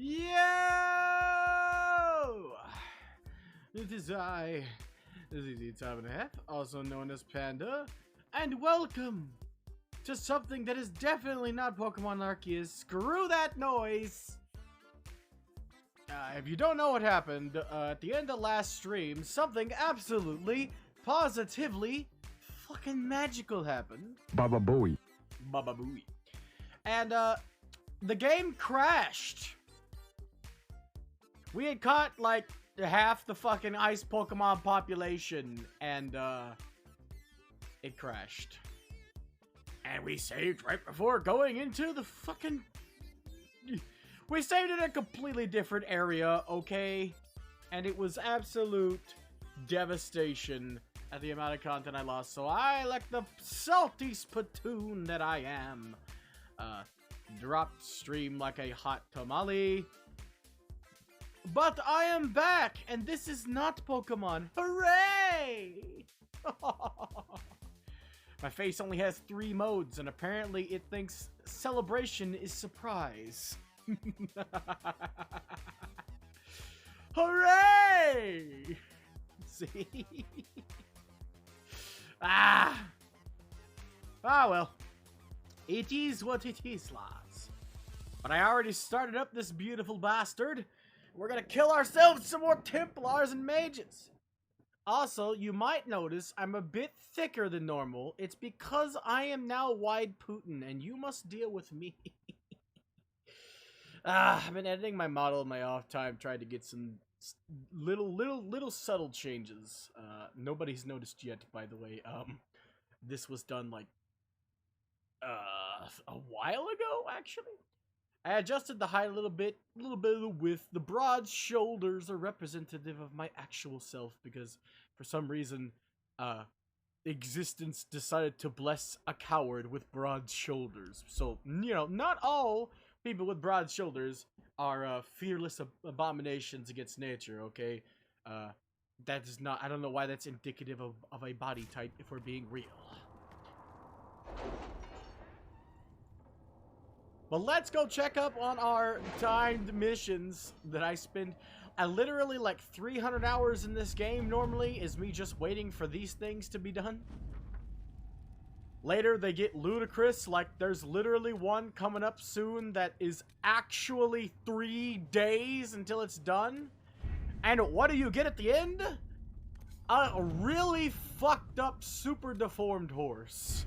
Yo! It is I, ZZ7F, also known as Panda, and welcome to something that is definitely not Pokemon Arceus. Screw that noise! If you don't know what happened, at the end of last stream, something absolutely, positively, fucking magical happened. Baba Booey. Baba Booey. And, the game crashed. We had caught, like, half the fucking ice Pokemon population, and, it crashed. And we saved right before going into the fucking... We saved in a completely different area, okay? And it was absolute devastation at the amount of content I lost, so I, like the salty spittoon that I am, dropped stream like a hot tamale. But I am back, and this is not Pokemon. Hooray! My face only has 3 modes, and apparently it thinks celebration is surprise. Hooray! See? Well. It is what it is, lads. But I already started up this beautiful bastard. We're gonna kill ourselves some more Templars and mages. Also, you might notice I'm a bit thicker than normal. It's because I am now wide Putin, and you must deal with me. I've been editing my model in my off time, trying to get some little subtle changes. Nobody's noticed yet, by the way. This was done like a while ago, actually. I adjusted the height a little bit of the width. The broad shoulders are representative of my actual self because, for some reason, existence decided to bless a coward with broad shoulders. So, you know, not all people with broad shoulders are fearless abominations against nature, okay? That is not, I don't know why that's indicative of a body type, if we're being real. But let's go check up on our timed missions that I spend literally like 300 hours in this game normally is me just waiting for these things to be done. Later they get ludicrous, like there's literally one coming up soon that is actually 3 days until it's done. And what do you get at the end? A really fucked up, super deformed horse.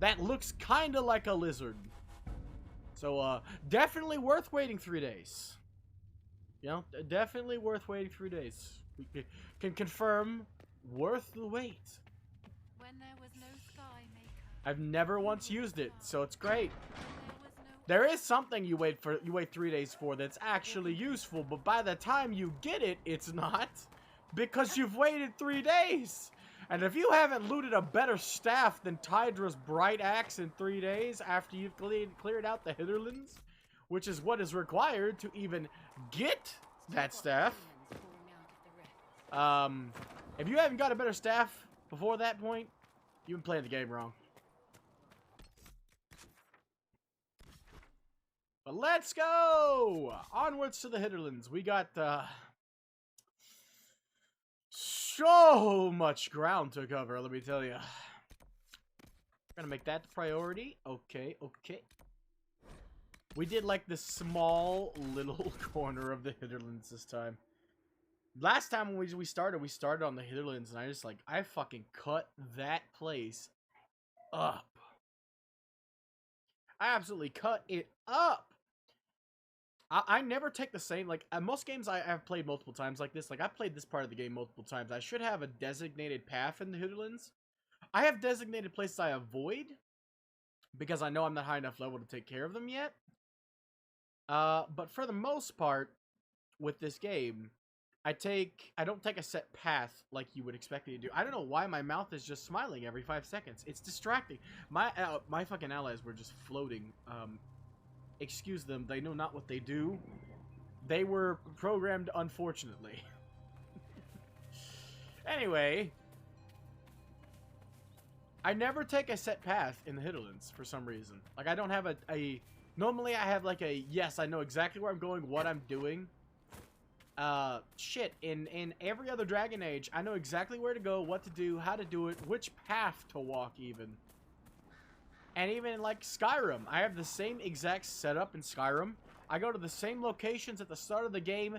That looks kinda like a lizard. So, definitely worth waiting 3 days. You know, definitely worth waiting 3 days. We can confirm, worth the wait. When there was no sky maker. I've never once used it, so it's great. There is something you wait 3 days for that's actually useful, but by the time you get it, it's not. Because you've waited 3 days. And if you haven't looted a better staff than Tydra's Bright Axe in 3 days after you've cleared out the Hitherlands, which is what is required to even get that staff, if you haven't got a better staff before that point, you've been playing the game wrong. But let's go! Onwards to the Hitherlands. We got, so much ground to cover, let me tell you. Gonna make that the priority. Okay, okay. We did like this small little corner of the Hitherlands this time. Last time when we started on the Hitherlands, and I fucking cut that place up. I absolutely cut it up. I never take the same, like, most games I've played multiple times like this. Like, I've played this part of the game multiple times. I should have a designated path in the Hitherlands. I have designated places I avoid, because I know I'm not high enough level to take care of them yet. But for the most part, with this game, I don't take a set path like you would expect me to do. I don't know why my mouth is just smiling every 5 seconds. It's distracting. My fucking allies were just floating, excuse them, they know not what they do. They were programmed, unfortunately. Anyway, I never take a set path in the Hitherlands for some reason. Like, I don't have a Normally I have like a, yes, I know exactly where I'm going, what I'm doing. Shit, in every other Dragon Age, I know exactly where to go, what to do, how to do it, which path to walk even. And even in like Skyrim, I have the same exact setup in Skyrim. I go to the same locations at the start of the game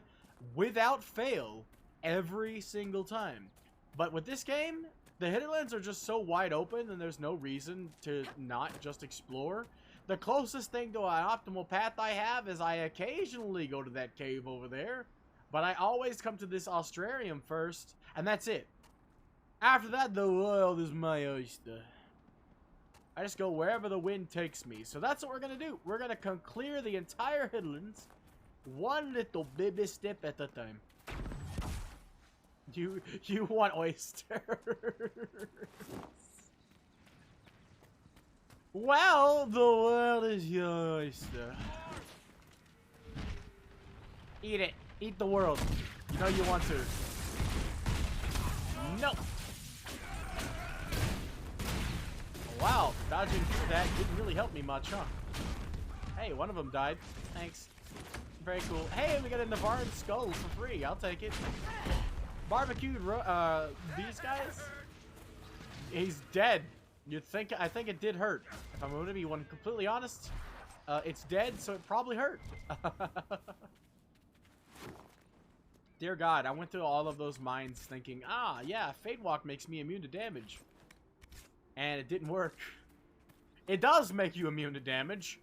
without fail every single time. But with this game, the hinterlands are just so wide open and there's no reason to not just explore. The closest thing to an optimal path I have is I occasionally go to that cave over there. But I always come to this Austrarium first, and that's it. After that, the world is my oyster. I just go wherever the wind takes me. So that's what we're going to do. We're going to clear the entire Highlands, one little baby step at a time. You want oysters. Well, the world is your oyster. Eat it. Eat the world. You know you want to. No. Wow, dodging through that didn't really help me much, huh? Hey, one of them died. Thanks. Very cool. Hey, we got a Navarran skull for free. I'll take it. Barbecued, these guys? He's dead. I think it did hurt. If I'm going to be completely honest, it's dead, so it probably hurt. Dear God, I went through all of those mines thinking, ah, yeah, Fade Walk makes me immune to damage. And it didn't work. It does make you immune to damage,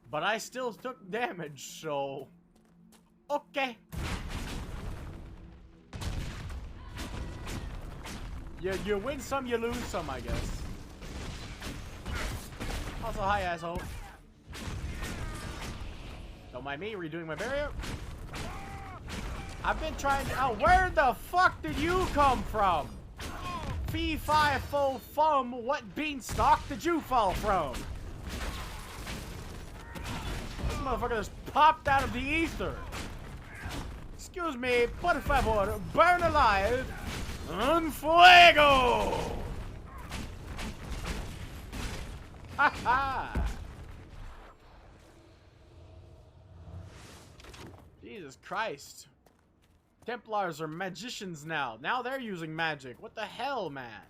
but I still took damage, so... Okay. You win some, you lose some, I guess. Also, hi, asshole. Don't mind me redoing my barrier. I've been trying to... Oh, where the fuck did you come from? Fee, fi, fo, fum, what beanstalk did you fall from? This motherfucker just popped out of the ether. Excuse me, por favor, burn alive. En fuego! Ha ha! Jesus Christ. Templars are magicians now. Now they're using magic. What the hell, man?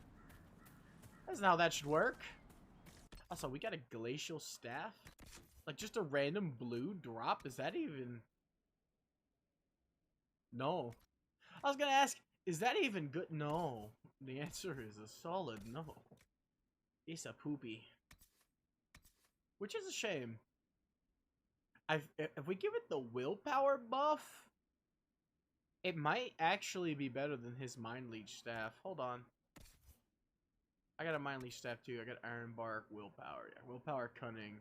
That's not how that should work. Also, we got a glacial staff? Like, just a random blue drop? Is that even... No. I was gonna ask, is that even good? No. The answer is a solid no. It's a poopy. Which is a shame. If we give it the willpower buff, it might actually be better than his Mind Leech staff. Hold on. I got a Mind Leech staff too. I got Iron Bark, willpower. Yeah, willpower, cunning.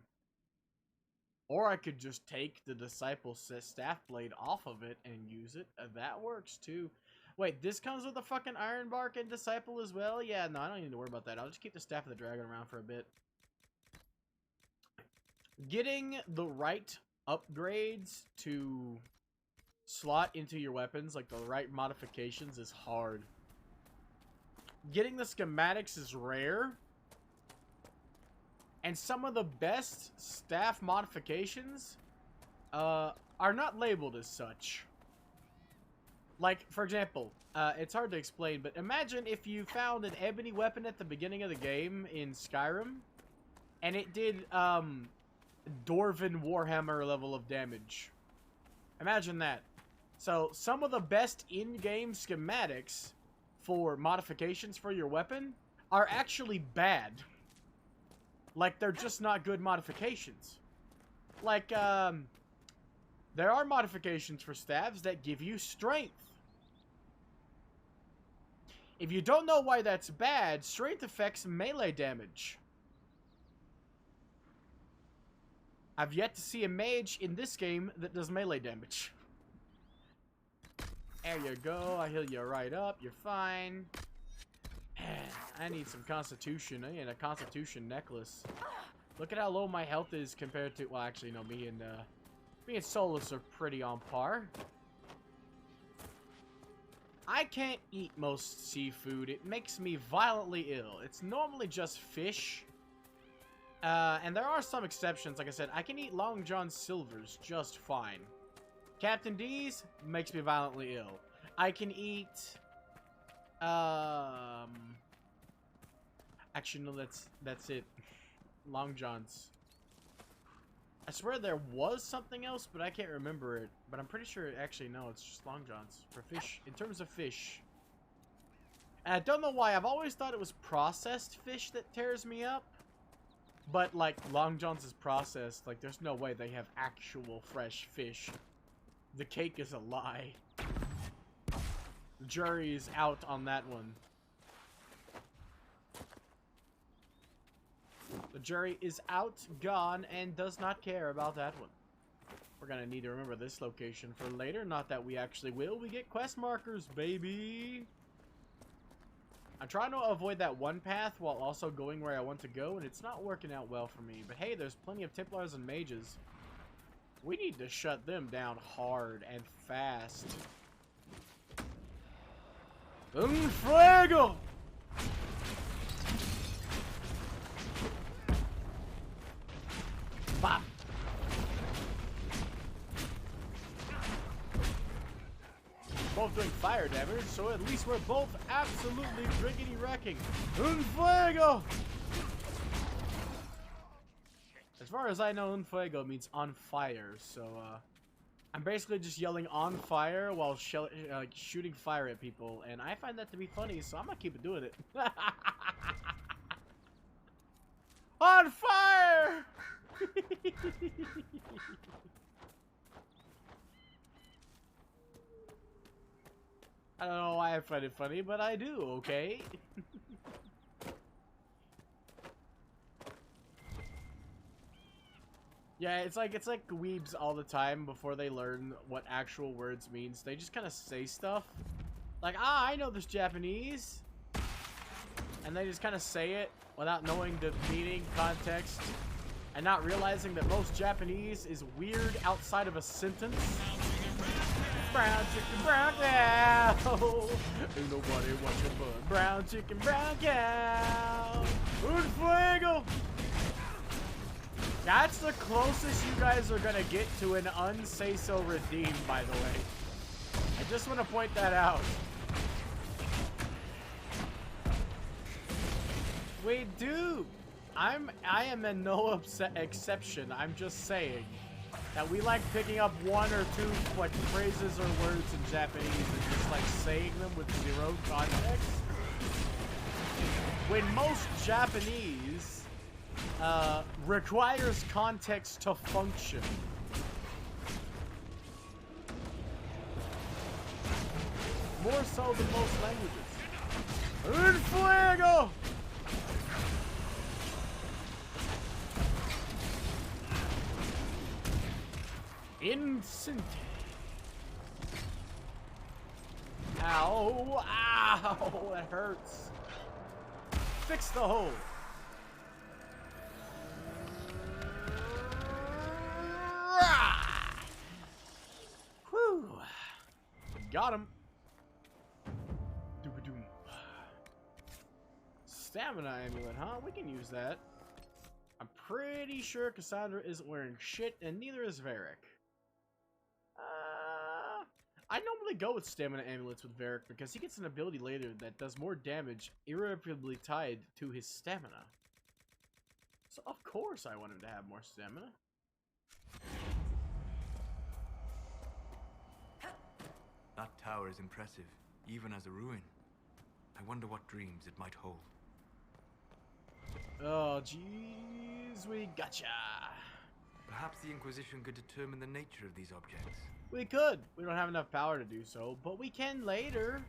Or I could just take the Disciple staff blade off of it and use it. That works too. Wait, this comes with a fucking Iron Bark and Disciple as well? Yeah, no, I don't need to worry about that. I'll just keep the Staff of the Dragon around for a bit. Getting the right upgrades to slot into your weapons, like the right modifications, is hard. Getting the schematics is rare. And some of the best staff modifications are not labeled as such. Like, for example, it's hard to explain, but imagine if you found an ebony weapon at the beginning of the game in Skyrim, and it did, Dwarven Warhammer level of damage. Imagine that. So, some of the best in-game schematics for modifications for your weapon are actually bad. Like, they're just not good modifications. Like, there are modifications for staves that give you strength. If you don't know why that's bad, strength affects melee damage. I've yet to see a mage in this game that does melee damage. There you go. I heal you right up. You're fine. I need some constitution. I need a constitution necklace. Look at how low my health is compared to... Well, actually, no. Me and Solus are pretty on par. I can't eat most seafood. It makes me violently ill. It's normally just fish. And there are some exceptions. Like I said, I can eat Long John Silvers just fine. Captain D's makes me violently ill. I can eat... Actually, no, that's it. Long Johns. I swear there was something else, but I can't remember it. But I'm pretty sure, actually, no, it's just Long Johns. For fish, in terms of fish. And I don't know why, I've always thought it was processed fish that tears me up. But, like, Long John's is processed. Like, there's no way they have actual fresh fish. The cake is a lie. The jury is out on that one. The jury is out, gone, and does not care about that one. We're gonna need to remember this location for later. Not that we actually will. We get quest markers, baby! I'm trying to avoid that one path while also going where I want to go, and it's not working out well for me. But hey, there's plenty of templars and mages. We need to shut them down hard and fast. Un fuego! Bop! Both doing fire damage, so at least we're both absolutely riggedy wrecking. Un fuego! As far as I know, un fuego means on fire, so I'm basically just yelling on fire while shooting fire at people, and I find that to be funny, so I'm gonna keep doing it. On fire! I don't know why I find it funny, but I do, okay? Yeah, it's like weebs all the time before they learn what actual words means. They just kind of say stuff. Like, I know this Japanese. And they just kind of say it without knowing the meaning, context, and not realizing that most Japanese is weird outside of a sentence. Brown chicken, brown cow. Ain't nobody watching but brown chicken, brown cow. Un fuego. That's the closest you guys are gonna get to an unsay so redeemed, by the way. I just want to point that out. We do. I am in no exception. I'm just saying that we like picking up one or two like phrases or words in Japanese and just like saying them with zero context. When most Japanese requires context to function. More so than most languages. Un fuego! Incente. Ow! Ow! That hurts. Fix the hole. Whew. Got him. Doom. Stamina amulet, huh? We can use that. I'm pretty sure Cassandra isn't wearing shit, and neither is Varric. I normally go with stamina amulets with Varric because he gets an ability later that does more damage irreparably tied to his stamina. So of course I want him to have more stamina. That tower is impressive, even as a ruin. I wonder what dreams it might hold. Oh, jeez, we gotcha. Perhaps the Inquisition could determine the nature of these objects. We could. We don't have enough power to do so, but we can later.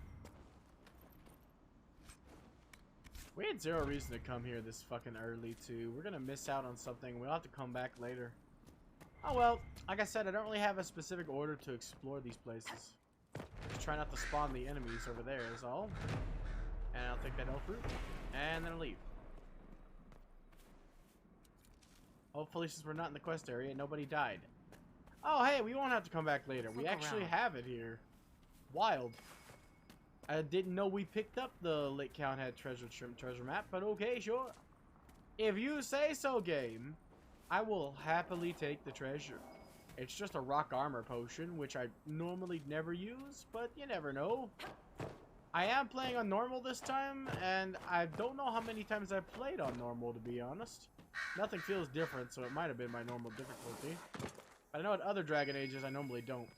We had zero reason to come here this fucking early, too. We're gonna miss out on something. We'll have to come back later. Oh, well. Like I said, I don't really have a specific order to explore these places. Just try not to spawn the enemies over there is all. And I'll take that elf root. And then I'll leave. Hopefully, since we're not in the quest area, nobody died. Oh, hey, we won't have to come back later. We actually have it here. Wild. I didn't know we picked up the Lake Cowan Head treasure map, but okay, sure. If you say so, game, I will happily take the treasure. It's just a rock armor potion, which I normally never use, but you never know. I am playing on normal this time, and I don't know how many times I've played on normal, to be honest. Nothing feels different, so it might have been my normal difficulty. But I know at other Dragon Ages, I normally don't.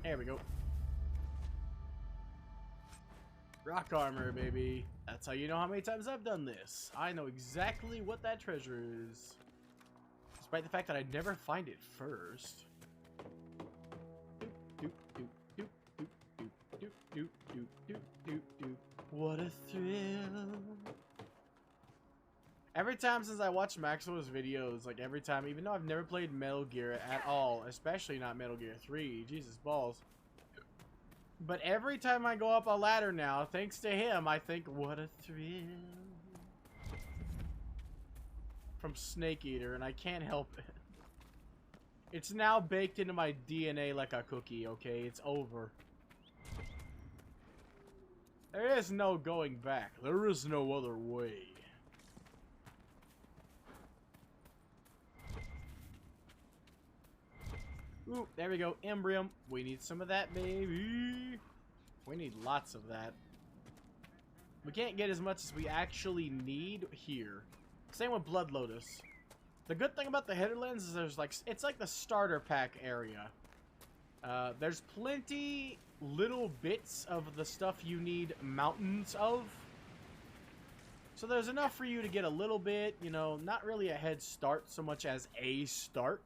There we go. Rock armor, baby. That's how you know how many times I've done this. I know exactly what that treasure is. Despite the fact that I never find it first. Doop, doop, doop, doop, doop, doop, doop, doop, doop, doop. What a thrill. Every time since I watched Maxwell's videos, like every time, even though I've never played Metal Gear at all, especially not Metal Gear 3, Jesus balls. But every time I go up a ladder now, thanks to him, I think, what a thrill. From Snake Eater, and I can't help it. It's now baked into my DNA like a cookie, okay? It's over. There is no going back. There is no other way. Ooh, there we go. Embrium. We need some of that, baby. We need lots of that. We can't get as much as we actually need here. Same with Blood Lotus. The good thing about the Hinterlands is there's like, it's like the starter pack area. There's plenty little bits of the stuff you need mountains of. So there's enough for you to get a little bit, you know, not really a head start so much as a start.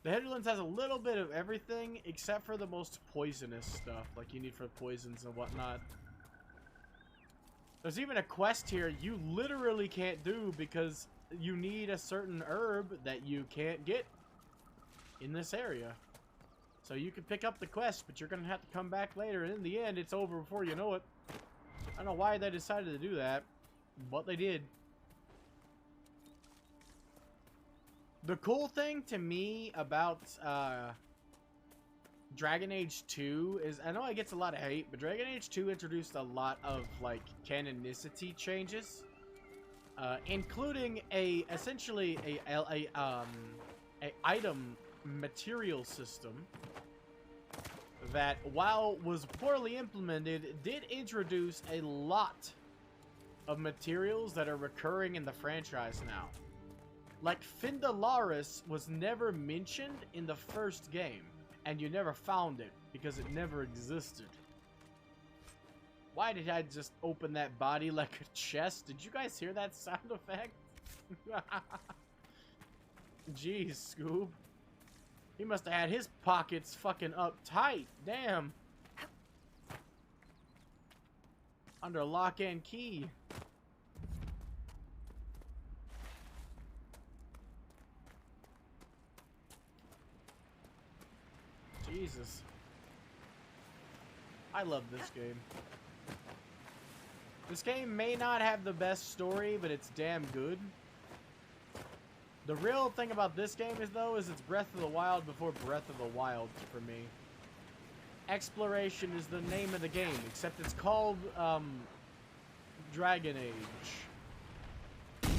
The Hinterlands has a little bit of everything except for the most poisonous stuff, like you need for poisons and whatnot. There's even a quest here you literally can't do because you need a certain herb that you can't get in this area. So you can pick up the quest, but you're going to have to come back later, and in the end, it's over before you know it. I don't know why they decided to do that, but they did. The cool thing to me about Dragon Age 2 is, I know it gets a lot of hate, but Dragon Age 2 introduced a lot of, like, canonicity changes. Including essentially a item material system that, while was poorly implemented, did introduce a lot of materials that are recurring in the franchise now. Like, Findalaris was never mentioned in the first game, and you never found it, because it never existed. Why did I just open that body like a chest? Did you guys hear that sound effect? Jeez, Scoob. He must have had his pockets fucking up tight. Damn. Under lock and key. Jesus. I love this game. This game may not have the best story, but it's damn good. The real thing about this game is it's Breath of the Wild before Breath of the Wild for me. Exploration is the name of the game, except it's called, Dragon Age.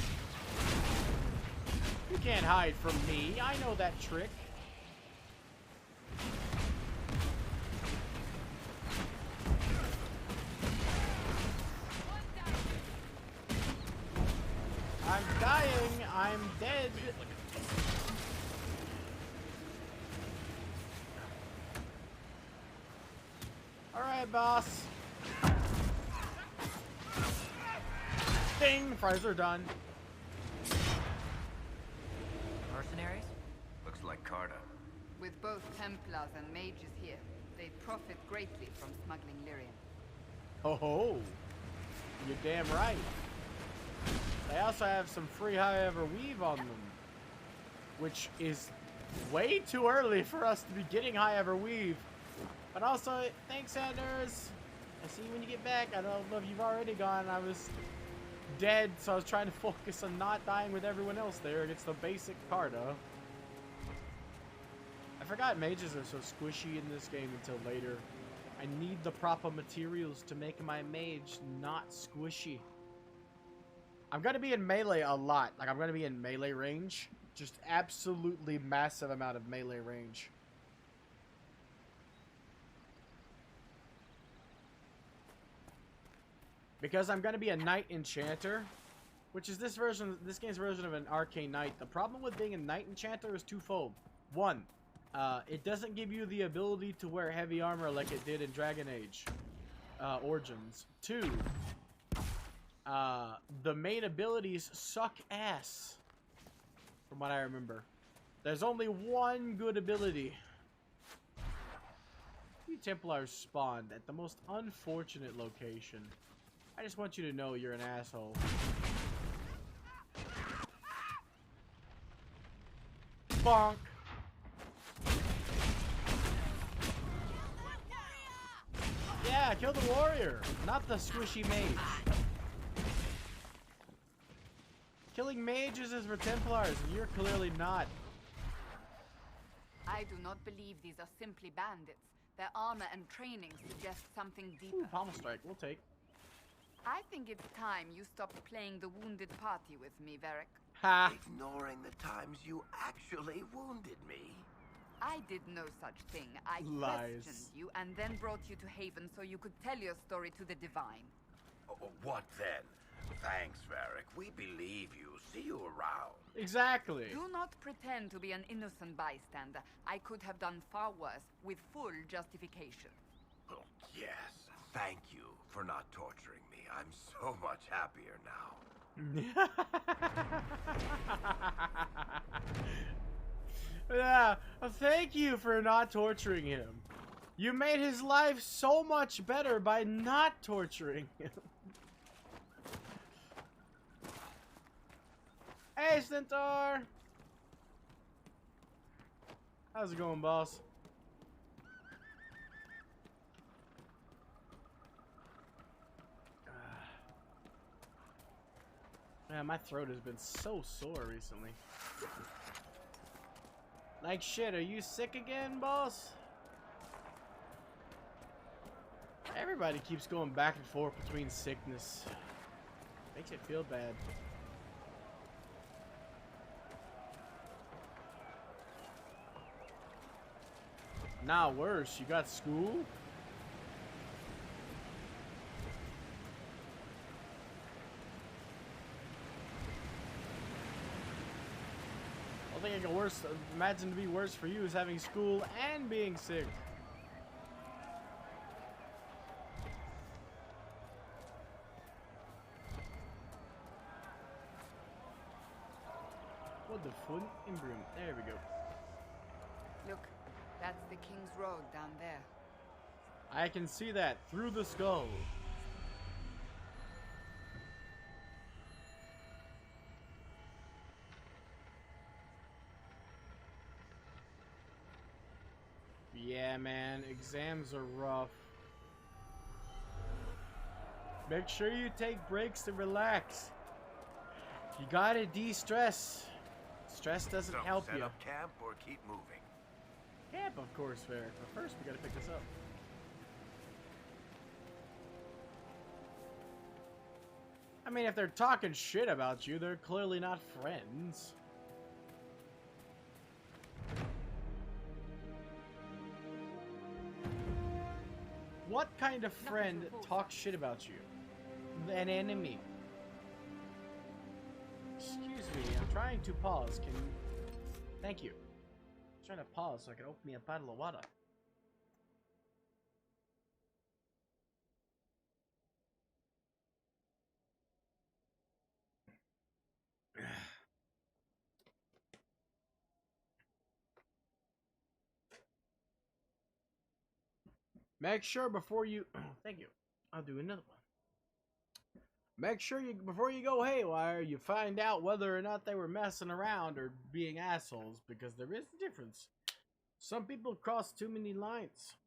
You can't hide from me. I know that trick. I'm dying. I'm dead. Alright, boss. Ding! Fries are done. Mercenaries? Looks like Carta. With both Templars and mages here, they profit greatly from smuggling lyrium. Ho ho! You're damn right. They also have some free High Ever Weave on them, which is way too early for us to be getting High Ever Weave. But also, thanks, Anders. I see you when you get back. I don't know if you've already gone. I was dead, so I was trying to focus on not dying with everyone else there against the basic Carta. I forgot mages are so squishy in this game until later. I need the proper materials to make my mage not squishy. I'm gonna be in melee a lot. Like, I'm gonna be in melee range. Just absolutely massive amount of melee range. Because I'm gonna be a knight enchanter, which is this game's version of an arcane knight. The problem with being a knight enchanter is twofold. One, it doesn't give you the ability to wear heavy armor like it did in Dragon Age Origins. Two, the main abilities suck ass, from what I remember. There's only one good ability. You Templars spawned at the most unfortunate location. I just want you to know you're an asshole. Bonk! Yeah, kill the warrior, not the squishy mage. Killing mages is for Templars, and you're clearly not. I do not believe these are simply bandits. Their armor and training suggest something deeper. Ooh, pommel strike, we'll take. I think it's time you stopped playing the wounded party with me, Varric. Ha! Ignoring the times you actually wounded me. I did no such thing. I Lies. questioned you and then brought you to Haven so you could tell your story to the Divine. Oh, what then? Thanks, Varric. We believe you. See you around. Exactly. Do not pretend to be an innocent bystander. I could have done far worse, with full justification. Oh, yes. Thank you for not torturing me. I'm so much happier now. Yeah, thank you for not torturing him. You made his life so much better by not torturing him. Hey, Centaur! How's it going, boss? Man, my throat has been so sore recently. Like shit, are you sick again, boss? Everybody keeps going back and forth between sickness. Makes it feel bad. Nah, worse. You got school? I think it can worse. Imagine to be worse for you is having school and being sick. What the fun in broom? There we go. Look, that's the King's Road down there. I can see that through the skull. Yeah, man, exams are rough. Make sure you take breaks to relax. You gotta de-stress. Stress doesn't So, help set you. up camp or keep moving? Camp, of course, fair. But first, we gotta pick this up. I mean, if they're talking shit about you, they're clearly not friends. What kind of friend talks shit about you? An enemy. Excuse me, I'm trying to pause. Can you... Thank you. I'm trying to pause so I can open me a bottle of water. Make sure before you... Thank you. I'll do another one. Make sure you, before you go haywire, you find out whether or not they were messing around or being assholes, because there is a difference. Some people cross too many lines.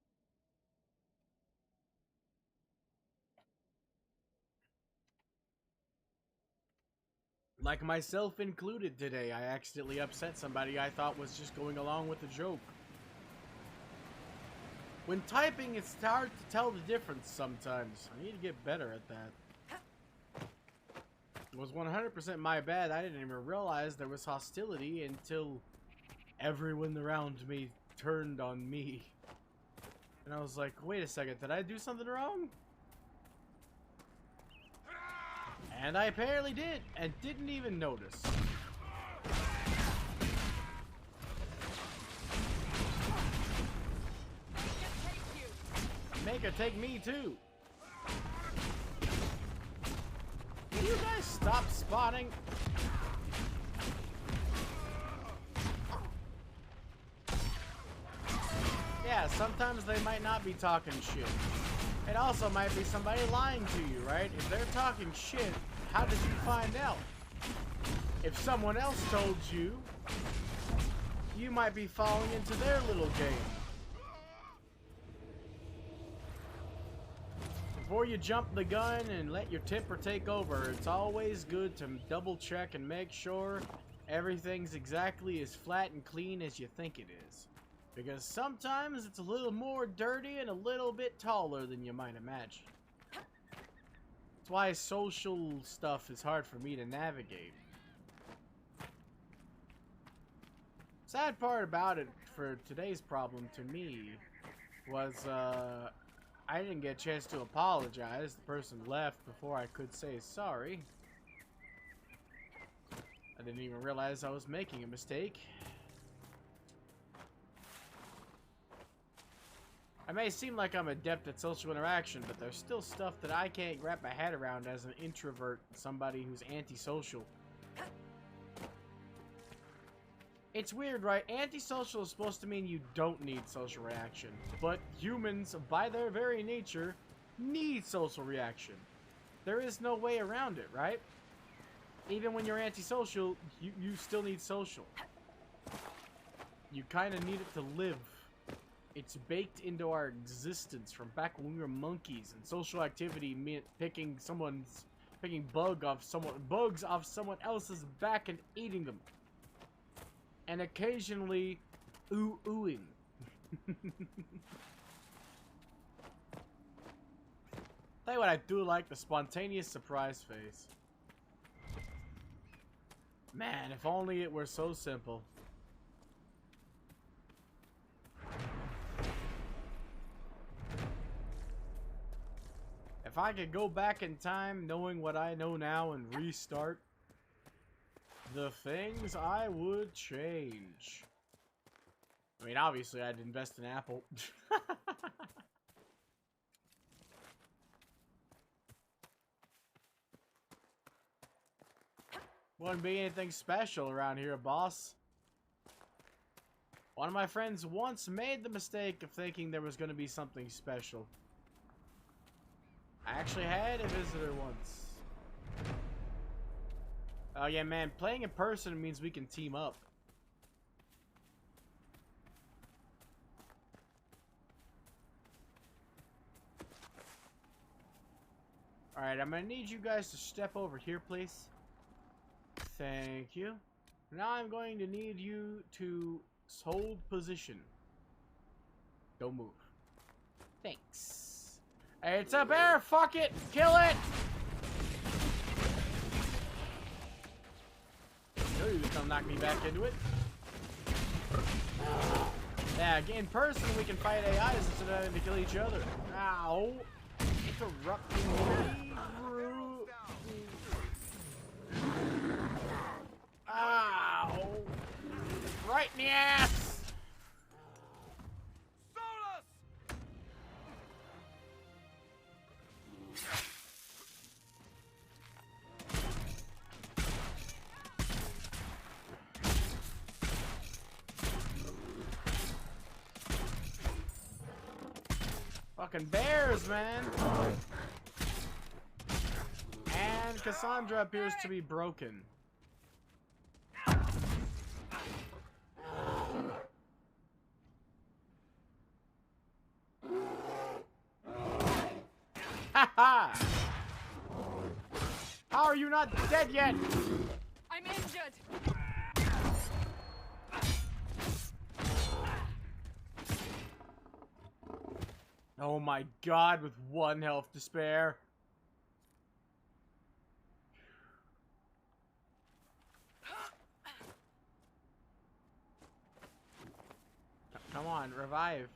Like myself included today, I accidentally upset somebody I thought was just going along with the joke. When typing, it's hard to tell the difference sometimes. I need to get better at that. It was 100% my bad. I didn't even realize there was hostility until everyone around me turned on me. And I was like, wait a second, did I do something wrong? And I apparently did, and didn't even notice. Make her take me too. Will you guys stop spawning? Yeah, sometimes they might not be talking shit. It also might be somebody lying to you, right? If they're talking shit, how did you find out? If someone else told you, you might be falling into their little game. Before you jump the gun and let your temper take over, it's always good to double check and make sure everything's exactly as flat and clean as you think it is. Because sometimes it's a little more dirty and a little bit taller than you might imagine. That's why social stuff is hard for me to navigate. Sad part about it for today's problem to me was I didn't get a chance to apologize. The person left before I could say sorry. I didn't even realize I was making a mistake. I may seem like I'm adept at social interaction, but there's still stuff that I can't wrap my head around as an introvert, somebody who's antisocial. It's weird, right? Antisocial is supposed to mean you don't need social reaction, but humans, by their very nature, need social reaction. There is no way around it, right? Even when you're antisocial, you still need social. You kind of need it to live. It's baked into our existence from back when we were monkeys, and social activity meant picking bugs off someone else's back and eating them. And occasionally, oohing. Tell you what, I do like the spontaneous surprise face. Man, if only it were so simple. If I could go back in time knowing what I know now and restart, the things I would change. I mean, obviously, I'd invest in Apple. Wouldn't be anything special around here, boss. One of my friends once made the mistake of thinking there was going to be something special. I actually had a visitor once. Oh yeah, man, playing in person means we can team up. Alright, I'm gonna need you guys to step over here, please. Thank you. Now I'm going to need you to hold position. Don't move. Thanks. Hey, it's a bear! Fuck it! Kill it! You come knock me back into it. Yeah, in person we can fight AIs instead of having to kill each other. Ow! Interrupting me. Ow! Right in the ass! Fucking bears, man. And Cassandra appears to be broken. Haha! How are you not dead yet? I'm injured. Oh my god, with 1 health to spare. Come on, revive.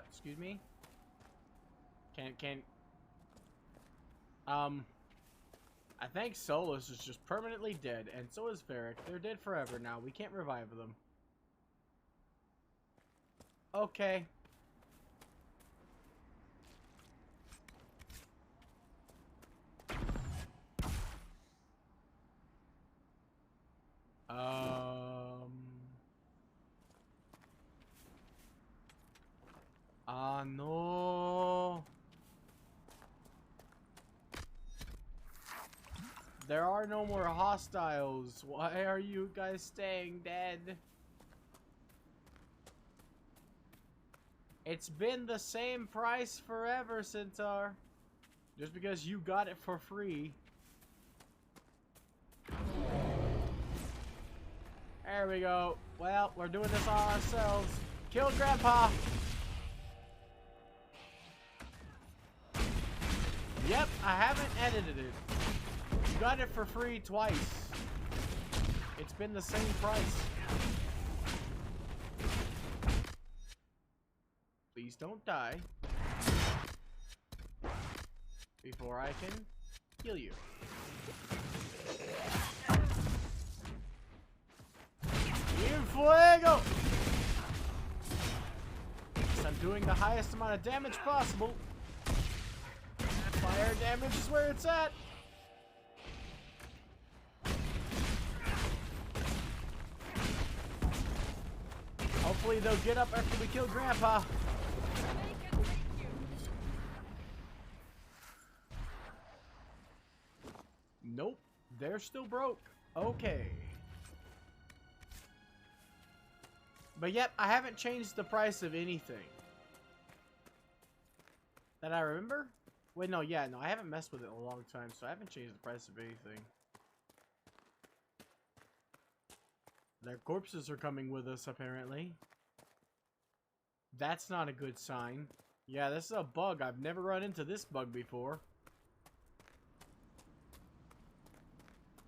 Excuse me? I think Solus is just permanently dead, and so is Varric. They're dead forever now. We can't revive them. Okay. Ah, no. There are no more hostiles. Why are you guys staying dead? It's been the same price forever, Centaur. Just because you got it for free. There we go. Well, we're doing this all ourselves. Kill Grandpa! Yep, I haven't edited it. You got it for free twice. It's been the same price. Please don't die. Before I can kill you. In fuego! I'm doing the highest amount of damage possible. Fire damage is where it's at. Hopefully they'll get up after we kill Grandpa. Nope, they're still broke. Okay. But yep, I haven't changed the price of anything. That I remember? Wait, no, yeah, no, I haven't messed with it in a long time, so I haven't changed the price of anything. Their corpses are coming with us, apparently. That's not a good sign. Yeah, this is a bug. I've never run into this bug before.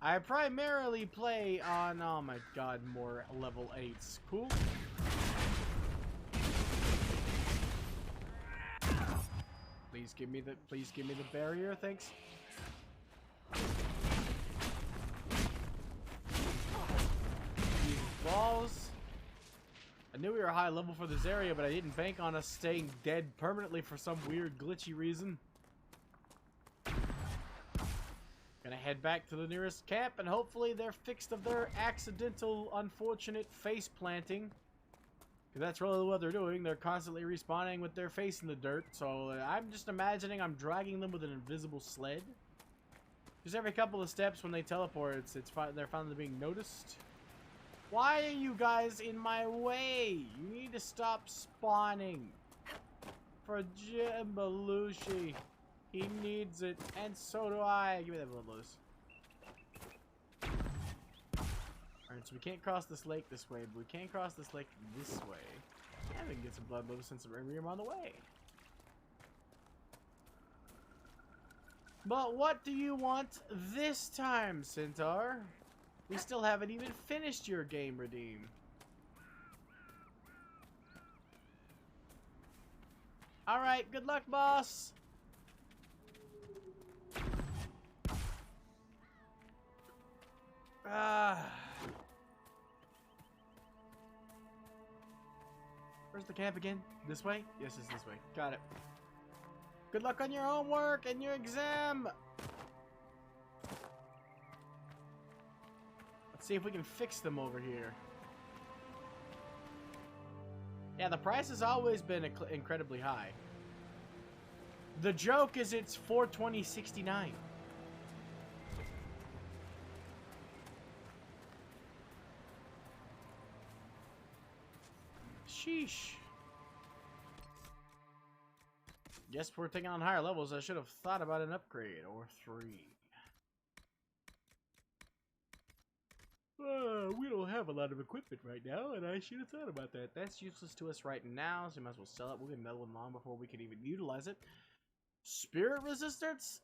I primarily play on, oh my god, more level 8s. Cool. Please give me the barrier, thanks. These balls. I knew we were high level for this area, but I didn't bank on us staying dead permanently for some weird glitchy reason. Gonna head back to the nearest camp, and hopefully they're fixed of their accidental, unfortunate face planting. Because that's really what they're doing. They're constantly respawning with their face in the dirt. So I'm just imagining I'm dragging them with an invisible sled. Just every couple of steps when they teleport, they're finally being noticed. Why are you guys in my way? You need to stop spawning. For Jim Belushi. He needs it, and so do I. Give me that bloodless. Alright, so we can't cross this lake this way, but we can cross this lake this way. And we can get some bloodless since I'm on the way. But what do you want this time, Centaur? We still haven't even finished your game, Redeem. Alright, good luck, boss! Where's the camp again? This way? Yes, it's this way. Got it. Good luck on your homework and your exam! Let's see if we can fix them over here. Yeah, the price has always been incredibly high. The joke is it's $420.69. Sheesh. Guess we're taking on higher levels. I should have thought about an upgrade or 3. We don't have a lot of equipment right now, and I should have thought about that. That's useless to us right now, so we might as well sell it. We'll get another one long before we can even utilize it. Spirit resistance?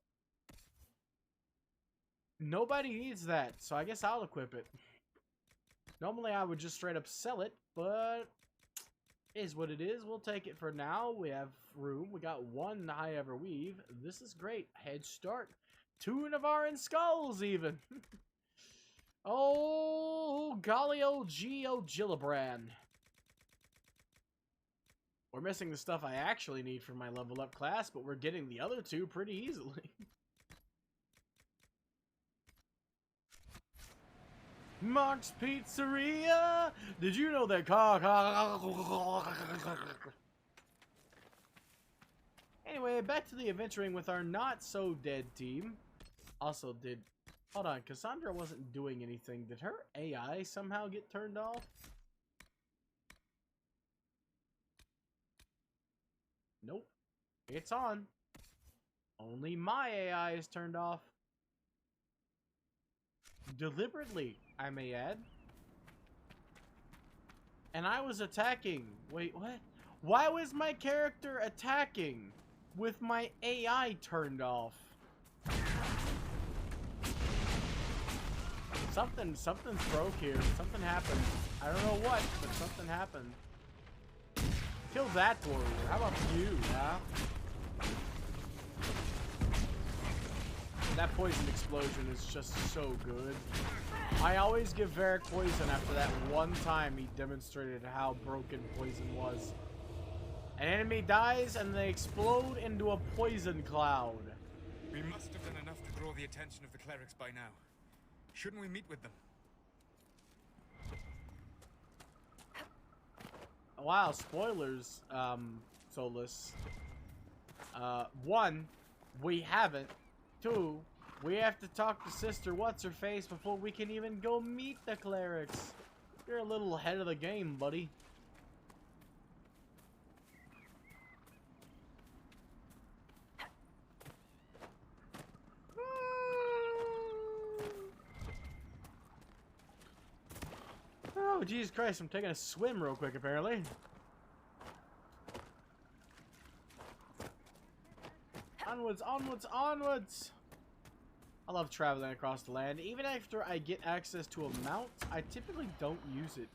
Nobody needs that, so I guess I'll equip it. Normally I would just straight up sell it, but Is what it is. We'll take it for now. We have room. We got one high ever weave. This is great. Head start. 2 Navaran skulls even. Oh, golly old Geo Gillibrand. We're missing the stuff I actually need for my level up class, but we're getting the other 2 pretty easily. Mark's Pizzeria! Did you know that Anyway, back to the adventuring with our not-so-dead team. Also, hold on, Cassandra wasn't doing anything. Did her AI somehow get turned off? Nope. It's on. Only my AI is turned off. Deliberately, I may add. And I was attacking. Wait, what? Why was my character attacking with my AI turned off? Something's broke here. Something happened. I don't know what, but something happened. Kill that warrior. How about you, huh? That poison explosion is just so good. I always give Varric poison after that one time he demonstrated how broken poison was. An enemy dies and they explode into a poison cloud. We must have done enough to draw the attention of the clerics by now. Shouldn't we meet with them? Wow, spoilers, Solus. 1, we haven't. 2, we have to talk to Sister What's-Her-Face before we can even go meet the clerics. You're a little ahead of the game, buddy. Oh, Jesus Christ, I'm taking a swim real quick, apparently. Onwards, onwards, onwards! I love traveling across the land. Even after I get access to a mount, I typically don't use it.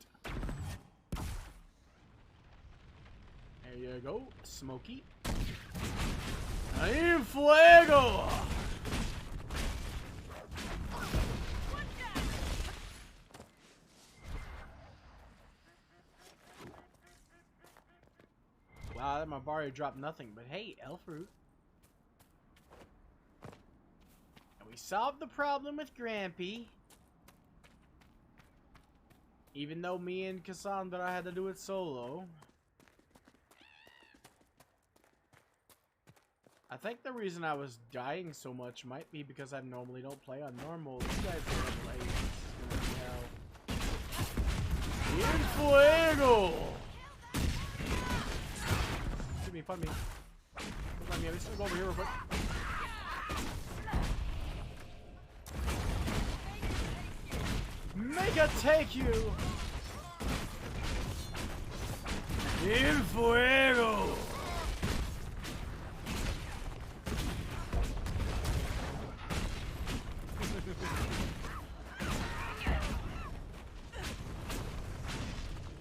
There you go, Smokey. ¡En fuego! Wow, that Mabari dropped nothing, but hey, elf root. And we solved the problem with Grampy. Even though me and Cassandra had to do it solo. I think the reason I was dying so much might be because I normally don't play on normal. You guys are gonna play. This is gonna be hell. En fuego! Excuse me, pardon me. Pardon me, I'm just gonna go over here real quick. Mega take you! En fuego!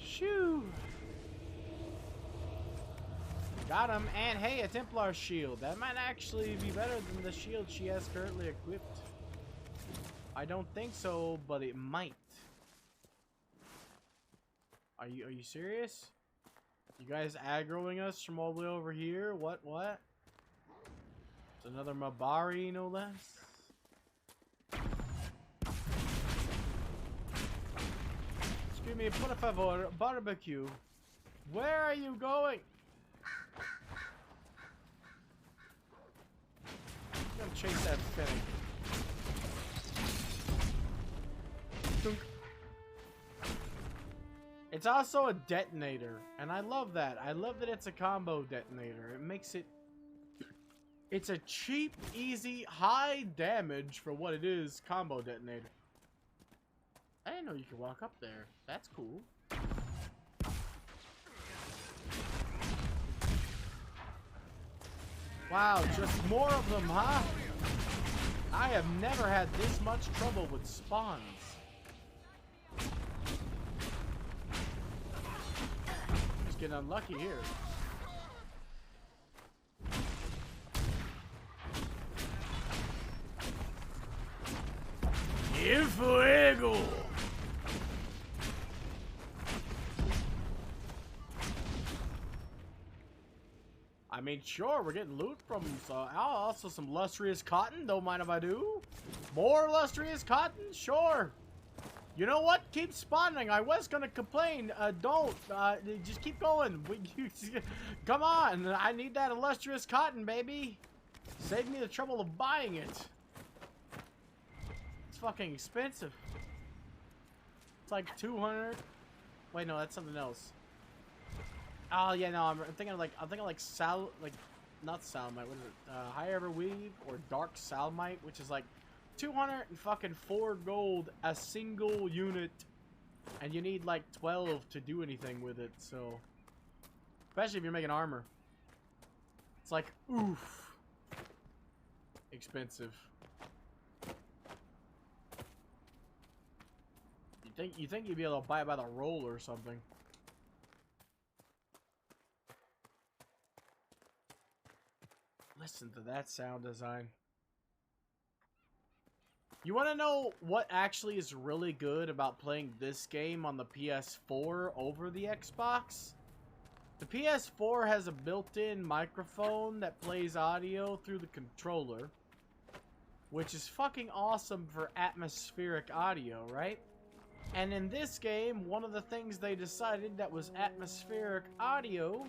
Shoo! Got him, and hey, a Templar shield. That might actually be better than the shield she has currently equipped. I don't think so, but it might. Are you serious? You guys aggroing us from all the way over here? What? It's another Mabari, no less. Excuse me, por favor, barbecue. Where are you going? I'm gonna chase that Fennec. Dunk. It's also a detonator, and I love that. I love that it's a combo detonator. It makes it... It's a cheap, easy, high damage for what it is combo detonator. I didn't know you could walk up there. That's cool. Wow, just more of them, huh? I have never had this much trouble with spawns. just getting unlucky here. El fuego! I mean, sure, we're getting loot from them, so also some lustrous cotton, don't mind if I do. More lustrous cotton, sure. You know what? Keep spawning. I was gonna complain. Don't. Just keep going. Come on. I need that illustrious cotton, baby. Save me the trouble of buying it. It's fucking expensive. It's like 200. Wait, no, that's something else. Oh yeah, no, I'm thinking like not Salmite. What is it? High Ever Weave or Dark Salmite, which is like 204 gold a single unit, and you need like 12 to do anything with it. So, especially if you're making armor, it's like oof, expensive. You think you'd be able to buy it by the roll or something? Listen to that sound design. You want to know what actually is really good about playing this game on the PS4 over the Xbox? The PS4 has a built-in microphone that plays audio through the controller, which is fucking awesome for atmospheric audio, right? And in this game, one of the things they decided that was atmospheric audio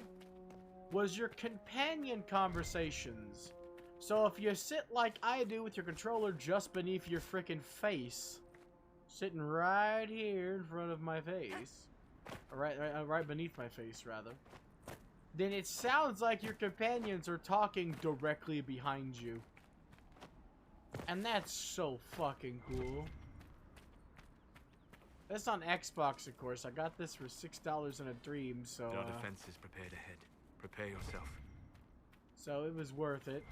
was your companion conversations. So if you sit like I do with your controller just beneath your freaking face, sitting right here in front of my face, right beneath my face rather, then it sounds like your companions are talking directly behind you. And that's so fucking cool. That's on Xbox, of course. I got this for $6 in a dream, so There are defenses prepared ahead. Prepare yourself. So it was worth it.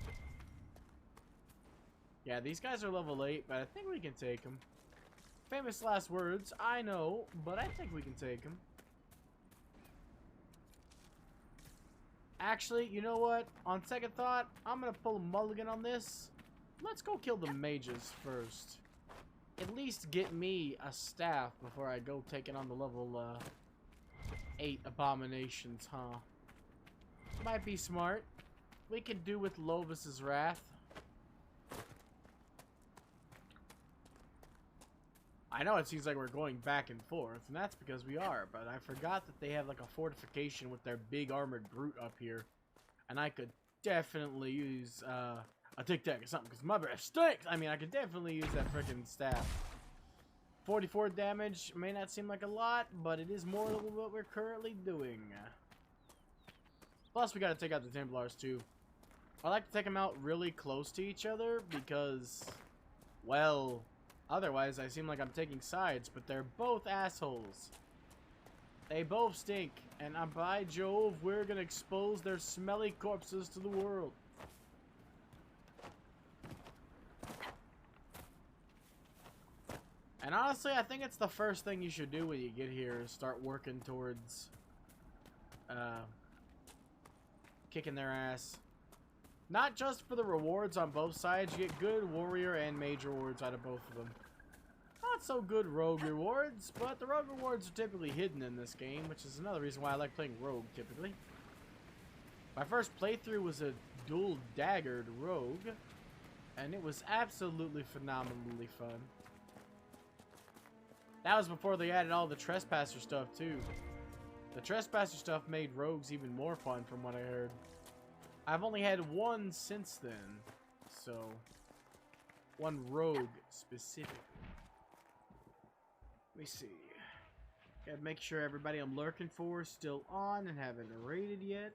Yeah, these guys are level 8, but I think we can take them. Famous last words, I know, but I think we can take them. Actually, you know what? On second thought, I'm gonna pull a mulligan on this. Let's go kill the mages first. At least get me a staff before I go taking on the level 8 abominations, huh? Might be smart. We could do with Lovis's Wrath. I know it seems like we're going back and forth, and that's because we are, but I forgot that they have like a fortification with their big armored brute up here. And I could definitely use a tic tac or something, because my breath stinks! I mean, I could definitely use that freaking staff. 44 damage may not seem like a lot, but it is more than what we're currently doing. Plus, we gotta take out the Templars too. I like to take them out really close to each other because, well, otherwise I seem like I'm taking sides, but they're both assholes. They both stink, and by Jove, we're gonna expose their smelly corpses to the world. And honestly, I think it's the first thing you should do when you get here is start working towards kicking their ass. Not just for the rewards on both sides, you get good warrior and mage rewards out of both of them. Not so good rogue rewards, but the rogue rewards are typically hidden in this game, which is another reason why I like playing rogue typically. My first playthrough was a dual daggered rogue, and it was absolutely phenomenally fun. That was before they added all the trespasser stuff too. The trespasser stuff made rogues even more fun from what I heard. I've only had one since then, so one rogue specifically. Let me see. Gotta make sure everybody I'm lurking for is still on and haven't raided yet.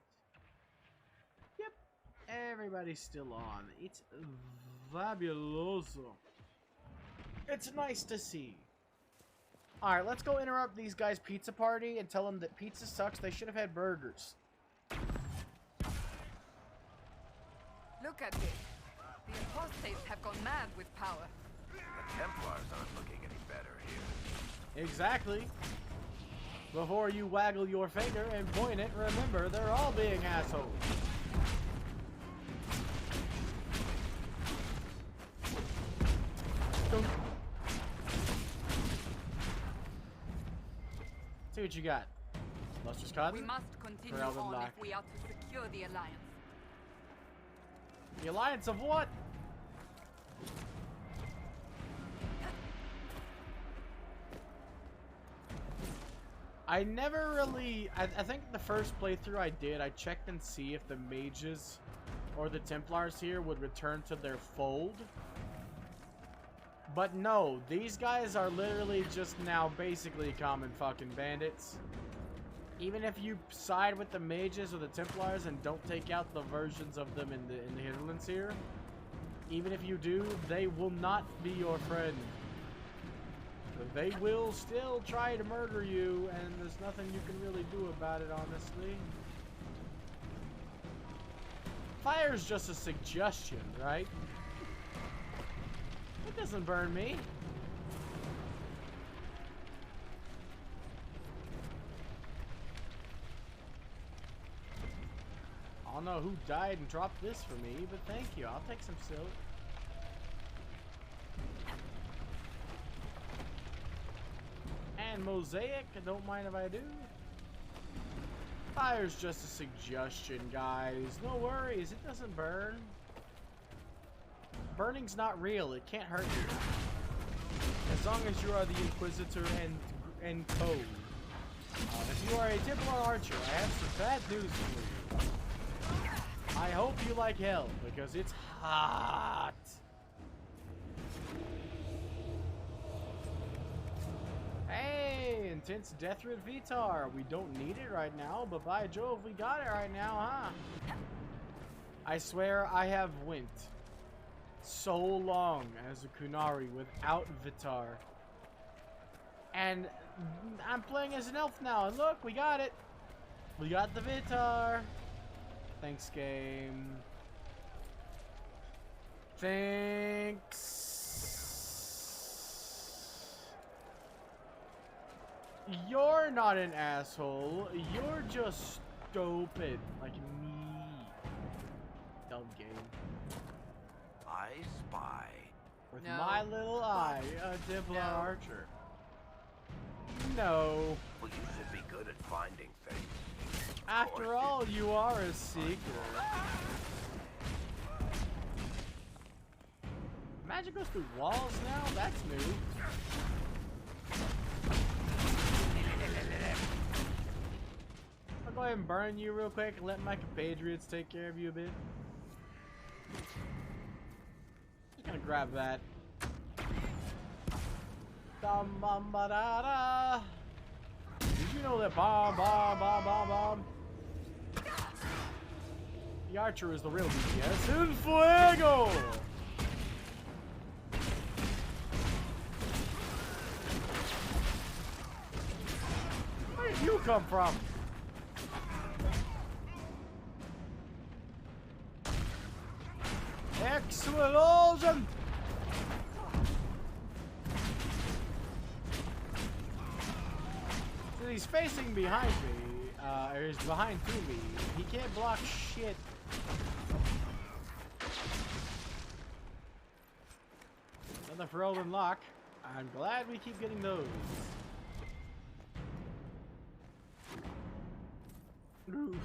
Yep, everybody's still on. It's fabuloso. It's nice to see. Alright, let's go interrupt these guys' pizza party and tell them that pizza sucks. They should have had burgers. Look at this. The apostates have gone mad with power. The Templars aren't looking any better here. Exactly. Before you waggle your finger and point it, remember they're all being assholes. Dunk. See what you got. Luster's Cotton? We must continue Elven on Black. if we are to secure the Alliance. The alliance of what? I never really... I think the first playthrough I did, I checked and see if the mages or the templars here would return to their fold. But no, these guys are literally just now basically common fucking bandits. Even if you side with the mages or the templars and don't take out the versions of them in the hinterlands here, even if you do, they will not be your friend. They will still try to murder you, and there's nothing you can really do about it, honestly. Fire's just a suggestion, right? It doesn't burn me. I don't know who died and dropped this for me, but thank you. I'll take some silk. And mosaic, I don't mind if I do. Fire's just a suggestion, guys. No worries, it doesn't burn. Burning's not real, it can't hurt you. As long as you are the Inquisitor and code. If you are a Templar Archer, I have some bad news for you. I hope you like hell, because it's hot. Hey, intense death rid Vitar. We don't need it right now, but by Jove, we got it right now, huh? I swear I have went so long as a Kunari without Vitar. And I'm playing as an elf now, and look, we got it. We got the Vitar. Thanks, game. Thanks. You're not an asshole. You're just stupid. Like me. Dumb game. I spy. With No. my little eye, a Templar No. Archer. No. Well, you should be good at finding things. After all, you are a seeker. Magic goes through walls now? That's new. I'll go ahead and burn you real quick and let my compatriots take care of you a bit. Just gonna grab that. Dum bum ba da da. Did you know that bomb, bomb, bomb, bomb, bomb? The archer is the real DPS. En fuego! Where did you come from? Explosion! So he's facing behind me, or he's behind to me. He can't block shit. Another Ferelden lock. I'm glad we keep getting those. Oof.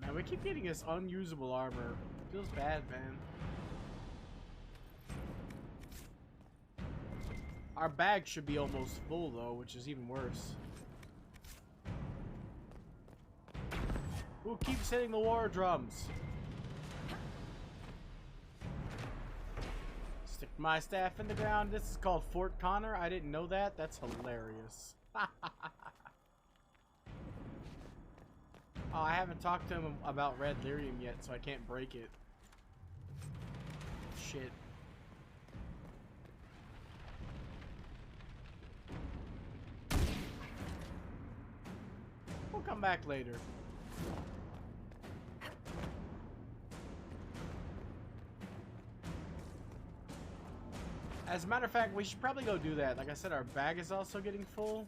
Man, we keep getting this unusable armor. Feels bad, man. Our bag should be almost full, though, which is even worse. Who keeps hitting the war drums? Stick my staff in the ground. This is called Fort Connor. I didn't know that. That's hilarious. Oh, I haven't talked to him about Red Lyrium yet, so I can't break it. Shit. We'll come back later. As a matter of fact, we should probably go do that. Like I said, our bag is also getting full.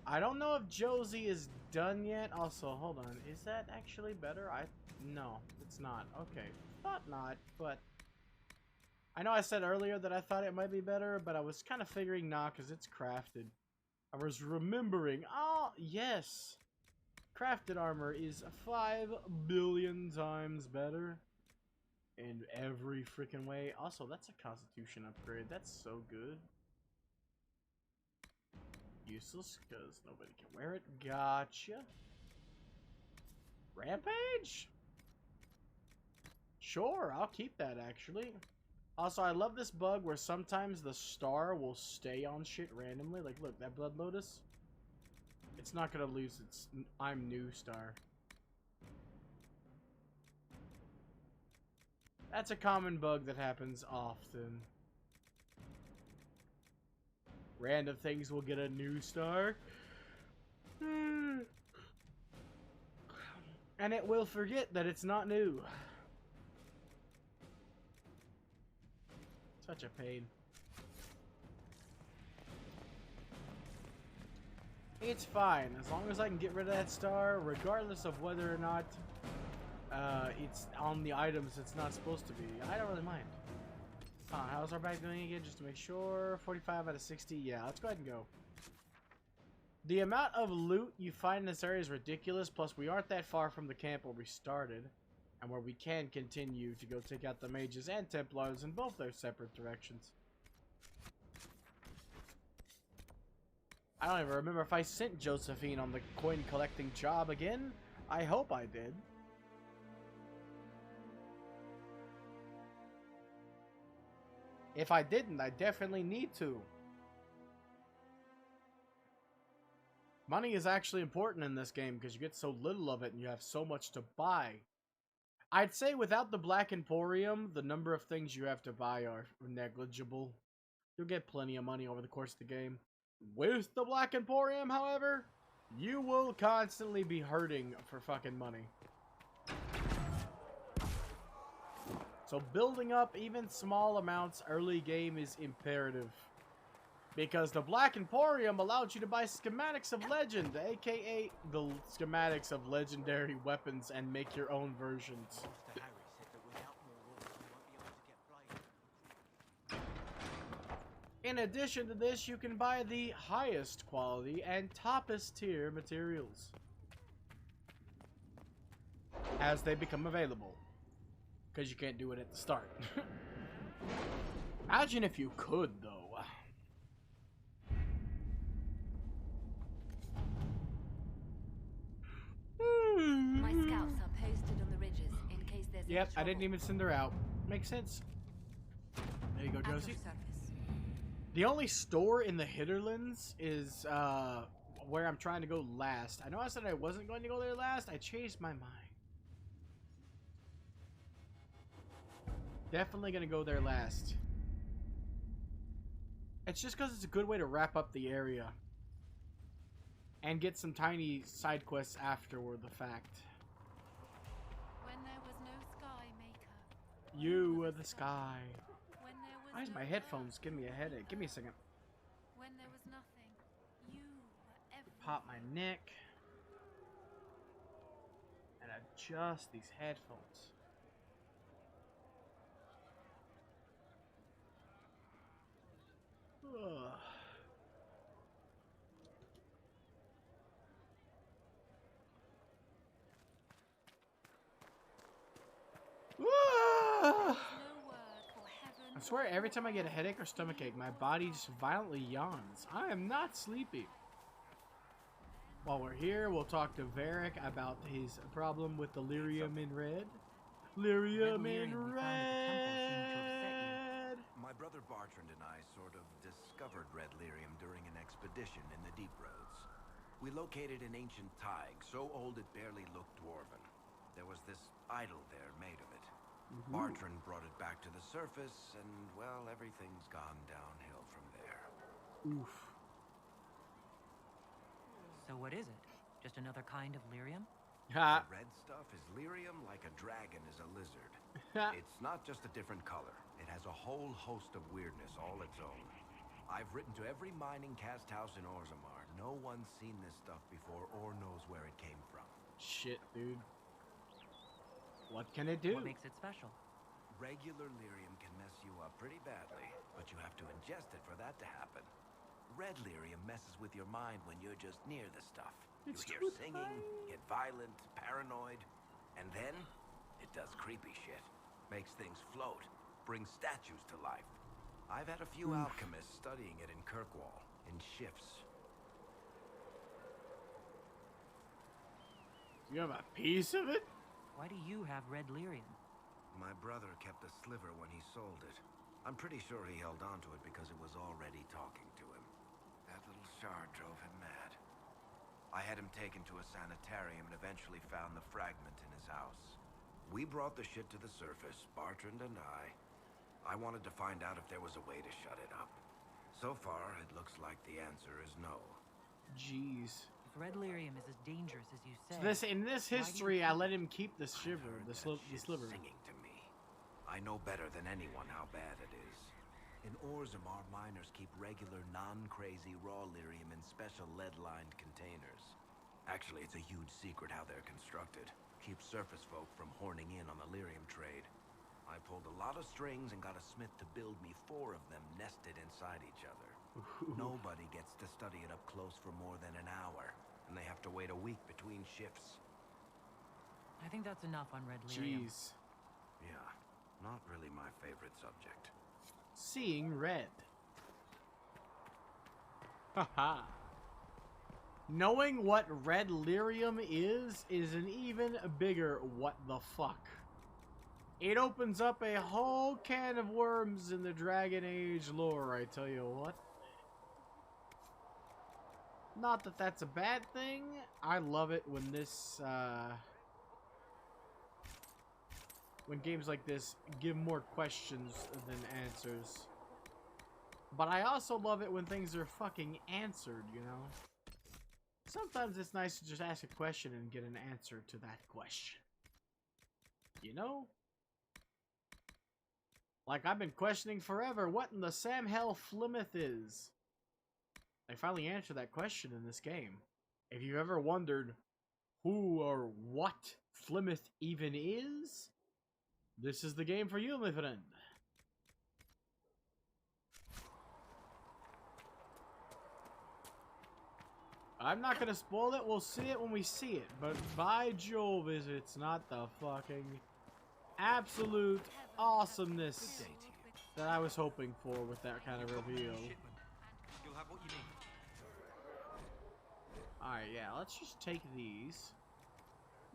I don't know if Josie is done yet. Also, hold on. Is that actually better? No, it's not. Okay. Thought not, but I know I said earlier that I thought it might be better, but I was kind of figuring not because it's crafted. I was remembering. Oh, yes. Crafted armor is 5 billion times better in every freaking way. Also, that's a constitution upgrade. That's so good. Useless because nobody can wear it. Gotcha. Rampage? Sure, I'll keep that actually. Also, I love this bug where sometimes the star will stay on shit randomly. Like, look, that Blood Lotus. It's not gonna lose its I'm new star. That's a common bug that happens often. Random things will get a new star. And it will forget that it's not new. Such a pain. It's fine, as long as I can get rid of that star, regardless of whether or not it's on the items it's not supposed to be. I don't really mind. How's our bag doing again, just to make sure? 45 out of 60. Yeah, let's go ahead and go. The amount of loot you find in this area is ridiculous, plus we aren't that far from the camp where we started, and where we can continue to go take out the mages and templars in both their separate directions. I don't even remember if I sent Josephine on the coin collecting job again. I hope I did. If I didn't, I definitely need to. Money is actually important in this game because you get so little of it and you have so much to buy. I'd say without the Black Emporium, the number of things you have to buy are negligible. You'll get plenty of money over the course of the game. With the Black Emporium, however, you will constantly be hurting for fucking money. So building up even small amounts early game is imperative. Because the Black Emporium allowed you to buy schematics of legend, aka the schematics of legendary weapons, and make your own versions. In addition to this, you can buy the highest quality and toppest tier materials as they become available. Because you can't do it at the start. Imagine if you could, though. My scouts are posted on the ridges in case there's any Yep, I didn't trouble. even send her out. Makes sense. There you go, Out of Josie. service. The only store in the Hinterlands is where I'm trying to go last. I know I said I wasn't going to go there last. I changed my mind. Definitely going to go there last. It's just because it's a good way to wrap up the area. And get some tiny side quests afterward the fact. When there was no sky maker. You were the sky. When there was Why is no my headphones giving me a headache? Give me a second. earth. When there was nothing. You were everything. Pop my neck. And adjust these headphones. Ugh. No word for heaven. I swear, every time I get a headache or stomachache, my body just violently yawns. I am not sleepy. While we're here, we'll talk to Varric about his problem with the lyrium in red. Lyrium in lyrium we found at the temple seemed to upset red. My brother Bartrand and I sort of discovered red lyrium during an expedition in the deep roads. We located an ancient thaig, so old it barely looked dwarven. There was this idol there made of it. Bartrand brought it back to the surface, and, well, everything's gone downhill from there. Oof. So what is it? Just another kind of lyrium? Ha. The red stuff is lyrium like a dragon is a lizard. Ha. It's not just a different color. It has a whole host of weirdness all its own. I've written to every mining cast house in Orzammar. No one's seen this stuff before or knows where it came from. Shit, dude. What can it do? What makes it special? Regular lyrium can mess you up pretty badly, but you have to ingest it for that to happen. Red lyrium messes with your mind when you're just near the stuff. It's You hear too singing, tiny. get violent, paranoid, and then it does creepy shit. Makes things float, brings statues to life. I've had a few alchemists studying it in Kirkwall, in shifts. You have a piece of it? Why do you have red lyrium? My brother kept a sliver when he sold it. I'm pretty sure he held on to it because it was already talking to him. That little shard drove him mad. I had him taken to a sanitarium and eventually found the fragment in his house. We brought the shit to the surface, Bartrand and I wanted to find out if there was a way to shut it up. So far, it looks like the answer is no. Jeez. If red lyrium is as dangerous as you say, So in this why do you history, I keep let him keep the I've shiver, heard the that shit sliver. singing to me. I know better than anyone how bad it is. In Orzammar, miners keep regular, non-crazy raw lyrium in special lead-lined containers. Actually, it's a huge secret how they're constructed. Keeps surface folk from horning in on the lyrium trade. I pulled a lot of strings and got a smith to build me 4 of them nested inside each other. Nobody gets to study it up close for more than an hour, and they have to wait a week between shifts. I think that's enough on red lyrium. Jeez. Yeah, not really my favorite subject. Seeing red. Haha. Knowing what red lyrium is an even bigger what the fuck. It opens up a whole can of worms in the Dragon Age lore, I tell you what. Not that that's a bad thing. I love it when when games like this give more questions than answers. But I also love it when things are fucking answered, you know? Sometimes it's nice to just ask a question and get an answer to that question. You know? Like, I've been questioning forever what in the Sam Hell Flimeth is. I finally answered that question in this game. If you ever wondered who or what Flimeth even is, this is the game for you, my friend. I'm not gonna spoil it, we'll see it when we see it, but by Jove is it's not the fucking absolute awesomeness that I was hoping for with that kind of reveal. You'll have what you need. Alright, yeah, let's just take these.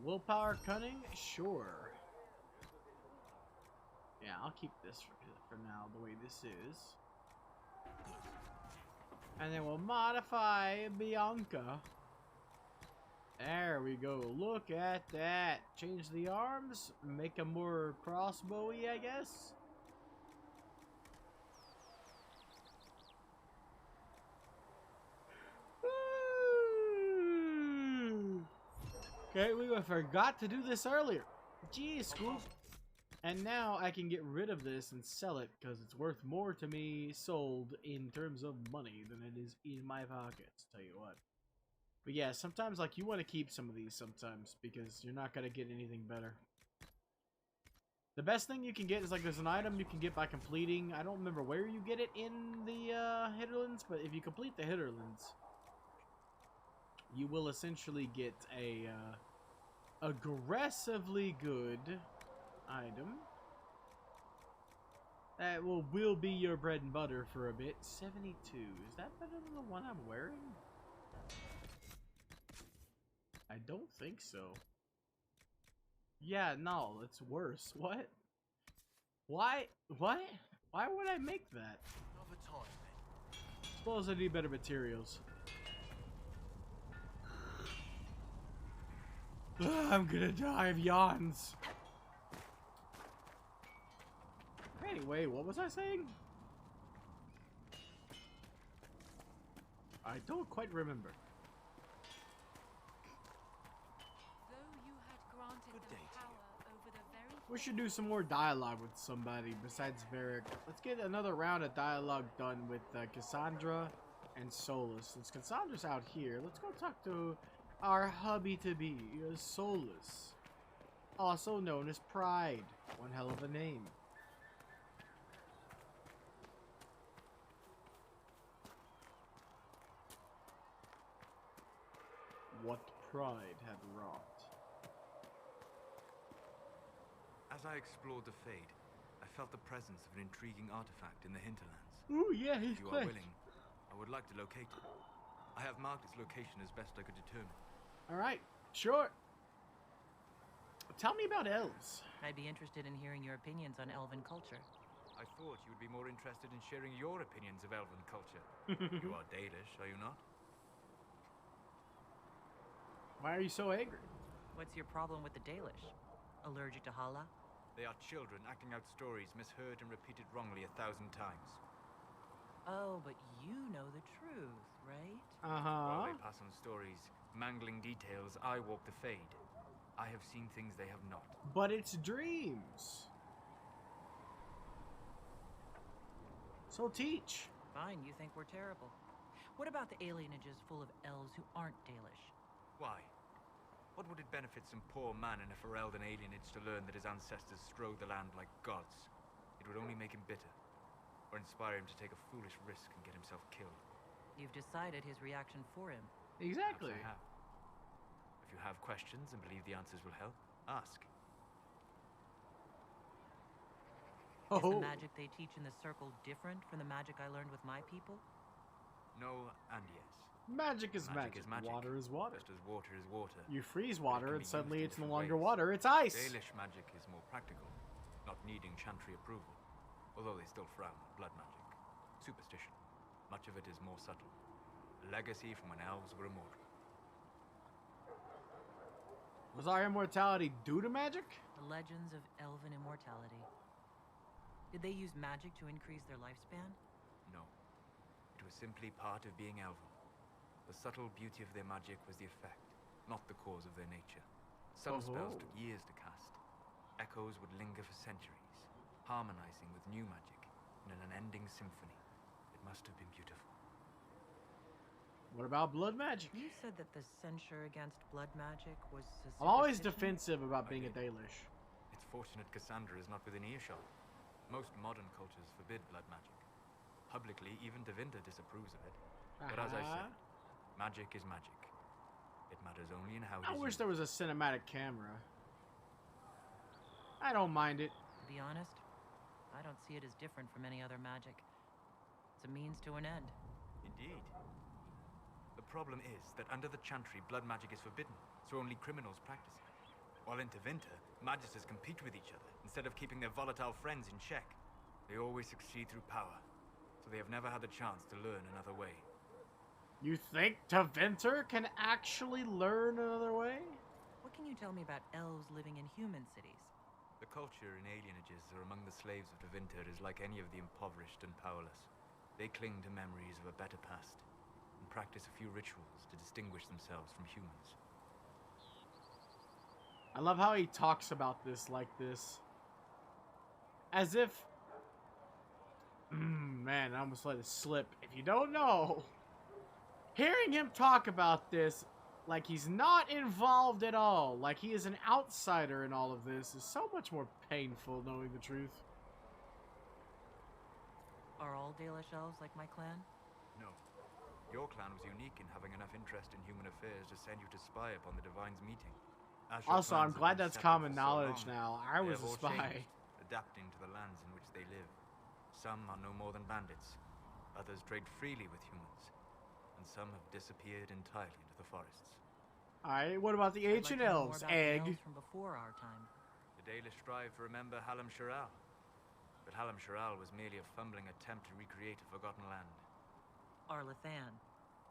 Willpower cunning? Sure. Yeah, I'll keep this for now, the way this is. And then we'll modify Bianca. There we go. Look at that. Change the arms. Make them more crossbowy, I guess. Okay, we forgot to do this earlier. Jeez, Scoop. And now I can get rid of this and sell it because it's worth more to me sold in terms of money than it is in my pockets. Tell you what. But yeah, sometimes like you want to keep some of these sometimes because you're not gonna get anything better. The best thing you can get is like there's an item you can get by completing. I don't remember where you get it in the Hinterlands, but if you complete the Hinterlands, you will essentially get a aggressively good item that will be your bread and butter for a bit. 72. Is that better than the one I'm wearing? I don't think so. Yeah, no, it's worse. What? Why? What? Why would I make that? Another time, then. Suppose I need better materials. I'm gonna die of yawns. Anyway, what was I saying? I don't quite remember. Though you We should do some more dialogue with somebody besides Varric. Let's get another round of dialogue done with Cassandra and Solus. Since Cassandra's out here, let's go talk to our hubby-to-be, Solus. Also known as Pride. One hell of a name. What Pride had wrought. As I explored the Fade, I felt the presence of an intriguing artifact in the hinterlands. Ooh, yeah, he's If you are willing, I would like to locate it. I have marked its location as best I could determine. Alright, sure. Tell me about elves. I'd be interested in hearing your opinions on elven culture. I thought you would be more interested in sharing your opinions of elven culture. You are Dalish, are you not? Why are you so angry? What's your problem with the Dalish? Allergic to Hala? They are children acting out stories misheard and repeated wrongly 1,000 times. Oh, but you know the truth, right? While they pass on stories, mangling details, I walk the Fade. I have seen things they have not. But it's dreams. So teach. Fine, you think we're terrible. What about the alienages full of elves who aren't Dalish? Why? What would it benefit some poor man in a Ferelden alienage to learn that his ancestors strode the land like gods? It would only make him bitter, or inspire him to take a foolish risk and get himself killed. You've decided his reaction for him. Exactly. Perhaps I have. If you have questions and believe the answers will help, ask. Is the magic they teach in the Circle different from the magic I learned with my people? No and yes. Magic is magic. Magic. Water is water. Just as water is water. You freeze But it water can and be suddenly used in it's no different longer ways. water, it's ice. Dalish magic is more practical, not needing chantry approval, although they still frown on blood magic. Superstition. Much of it is more subtle. A legacy from when elves were immortal. Was our immortality due to magic? The legends of elven immortality. Did they use magic to increase their lifespan? No. It was simply part of being elven. The subtle beauty of their magic was the effect, not the cause of their nature. Some spells took years to cast. Echoes would linger for centuries, harmonizing with new magic in an unending symphony. It must have been beautiful. What about blood magic? You said that the censure against blood magic was a I'm always superstition? defensive about being a did. Dalish. It's fortunate Cassandra is not within earshot. Most modern cultures forbid blood magic. Publicly, even Devinter disapproves of it. But as I said, magic is magic. It matters only in how it I is wish used. there was a cinematic camera. I don't mind it. To be honest, I don't see it as different from any other magic. It's a means to an end. Indeed. The problem is that under the Chantry, blood magic is forbidden, so only criminals practice it. While in Tevinter, magisters compete with each other instead of keeping their volatile friends in check. They always succeed through power, so they have never had the chance to learn another way. You think Tevinter can actually learn another way? What can you tell me about elves living in human cities? The culture in alienages or among the slaves of Tevinter is like any of the impoverished and powerless. They cling to memories of a better past and practice a few rituals to distinguish themselves from humans. I love how he talks about this like this. As if... man, I almost let it slip. If you don't know, hearing him talk about this like he's not involved at all, like he is an outsider in all of this, is so much more painful knowing the truth. Are all Dalish elves like my clan? No. Your clan was unique in having enough interest in human affairs to send you to spy upon the Divine's meeting. As your Also, I'm clans have glad been that's separate common for so knowledge long, now. I they was have a all spy. changed, adapting to the lands in which they live. Some are no more than bandits. Others trade freely with humans. And some have disappeared entirely into the forests. Alright, what about the I'd like ancient to know more elves? about the Egg. elves from before our time. The Dalish strive to remember Hallam Shiral. But Hallam Shiral was merely a fumbling attempt to recreate a forgotten land. Arlathan.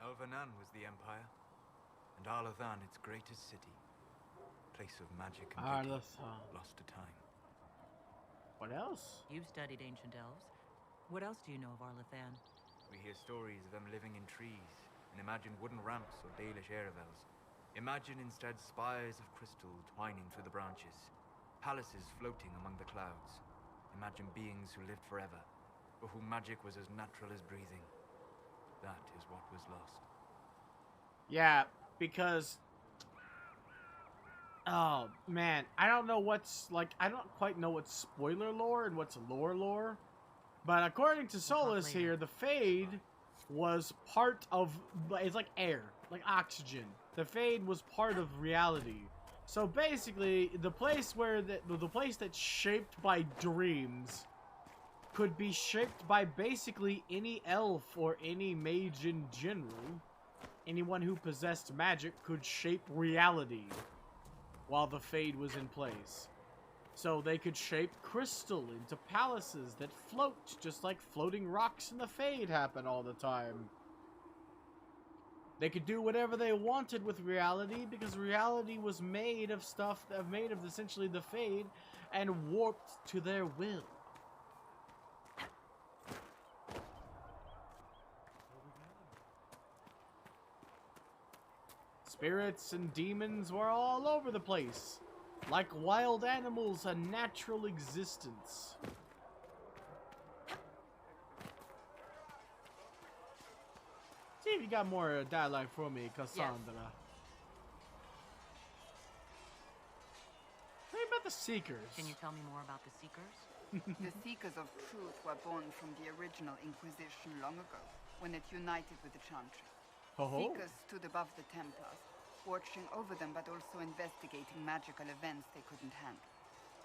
Elvanan was the empire, and Arlathan its greatest city. Place of magic and beauty, Arlathan. lost to time. What else? You've studied ancient elves. What else do you know of Arlathan? We hear stories of them living in trees, and imagine wooden ramps or Dalish aeravels. Imagine instead spires of crystal twining through the branches, Palaces floating among the clouds. Imagine beings who lived forever, for whom magic was as natural as breathing. That is what was lost. Yeah, because... Oh, man. I don't know what's, like, I don't quite know what's spoiler lore and what's lore. But according to Solus here, the Fade was part of... It's like air, like oxygen. The Fade was part of reality. So basically, the place where the place that's shaped by dreams could be shaped by basically any elf or any mage in general. Anyone who possessed magic could shape reality while the Fade was in place. So they could shape crystal into palaces that float, just like floating rocks in the Fade happen all the time. They could do whatever they wanted with reality because reality was made of stuff, made of essentially the Fade, and warped to their will. Spirits and demons were all over the place, like wild animals, a natural existence. See if you got more dialogue for me, Cassandra. Yes. Tell me about the Seekers. Can you tell me more about the Seekers? The Seekers of Truth were born from the original Inquisition long ago, when it united with the Chantry. Ho-ho. Seekers stood above the Templars, watching over them but also investigating magical events they couldn't handle.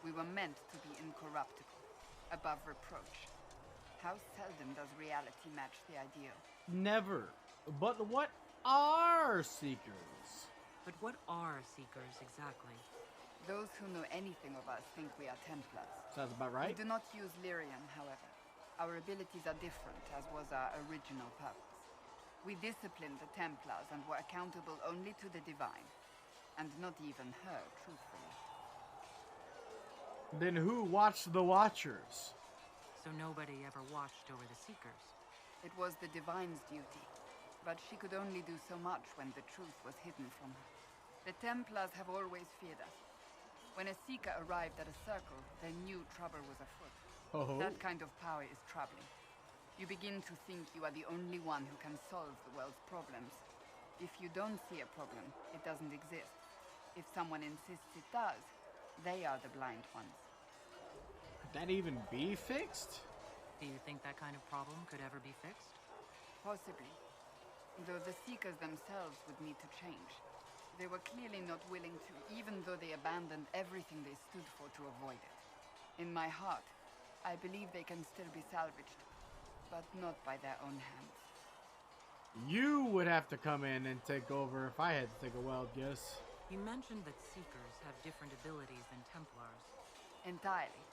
We were meant to be incorruptible, above reproach. How seldom does reality match the ideal? Never. But what are Seekers? But what are Seekers exactly? Those who know anything of us think we are Templars. Sounds about We right. do not use lyrium, however. Our abilities are different, as was our original purpose. We disciplined the Templars and were accountable only to the Divine. And not even her, truthfully. Then who watched the Watchers? So nobody ever watched over the Seekers. It was the Divine's duty. But she could only do so much when the truth was hidden from her. The Templars have always feared us. When a Seeker arrived at a circle, they knew trouble was afoot. Ho-ho. That kind of power is troubling. You begin to think you are the only one who can solve the world's problems. If you don't see a problem, it doesn't exist. If someone insists it does, they are the blind ones. Could that even be fixed? Do you think that kind of problem could ever be fixed? Possibly. Though the Seekers themselves would need to change. They were clearly not willing to, even though they abandoned everything they stood for to avoid it. In my heart, I believe they can still be salvaged, but not by their own hands. You would have to come in and take over if I had to take a wild guess. You mentioned that Seekers have different abilities than Templars. Entirely.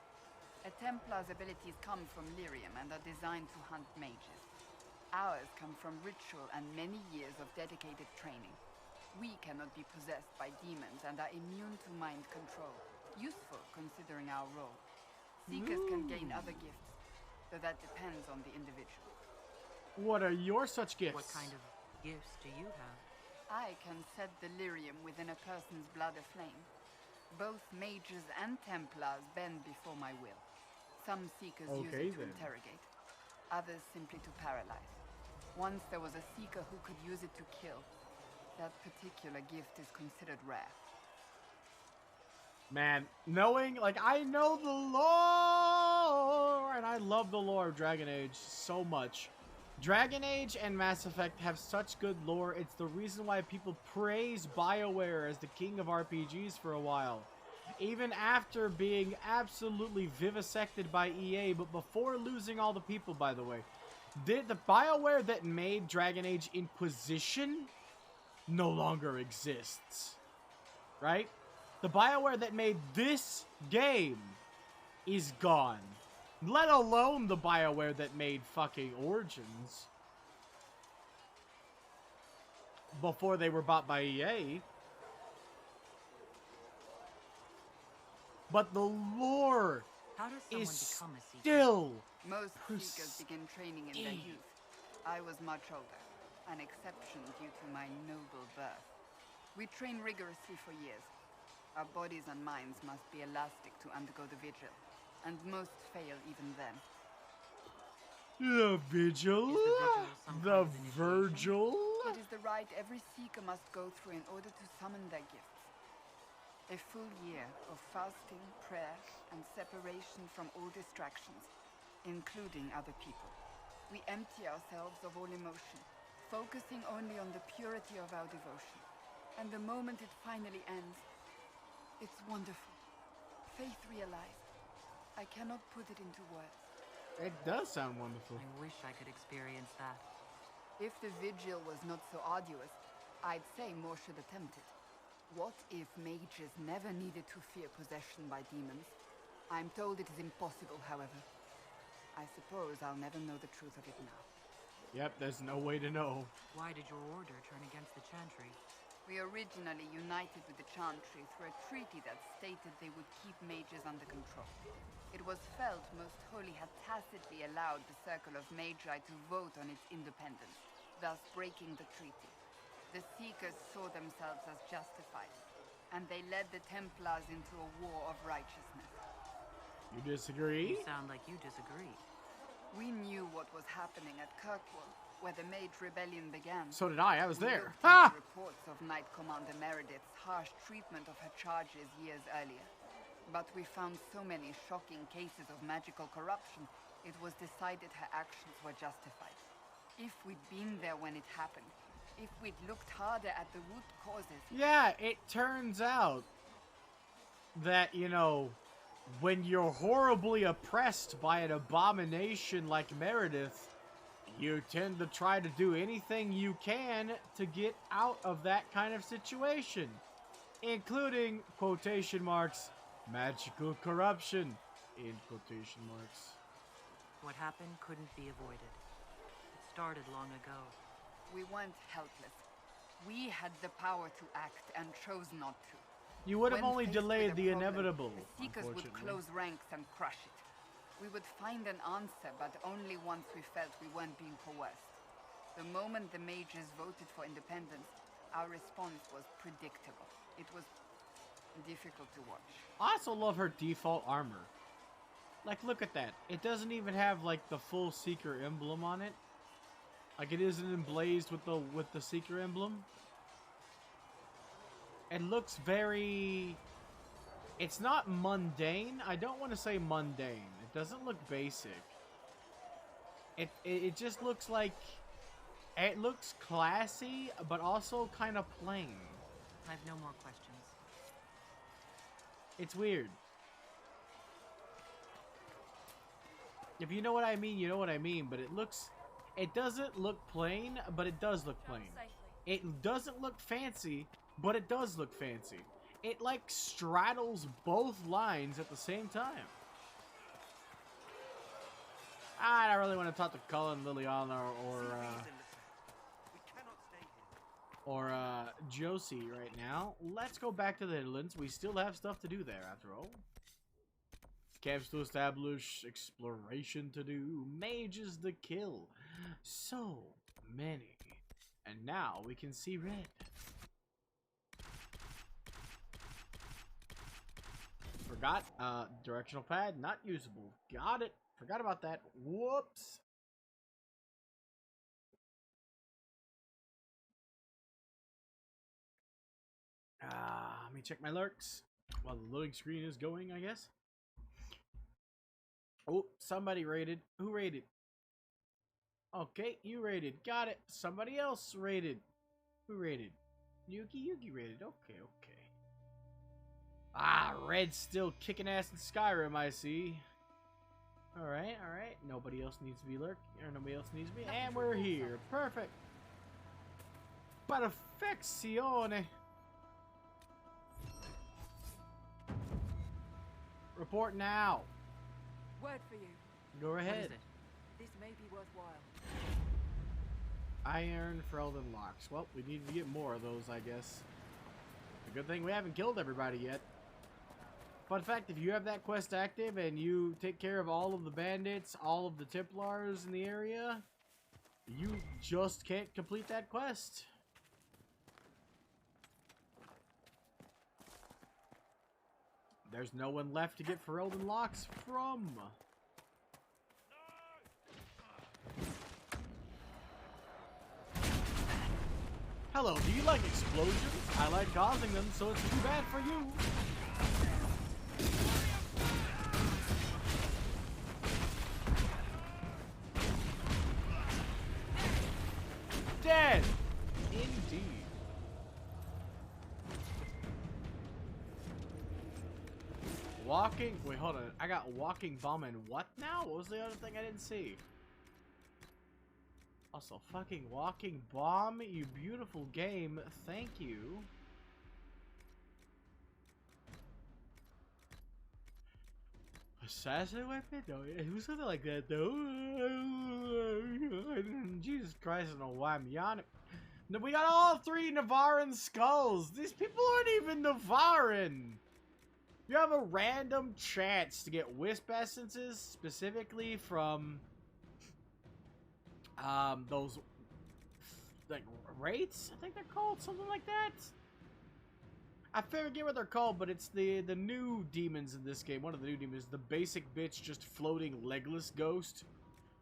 A Templar's abilities come from lyrium and are designed to hunt mages. Ours come from ritual and many years of dedicated training. We cannot be possessed by demons and are immune to mind control. Useful considering our role. Seekers can gain other gifts, though that depends on the individual. What are your such gifts? What kind of gifts do you have? I can set the lyrium within a person's blood aflame. Both mages and Templars bend before my will. Some Seekers use Okay, it to then. interrogate, others simply to paralyze. Once there was a Seeker who could use it to kill. That particular gift is considered rare. Man, knowing, like, I know the lore, and I love the lore of Dragon Age so much. Dragon Age and Mass Effect have such good lore, it's the reason why people praise BioWare as the king of RPGs for a while. Even after being absolutely vivisected by EA, but before losing all the people, by the way. Did the BioWare that made Dragon Age Inquisition no longer exists, right? The BioWare that made this game is gone. Let alone the BioWare that made fucking Origins before they were bought by EA. But the lore How does someone is become a Seeker? still Most Seekers begin training in their youth. I was much older, an exception due to my noble birth. We train rigorously for years. Our bodies and minds must be elastic to undergo the vigil, and most fail even then. The vigil? Is the vigil some The kind of initiation? Virgil? It is the rite every seeker must go through in order to summon their gifts. A full year of fasting, prayer, and separation from all distractions, including other people. We empty ourselves of all emotion, focusing only on the purity of our devotion. And the moment it finally ends, it's wonderful. Faith realized. I cannot put it into words. It does sound wonderful. I wish I could experience that. If the vigil was not so arduous, I'd say more should attempt it. What if mages never needed to fear possession by demons? I'm told it is impossible, however. I suppose I'll never know the truth of it now. Yep, there's no way to know. Why did your order turn against the Chantry? We originally united with the Chantry through a treaty that stated they would keep mages under control. It was felt Most Holy had tacitly allowed the Circle of Magi to vote on its independence, thus breaking the treaty. The Seekers saw themselves as justified, and they led the Templars into a war of righteousness. You disagree? You sound like you disagree. We knew what was happening at Kirkwall, where the Mage Rebellion began. So did I was We there. looked Ha! into reports of Knight Commander Meredith's harsh treatment of her charges years earlier. But we found so many shocking cases of magical corruption, it was decided her actions were justified. If we'd been there when it happened, if we'd looked harder at the root causes... Yeah, it turns out that, you know, when you're horribly oppressed by an abomination like Meredith, you tend to try to do anything you can to get out of that kind of situation, including, quotation marks, magical corruption, in quotation marks. What happened couldn't be avoided. It started long ago. We weren't helpless. We had the power to act and chose not to. You would have When only faced with delayed a the problem, inevitable, the Seekers would unfortunately. close ranks and crush it. We would find an answer, but only once we felt we weren't being coerced. The moment the mages voted for independence, our response was predictable. It was difficult to watch. I also love her default armor. Like, look at that. It doesn't even have, like, the full Seeker emblem on it. Like, it isn't emblazed with the Seeker emblem. It looks very... It's not mundane. I don't want to say mundane. It doesn't look basic. It just looks like... It looks classy, but also kind of plain. I have no more questions. It's weird. If you know what I mean, you know what I mean, but it looks... It doesn't look plain, but it does look plain. It doesn't look fancy, but it does look fancy. It, like, straddles both lines at the same time. I don't really want to talk to Cullen, Liliana, or Josie right now. Let's go back to the Highlands. We still have stuff to do there, after all. Camps to establish, exploration to do, mages to kill. So many. And now we can see red. Forgot, directional pad, not usable. Got it. Forgot about that. Whoops. Let me check my lurks while the loading screen is going, I guess. Oh, somebody raided. Who raided? Okay, you raided. Got it. Somebody else raided. Who raided? Yuki raided. Okay. Ah, Red's still kicking ass in Skyrim, I see. Alright. Nobody else needs to be lurking, or nobody else needs to be. And we're here. Perfect. Perfezione. Report now. Word for you. Go What ahead. is it? This may be worthwhile. Iron for Elven Locks. Well, we need to get more of those, I guess. The good thing we haven't killed everybody yet. Fun fact, if you have that quest active and you take care of all of the bandits, all of the Templars in the area, you just can't complete that quest. There's no one left to get Ferelden Locks from. Hello, do you like explosions? I like causing them, so it's too bad for you. Dead! Indeed. Walking... Wait, hold on. I got walking bomb and what now? What was the other thing I didn't see? Also, fucking walking bomb, you beautiful game. Thank you. Assassin weapon? No, it was something like that though. Jesus Christ, I don't know why I'm yawning. No, we got all 3 Navaran skulls. These people aren't even Navaran. You have a random chance to get wisp essences, specifically from those like rates, I think they're called, something like that. I forget what they're called, but it's the new demons in this game. One of the new demons, the basic bitch, just floating legless ghost.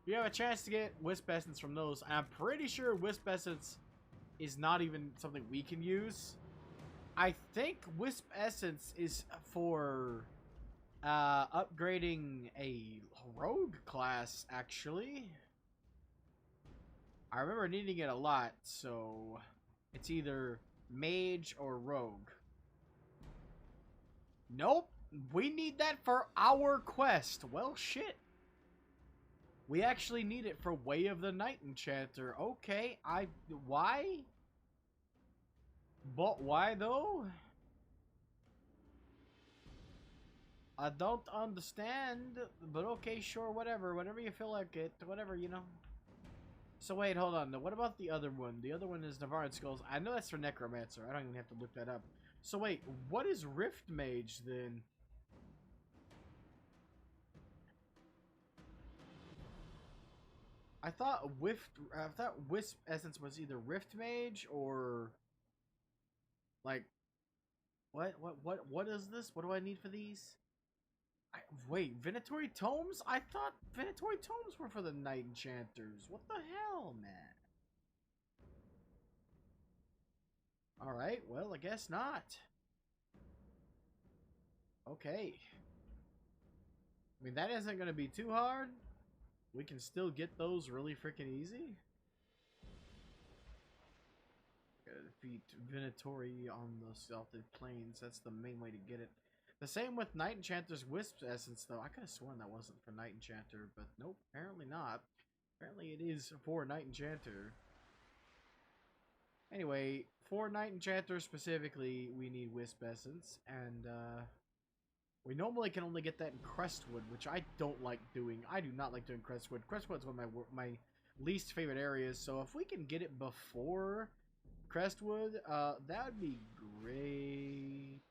You have a chance to get wisp essence from those. I'm pretty sure wisp essence is not even something we can use. I think wisp essence is for upgrading a rogue class, actually. I remember needing it a lot, so it's either mage or rogue. Nope, we need that for our quest. Well, shit. We actually need it for Way of the Night Enchanter. Okay, why? But why though? I don't understand, but okay, sure, whatever. Whatever you feel like it, whatever, you know. So wait, hold on. What about the other one? The other one is Navaran Skulls. I know that's for Necromancer. I don't even have to look that up. So wait, what is Rift Mage then? I thought Wisp Essence was either Rift Mage or like what is this? What do I need for these? Wait, Venatory Tomes? I thought Venatory Tomes were for the Night Enchanters. What the hell, man? Alright, well, I guess not. Okay. I mean, that isn't going to be too hard. We can still get those really freaking easy. Gotta defeat Venatory on the Salted Plains. That's the main way to get it. The same with Night Enchanter's Wisp Essence, though. I could have sworn that wasn't for Night Enchanter, but nope, apparently not. Apparently it is for Night Enchanter. Anyway, for Night Enchanter specifically, we need Wisp Essence, and we normally can only get that in Crestwood, which I don't like doing. I do not like doing Crestwood. Crestwood's one of my least favorite areas, so if we can get it before Crestwood, that would be great.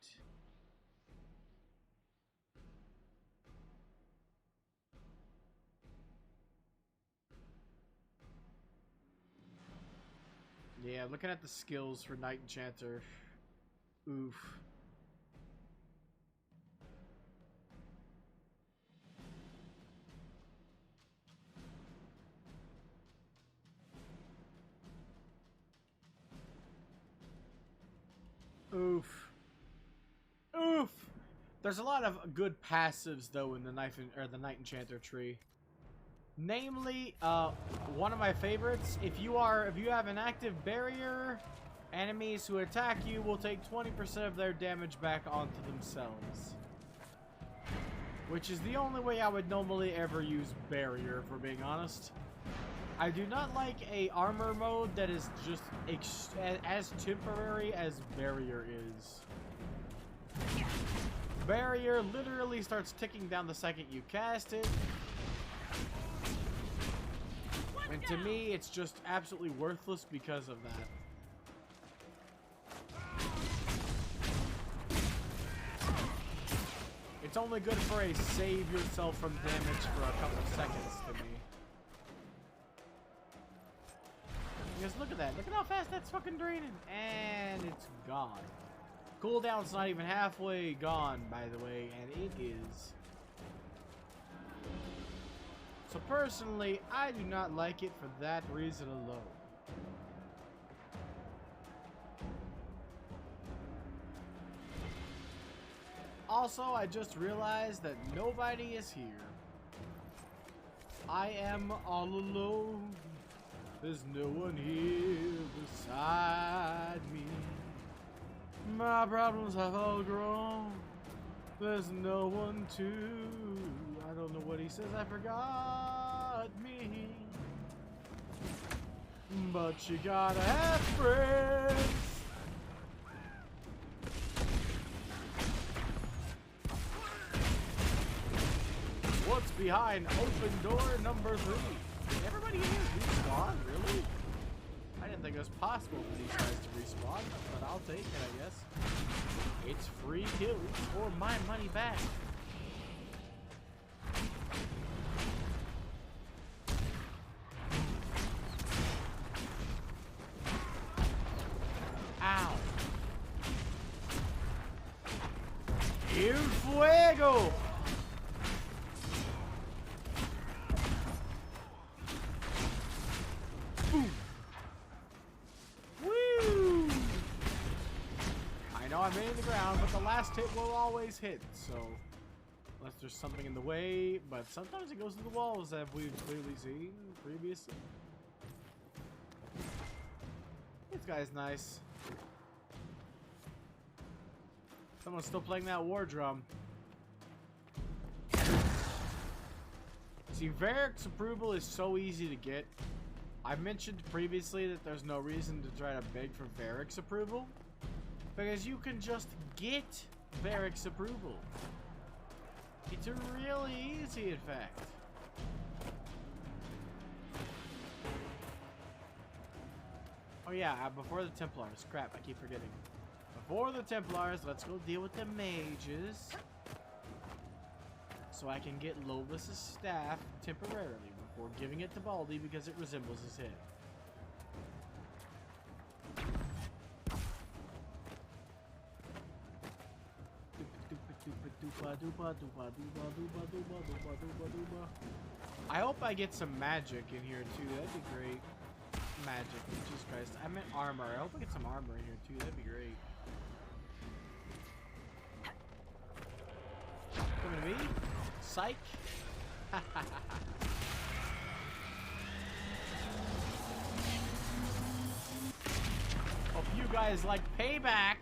Yeah, looking at the skills for Night Enchanter. Oof. Oof. Oof. There's a lot of good passives though in the the Night Enchanter tree. Namely, one of my favorites, if you have an active barrier, enemies who attack you will take 20% of their damage back onto themselves. Which is the only way I would normally ever use barrier, if we're being honest. I do not like a armor mode that is just as temporary as barrier is. Barrier literally starts ticking down the second you cast it. And to me, it's just absolutely worthless because of that. It's only good for a save yourself from damage for a couple of seconds to me. Because look at that. Look at how fast that's fucking draining. And it's gone. cooldown's not even halfway gone, by the way, and it is. So personally, I do not like it for that reason alone. Also, I just realized that nobody is here. I am all alone. There's no one here beside me. My problems have all grown. There's no one to. I don't know what he says. I forgot me. But you gotta have friends. What's behind open door number 3? Did everybody here respawn? Really? I didn't think it was possible for these guys to respawn, but I'll take it, I guess. It's free kills or my money back. Ow. El fuego! Boom! Woo! I know I'm hitting the ground, but the last hit will always hit, so unless there's something in the way, but sometimes it goes to the walls, as we've clearly seen previously. This guy's nice. Someone's still playing that war drum. See, Varric's approval is so easy to get. I mentioned previously that there's no reason to try to beg for Varric's approval, because you can just get Varric's approval. It's really easy, in fact. Oh yeah, before the Templars. Crap, I keep forgetting. Before the Templars, let's go deal with the mages. So I can get Lovis's staff temporarily before giving it to Baldy because it resembles his head. I hope I get some magic in here too. That'd be great. Magic, Jesus Christ. I meant armor. I hope I get some armor in here too. That'd be great. Coming to me? Psych. Hope you guys like payback.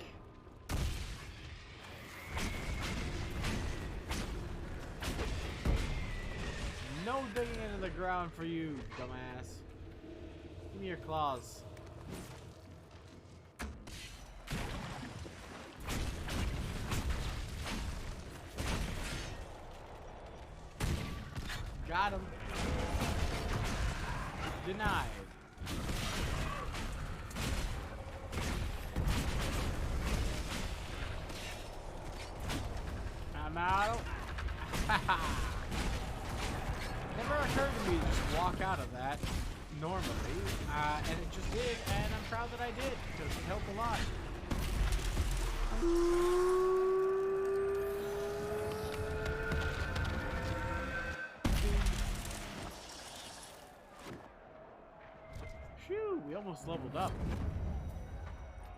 No digging into the ground for you, dumbass. Give me your claws. Got him. Denied. I'm out. Never occurred to me to just walk out of that normally, and it just did, and I'm proud that I did, because it helped a lot. Phew, we almost leveled up.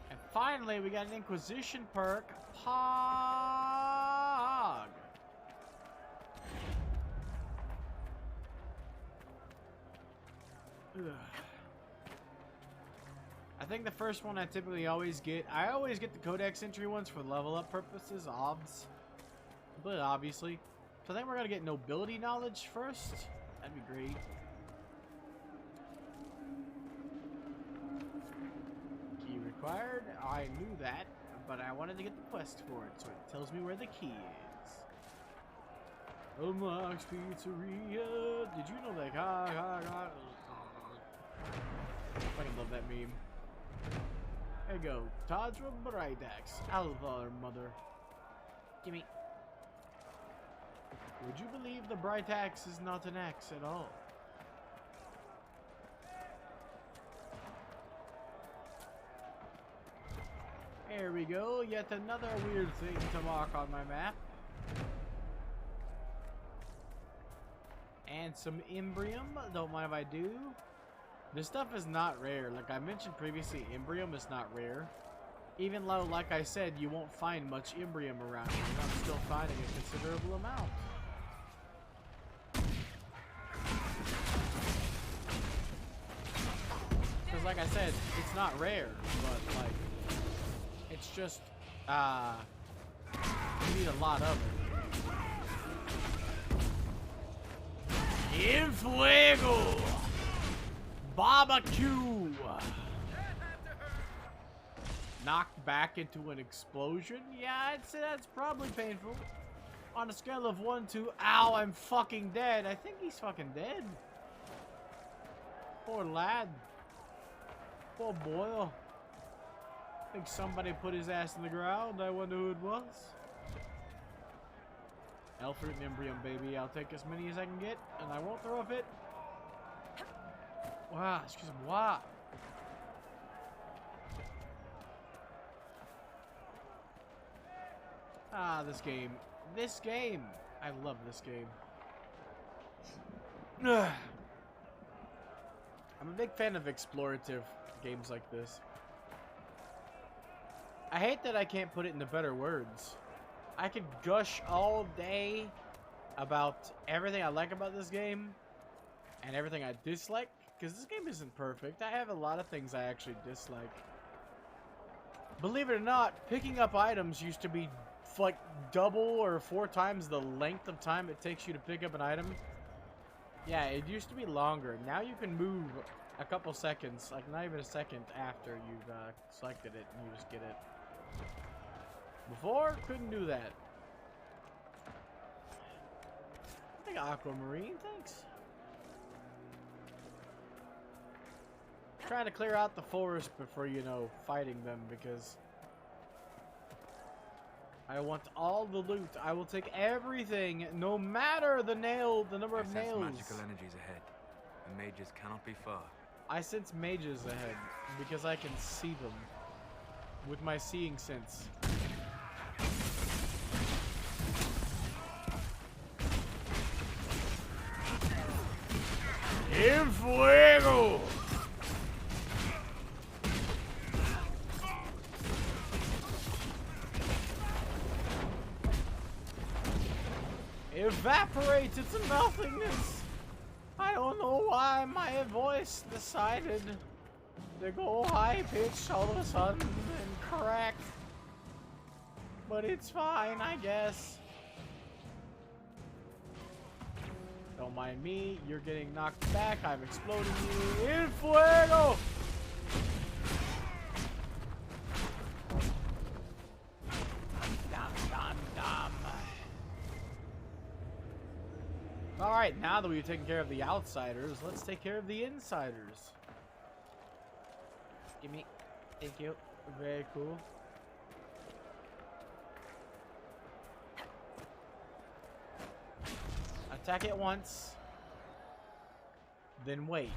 And finally, we got an Inquisition perk, Pog. Ugh. I think the first one I typically always get, I always get the Codex entry ones for level up purposes, but obviously. So I think we're gonna get nobility knowledge first. That'd be great. Key required. I knew that, but I wanted to get the quest for it, so it tells me where the key is. Max Pizzeria. Did you know that? I fucking love that meme. There you go. Tadra Brightax. Alvar, mother. Gimme. Would you believe the Brightax is not an axe at all? There we go. Yet another weird thing to mark on my map. And some Imbrium. Don't mind if I do. This stuff is not rare. Like I mentioned previously, Imbrium is not rare. Even though, like I said, you won't find much Imbrium around here. I'm still finding a considerable amount. Because like I said, it's not rare, but like, it's just, you need a lot of it. In fuego! Barbecue! Knocked back into an explosion? Yeah, I'd say that's probably painful. On a scale of 1 to, ow, I'm fucking dead. I think he's fucking dead. Poor lad. Poor boy. I think somebody put his ass in the ground. I wonder who it was. Elfruit and Imbrium, baby. I'll take as many as I can get, and I won't throw a fit. Wow, excuse me. Wow. Ah, this game. This game. I love this game. Ugh. I'm a big fan of explorative games like this. I hate that I can't put it into better words. I could gush all day about everything I like about this game and everything I dislike, because this game isn't perfect. I have a lot of things I actually dislike. Believe it or not, picking up items used to be like double or 4 times the length of time it takes you to pick up an item. Yeah, it used to be longer. Now you can move a couple seconds, like not even a second after you've selected it, and you just get it. Before, couldn't do that. I think Aquamarine, thanks. Trying to clear out the forest before, you know, fighting them, because I want all the loot. I will take everything, no matter the number of nails. Magical energies ahead. The mages cannot be far. I sense mages ahead because I can see them with my seeing sense. En fuego! Evaporates into nothingness. I don't know why my voice decided to go high pitched all of a sudden and crack. But it's fine, I guess. Don't mind me. You're getting knocked back. I'm exploding you. En fuego! Alright, now that we've taken care of the outsiders, let's take care of the insiders. Gimme. Thank you. Very cool. Attack it once. Then wait.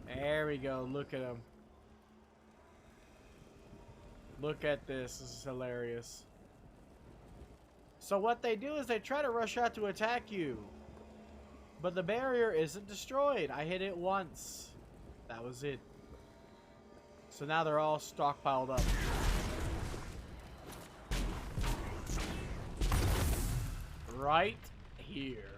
There we go. Look at him. Look at this. This is hilarious. So what they do is they try to rush out to attack you. But the barrier isn't destroyed. I hit it once. That was it. So now they're all stockpiled up. Right here.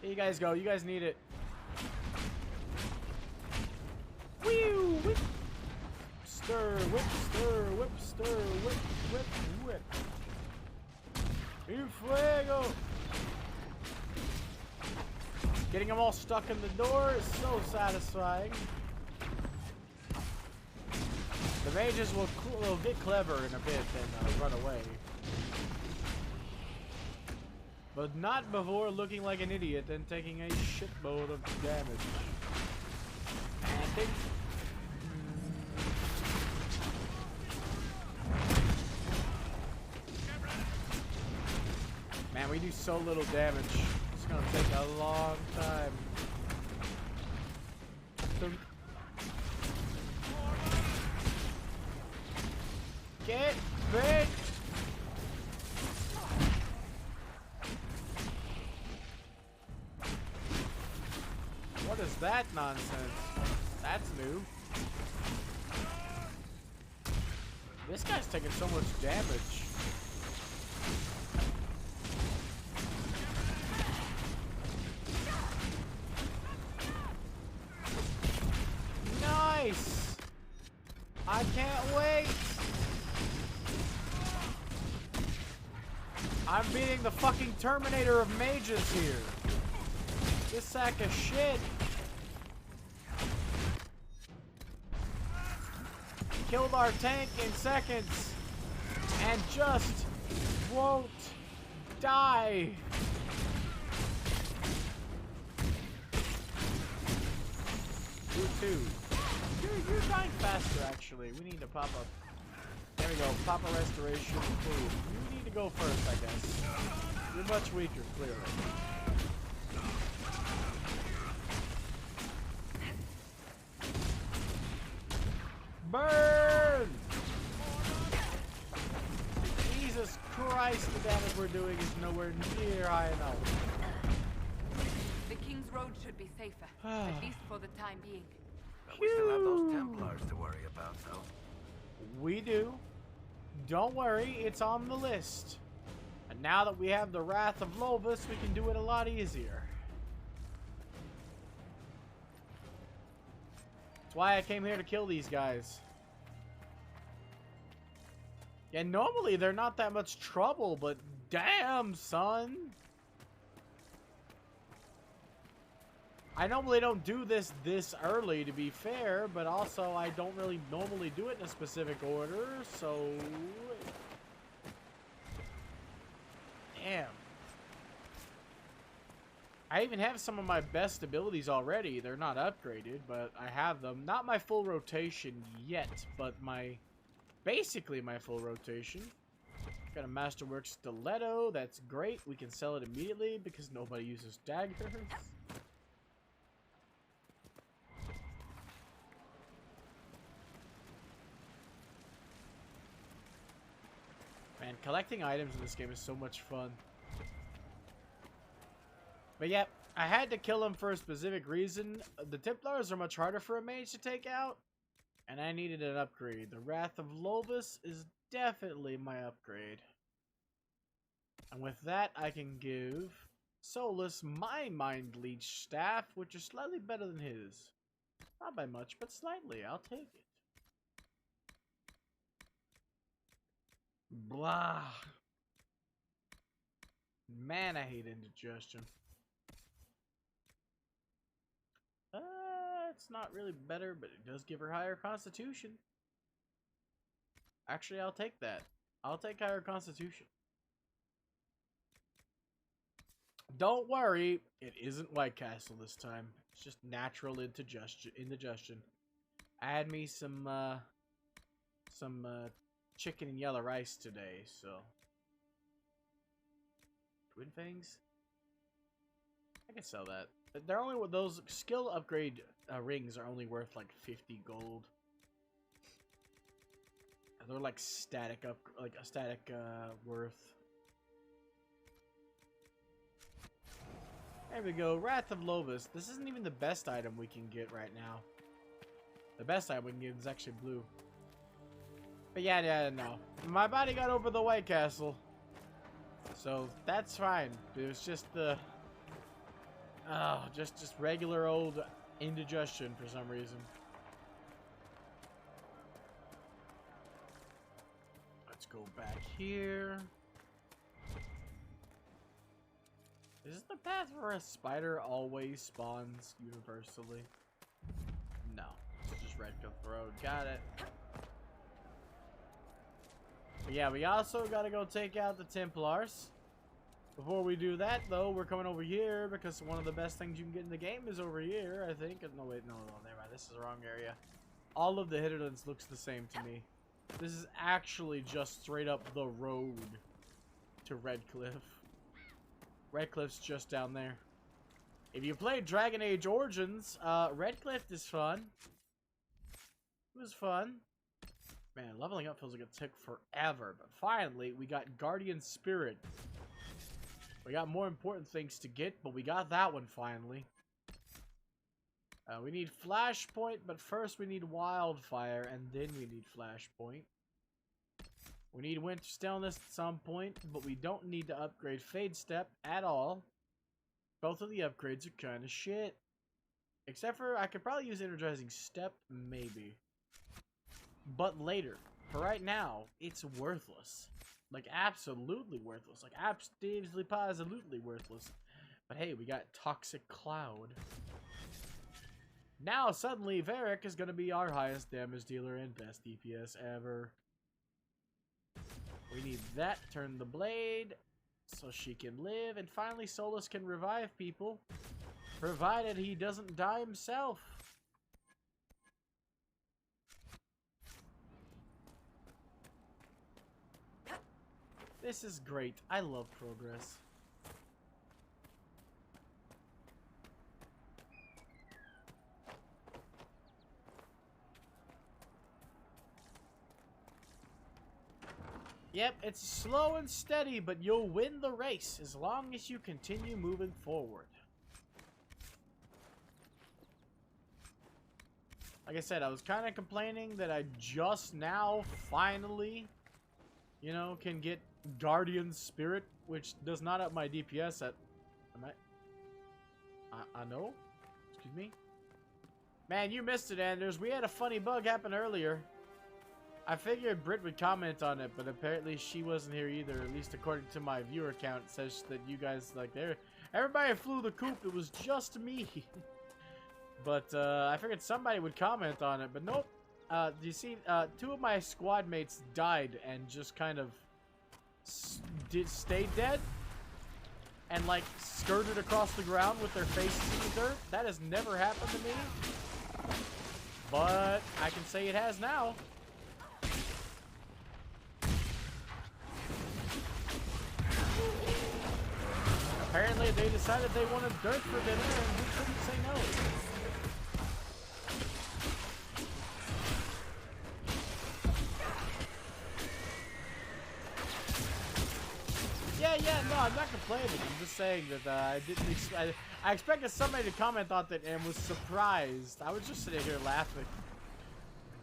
Here you guys go. You guys need it. Whew, whip. Stir, whip, stir, whip, stir, whip, whip, whip. En fuego! Getting them all stuck in the door is so satisfying. The mages will get clever in a bit and run away. But not before looking like an idiot and taking a shitload of damage. And I think... Man, we do so little damage. It's gonna take a long time. Get big! What is that nonsense? That's new. This guy's taking so much damage. Nice! I can't wait! I'm beating the fucking Terminator of mages here. This sack of shit. Killed our tank in seconds and just won't die. You too. You're dying faster, actually. We need to pop up. There we go. Pop a restoration. Ooh, you need to go first, I guess. You're much weaker, clearly. Burn! Jesus Christ, the damage we're doing is nowhere near high enough. The King's Road should be safer, at least for the time being. But we still have those Templars to worry about, though. We do. Don't worry, it's on the list. And now that we have the Wrath of Lobus, we can do it a lot easier. That's why I came here to kill these guys. Yeah, normally they're not that much trouble, but damn, son. I normally don't do this early, to be fair, but also I don't really normally do it in a specific order, so... Damn. I even have some of my best abilities already. They're not upgraded, but I have them. Not my full rotation yet, but my... Basically my full rotation. Got a Masterwork Stiletto. That's great. We can sell it immediately because nobody uses daggers. Man, collecting items in this game is so much fun. But yeah, I had to kill him for a specific reason. The Templars are much harder for a mage to take out, and I needed an upgrade. The Wrath of Lobus is definitely my upgrade. And with that, I can give Solus my Mind Leech Staff, which is slightly better than his. Not by much, but slightly. I'll take it. Blah. Man, I hate indigestion. It's not really better, but it does give her higher constitution. Actually, I'll take that. I'll take higher constitution. Don't worry, it isn't White Castle this time. It's just natural indigestion. Add me some chicken and yellow rice today, so. Twin Fangs? I can sell that. They're only, those skill upgrade rings are only worth like 50 gold. They're like static worth. There we go, Wrath of Lobus. This isn't even the best item we can get right now. The best item we can get is actually blue. But yeah, no. My body got over the White Castle. So, that's fine. It was just the... Oh, just regular old indigestion for some reason. Let's go back here. Is this the path where a spider always spawns universally? No. It's just Redcliffe Road. Got it. But yeah, we also gotta go take out the Templars. Before we do that, though, we're coming over here because one of the best things you can get in the game is over here, I think. No, wait, no, never mind. This is the wrong area. All of the Hitterlands looks the same to me. This is actually just straight up the road to Redcliffe. Redcliffe's just down there. If you play Dragon Age Origins, Redcliffe is fun. It was fun. Man, leveling up feels like it took forever, but finally, we got Guardian Spirit. We got more important things to get, but we got that one finally. We need Flashpoint, but first we need Wildfire, and then we need Flashpoint. We need Winter Stillness at some point, but we don't need to upgrade Fade Step at all. Both of the upgrades are kind of shit. Except for, I could probably use Energizing Step, maybe. But later. For right now, it's worthless. Like, absolutely worthless. Like, absolutely, positively worthless. But hey, we got Toxic Cloud. Now, suddenly, Varric is going to be our highest damage dealer and best DPS ever. We need that. Turn the blade so she can live. And finally, Solus can revive people. Provided he doesn't die himself. This is great. I love progress. Yep, it's slow and steady, but you'll win the race as long as you continue moving forward. Like I said, I was kind of complaining that I just now, finally, you know, can get Guardian Spirit, which does not up my DPS at... I know? Excuse me? Man, you missed it, Anders. We had a funny bug happen earlier. I figured Britt would comment on it, but apparently she wasn't here either. At least according to my viewer count, it says that you guys, like, everybody flew the coop. It was just me. But I figured somebody would comment on it, but nope. Do you see, two of my squad mates died and just kind of stayed dead and like skirted across the ground with their faces in the dirt. That has never happened to me, but I can say it has now. Apparently they decided they wanted dirt for dinner and we couldn't say no. Yeah, no, I'm not complaining. I'm just saying that I didn't. I expected somebody to comment on it and was surprised. I was just sitting here laughing.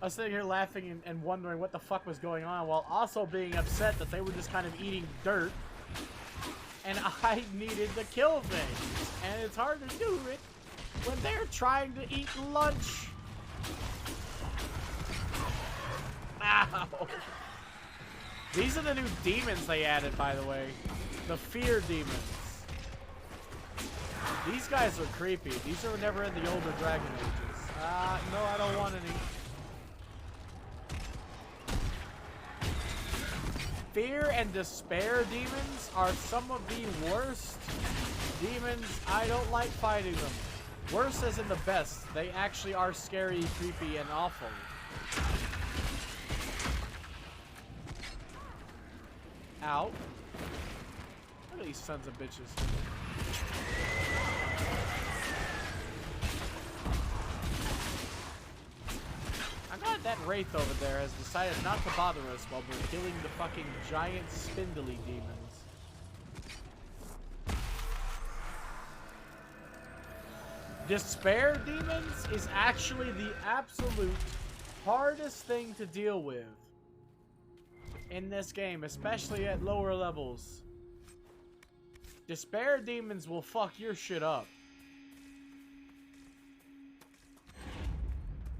I was sitting here laughing and wondering what the fuck was going on, while also being upset that they were just kind of eating dirt, and I needed to kill things. And it's hard to do it when they're trying to eat lunch. Ow! These are the new demons they added, by the way. The fear demons. These guys are creepy. These were never in the older Dragon Ages. No, I don't want any. Fear and despair demons are some of the worst demons. I don't like fighting them. Worse as in the best. They actually are scary, creepy, and awful. Ow. Look at these sons of bitches. I'm glad that Wraith over there has decided not to bother us while we're killing the fucking giant spindly demons. Despair demons is actually the absolute hardest thing to deal with in this game, especially at lower levels. Despair demons will fuck your shit up.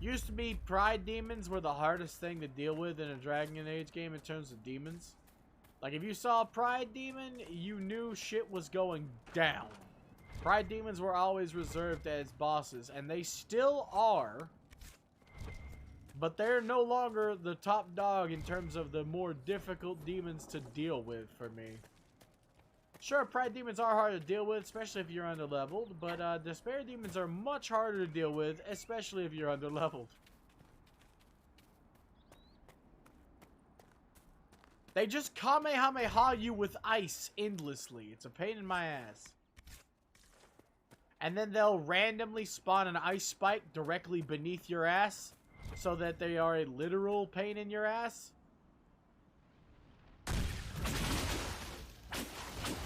Used to be pride demons were the hardest thing to deal with in a Dragon Age game in terms of demons. Like, if you saw a pride demon, you knew shit was going down. Pride demons were always reserved as bosses, and they still are. But they're no longer the top dog in terms of the more difficult demons to deal with for me. Sure, pride demons are hard to deal with, especially if you're underleveled, but despair demons are much harder to deal with, especially if you're underleveled. They just Kamehameha you with ice endlessly. It's a pain in my ass. And then they'll randomly spawn an ice spike directly beneath your ass, so that they are a literal pain in your ass.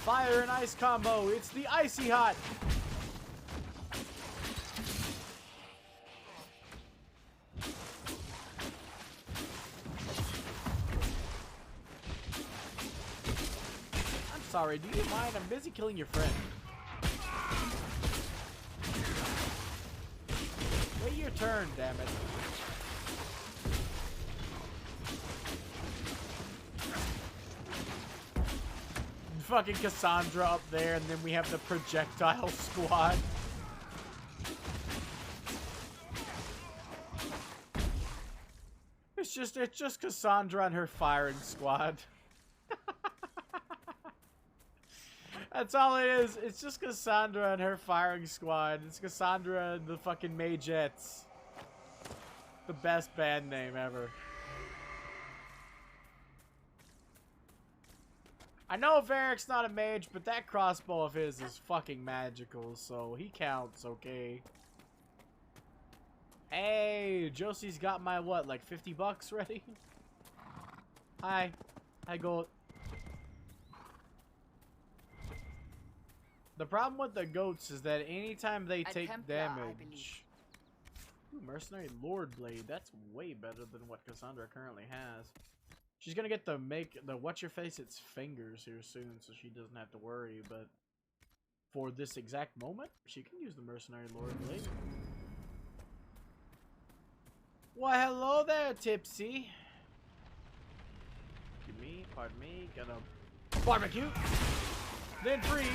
Fire and ice combo. It's the icy hot. I'm sorry, do you mind? I'm busy killing your friend. Wait your turn, damn it. Fucking Cassandra up there, and then we have the projectile squad. It's just Cassandra and her firing squad. That's all it is. It's just Cassandra and her firing squad. It's Cassandra and the fucking Magettes. The best band name ever. I know Varric's not a mage, but that crossbow of his is fucking magical, so he counts, okay? Hey, Josie's got my what, like 50 bucks ready? Hi. Hi, Goat. The problem with the goats is that anytime they take damage... Ooh, Mercenary Lord Blade. That's way better than what Cassandra currently has. She's gonna get the what's-your-face-its fingers here soon, so she doesn't have to worry, but... For this exact moment, she can use the Mercenary Lord Blade. Why, hello there, Tipsy. Pardon me, gonna barbecue, then freeze,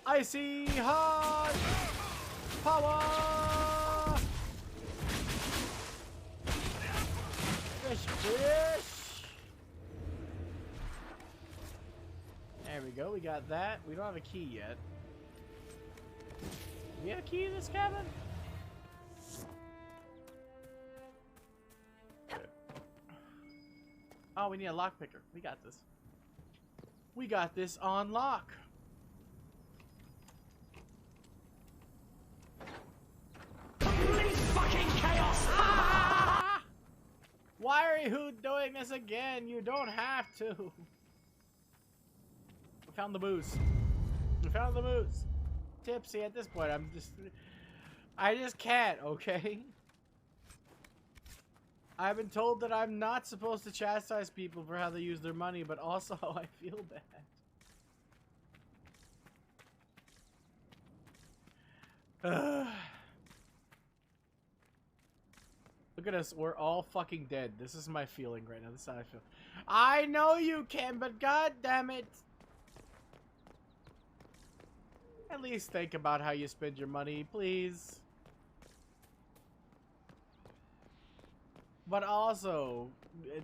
icy hot power, fish. There we go, we got that. We don't have a key yet. Do we have a key in this cabin? Oh, we need a lockpicker. We got this. We got this on lock. Complete fucking chaos! Ah! Why are you doing this again? You don't have to. We found the booze. We found the booze. Tipsy at this point. I just can't, okay? I've been told that I'm not supposed to chastise people for how they use their money, but also I feel bad. Look at us, we're all fucking dead. This is my feeling right now. This is how I feel. I know you can, but god damn it. At least think about how you spend your money, please. But also,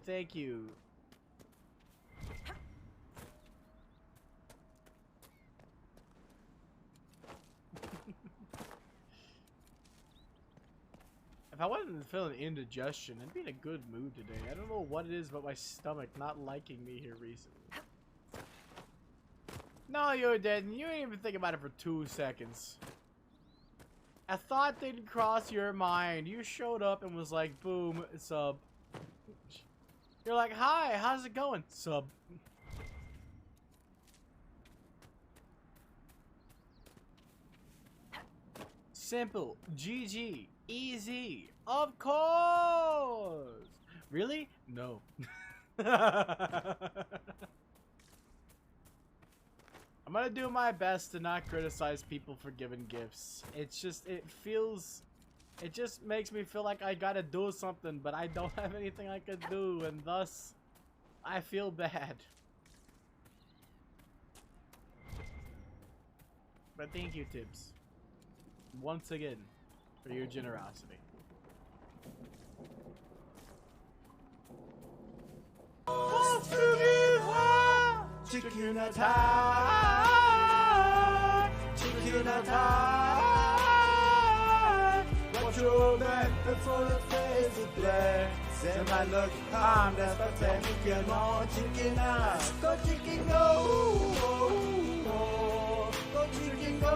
thank you. If I wasn't feeling indigestion, I'd be in a good mood today. I don't know what it is but my stomach not liking me here recently. No, you didn't. You didn't even think about it for 2 seconds. A thought didn't cross your mind. You showed up and was like, boom, sub. You're like, hi, how's it going? Sub. Simple. GG. Easy. Of course. Really? No. I'm gonna do my best to not criticize people for giving gifts. It's just, it just makes me feel like I gotta do something, but I don't have anything I could do, and thus, I feel bad. But thank you, Tibbs. Once again, for your generosity. Chicken attack! Chicken attack! What you meant before the face of blessing. They might look harmless, but they make you more chicken out. Go chicken go, go chicken go,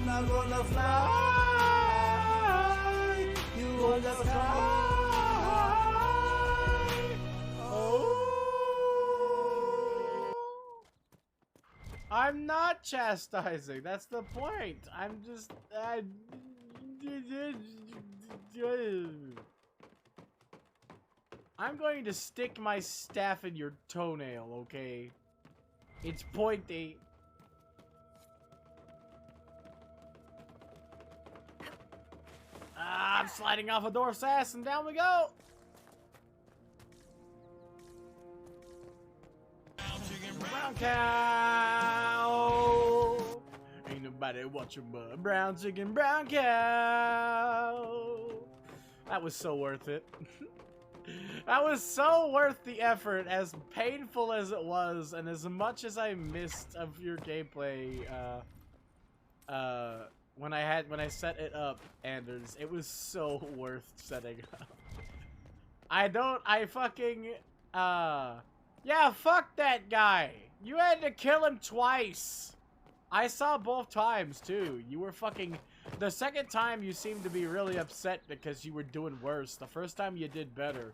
not gonna fly, you gonna fly. I'm not chastising. That's the point. I'm just. I'm going to stick my staff in your toenail, okay? It's pointy. I'm sliding off a dwarf's ass and down we go. Brown cow. Ain't nobody watching but brown chicken, brown cow. That was so worth it. That was so worth the effort, as painful as it was, and as much as I missed of your gameplay, when I set it up, Anders, it was so worth setting up. Yeah, fuck that guy. You had to kill him twice. I saw both times, too. You were fucking... The second time, you seemed to be really upset because you were doing worse. The first time, you did better.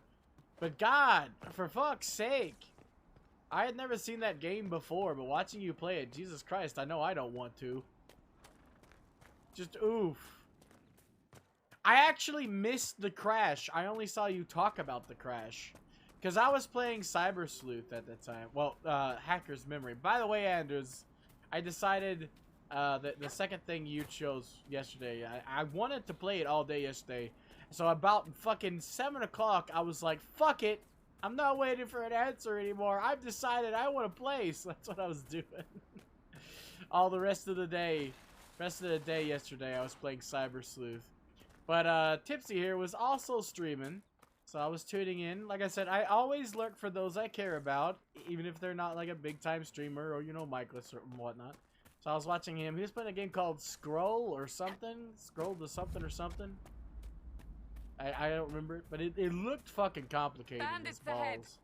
But God, for fuck's sake. I had never seen that game before, but watching you play it, Jesus Christ, I know I don't want to. Just oof. I actually missed the crash. I only saw you talk about the crash. Because I was playing Cyber Sleuth at that time. Well, Hacker's Memory. By the way, Anders, I decided that the second thing you chose yesterday, I wanted to play it all day yesterday. So about fucking 7 o'clock, I was like, fuck it. I'm not waiting for an answer anymore. I've decided I want to play. So that's what I was doing. All the rest of the day. Rest of the day yesterday, I was playing Cyber Sleuth. But Tipsy here was also streaming. So I was tuning in. Like I said, I always lurk for those I care about, even if they're not like a big time streamer or, you know, Michael's or whatnot. So I was watching him. He was playing a game called Scroll or something. Scroll to something or something. I don't remember it, but it looked fucking complicated as balls.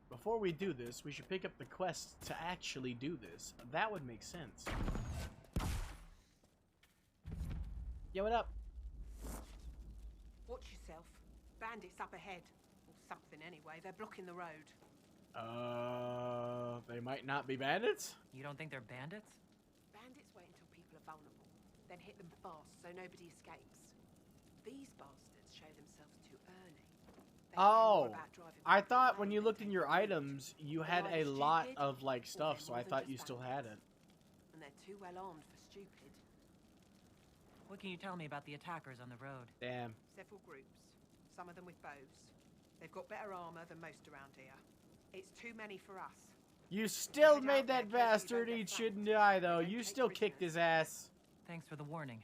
Before we do this, we should pick up the quest to actually do this. That would make sense. Yo, what up? Watch yourself. Bandits up ahead. Or something anyway. They're blocking the road. They might not be bandits? You don't think they're bandits? Bandits wait until people are vulnerable, then hit them fast so nobody escapes. These bastards show themselves too early. They care more about driving I people thought away when you than looked in taking your them. items, you They're had a either lot stupid, of like or stuff, they're so I more than thought you just still had bandits. it. And they're too well armed for stupid. What can you tell me about the attackers on the road? Damn. Several groups, some of them with bows. They've got better armor than most around here. It's too many for us. You still Head made out there that careful you bastard don't get eat flanked. shouldn't die though. Don't You take still kicked prisoners. his ass. Thanks for the warning.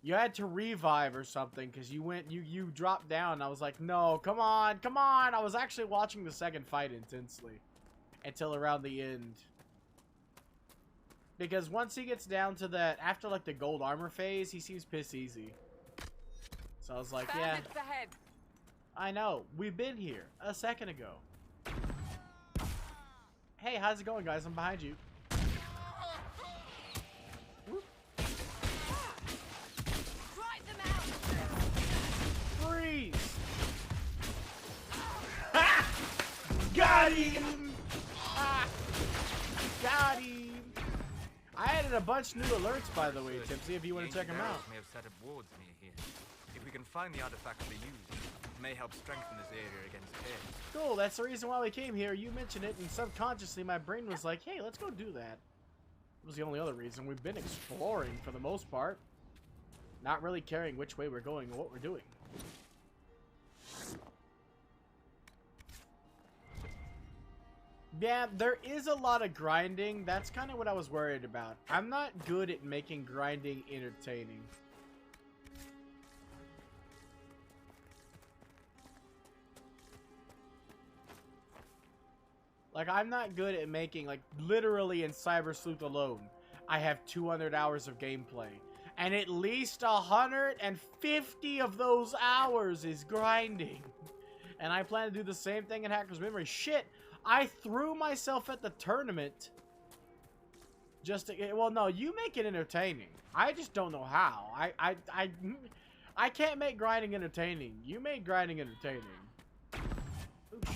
You had to revive or something because you went, you dropped down. I was like, no, come on, come on. I was actually watching the second fight intensely until around the end. Because once he gets down to that, after like the gold armor phase, he seems piss easy. So I was like, yeah, Bandits ahead. I know. We've been here a second ago. Hey, how's it going, guys? I'm behind you. Whoop. Drive them out. Freeze! Ha! Got him! Ah! Got him! I added a bunch new alerts, by the way, Tipsy, if you want to check them out. May have set up wards near here. If we can find the artifacts they used, it may help strengthen this area against pairs. Cool, that's the reason why we came here. You mentioned it, and subconsciously my brain was like, hey, let's go do that. It was the only other reason. We've been exploring for the most part. Not really caring which way we're going or what we're doing. Yeah, there is a lot of grinding. That's kind of what I was worried about. I'm not good at making grinding entertaining. Like, I'm not good at making, like, literally in Cyber Sleuth alone, I have 200 hours of gameplay. And at least 150 of those hours is grinding. And I plan to do the same thing in Hacker's Memory. Shit, I threw myself at the tournament. Just to, well, no, you make it entertaining. I just don't know how. I can't make grinding entertaining. You made grinding entertaining. Oh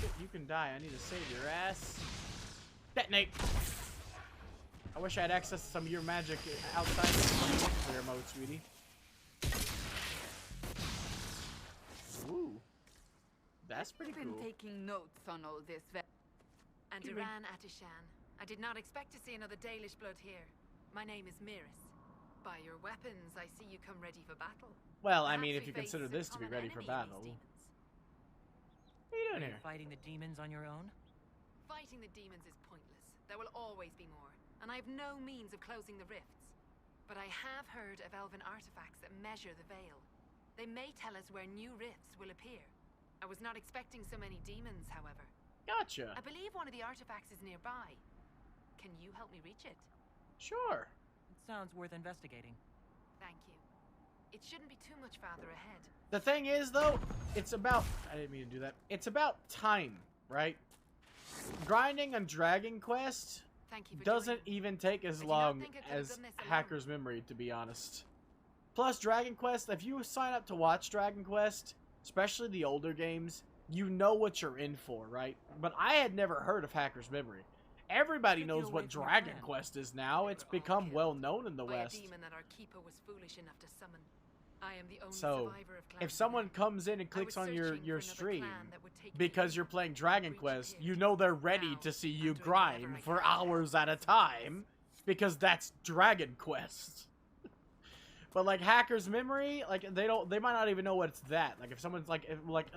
shit, you can die. I need to save your ass. Detonate! I wish I had access to some of your magic outside of clear mode, sweetie. Ooh. That's pretty I've been cool. taking notes on all this. And Iran Atishan. I did not expect to see another Dalish blood here. My name is Miris. By your weapons, I see you come ready for battle. Well, I mean, Perhaps if you we consider face this to be a common ready for enemy in battle. these demons. What are you doing Are here? you fighting the demons on your own? Fighting the demons is pointless. There will always be more, and I have no means of closing the rifts. But I have heard of elven artifacts that measure the veil. They may tell us where new rifts will appear. I was not expecting so many demons, however. Gotcha. I believe one of the artifacts is nearby. Can you help me reach it? Sure. It sounds worth investigating. Thank you. It shouldn't be too much farther ahead. The thing is, though, it's about... I didn't mean to do that. It's about time, right? Grinding on Dragon Quest Thank you for doesn't joining. even take as I did not long think I could have as done this alone. Hacker's Memory, to be honest. Plus, Dragon Quest, if you sign up to watch Dragon Quest, especially the older games, you know what you're in for, right? But I had never heard of Hacker's Memory. Everybody Took you knows away what from your Dragon plan. Quest is now. They It's were all become killed well known in the by West. a demon that our keeper was foolish enough to summon. I am the only So, survivor of Clan if someone Vanette. comes in and I clicks was on your searching for another stream clan that would take me because in. you're playing Dragon Breach Quest, appeared. you know they're ready Now, to see I'm you doing whatever grind I for can to help hours at a these time because that's Dragon Quest. But like Hacker's Memory, like they might not even know what it's that. Like if someone's like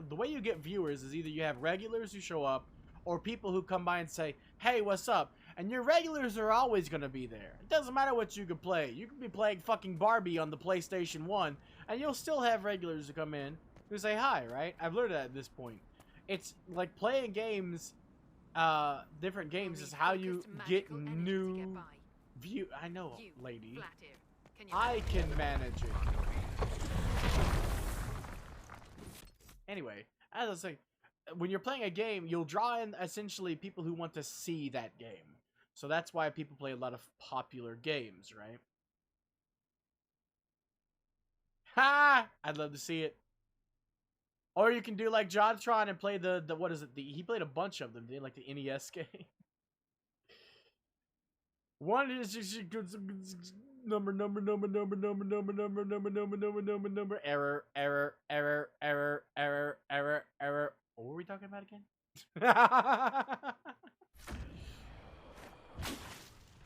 the way you get viewers is either you have regulars who show up or people who come by and say, "Hey, what's up?" And your regulars are always going to be there. It doesn't matter what you could play. You could be playing fucking Barbie on the PlayStation 1 and you'll still have regulars who come in who say hi, right? I've learned that at this point. It's like playing games, different games We'll is need how you focused get magical energy to new get by. view. I know, You, lady. Flatear, can you I manage can it? manage it. Anyway, as I was saying, when you're playing a game, you'll draw in essentially people who want to see that game. So that's why people play a lot of popular games, right? Ha! I'd love to see it. Or you can do like Jontron and play the what is it? He played a bunch of them, didn't he? Like the NES game. One is number error. What were we talking about again?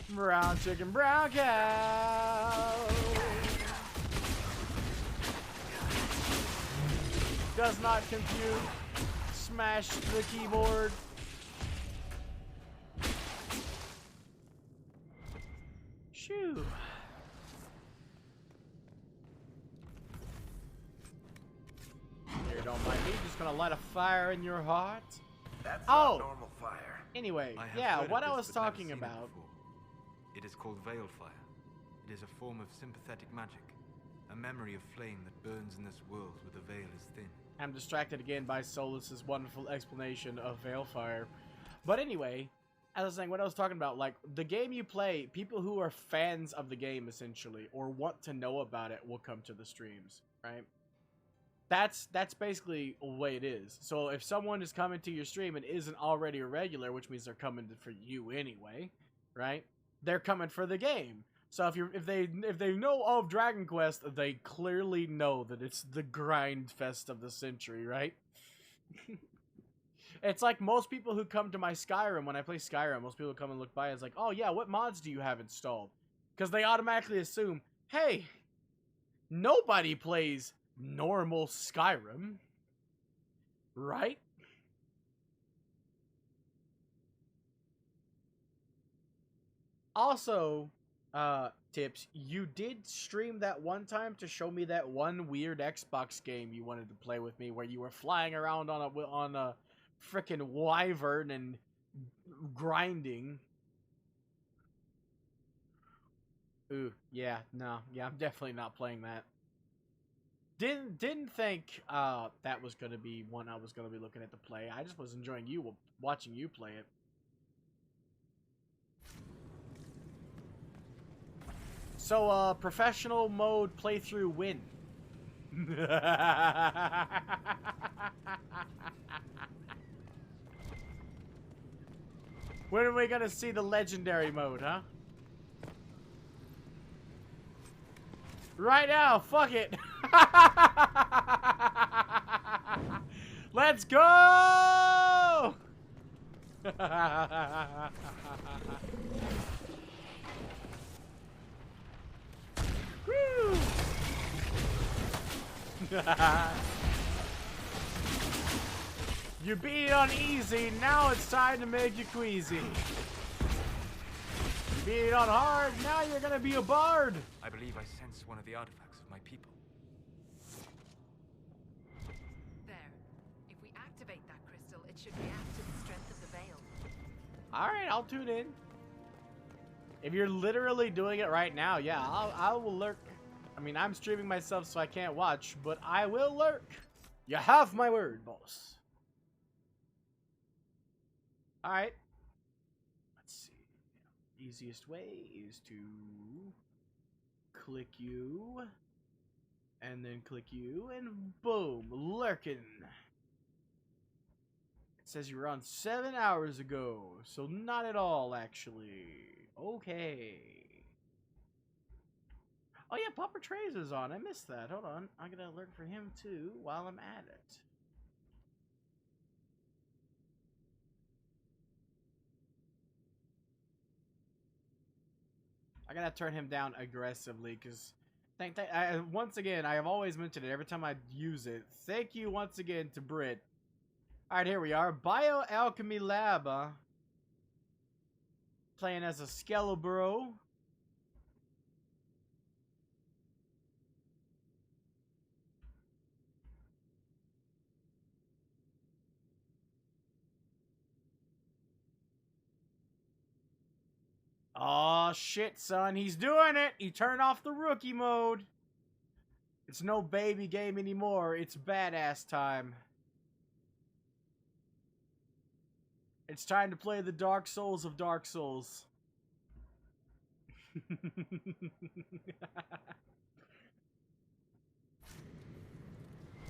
Brown chicken, brown cow. Does not compute. Smash the keyboard. Shoo. Here, don't mind me. Just gonna light a fire in your heart. That's Oh! not normal fire. Anyway, I have yeah, heard of what I this, was but never talking seen it about. before. It is called veil fire. It is a form of sympathetic magic, a memory of flame that burns in this world where the veil is thin. I'm distracted again by Solus's wonderful explanation of Veilfire. But anyway, as I was saying, what I was talking about, like, the game you play, people who are fans of the game, essentially, or want to know about it, will come to the streams, right? That's basically the way it is. So if someone is coming to your stream and isn't already a regular, which means they're coming for you anyway, right? They're coming for the game. So if they know of Dragon Quest, they clearly know that it's the grind fest of the century, right? It's like most people who come to my Skyrim, when I play Skyrim, most people come and look by and it's like, "Oh yeah, what mods do you have installed?" Because they automatically assume, "Hey, nobody plays normal Skyrim, right?" Also, tips, you did stream that one time to show me that one weird Xbox game you wanted to play with me where you were flying around on a frickin' wyvern and grinding. Ooh, yeah, no, yeah, I'm definitely not playing that. Didn't think that was gonna be one I was gonna be looking at to play. I just was enjoying watching you play it. So, professional mode playthrough win. When are we gonna see the legendary mode, huh? Right now, fuck it. Let's go! Woo! You beat it on easy, now it's time to make you queasy. You beat it on hard, now you're gonna be a bard. I believe I sense one of the artifacts of my people. There. If we activate that crystal, it should react to the strength of the veil. Alright, I'll tune in. If you're literally doing it right now, yeah, I will lurk. I mean, I'm streaming myself so I can't watch, but I will lurk. You have my word, boss. Alright. Let's see. Easiest way is to click you, and then click you, and boom, lurking. It says you were on 7 hours ago, so not at all, actually. Okay. Oh yeah, Papa Trays is on. I missed that. Hold on. I'm gonna alert for him too while I'm at it. I gotta turn him down aggressively because once again, I have always mentioned it every time I use it. Thank you once again to Brit. Alright, here we are. Bioalchemy Lab. Playing as a Skelebro. Oh shit, son. He's doing it. He turned off the rookie mode. It's no baby game anymore. It's badass time. It's time to play the Dark Souls of Dark Souls.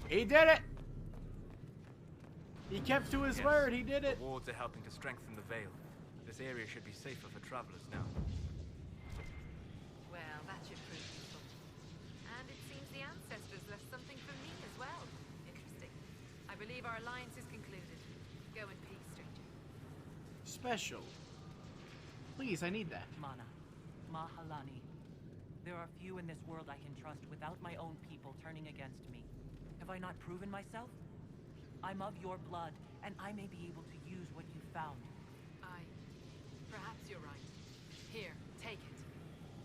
He did it! He kept to his word. He did it. The wards are helping to strengthen the veil. This area should be safer for travelers now. Well, that should prove useful. And it seems the ancestors left something for me as well. Interesting. I believe our alliance is concluded. Go in peace, stranger. Special. Please, I need that. Mana. Mahalani. There are few in this world I can trust without my own people turning against me. Have I not proven myself? I'm of your blood, and I may be able to use what you found. Perhaps you're right. Here, take it.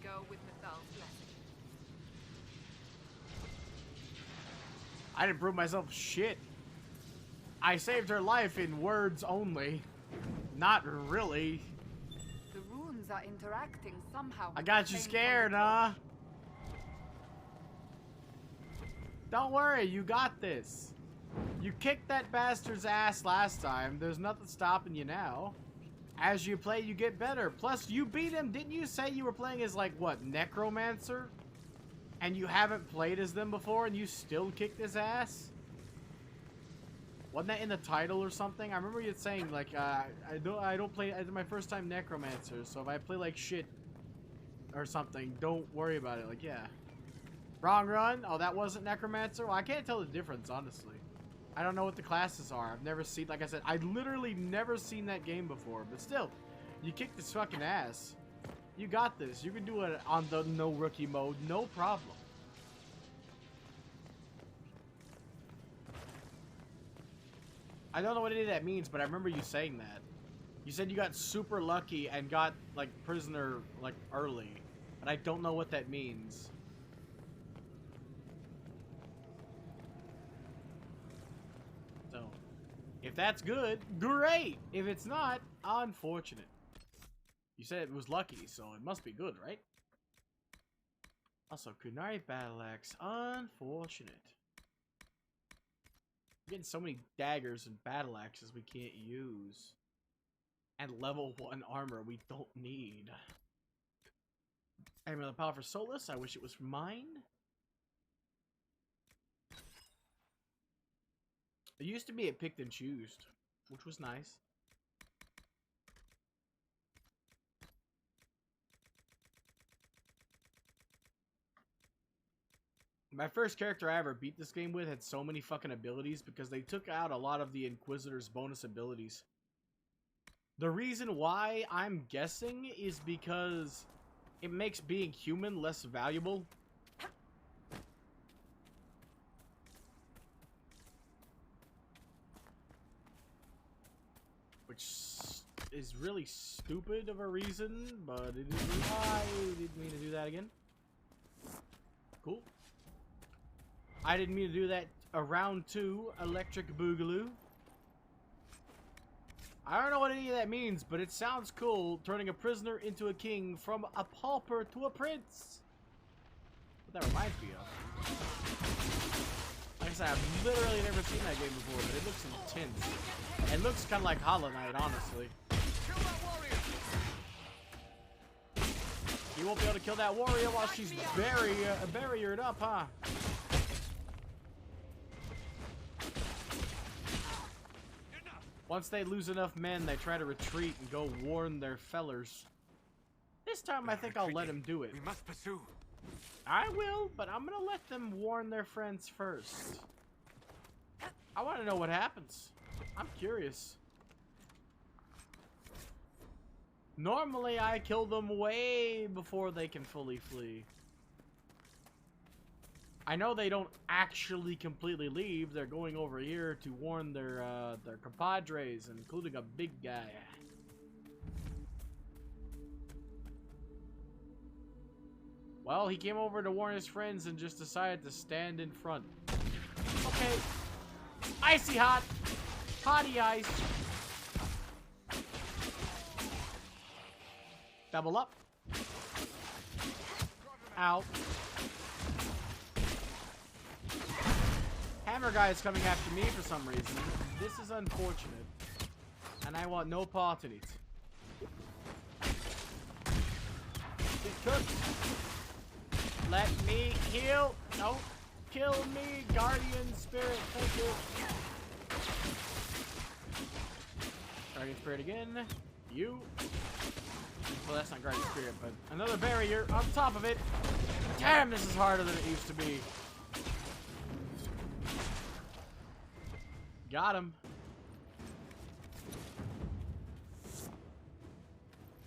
Go with Mithal's blessing. I didn't prove myself shit. I saved her life in words only. Not really. The runes are interacting somehow. I got you scared, huh? Don't worry, you got this. You kicked that bastard's ass last time. There's nothing stopping you now. As you play, you get better. Plus, you beat him. Didn't you say you were playing as, like, what, Necromancer? And you haven't played as them before, and you still kicked his ass? Wasn't that in the title or something? I remember you saying, like, I don't play, it's my first time Necromancer, so if I play like shit or something, don't worry about it. Like, yeah. Wrong run? Oh, that wasn't Necromancer? Well, I can't tell the difference, honestly. I don't know what the classes are. I've never seen, like I said, I literally never seen that game before. But still, you kicked his fucking ass. You got this. You can do it on the no rookie mode, no problem. I don't know what any of that means, but I remember you saying that. You said you got super lucky and got, like, prisoner, like, early. And I don't know what that means. If that's good, great. If it's not, unfortunate. You said it was lucky, so it must be good, right? Also, Kunari Battle Axe. Unfortunate. We're getting so many daggers and battle axes we can't use. And level 1 armor we don't need. Another power for Solus. I wish it was mine. It used to be it picked and choose, which was nice. My first character I ever beat this game with had so many fucking abilities because they took out a lot of the Inquisitor's bonus abilities. The reason why I'm guessing is because it makes being human less valuable. Which is really stupid of a reason, but it is why I didn't mean to do that again. Cool. I didn't mean to do that around 2 Electric Boogaloo. I don't know what any of that means, but it sounds cool, turning a prisoner into a king from a pauper to a prince. What that reminds me of. Like I said, I've literally never seen that game before, but it looks intense. It looks kind of like Hollow Knight, honestly. You won't be able to kill that warrior while she's barriered up, huh? Once they lose enough men, they try to retreat and go warn their fellers. This time, I think I'll let him do it. We must pursue. I will, but I'm gonna let them warn their friends first. I want to know what happens. I'm curious. Normally, I kill them way before they can fully flee. I know they don't actually completely leave. They're going over here to warn their compadres, including a big guy. Well, he came over to warn his friends and just decided to stand in front. Okay. Icy hot. Hotty ice. Double up. Out. Hammer guy is coming after me for some reason. This is unfortunate. And I want no part in it. Get cooked. Let me heal. No. Kill me, guardian spirit. Thank you. Guardian spirit again. You. Well, that's not guardian spirit, but another barrier on top of it. Damn, this is harder than it used to be. Got him.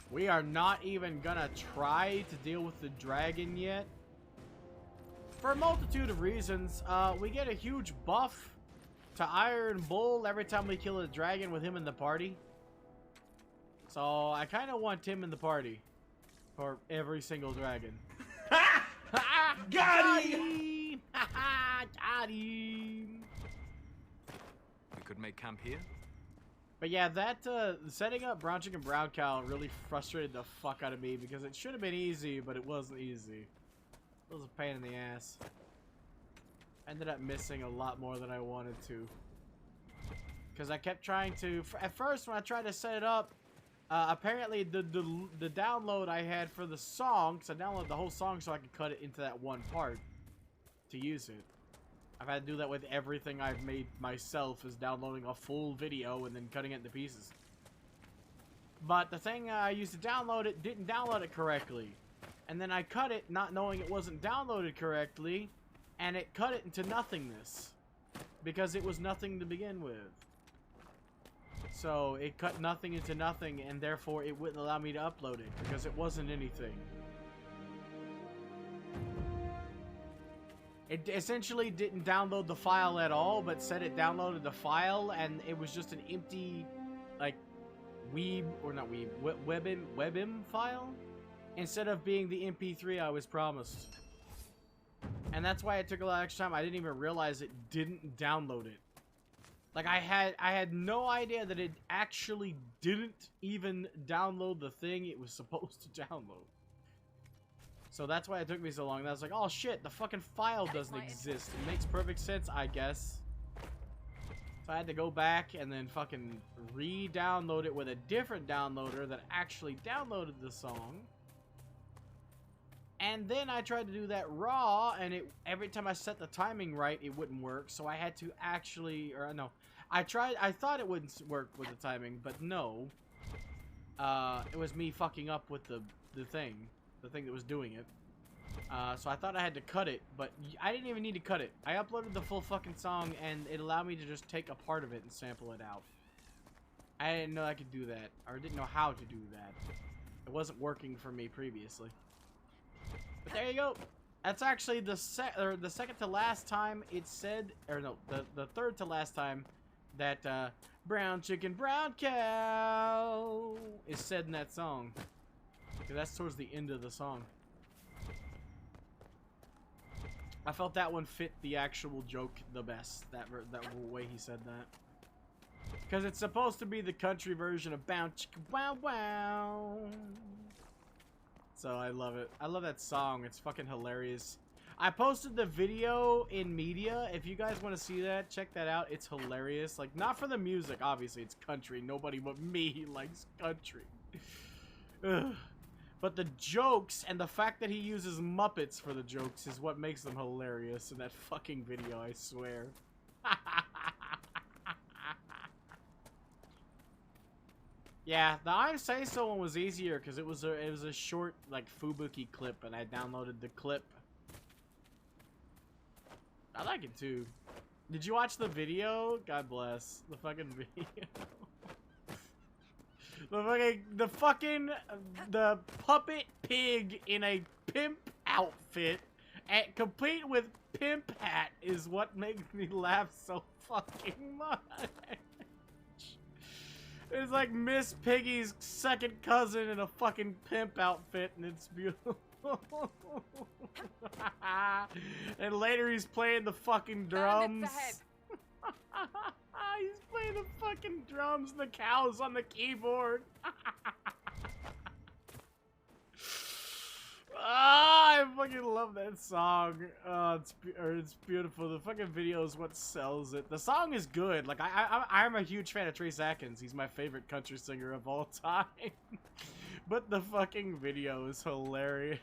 We are not even gonna try to deal with the dragon yet. For a multitude of reasons. We get a huge buff to Iron Bull every time we kill a dragon with him in the party. So I kind of want him in the party for every single dragon. Got him! Got him! We could make camp here. But yeah, that setting up Brown Chicken Brown Cow really frustrated the fuck out of me because it should have been easy, but it wasn't easy. It was a pain in the ass. I ended up missing a lot more than I wanted to. Because I kept trying to... At first, when I tried to set it up, apparently the download I had for the song, because I downloaded the whole song so I could cut it into that one part to use it. I've had to do that with everything I've made myself, is downloading a full video and then cutting it into pieces. But the thing I used to download it didn't download it correctly. And then I cut it not knowing it wasn't downloaded correctly, and it cut it into nothingness. Because it was nothing to begin with. So it cut nothing into nothing, and therefore it wouldn't allow me to upload it, because it wasn't anything. It essentially didn't download the file at all, but said it downloaded the file, and it was just an empty, like, WebM file, instead of being the MP3 I was promised. And that's why it took a lot of extra time. I didn't even realize it didn't download it. Like, I had no idea that it actually didn't even download the thing it was supposed to download. So that's why it took me so long. I was like, oh shit, the fucking file doesn't exist. It makes perfect sense, I guess. So I had to go back and then fucking re-download it with a different downloader that actually downloaded the song. And then I tried to do that raw, and every time I set the timing right, it wouldn't work. So I had to actually, or no, I thought it wouldn't work with the timing, but no. It was me fucking up with the thing that was doing it. So I thought I had to cut it, but I didn't even need to cut it. I uploaded the full fucking song, and it allowed me to just take a part of it and sample it out. I didn't know I could do that, or didn't know how to do that. It wasn't working for me previously. But there you go. That's actually the second to last time it said, or no, the third to last time that brown chicken, brown cow is said in that song. Because that's towards the end of the song. I felt that one fit the actual joke the best. That way he said that. Because it's supposed to be the country version of bow chicka wow wow. So I love it. I love that song. It's fucking hilarious. I posted the video in media. If you guys want to see that, check that out. It's hilarious. Like, not for the music, obviously. It's country. Nobody but me likes country. Ugh. But the jokes and the fact that he uses Muppets for the jokes is what makes them hilarious in that fucking video, I swear. Yeah, the I'm Say So one was easier because it was a short, like, Fubuki clip, and I downloaded the clip. I like it too. Did you watch the video? God bless. The fucking video. The puppet pig in a pimp outfit, and complete with pimp hat, is what makes me laugh so fucking much. It's like Miss Piggy's second cousin in a fucking pimp outfit, and it's beautiful. And later he's playing the fucking drums. He's playing the fucking drums, the cows on the keyboard. I fucking love that song. It's beautiful. The fucking video is what sells it. The song is good. Like, I'm a huge fan of Trace Atkins. He's my favorite country singer of all time. But the fucking video is hilarious.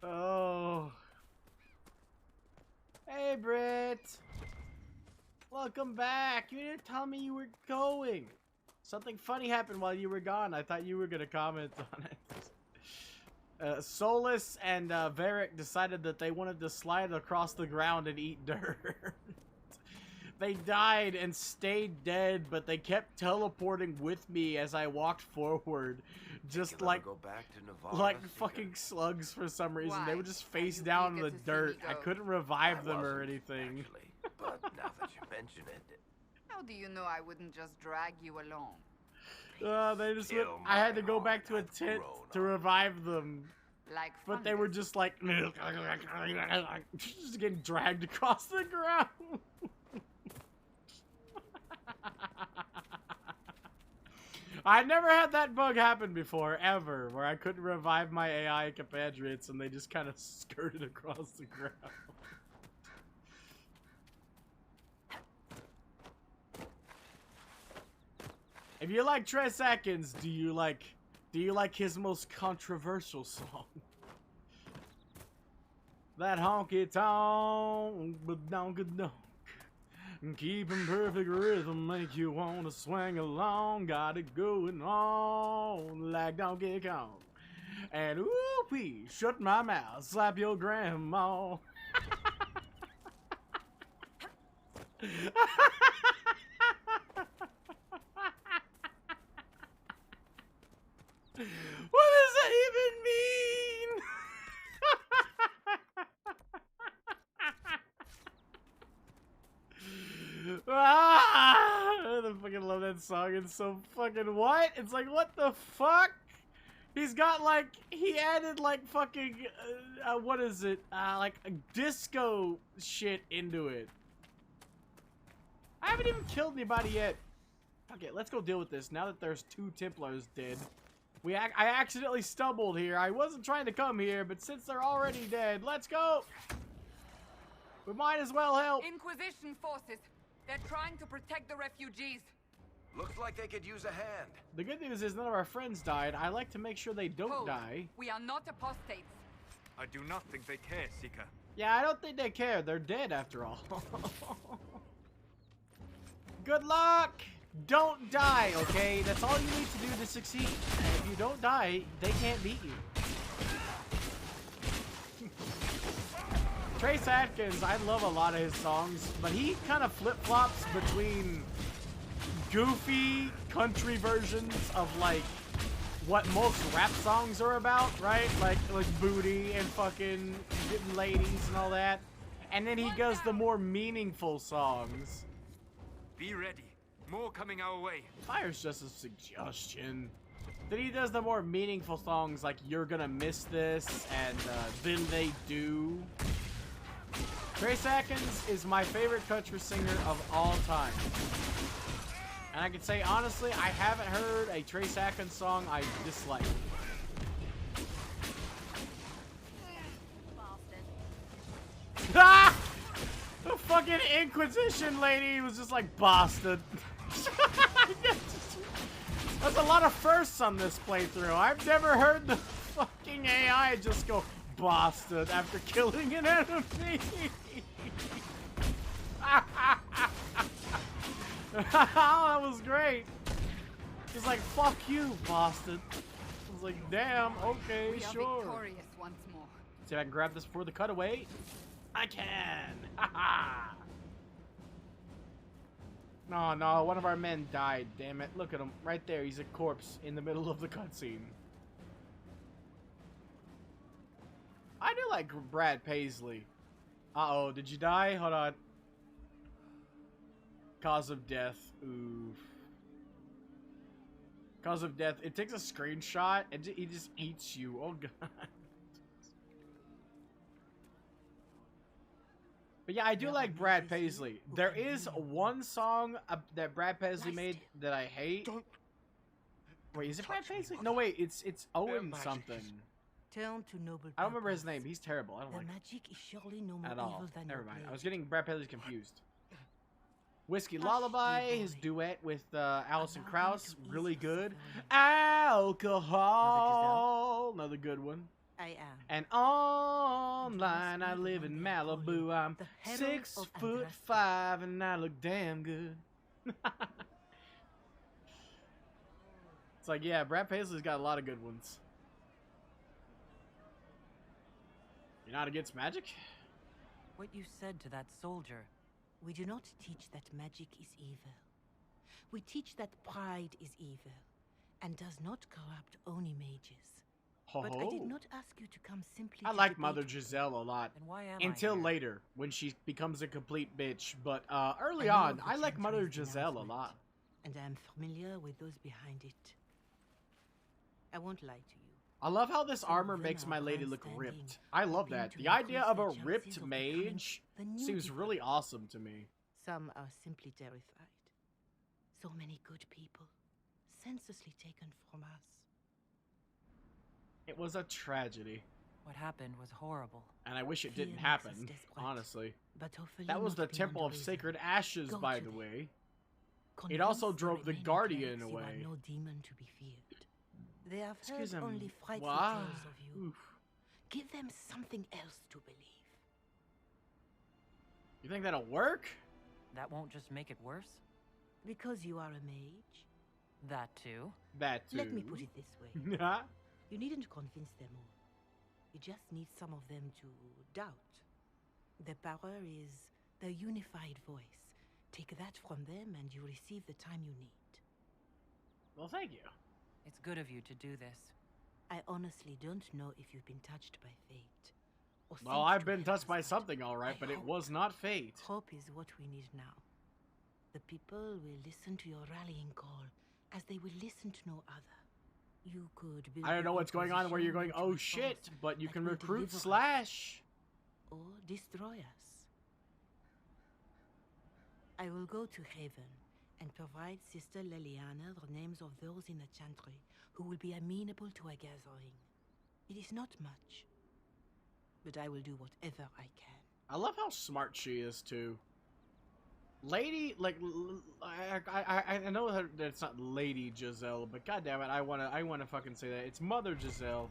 Oh. Hey, Britt. Welcome back. You didn't tell me you were going. Something funny happened while you were gone. I thought you were going to comment on it. Solus and Varric decided that they wanted to slide across the ground and eat dirt. They died and stayed dead, but they kept teleporting with me as I walked forward. Just like, go back to Navarre, like fucking slugs for some reason. Why? They would just Are face you down in eager the to see dirt. me I go? couldn't revive them or wasn't, anything. actually, but now that you mention it, How do you know I wouldn't just drag you along? They just Kill went, I had to my go back to a heart, I've tent grown to on revive them. Like But they were just like, just getting dragged across the ground. I never had that bug happen before, ever, where I couldn't revive my AI compatriots and they just kind of skirted across the ground. If you like Tress Atkins, do you like his most controversial song? That honky tonk, but donk donk. Keeping perfect rhythm make you wanna swing along. Got it going on like Donkey Kong. And ooh-wee, shut my mouth, slap your grandma. What does that even mean? I fucking love that song. It's so fucking what? It's like, what the fuck? He's got like, he added like fucking, what is it? Like a disco shit into it. I haven't even killed anybody yet. Okay, let's go deal with this now that there's 2 Templars dead. I accidentally stumbled here. I wasn't trying to come here, but since they're already dead, let's go. We might as well help. Inquisition forces. They're trying to protect the refugees. Looks like they could use a hand. The good news is none of our friends died. I like to make sure they don't Hold. die. We are not apostates. I do not think they care, Seeker. Yeah, I don't think they care. They're dead after all. Good luck! Don't die, okay? That's all you need to do to succeed. And if you don't die, they can't beat you. Trace Atkins, I love a lot of his songs, but he kind of flip-flops between goofy country versions of, like, what most rap songs are about, right? Like booty and fucking getting ladies and all that. And then he does the more meaningful songs. Be ready. More coming our way. Fire's just a suggestion. Then he does the more meaningful songs like You're Gonna Miss This and Then They Do. Trace Atkins is my favorite country singer of all time. And I can say honestly, I haven't heard a Trace Atkins song I dislike. Ah! The fucking Inquisition lady was just like, bastard. That's a lot of firsts on this playthrough. I've never heard the fucking AI just go, bastard, after killing an enemy. That was great. He's like, fuck you, bastard. I was like, damn, okay, We are sure. victorious once more. See if I can grab this before the cutaway. I can. No, one of our men died. Damn it! Look at him right there. He's a corpse in the middle of the cutscene. I do like Brad Paisley. Uh-oh, did you die? Hold on. Cause of death. Oof. Cause of death. It takes a screenshot and he just eats you. Oh god. But yeah, I do like Brad Paisley. There is one song that Brad Paisley made that I hate. Wait, is it Brad Paisley? No, wait, it's Owen something. Turn to noble I don't remember his purpose. name. He's terrible. I don't The like magic is surely no more him at all. evil than Never your mind. I blade. was getting Brad Paisley confused. Whiskey Hush, Lullaby, dear his boy. duet with Alison Allow Krauss, him to really ease your good. suffering. Alcohol, another good one. I am. And online, I live in Malibu. I'm The herald 6'5" and I look damn good. It's like, yeah, Brad Paisley's got a lot of good ones. You're not against magic? What you said to that soldier. We do not teach that magic is evil. We teach that pride is evil, and does not corrupt only mages. But I did not ask you to come simply I to like debate Mother with me. Giselle a lot. Then why am Until I here? later, when she becomes a complete bitch. But early I know on, of the I like Mother Chantry's Giselle a denouncement, lot. And I am familiar with those behind it. I won't lie to you. I love how this Some of armor them makes are my lady look grandstanding, ripped. I love hoping that. to The idea increase of a their chances ripped of becoming mage the new seems divine. really awesome to me. Some are simply terrified. So many good people, senselessly taken from us. It was a tragedy. What happened was horrible. And I wish it Fear didn't makes us happen, desperate. honestly. But hopefully That was the not beyond Temple of reason. Sacred Ashes, Go by to the them. way. Convince also drove the remaining Guardian clerics you are away. no demon to be feared. They have Excuse heard him. only frightful Why? tales of you. Oof. Give them something else to believe. You think that'll work? That won't just make it worse? Because you are a mage. That too. That too. Let me put it this way. Yeah. You needn't convince them all. You just need some of them to doubt. The power is the unified voice. Take that from them and you receive the time you need. Well, thank you. It's good of you to do this. I honestly don't know if you've been touched by fate. Or Well, sent I've to been help us touched by out. something, alright, I but it hope. was not fate. Hope is what we need now. The people will listen to your rallying call as they will listen to no other. You could build I don't know your what's going on where you're going, opposition oh into a shit, force but you that can will recruit deliver us Slash. or destroy us. I will go to Haven and provide Sister Leliana the names of those in the chantry who will be amenable to a gathering. It is not much, but I will do whatever I can. I love how smart she is too. Lady, like, I know that it's not Lady Giselle, but goddammit, I wanna fucking say that it's Mother Giselle.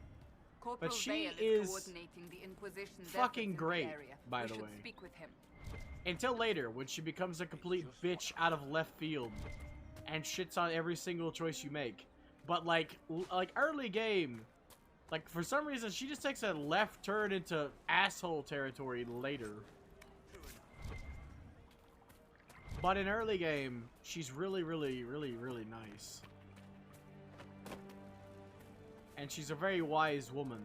Corporal But she Vale is coordinating the Inquisition's fucking efforts in the great, area. by We the should way. speak with him. Until later, when she becomes a complete bitch out of left field and shits on every single choice you make. But like early game, like for some reason she just takes a left turn into asshole territory later. But in early game, she's really nice. And she's a very wise woman.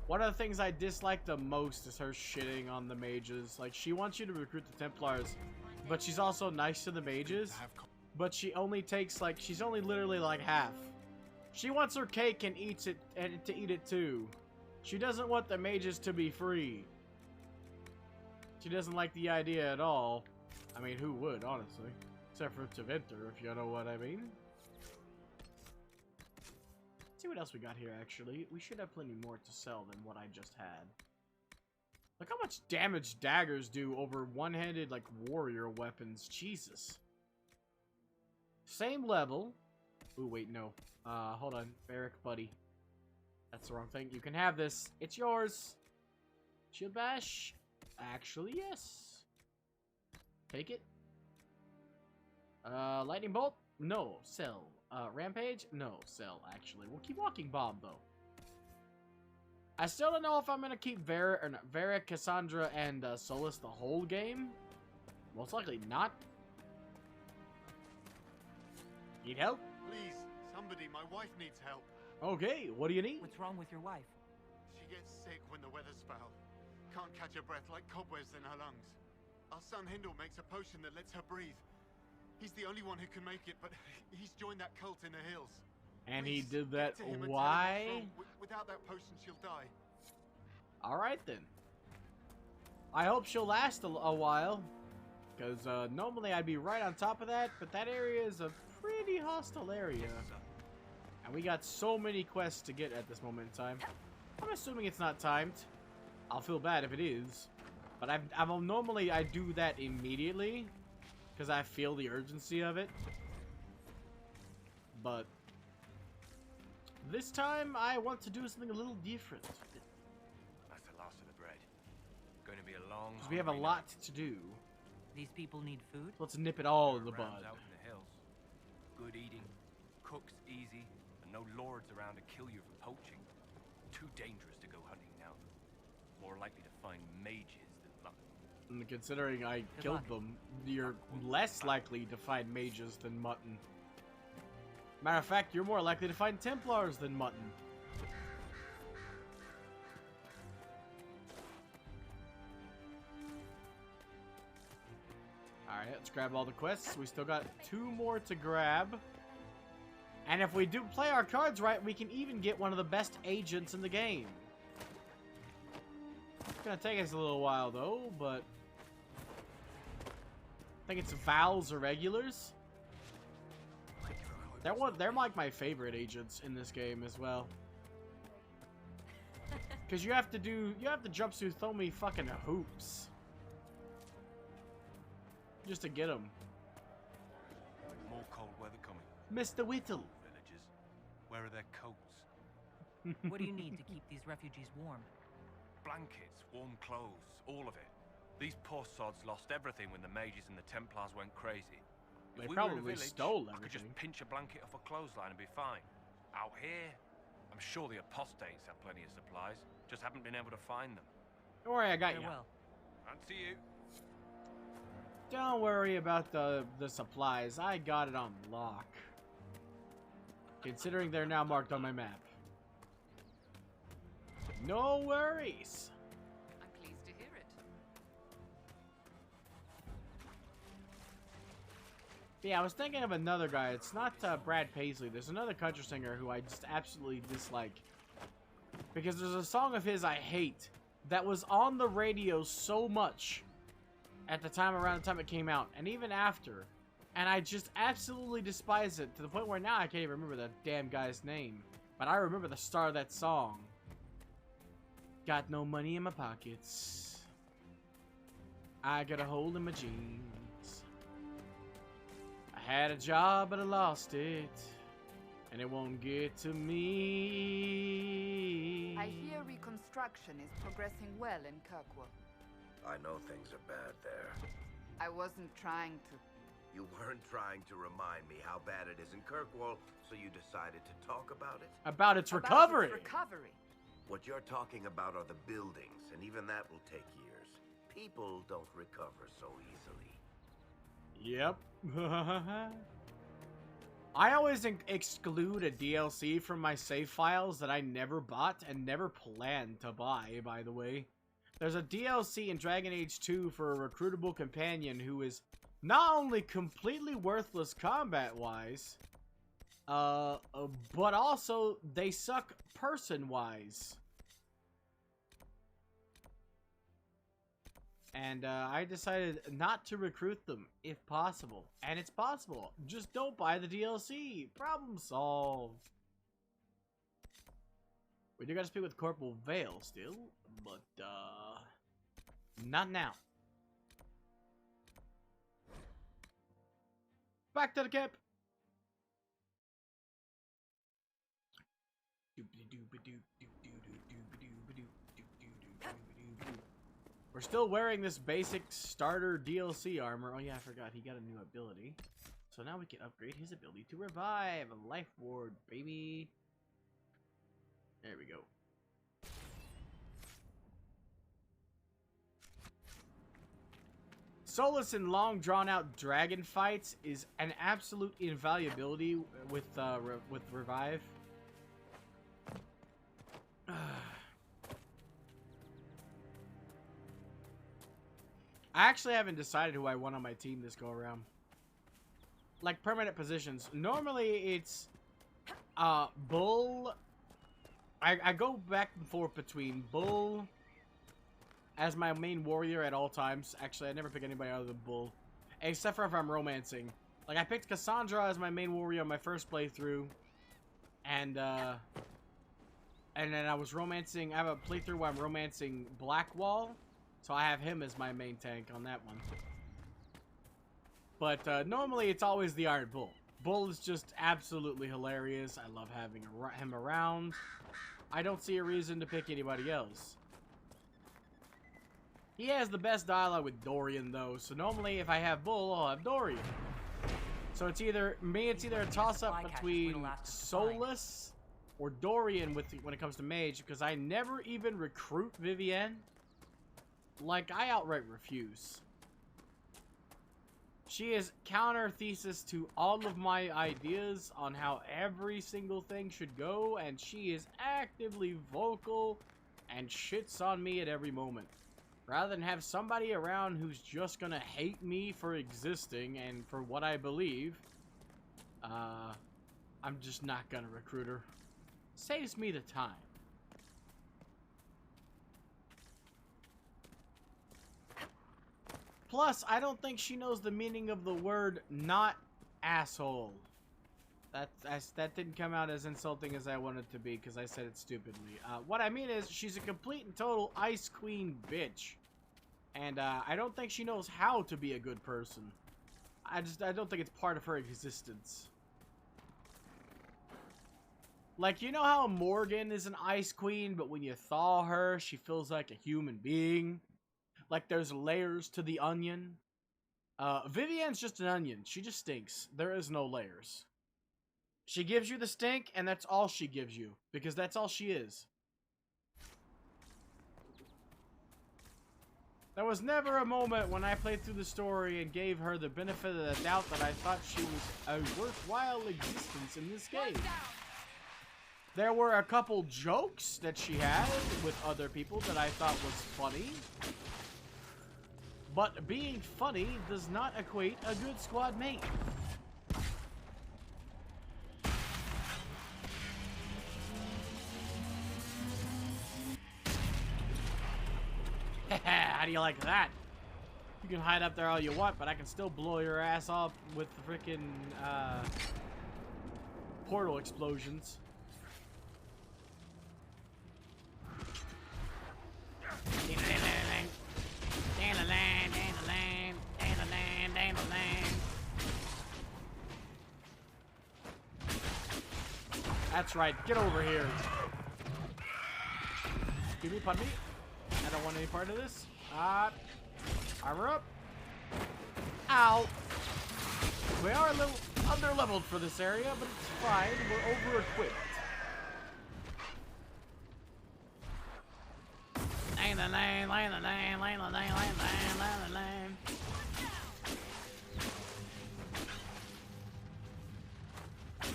One of the things I dislike the most is her shitting on the mages. Like, she wants you to recruit the Templars, but she's also nice to the mages. But she only takes, like, she's only literally like half. She wants her cake and eats it, and to eat it too. She doesn't want the mages to be free. She doesn't like the idea at all. I mean, who would, honestly? Except for Teventer, if you know what I mean. Let's see what else we got here, actually. We should have plenty more to sell than what I just had. Look how much damage daggers do over one-handed, like, warrior weapons. Jesus. Same level. Ooh, wait, no. Hold on. Barrack, buddy. That's the wrong thing. You can have this. It's yours. Shield bash. Actually, yes. Take it. Lightning bolt? No. Sell. Rampage? No. Sell, actually. We'll keep walking bomb, though. I still don't know if I'm gonna keep Vera, Cassandra, and Solus the whole game. Most likely not. Need help? Please, somebody, my wife needs help. Okay, what do you need? What's wrong with your wife? She gets sick when the weather's foul. Can't catch her breath like cobwebs in her lungs. Our son Hindle makes a potion that lets her breathe. He's the only one who can make it, but he's joined that cult in the hills. And Please, he did that. get to him and tell him Why? what's wrong. Without that potion, she'll die. Alright then. I hope she'll last a while. Because normally I'd be right on top of that, but that area is a pretty hostile area. And we got so many quests to get at this moment in time. I'm assuming it's not timed. I'll feel bad if it is. But normally I do that immediately. Because I feel the urgency of it. But this time I want to do something a little different. That's the last of the bread. Going to be a long. Because we have a lot to do. These people need food? Let's nip it all in the Around bud. out in the hills. Good eating, cooks easy, and no lords around to kill you for poaching. Too dangerous to go hunting now. More likely to find mages than mutton. And considering I killed them, you're less likely to find mages than mutton. Matter of fact, you're more likely to find Templars than mutton. Alright, let's grab all the quests. We still got 2 more to grab. And if we do play our cards right, we can even get one of the best agents in the game. It's gonna take us a little while though, but I think it's Vals or regulars. They're like my favorite agents in this game as well. Cause you have to jump through so many fucking hoops. Just to get them. More cold weather coming. Mr. Whittle. Villagers, where are their coats? What do you need to keep these refugees warm? Blankets, warm clothes, all of it. These poor sods lost everything when the mages and the Templars went crazy. They If we were in a probably village, stole I could just everything. pinch a blanket off a clothesline and be fine. Out here, I'm sure the apostates have plenty of supplies. Just haven't been able to find them. Don't worry, I got you. Farewell. Fancy you. Don't worry about the supplies. I got it on lock. Considering they're now marked on my map. No worries. I'm pleased to hear it. Yeah, I was thinking of another guy. It's not Brad Paisley. There's another country singer who I just absolutely dislike. Because there's a song of his I hate that was on the radio so much at the time, around the time it came out, and even after. And I just absolutely despise it to the point where now I can't even remember that damn guy's name. But I remember the start of that song. Got no money in my pockets. I got a hole in my jeans. I had a job, but I lost it. And it won't get to me. I hear reconstruction is progressing well in Kirkwall. I know things are bad there. I wasn't trying to. You weren't trying to remind me how bad it is in Kirkwall, so you decided to talk about it? About its recovery. About its recovery. What you're talking about are the buildings, and even that will take years. People don't recover so easily. Yep. I always exclude a DLC from my save files that I never bought and never planned to buy, by the way. There's a DLC in Dragon Age 2 for a recruitable companion who is not only completely worthless combat-wise, but also they suck person-wise. And I decided not to recruit them, if possible. And it's possible. Just don't buy the DLC. Problem solved. We do gotta speak with Corporal Vale still, but not now. Back to the camp. We're still wearing this basic starter DLC armor. Oh yeah, I forgot. He got a new ability. So now we can upgrade his ability to revive. A life ward, baby. There we go. Solace in long drawn-out dragon fights is an absolute invaluability with revive. I actually haven't decided who I want on my team this go around. Like permanent positions. Normally it's Bull. I go back and forth between Bull as my main warrior at all times. Actually, I never pick anybody other than Bull, except for if I'm romancing. Like I picked Cassandra as my main warrior on my first playthrough, and then I was romancing. I have a playthrough where I'm romancing Blackwall. So I have him as my main tank on that one. But normally it's always the Iron Bull. Bull is just absolutely hilarious. I love having him around. I don't see a reason to pick anybody else. He has the best dialogue with Dorian though. So normally if I have Bull, I'll have Dorian. So it's either a toss-up between Solus or Dorian when it comes to mage, because I never even recruit Vivienne. Like, I outright refuse. She is counter thesis to all of my ideas on how every single thing should go, and she is actively vocal and shits on me at every moment. Rather than have somebody around who's just gonna hate me for existing and for what I believe, I'm just not gonna recruit her. Saves me the time. Plus, I don't think she knows the meaning of the word not asshole. That didn't come out as insulting as I wanted it to be because I said it stupidly. What I mean is she's a complete and total Ice Queen bitch. And I don't think she knows how to be a good person. I don't think it's part of her existence. Like, you know how Morgan is an Ice Queen, but when you thaw her, she feels like a human being? Like, there's layers to the onion. Vivienne's just an onion. She just stinks. There is no layers. She gives you the stink, and that's all she gives you. Because that's all she is. There was never a moment when I played through the story and gave her the benefit of the doubt that I thought she was a worthwhile existence in this game. There were a couple jokes that she had with other people that I thought was funny. But being funny does not equate a good squad mate. How do you like that? You can hide up there all you want, but I can still blow your ass off with the freaking portal explosions. That's right, get over here. Give me, pardon me. I don't want any part of this. Armor up. Ow. We are a little under-leveled for this area, but it's fine. We're over-equipped.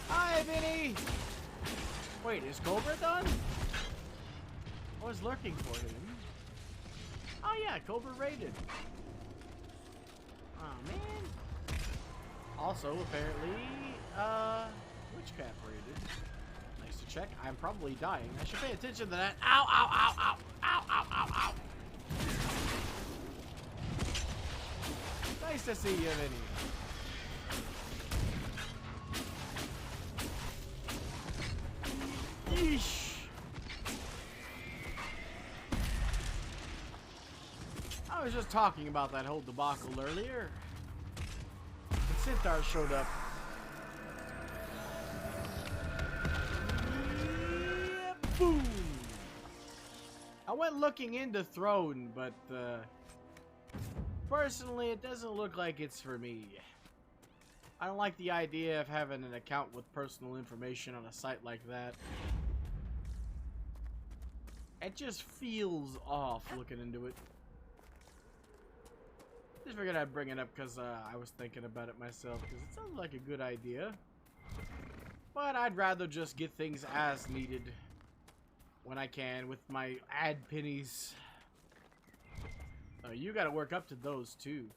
Hi, Vinny! Wait, is Cobra done? I was lurking for him. Oh yeah, Cobra raided. Oh man. Also, apparently, Witchcraft raided. Nice to check. I'm probably dying. I should pay attention to that. Ow, ow, ow, ow, ow, ow, ow, ow. Nice to see you, Vinny. Yeesh. I was just talking about that whole debacle earlier. The Centaur showed up. Yeah, boom! I went looking into Throne, but personally, it doesn't look like it's for me. I don't like the idea of having an account with personal information on a site like that. It just feels off looking into it. Just figured I'd bring it up because I was thinking about it myself, because it sounds like a good idea. But I'd rather just get things as needed when I can with my ad pennies. You gotta work up to those too.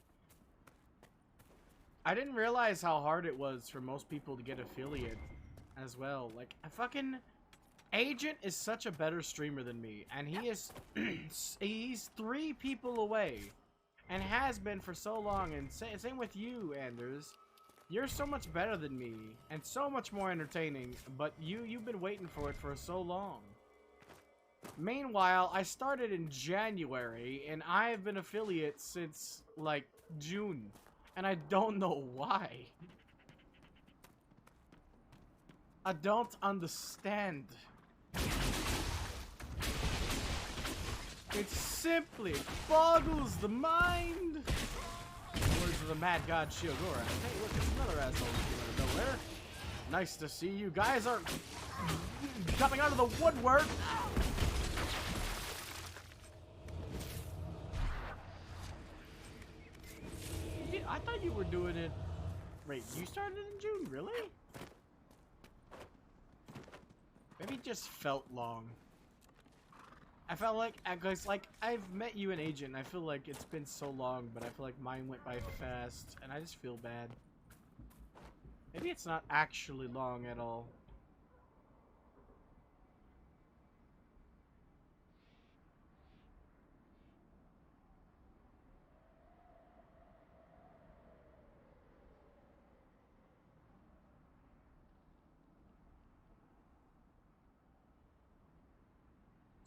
I didn't realize how hard it was for most people to get affiliate as well. Like, a fucking Agent is such a better streamer than me, and he is he's 3 people away. And has been for so long, and same with you, Anders. You're so much better than me, and so much more entertaining, but you've been waiting for it for so long. Meanwhile, I started in January, and I've been affiliate since, like, June. And I don't know why. I don't understand. It simply boggles the mind. Words of the mad god Shiogora. Hey, look, it's another asshole out of nowhere. Nice to see you guys are coming out of the woodwork. I thought you were doing it. Wait, you started in June, really? Maybe it just felt long. I felt like, I've met you in Agent, and I feel like it's been so long, but I feel like mine went by fast, and I just feel bad. Maybe it's not actually long at all.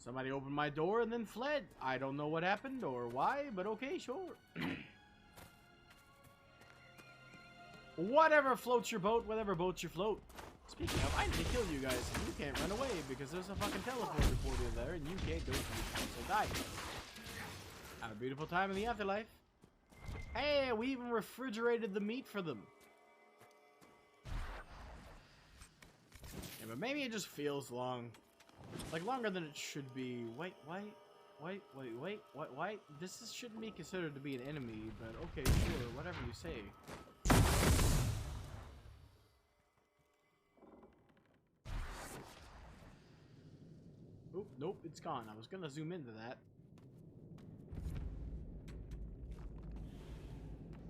Somebody opened my door and then fled. I don't know what happened or why, but okay, sure. Whatever floats your boat, whatever boats you float. Speaking of, I need to kill you guys, and you can't run away because there's a fucking teleporter portal there, and you can't go through, so die. Have a beautiful time in the afterlife. Hey, we even refrigerated the meat for them. Yeah, but maybe it just feels long. Like, longer than it should be. Wait. This shouldn't be considered to be an enemy, but okay, sure, whatever you say. Oop, nope, it's gone. I was gonna zoom into that.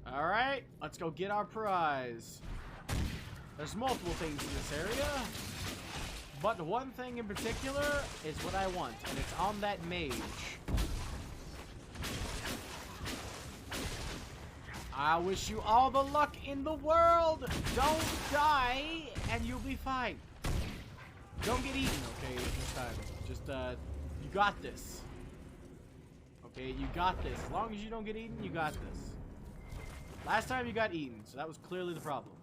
Alright, let's go get our prize. There's multiple things in this area. But one thing in particular is what I want, and it's on that mage. I wish you all the luck in the world. Don't die, and you'll be fine. Don't get eaten, okay, this time. Just, you got this. Okay, you got this. As long as you don't get eaten, you got this. Last time you got eaten, so that was clearly the problem.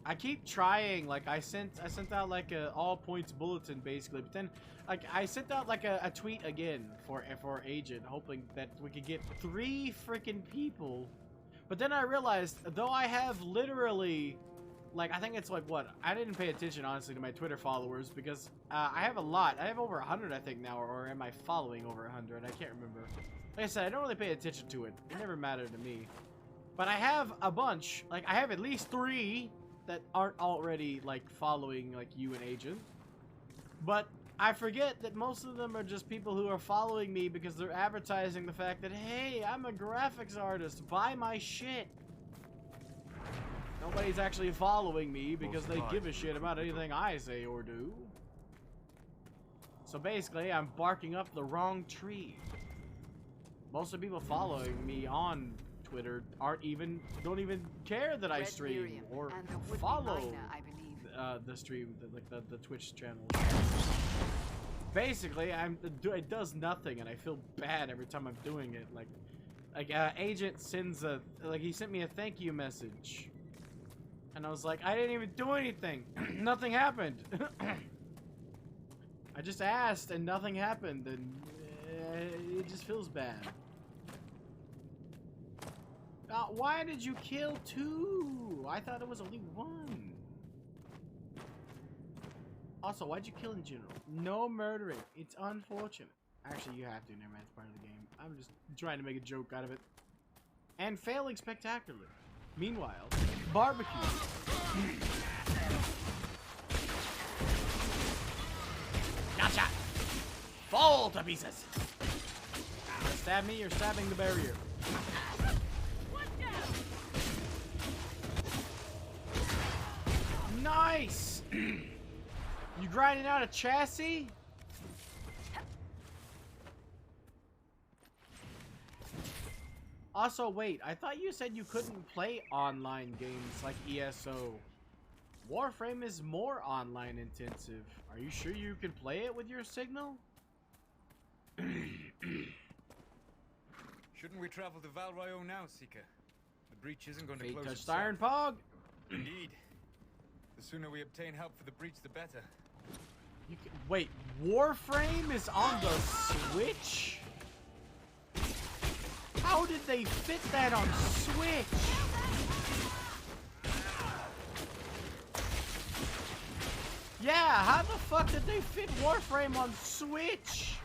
I keep trying, like, I sent out, like, a all-points bulletin, basically, but then, like, I sent out, like, a tweet again for Agent, hoping that we could get 3 freaking people, but then I realized, though I have literally, like, I think it's, like, what, I didn't pay attention, honestly, to my Twitter followers, because, I have a lot, I have over 100, I think, now, or am I following over 100, I can't remember. Like I said, I don't really pay attention to it, it never mattered to me, but I have a bunch, like, I have at least 3 that aren't already, like, following, like, you and Agent. But I forget that most of them are just people who are following me because they're advertising the fact that, hey, I'm a graphics artist, buy my shit. Nobody's actually following me because they give a shit about anything I say or do. So basically, I'm barking up the wrong tree. Most of the people following me on Twitter don't even care that I stream or follow the stream, the Twitch channel. Basically, it does nothing, and I feel bad every time I'm doing it. Like Agent sends he sent me a thank you message, and I was like, I didn't even do anything. Nothing happened. I just asked, and nothing happened, and it just feels bad. Why did you kill 2? I thought it was only 1. Also, why'd you kill in general? No murdering. It's unfortunate. Actually, you have to. Never mind. It's part of the game. I'm just trying to make a joke out of it. And failing spectacularly. Meanwhile, barbecue. Gotcha! Fall to pieces! Stab me, you're stabbing the barrier. Nice! You grinding out a chassis? Also, wait, I thought you said you couldn't play online games like ESO. Warframe is more online intensive. Are you sure you can play it with your signal? Shouldn't we travel to Val Royeaux now, Seeker? The breach isn't going to close Touched itself. Iron Pog? Indeed. The sooner we obtain help for the breach, the better. Wait, Warframe is on the Switch? How did they fit that on Switch? Yeah, how the fuck did they fit Warframe on Switch?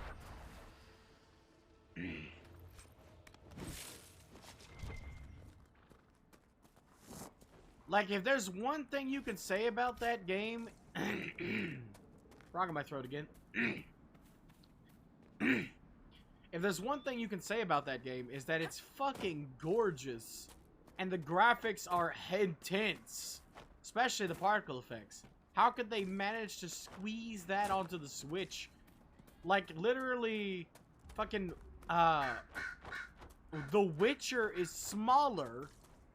Like, if there's one thing you can say about that game... Frog in my throat again. If there's one thing you can say about that game, is that it's fucking gorgeous. And the graphics are intense. Especially the particle effects. How could they manage to squeeze that onto the Switch? Like, literally, fucking, The Witcher is smaller,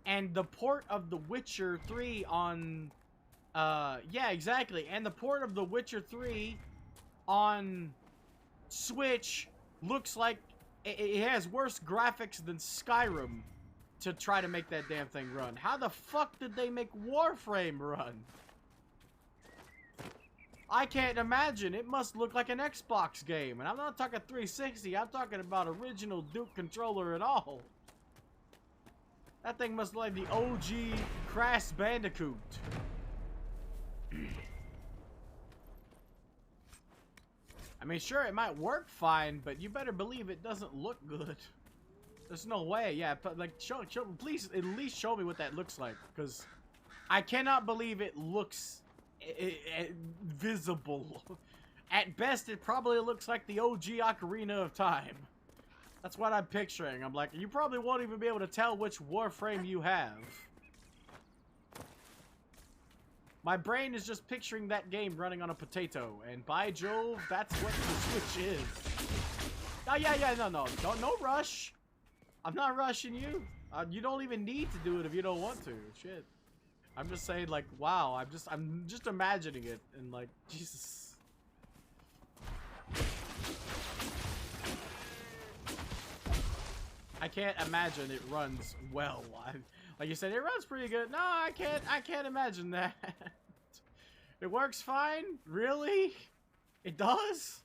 and the port of The Witcher 3 on, yeah, exactly, and the port of The Witcher 3 on Switch looks like it has worse graphics than Skyrim to try to make that damn thing run. How the fuck did they make Warframe run? I can't imagine. It must look like an Xbox game. And I'm not talking 360. I'm talking about original Duke controller and all. That thing must look like the OG Crash Bandicoot. I mean, sure, it might work fine, but you better believe it doesn't look good. There's no way. Yeah, but like, please at least show me what that looks like, because I cannot believe it looks visible. At best, it probably looks like the OG Ocarina of Time. That's what I'm picturing. I'm like, you probably won't even be able to tell which Warframe you have. My brain is just picturing that game running on a potato, and by Jove, that's what the Switch is. Oh yeah, no rush. I'm not rushing you. You don't even need to do it if you don't want to. Shit. I'm just saying, like, wow. I'm just imagining it, and like, Jesus. I can't imagine it runs well. Like you said, it runs pretty good. No, I can't imagine that. It works fine? Really? It does?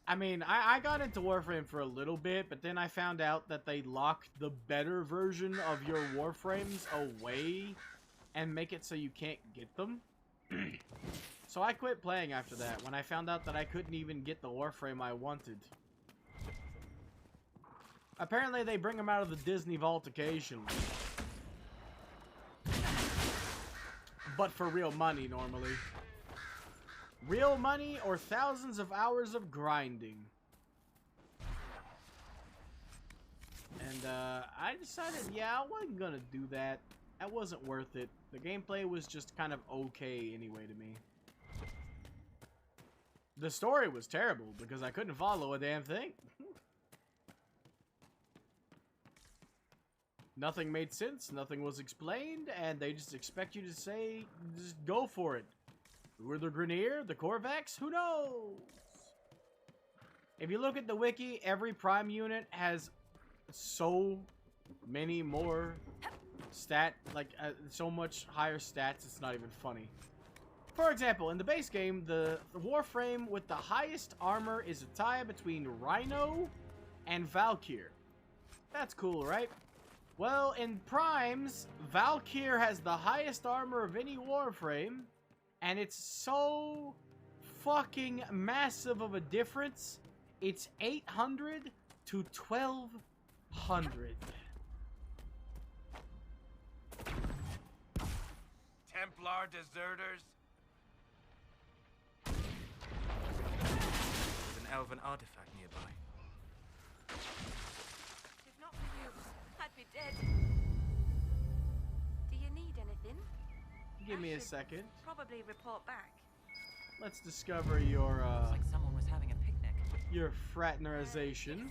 I mean, I got into Warframe for a little bit, but then I found out that they lock the better version of your Warframes away and make it so you can't get them. So I quit playing after that, when I found out that I couldn't even get the Warframe I wanted. Apparently they bring them out of the Disney Vault occasionally. But for real money, normally. Real money or thousands of hours of grinding. And, I decided, yeah, I wasn't gonna do that. That wasn't worth it. The gameplay was just kind of okay anyway to me. The story was terrible because I couldn't follow a damn thing. Nothing made sense, nothing was explained, and they just expect you to say, just go for it. Who are the Grineer? The Korvax? Who knows? If you look at the wiki, every Prime unit has so many more so much higher stats, it's not even funny. For example, in the base game, the Warframe with the highest armor is a tie between Rhino and Valkyr. That's cool, right? Well, in Primes, Valkyr has the highest armor of any Warframe, and it's so fucking massive of a difference. It's 800 to 1200. Templar deserters? There's an elven artifact nearby. If not for you, I'd be dead. Do you need anything? Give me a second. Probably report back. Let's discover your, Looks like someone was having a picnic. your fraternization.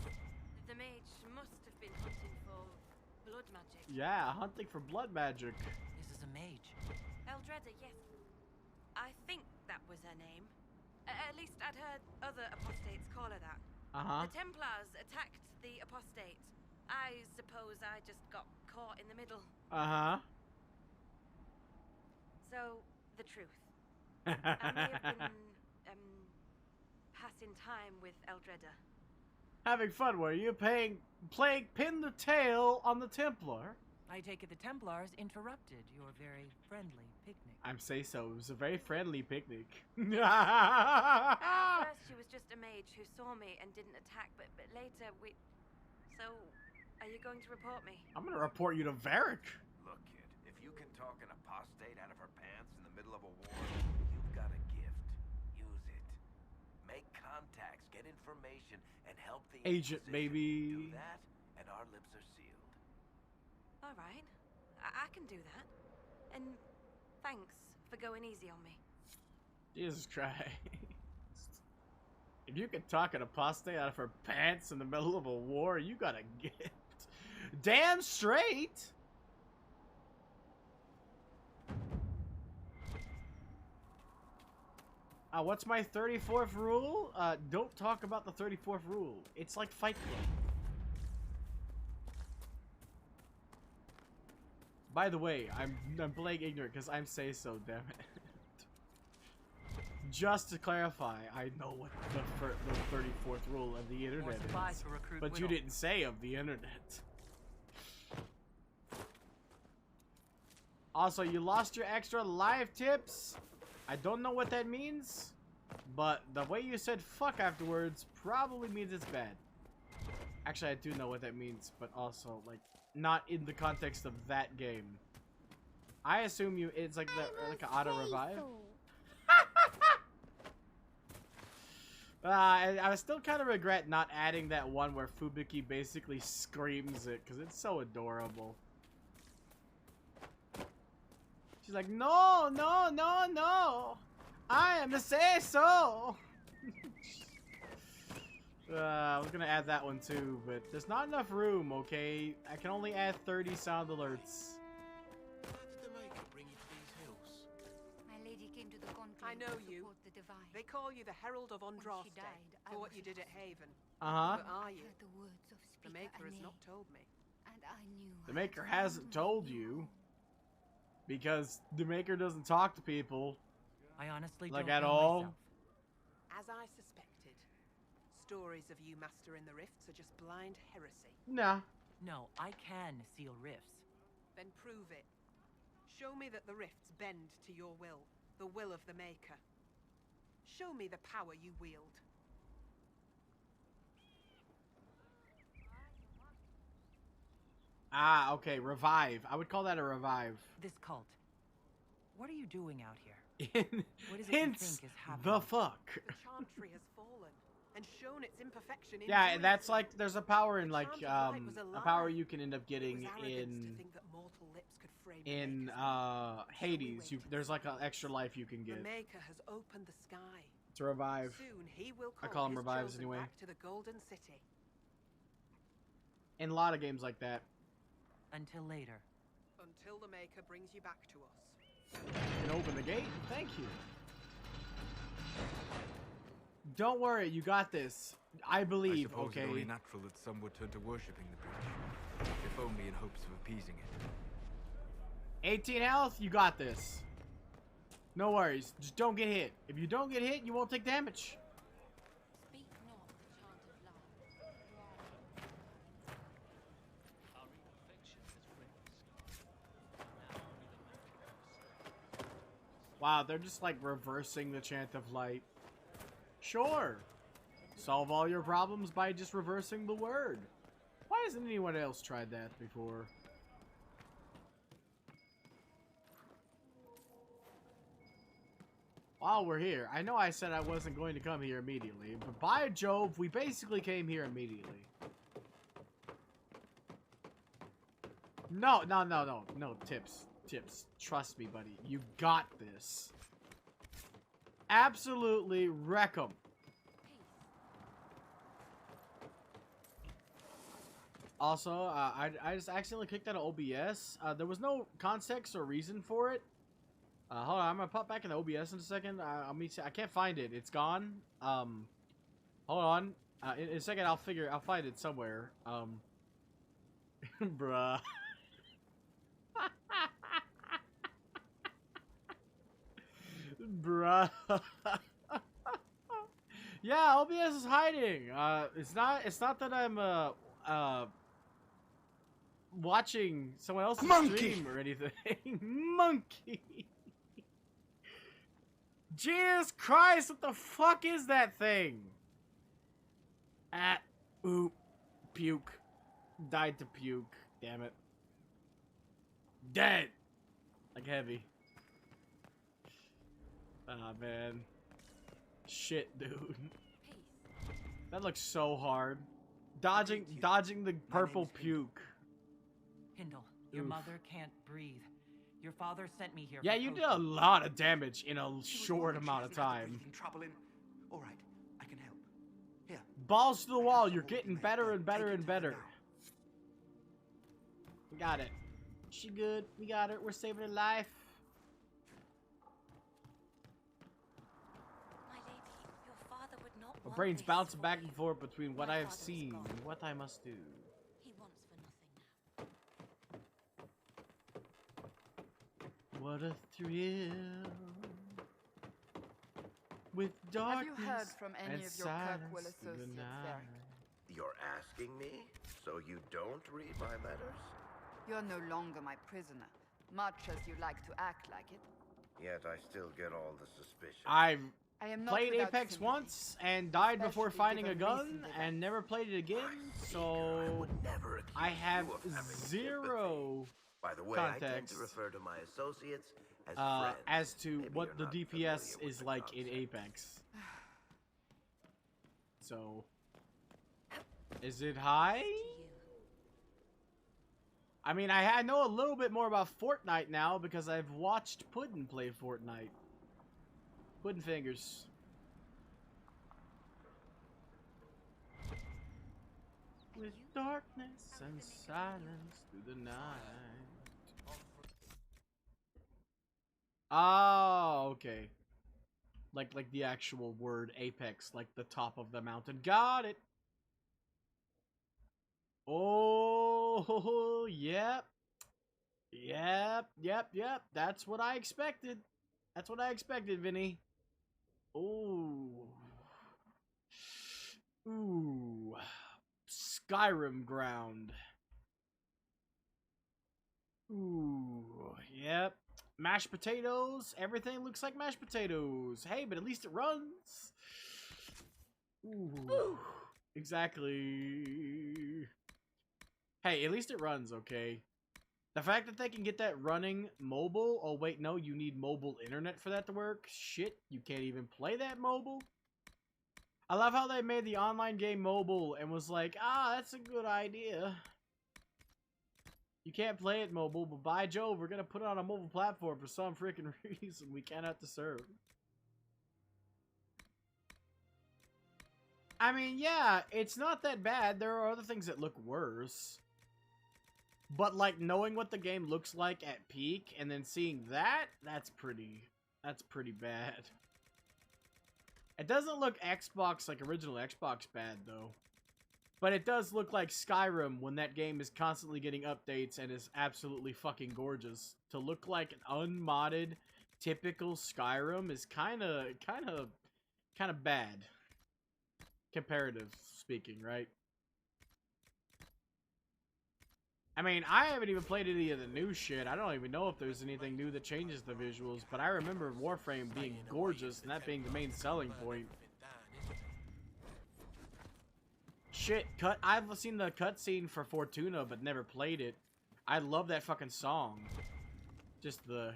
The mage must have been hunting for blood magic. Yeah, hunting for blood magic. This is a mage. Eldreda, yes. I think that was her name. At least I'd heard other apostates call her that. Uh-huh. The Templars attacked the apostate. I suppose I just got caught in the middle. Uh-huh. So, the truth. I may have been, passing time with Eldreda. Having fun, were you? Playing pin the tail on the Templar? I take it the Templars interrupted your very friendly picnic. I'm say so. It was a very friendly picnic. At first, she was just a mage who saw me and didn't attack, but later we... So, are you going to report me? I'm gonna report you to Varric. Look, kid, if you can talk an apostate out of her pants in the middle of a war, you've got a gift. Use it. Make contacts, get information, and help the Agent, Inquisition. baby. Do that, and our lips are sealed. All right. I can do that. And thanks for going easy on me. Jesus Christ. If you can talk an apostate out of her pants in the middle of a war, you got a gift. Damn straight! What's my 34th rule? Don't talk about the 34th rule. It's like Fight Club. By the way, I'm playing ignorant because I'm say so, damn it. Just to clarify, I know what the 34th rule of the internet is, but you didn't say of the internet. Also, you lost your extra live tips. I don't know what that means, but the way you said fuck afterwards probably means it's bad. Actually, I do know what that means, but also, like, not in the context of that game. I assume it's like an auto revive. I still kind of regret not adding that one where Fubuki basically screams it, because it's so adorable. She's like, no, no, no, no! I am the say-so! I was gonna add that one too, but there's not enough room, okay? I can only add 30 sound alerts. How did the Maker bring you to these hills? My lady came to the country I know to you. support the divine. They call you the Herald of When she Andraste died, I for what was you did at lost. Haven. Uh-huh. But are I you? heard the words of The Speaker Maker has Ane, not told me. and I knew The I Maker had hasn't found told my new you. home. Because the Maker doesn't talk to people. I honestly Like don't at know all? myself. As I suspected, stories of you mastering the rifts are just blind heresy. Nah. No, I can seal rifts. Then prove it. Show me that the rifts bend to your will, the will of the Maker. Show me the power you wield. Ah, okay, revive. I would call that a revive. This cult. What are you doing out here? In What is it you hints, think is happening? the fuck. The Chantry has fallen and shown its imperfection in Yeah, doing that's so. like, there's a power in The like, chant of light was a lie. power you can end up It getting was arrogance in, to think that mortal lips could frame in, Maker's Hades. There's like an extra life you can The get. Maker has opened the sky. To revive. Soon he will I call call 'em his revives chosen anyway. back to the Golden City. In a lot of games like that. Until later. Until the Maker brings you back to us. You can open the gate. Thank you. Don't worry, you got this. I believe, I suppose okay? it's only natural that some would turn to worshipping the breach, if only in hopes of appeasing it. 18 health, you got this. No worries, just don't get hit. If you don't get hit, you won't take damage. Speak not the chant of love. Wow, they're just like reversing the chant of light. Sure. Solve all your problems by just reversing the word. Why hasn't anyone else tried that before? While we're here, I know I said I wasn't going to come here immediately, but by Jove, we basically came here immediately. No, Tips. Trust me, buddy. You got this. Absolutely wreck 'em. Also, I just accidentally clicked out of OBS. There was no context or reason for it. Hold on, I'm gonna pop back in the OBS in a second. I can't find it. It's gone. Hold on. In a second, I'll find it somewhere. Bruh. Bruh. Yeah, OBS is hiding. It's not that I'm watching someone else's stream or anything. Monkey. Jesus Christ, what the fuck is that thing? Oop. Puke. Died to puke. Damn it. Dead. Like heavy. Ah, man. Shit, dude. That looks so hard. Dodging the purple puke. Hindle, your Oof. mother can't breathe. Your father sent me here. Yeah, for you did a potions. lot of damage in a short amount of time. Trouble in. All right, I can help. Here. Balls to the wall, you're getting better and better and better. We got it. She good. We got her. We're saving her life. My lady, your father would not My want brain's this bouncing for back you. and forth between what My I have father was seen gone. and what I must do. He wants for nothing now. What a thrill. With Have darkness you heard from any and of your silence Kirkwall through the associates, night. Varric? You're asking me? So you don't read my letters? You're no longer my prisoner, much as you like to act like it. Yet I still get all the suspicion. I've I am not played without Apex sympathy. once and died before Especially finding a given gun recent and events. never played it again, I so would never accuse I have you of having zero By the way, I tend context to refer to my associates as friends. as to Maybe what you're the not DPS familiar with is the like in concept. Apex. So, is it high? I mean, I know a little bit more about Fortnite now because I've watched Puddin play Fortnite. Puddin fingers. with darkness and silence through the night. Oh, okay. Like the actual word apex, like the top of the mountain. Got it. Oh, yep. Yep. That's what I expected. That's what I expected, Vinny. Ooh. Ooh. Skyrim ground. Ooh. Yep. Mashed potatoes. Everything looks like mashed potatoes. Hey, but at least it runs. Ooh. Exactly. Hey, at least it runs, okay? The fact that they can get that running mobile... Oh, wait, no, you need mobile internet for that to work? Shit, you can't even play that mobile? I love how they made the online game mobile and was like, that's a good idea. You can't play it mobile, but by Jove, we're gonna put it on a mobile platform for some freaking reason we can't have to serve. I mean, yeah, it's not that bad. There are other things that look worse. But, like, knowing what the game looks like at peak and then seeing that, that's pretty bad. It doesn't look Xbox, like original Xbox bad, though. But it does look like Skyrim when that game is constantly getting updates and is absolutely fucking gorgeous. To look like an unmodded, typical Skyrim is kind of bad. Comparative speaking, right? I mean, I haven't even played any of the new shit. I don't even know if there's anything new that changes the visuals, but I remember Warframe being gorgeous and that being the main selling point. Shit, I've seen the cutscene for Fortuna, but never played it. I love that fucking song. Just the...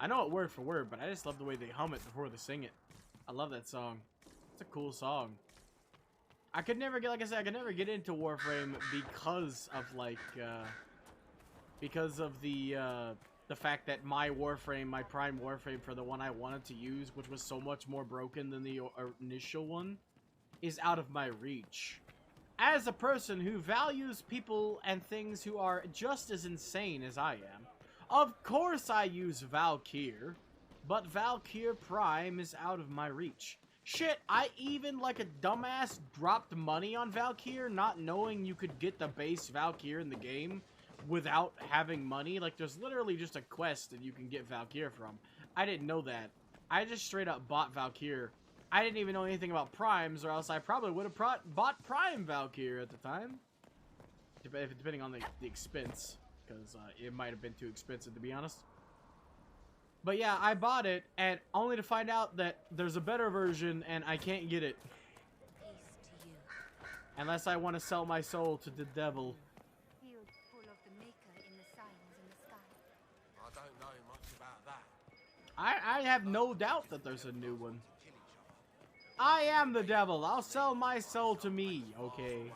I know it word for word, but I just love the way they hum it before they sing it. I love that song. It's a cool song. I could never get, like I said, I could never get into Warframe because of, like, because of the fact that my Warframe, my Prime Warframe for the one I wanted to use, which was so much more broken than the initial one, is out of my reach. As a person who values people and things who are just as insane as I am, of course I use Valkyr, but Valkyr Prime is out of my reach. Shit, I even, like a dumbass, dropped money on Valkyr, not knowing you could get the base Valkyr in the game without having money. Like, there's literally just a quest that you can get Valkyr from. I didn't know that. I just straight up bought Valkyr. I didn't even know anything about Primes, or else I probably would have bought Prime Valkyr at the time. Depending on the expense. Because it might have been too expensive, to be honest. But yeah, I bought it, and only to find out that there's a better version, and I can't get it. Unless I want to sell my soul to the devil. I don't know much about that. I have no doubt that there's a new one. I am the devil. I'll sell my soul to me, okay?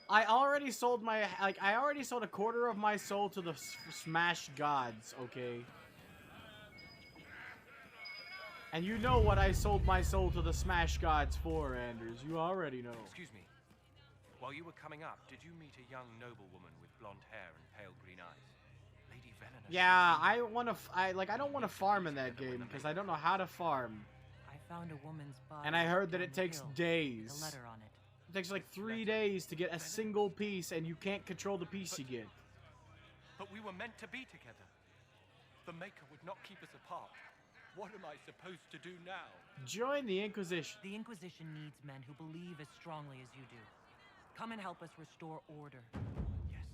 I already sold I already sold a quarter of my soul to the Smash gods, okay? And you know what I sold my soul to the Smash gods for, Anders. You already know. Excuse me. While you were coming up, did you meet a young noblewoman with blonde hair and pale green eyes? Lady Venona. Yeah, I don't want to farm in that game because I don't know how to farm. I found a woman's body. And I heard that it takes days. With a letter on it. It takes like 3 days to get a single piece, and you can't control the piece you get. But we were meant to be together. The Maker would not keep us apart. What am I supposed to do now? Join the Inquisition. The Inquisition needs men who believe as strongly as you do. Come and help us restore order. Yes.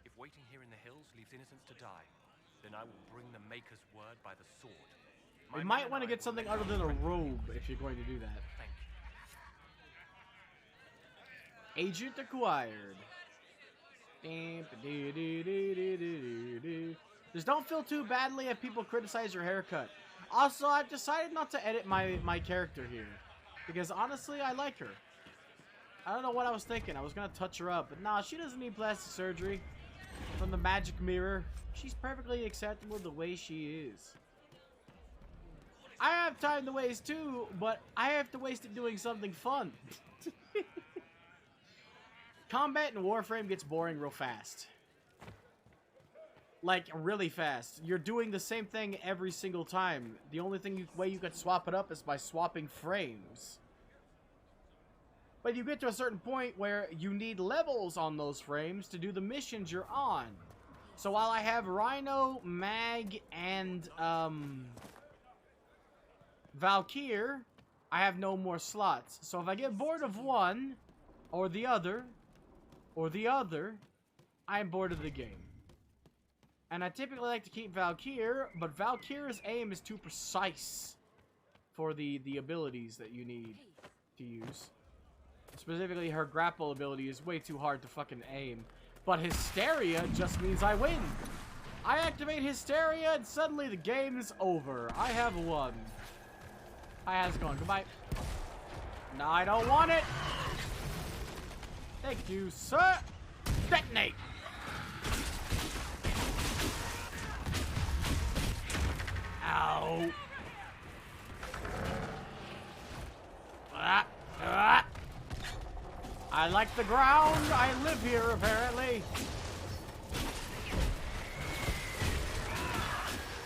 If waiting here in the hills leaves innocents to die, then I will bring the Maker's word by the sword. You might want to get something other than a robe if you're going to do that. Thank you. Agent acquired. Just don't feel too badly if people criticize your haircut. Also, I've decided not to edit my character here. Because honestly, I like her. I don't know what I was thinking. I was gonna touch her up, but nah, she doesn't need plastic surgery. From the magic mirror, she's perfectly acceptable the way she is. I have time to waste too, but I have to waste it doing something fun. Combat in Warframe gets boring real fast. Like, really fast. You're doing the same thing every single time. The only way you could swap it up is by swapping frames. But you get to a certain point where you need levels on those frames to do the missions you're on. So while I have Rhino, Mag, and Valkyr, I have no more slots. So if I get bored of one, or the other, I'm bored of the game. And I typically like to keep Valkyr, but Valkyr's aim is too precise for the abilities that you need to use. Specifically, her grapple ability is way too hard to fucking aim. But Hysteria just means I win. I activate Hysteria and suddenly the game is over. I have won. Hi, how's it going? Goodbye. No, I don't want it. Thank you, sir. Detonate. Ow. I like the ground. I live here, apparently.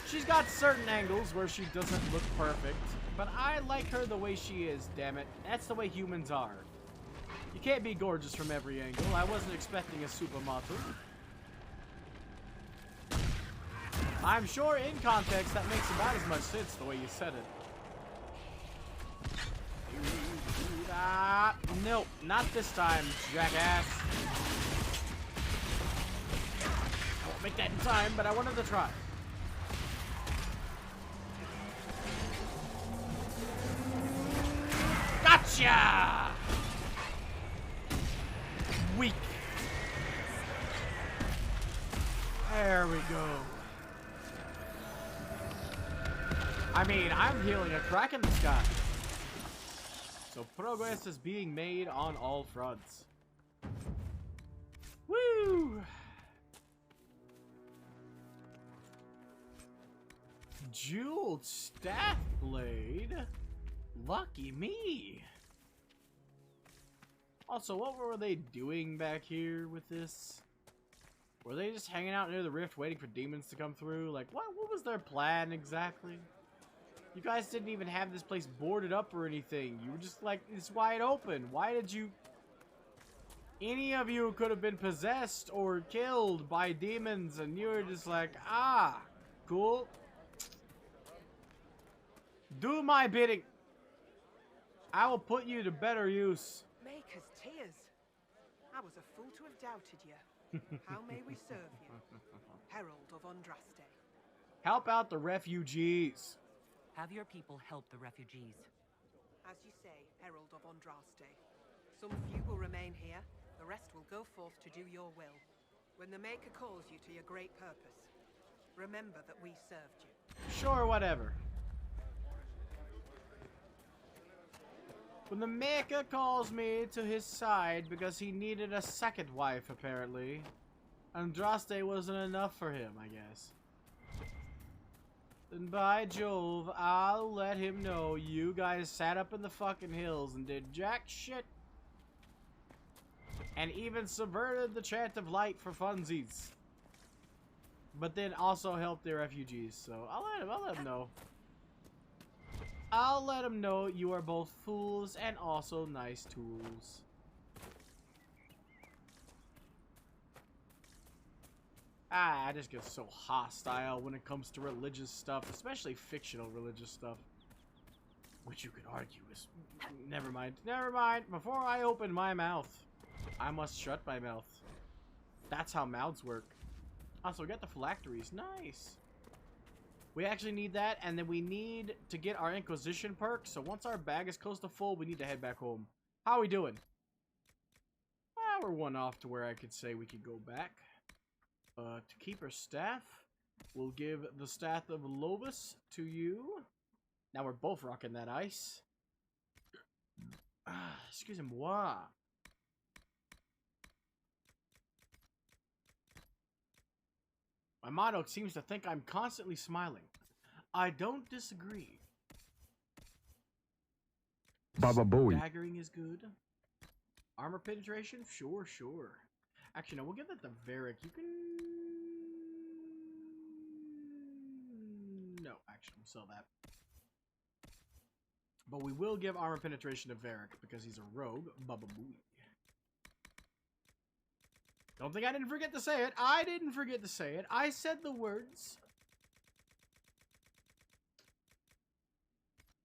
She's got certain angles where she doesn't look perfect, but I like her the way she is, damn it. That's the way humans are. You can't be gorgeous from every angle. I wasn't expecting a supermodel. I'm sure in context that makes about as much sense the way you said it. Nope, not this time, jackass. I won't make that in time, but I wanted to try. Gotcha! Weak. There we go. I mean, I'm healing a crack in the sky. So progress is being made on all fronts. Woo! Jeweled staff blade? Lucky me! Also, what were they doing back here with this? Were they just hanging out near the rift waiting for demons to come through? Like, what was their plan exactly? You guys didn't even have this place boarded up or anything. You were just like, it's wide open. Why did you... Any of you could have been possessed or killed by demons and you were just like, ah, cool. Do my bidding. I will put you to better use. Maker's tears. I was a fool to have doubted you. How may we serve you? Herald of Andraste. Help out the refugees. Have your people help the refugees. As you say, Herald of Andraste. Some few will remain here, the rest will go forth to do your will. When the Maker calls you to your great purpose, remember that we served you. Sure, whatever. When the Maker calls me to his side because he needed a second wife, apparently, Andraste wasn't enough for him, I guess. Then by Jove, I'll let him know you guys sat up in the fucking hills and did jack shit. And even subverted the chant of light for funsies. But then also helped the refugees, so I'll let him know. I'll let him know you are both fools and also nice tools. I just get so hostile when it comes to religious stuff, especially fictional religious stuff. Which you could argue is... Never mind. Never mind. Before I open my mouth, I must shut my mouth. That's how mouths work. Also, we got the phylacteries. Nice. We actually need that, and then we need to get our Inquisition perk. So once our bag is close to full, we need to head back home. How are we doing? Well, we're one off to where I could say we could go back. To keep her staff, we'll give the staff of Lobus to you. Now we're both rocking that ice. Excusez-moi. My motto seems to think I'm constantly smiling. I don't disagree. Baba Booey. Daggering is good. Armor penetration? Sure, sure. Actually, no, we'll give that to Varric. You can... No, actually, we'll sell that. But we will give armor penetration to Varric because he's a rogue. Baba Booey. Don't think I didn't forget to say it. I didn't forget to say it. I said the words.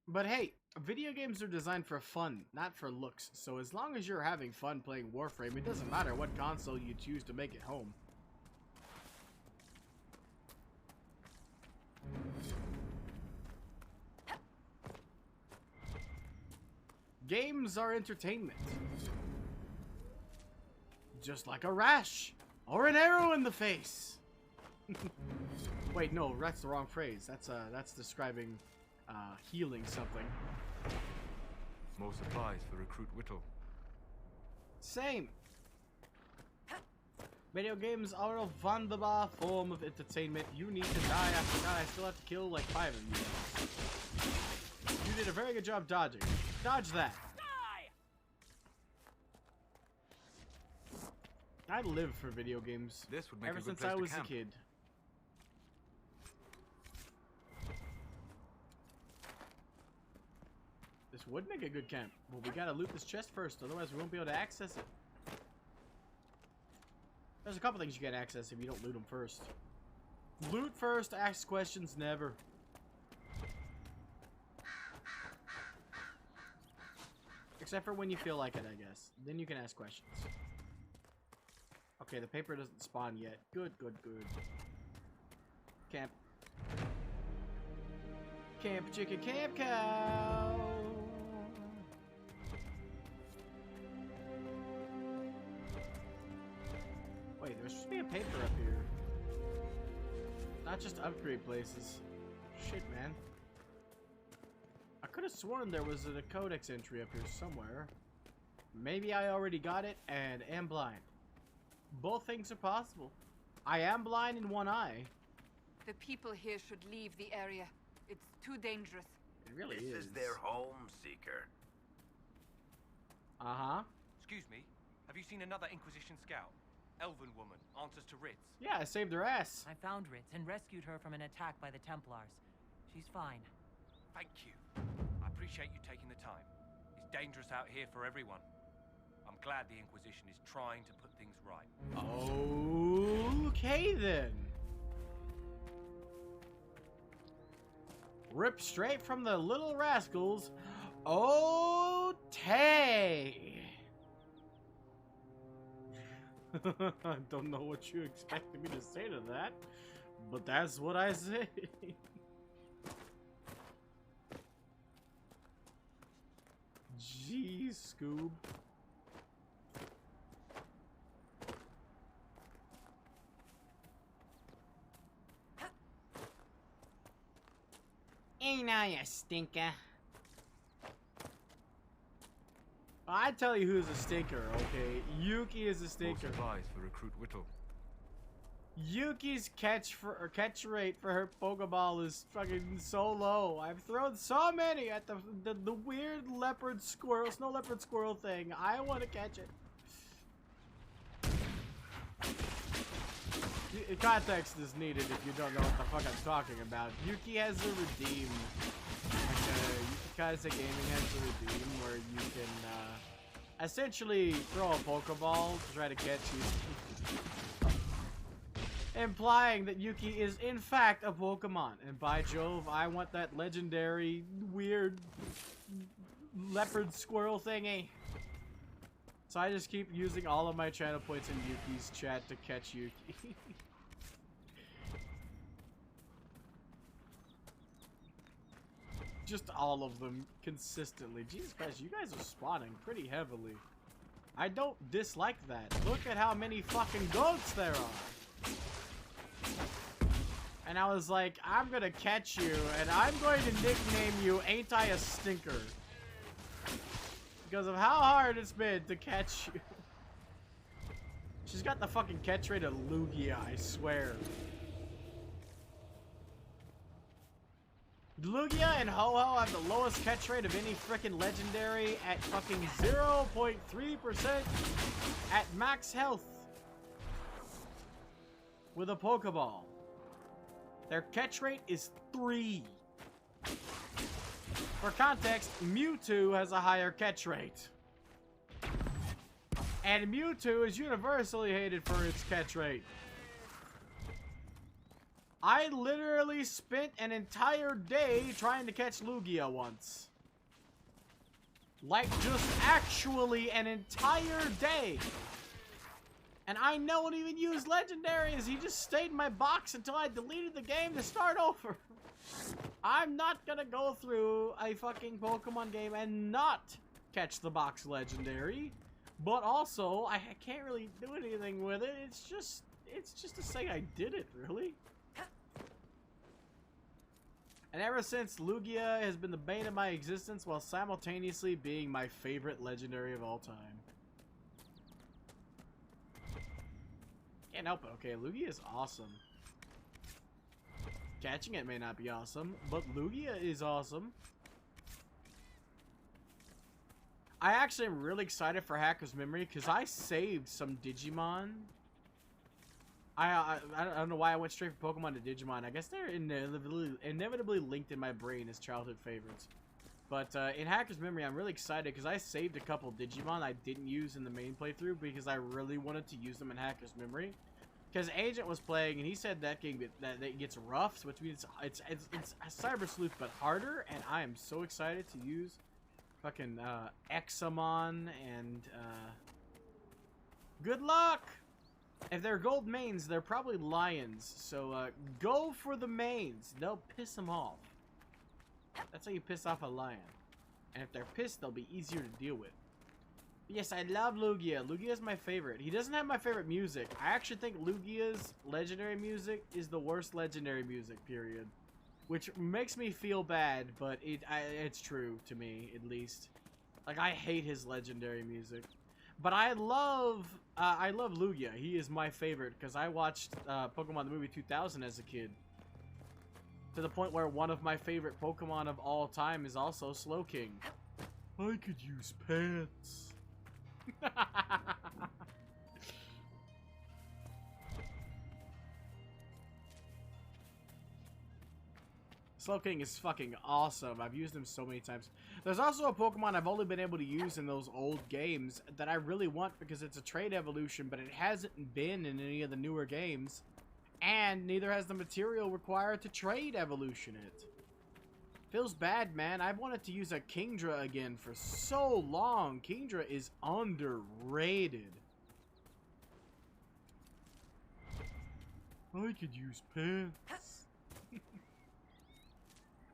But hey, video games are designed for fun, not for looks. So as long as you're having fun playing Warframe, it doesn't matter what console you choose to make it home. Games are entertainment. Just like a rash or an arrow in the face. Wait, no, that's the wrong phrase. That's describing healing something. More supplies for Recruit Whittle. Same. Video games are a wonderful form of entertainment. You need to die after that. I still have to kill like 5 of you. You did a very good job dodging. Dodge that. I live for video games. This would make ever a good since I place was to a camp. kid. This would make a good camp. Well, we gotta loot this chest first, otherwise we won't be able to access it. There's a couple things you can't access if you don't loot them first. Loot first, ask questions never. Except for when you feel like it, I guess. Then you can ask questions. Okay, the paper doesn't spawn yet. Good, good, good. Camp. Camp chicken, camp cow. Wait, there's supposed to be a paper up here. Not just upgrade places. Shit, man. I could have sworn there was a codex entry up here somewhere. Maybe I already got it and am blind. Both things are possible. I am blind in one eye. The people here should leave the area. It's too dangerous. It really is. This is their home, Seeker. Uh-huh. Excuse me, have you seen another Inquisition scout? Elven woman, answers to Ritz. Yeah, I saved her ass. I found Ritz and rescued her from an attack by the Templars. She's fine. Thank you. I appreciate you taking the time. It's dangerous out here for everyone. I'm glad the Inquisition is trying to put things right. Okay, then. Rip straight from the little rascals. Oh, Tay. I don't know what you expected me to say to that, but that's what I say. Jeez, Scoob. Ain't I a stinker? I tell you who's a stinker, okay? Yuki is a More stinker. supplies for Recruit Whittle. Yuki's catch rate for her Pokeball is fucking so low. I've thrown so many at the weird leopard squirrel, snow leopard squirrel thing. I want to catch it. Context is needed if you don't know what the fuck I'm talking about. Yuki has a redeem. Yukikaze Gaming has a redeem where you can essentially throw a Pokeball to try to catch Yuki. Implying that Yuki is in fact a Pokemon. And by Jove, I want that legendary, weird leopard squirrel thingy. So I just keep using all of my channel points in Yuki's chat to catch Yuki. Just all of them consistently. Jesus Christ, you guys are spawning pretty heavily. I don't dislike that. Look at how many fucking goats there are. And I was like, I'm gonna catch you, and I'm going to nickname you Ain't I a Stinker. Because of how hard it's been to catch you. She's got the fucking catch rate of Lugia, I swear. Lugia and Ho-Ho have the lowest catch rate of any freaking legendary at fucking 0.3% at max health with a Pokeball. Their catch rate is 3. For context, Mewtwo has a higher catch rate. And Mewtwo is universally hated for its catch rate. I literally spent an entire day trying to catch Lugia once. Like, just actually an entire day. And I don't even use legendaries. He just stayed in my box until I deleted the game to start over. I'm not gonna go through a fucking Pokemon game and not catch the box legendary. But also, I can't really do anything with it. It's just to say I did it, really. And ever since, Lugia has been the bane of my existence while simultaneously being my favorite legendary of all time. Can't help it, okay? Lugia is awesome. Catching it may not be awesome, but Lugia is awesome. I actually am really excited for Hacker's Memory because I saved some Digimon. I don't know why I went straight from Pokemon to Digimon. I guess they're inevitably linked in my brain as childhood favorites. But in Hacker's Memory, I'm really excited because I saved a couple Digimon I didn't use in the main playthrough because I really wanted to use them in Hacker's Memory. Because Agent was playing and he said that game that gets rough, which means it's a Cyber Sleuth but harder. And I am so excited to use fucking Examon and good luck. If they're gold mains, they're probably lions. So go for the mains. They'll piss them off. That's how you piss off a lion. And if they're pissed, they'll be easier to deal with. But yes, I love Lugia. Lugia is my favorite. He doesn't have my favorite music. I actually think Lugia's legendary music is the worst legendary music, period. Which makes me feel bad, but it's true to me, at least. Like, I hate his legendary music. But I love Lugia. He is my favorite because I watched Pokemon the movie 2000 as a kid. To the point where one of my favorite Pokemon of all time is also Slowking. I could use pants. Slowking is fucking awesome. I've used him so many times. There's also a Pokemon I've only been able to use in those old games that I really want because it's a trade evolution, but it hasn't been in any of the newer games. And neither has the material required to trade evolution it. Feels bad, man. I've wanted to use a Kingdra again for so long. Kingdra is underrated. I could use pants.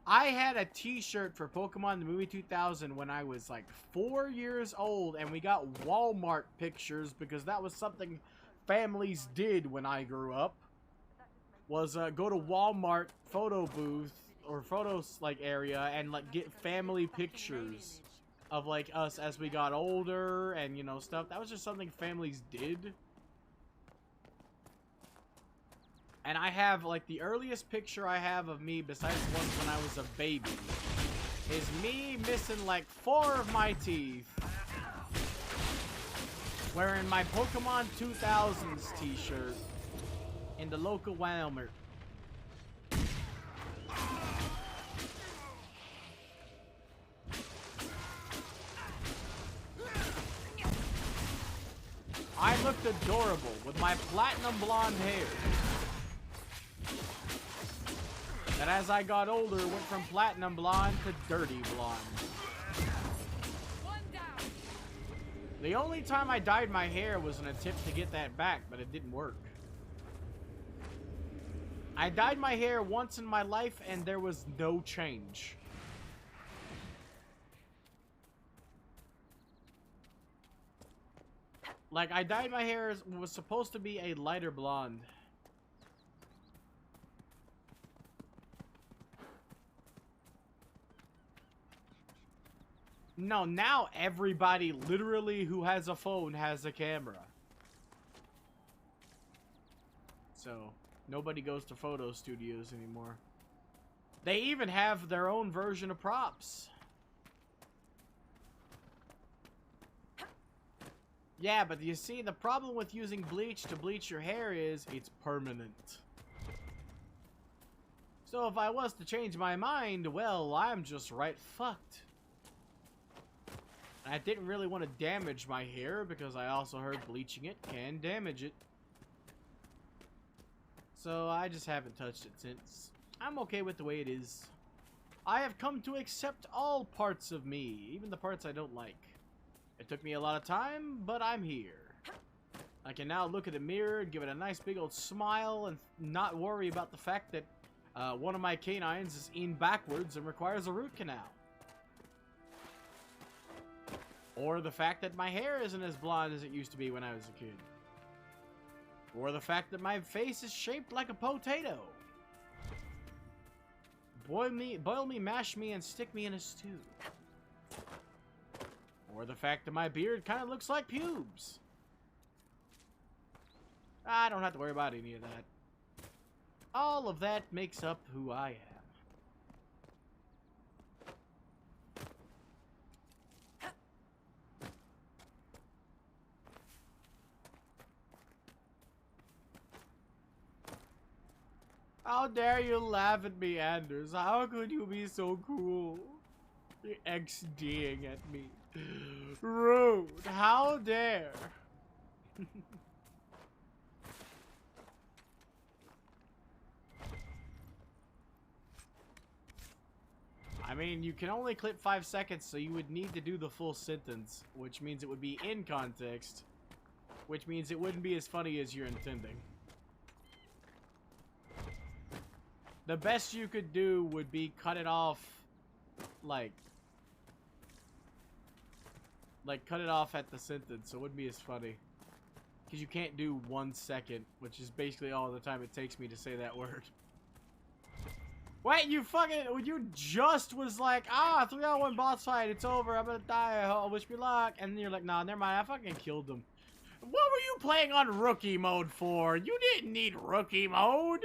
I had a t-shirt for Pokemon the movie 2000 when I was like 4 years old, and we got Walmart pictures because that was something families did when I grew up. Was go to Walmart photo booth or photos like area and like get family pictures of like us as we got older and you know stuff. That was just something families did. And I have, like, the earliest picture I have of me, besides ones when I was a baby, is me missing, like, 4 of my teeth. Wearing my Pokemon 2000s t-shirt in the local Walmart. I looked adorable with my platinum blonde hair. That as I got older, went from platinum blonde to dirty blonde. The only time I dyed my hair was an attempt to get that back, but it didn't work. I dyed my hair once in my life, and there was no change. Like, I dyed my hair, was supposed to be a lighter blonde. No, now everybody literally who has a phone has a camera. So, nobody goes to photo studios anymore. They even have their own version of props. Yeah, but you see, the problem with using bleach to bleach your hair is it's permanent. So if I was to change my mind, well, I'm just right fucked. I didn't really want to damage my hair because I also heard bleaching it can damage it. So I just haven't touched it since. I'm okay with the way it is. I have come to accept all parts of me, even the parts I don't like. It took me a lot of time, but I'm here. I can now look at the mirror and give it a nice big old smile and not worry about the fact that one of my canines is in backwards and requires a root canal. Or the fact that my hair isn't as blonde as it used to be when I was a kid. Or the fact that my face is shaped like a potato. Boil me, mash me, and stick me in a stew. Or the fact that my beard kind of looks like pubes. I don't have to worry about any of that. All of that makes up who I am. How dare you laugh at me, Anders? How could you be so cruel? You're XDing at me. Rude. How dare? I mean, you can only clip 5 seconds, so you would need to do the full sentence, which means it would be in context, which means it wouldn't be as funny as you're intending. The best you could do would be cut it off, like cut it off at the sentence, so it wouldn't be as funny. Because you can't do 1 second, which is basically all the time it takes me to say that word. Wait, you just was like, 3-on-1 boss fight, it's over, I'm gonna die, oh, wish me luck. And then you're like, nah, never mind, I fucking killed him. What were you playing on rookie mode for? You didn't need rookie mode.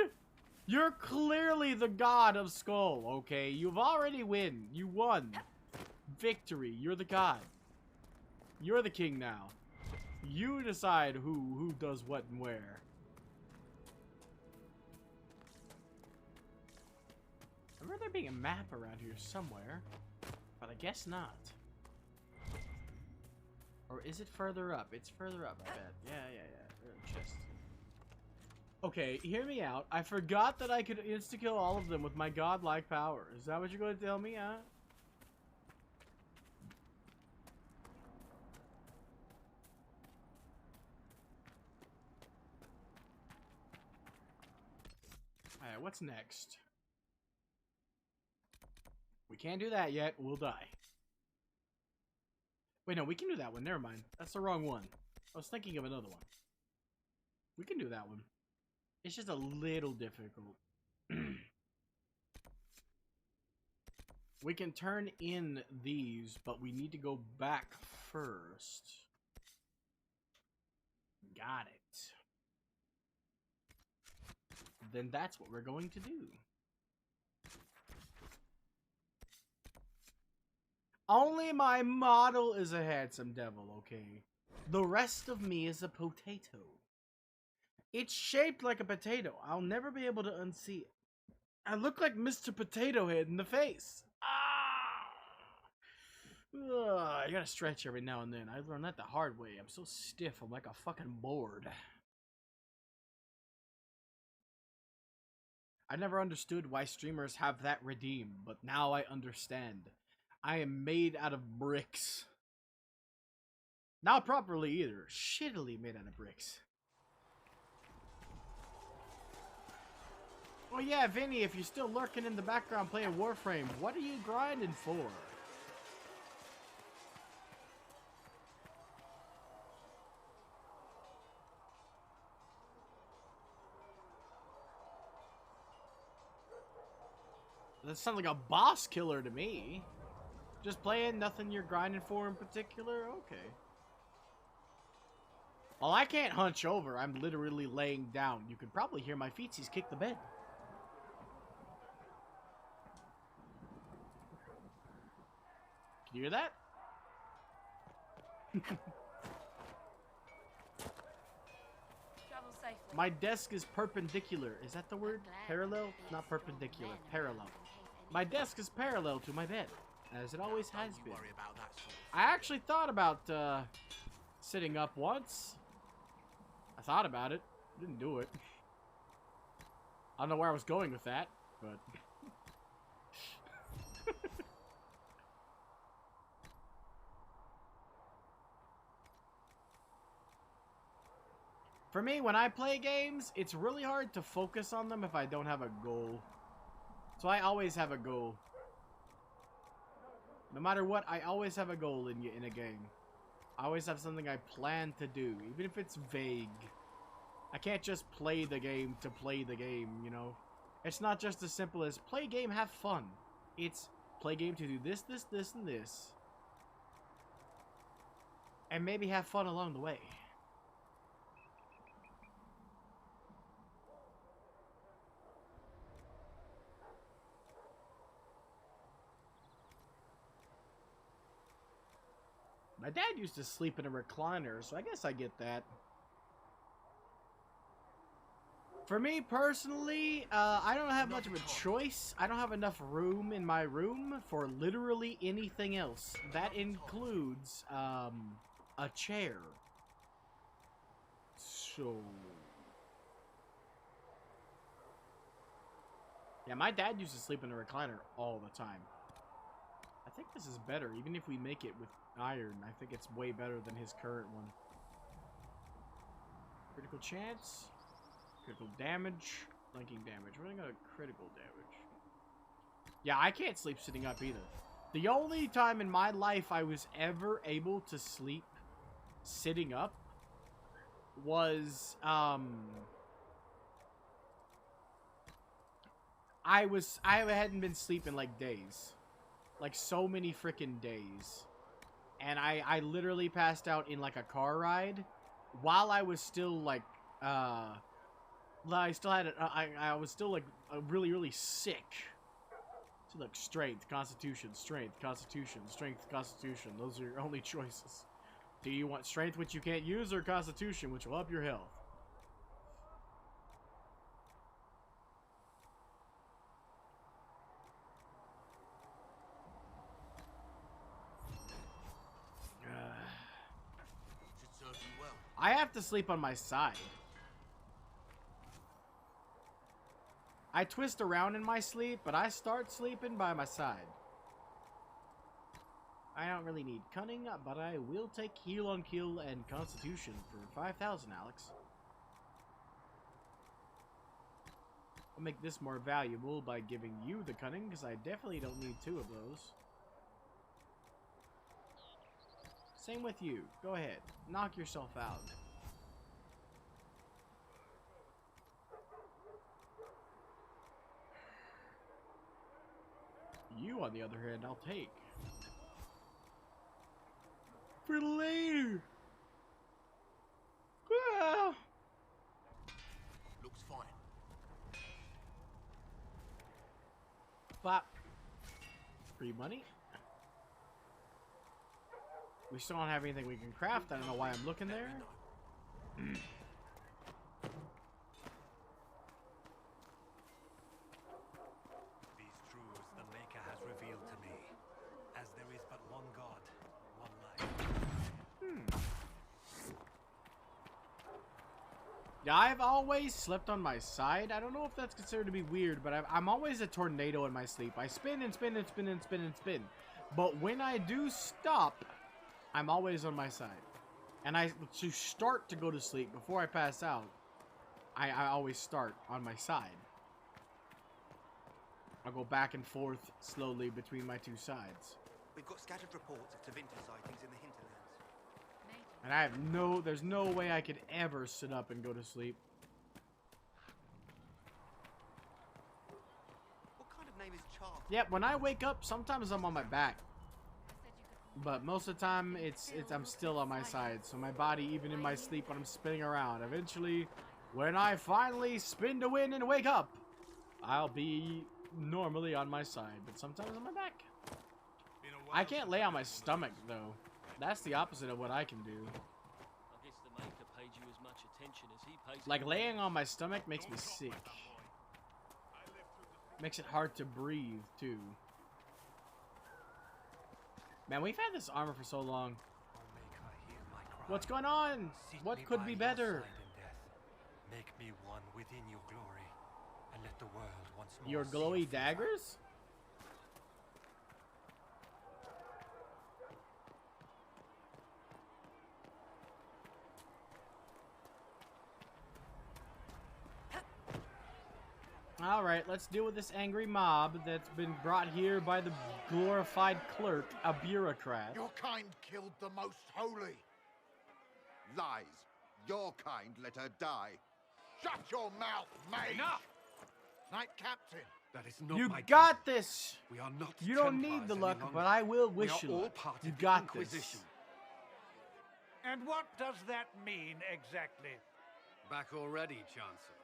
You're clearly the god of Skull, okay? You've already won. You won. Victory. You're the god. You're the king now. You decide who does what and where. I remember there being a map around here somewhere, but I guess not. Or is it further up? It's further up, I bet. Yeah. Chest. Okay, hear me out. I forgot that I could insta-kill all of them with my godlike power. Is that what you're going to tell me, huh? Alright, what's next? We can't do that yet. We'll die. Wait, no, we can do that one. Never mind. That's the wrong one. I was thinking of another one. We can do that one. It's just a little difficult. We can turn in these, but we need to go back first. Got it. Then that's what we're going to do. Only my model is a handsome devil, okay? The rest of me is a potato. It's shaped like a potato. I'll never be able to unsee it. I look like Mr. Potato Head in the face. I gotta stretch every now and then. I learned that the hard way. I'm so stiff, I'm like a fucking board. I never understood why streamers have that redeem, but now I understand. I am made out of bricks. Not properly either. Shittily made out of bricks. Oh yeah, Vinny, if you're still lurking in the background playing Warframe, what are you grinding for? That sounds like a boss killer to me. Just playing, nothing you're grinding for in particular? Okay. Well, I can't hunch over. I'm literally laying down. You can probably hear my feetsies kick the bed. You hear that? Travel safely. My desk is perpendicular. Is that the word? Parallel? Not perpendicular. Parallel. My desk is parallel to my bed, as it always has been. I actually thought about sitting up once. I thought about it. Didn't do it. I don't know where I was going with that, but... For me, when I play games, it's really hard to focus on them if I don't have a goal. So I always have a goal. No matter what, I always have a goal in a game. I always have something I plan to do, even if it's vague. I can't just play the game to play the game, you know? It's not just as simple as play game, have fun. It's play game to do this, this, this, and this. And maybe have fun along the way. My dad used to sleep in a recliner, so I guess I get that. For me, personally, I don't have much of a choice. I don't have enough room in my room for literally anything else. That includes, a chair. So... yeah, my dad used to sleep in a recliner all the time. I think this is better, even if we make it with iron. I think it's way better than his current one. Critical chance. Critical damage. Linking damage. We're gonna go critical damage. Yeah, I can't sleep sitting up either. The only time in my life I was ever able to sleep sitting up was, I hadn't been sleeping like days. Like so many freaking days. And I literally passed out in like a car ride while I was still like, I still had I was still like really, really sick. So like strength, constitution, strength, constitution, strength, constitution. Those are your only choices. Do you want strength, which you can't use, or constitution, which will up your health? I have to sleep on my side. I twist around in my sleep, but I start sleeping by my side. I don't really need cunning, but I will take heal on kill and constitution for 5,000, Alex. I'll make this more valuable by giving you the cunning, because I definitely don't need 2 of those. Same with you. Go ahead. Knock yourself out. You, on the other hand, I'll take. For later! Ah. Looks fine. Bop. Free money. We still don't have anything we can craft. I don't know why I'm looking there. These truths the Maker has revealed to me, as there is but one God, one life. Yeah, I've always slept on my side. I don't know if that's considered to be weird, but I'm always a tornado in my sleep. I spin and spin and spin and spin and spin. But when I do stop, I'm always on my side. And to start to go to sleep, before I pass out, I always start on my side. I'll go back and forth slowly between my 2 sides. We've got scattered reports of Tevinter sightings in the hinterlands. And I have there's no way I could ever sit up and go to sleep. What kind of name is Charles? Yep, when I wake up, sometimes I'm on my back. But most of the time, I'm still on my side. So my body, even in my sleep when I'm spinning around, eventually, when I finally spin to win and wake up, I'll be normally on my side. But sometimes on my back. I can't lay on my stomach, though. That's the opposite of what I can do. I guess the Maker paid you as much attention as he pays. Like, laying on my stomach makes me sick. Makes it hard to breathe, too. Man, we've had this armor for so long. What's going on? What could be better? Make me one within your glory, and let the world once more Your glowy daggers? Alright, let's deal with this angry mob that's been brought here by the glorified clerk, a bureaucrat. Your kind killed the most holy. Lies. Your kind let her die. Shut your mouth, mage! Enough! Knight Captain! That is not You my got this! We are not You don't Templars need the any luck, longer. but I will We wish are you all luck. part You of the got Inquisition. this. And what does that mean, exactly? Back already, Chancellor.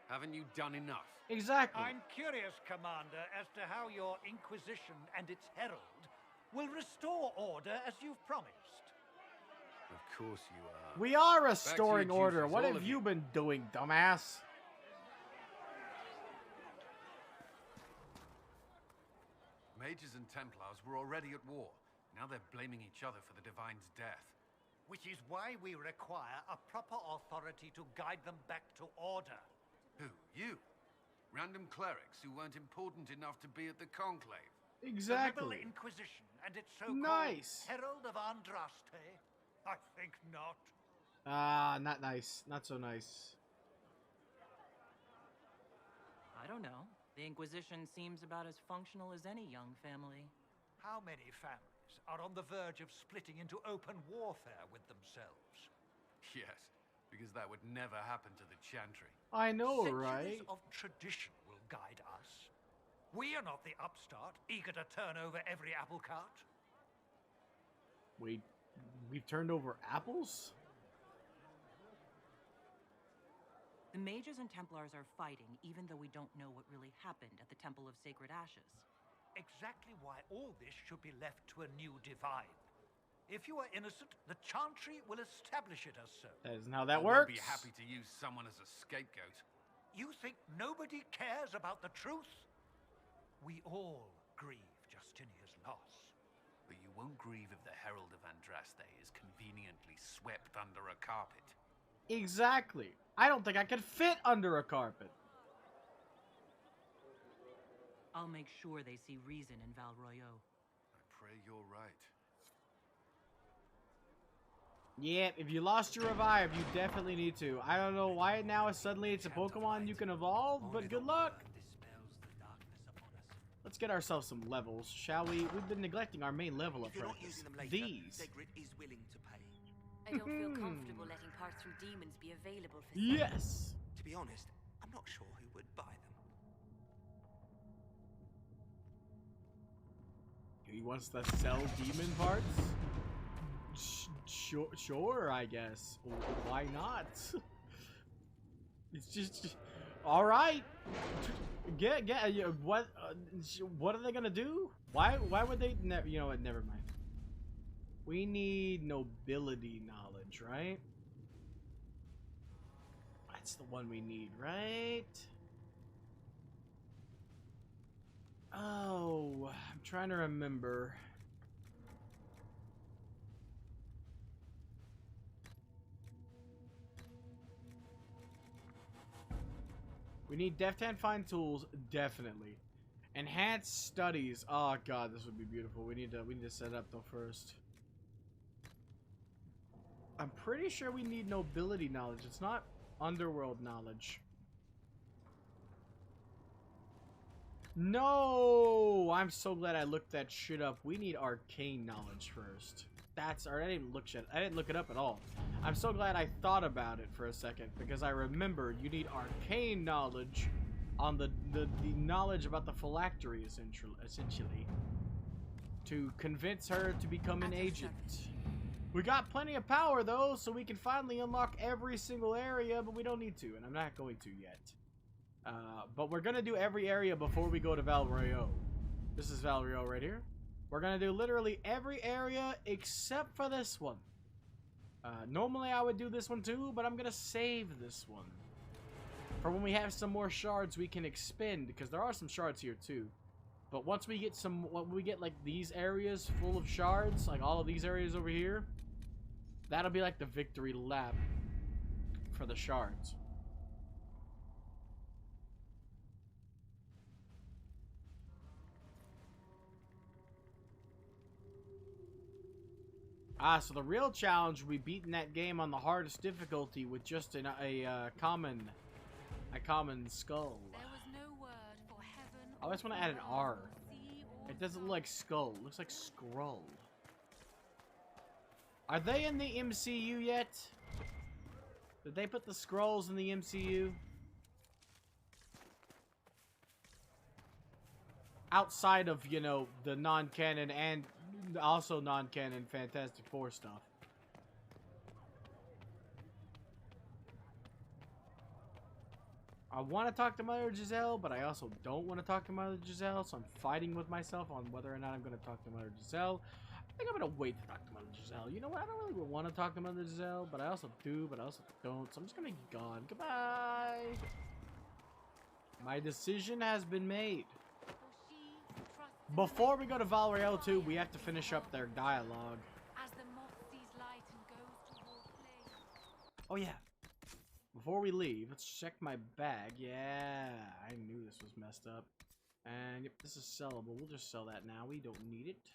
Haven't you done enough? Exactly. I'm curious, Commander, as to how your Inquisition and its herald will restore order as you've promised. Of course you are. We are Back to restoring your order. duties, What all have of you been doing, dumbass? Mages and Templars were already at war. Now they're blaming each other for the Divine's death. Which is why we require a proper authority to guide them back to order. Who? You? Random clerics who weren't important enough to be at the Conclave. Exactly. The Rebel Inquisition and its so-called Nice. Herald of Andraste? I think not. Ah, not nice. Not so nice. I don't know. The Inquisition seems about as functional as any young family. How many families are on the verge of splitting into open warfare with themselves? Yes, because that would never happen to the Chantry. I know, Centuries right? of tradition will guide us. We are not the upstart, eager to turn over every apple cart. We've turned over apples? The mages and Templars are fighting, even though we don't know what really happened at the Temple of Sacred Ashes. Exactly why all this should be left to a new divine. If you are innocent, the Chantry will establish it as so. That isn't how that I works. would be happy to use someone as a scapegoat. You think nobody cares about the truth? We all grieve Justinia's loss. But you won't grieve if the Herald of Andraste is conveniently swept under a carpet. Exactly. I don't think I could fit under a carpet. I'll make sure they see reason in Val Royeaux. I pray you're right. Yeah, if you lost your revive, you definitely need to. I don't know why now suddenly it's a Pokemon you can evolve, but good luck. Let's get ourselves some levels, shall we? We've been neglecting our main level If you're not apprentice. using them later, These. Sigrid is willing to pay. I don't feel comfortable letting parts from demons be available for sale. Yes. To be honest, I'm not sure who would buy them. He wants to sell demon parts? Sure, I guess. Why not? It's just all right. What are they gonna do? Why would they? You know what? Never mind. We need nobility knowledge, right? That's the one we need, right? Oh, I'm trying to remember. We need deft hand fine tools, definitely. Enhanced studies. Oh god, this would be beautiful. We need to set it up though first. I'm pretty sure we need nobility knowledge. It's not underworld knowledge. No! I'm so glad I looked that shit up. We need arcane knowledge first. I didn't look it up at all. I'm so glad I thought about it for a second, because I remember you need arcane knowledge on the knowledge about the phylactery, essentially, to convince her to become an agent. We got plenty of power, though, so we can finally unlock every single area, but we don't need to, and I'm not going to yet. But we're going to do every area before we go to Val Royeaux. This is Val Royeaux right here. We're gonna do literally every area except for this one. Normally I would do this one too, but I'm gonna save this one for when we have some more shards we can expend, because there are some shards here too. But once we get like these areas full of shards, like all of these areas over here, that'll be like the victory lap for the shards. So the real challenge will be beating that game on the hardest difficulty with just a common skull. There was no word for heaven. I always want to add an R. It doesn't look like skull. It looks like scroll. Are they in the MCU yet? Did they put the scrolls in the MCU? Outside of, you know, the non-canon and also non-canon Fantastic Four stuff. I want to talk to Mother Giselle, but I also don't want to talk to Mother Giselle, so I'm fighting with myself on whether or not I'm going to talk to Mother Giselle. I think I'm going to wait to talk to Mother Giselle. You know what? I don't really want to talk to Mother Giselle, but I also do, but I also don't, so I'm just going to be gone. Goodbye! My decision has been made. Before we go to Valriel 2, we have to finish up their dialogue. Oh yeah. Before we leave, let's check my bag. Yeah, I knew this was messed up. And yep, this is sellable. We'll just sell that now. We don't need it.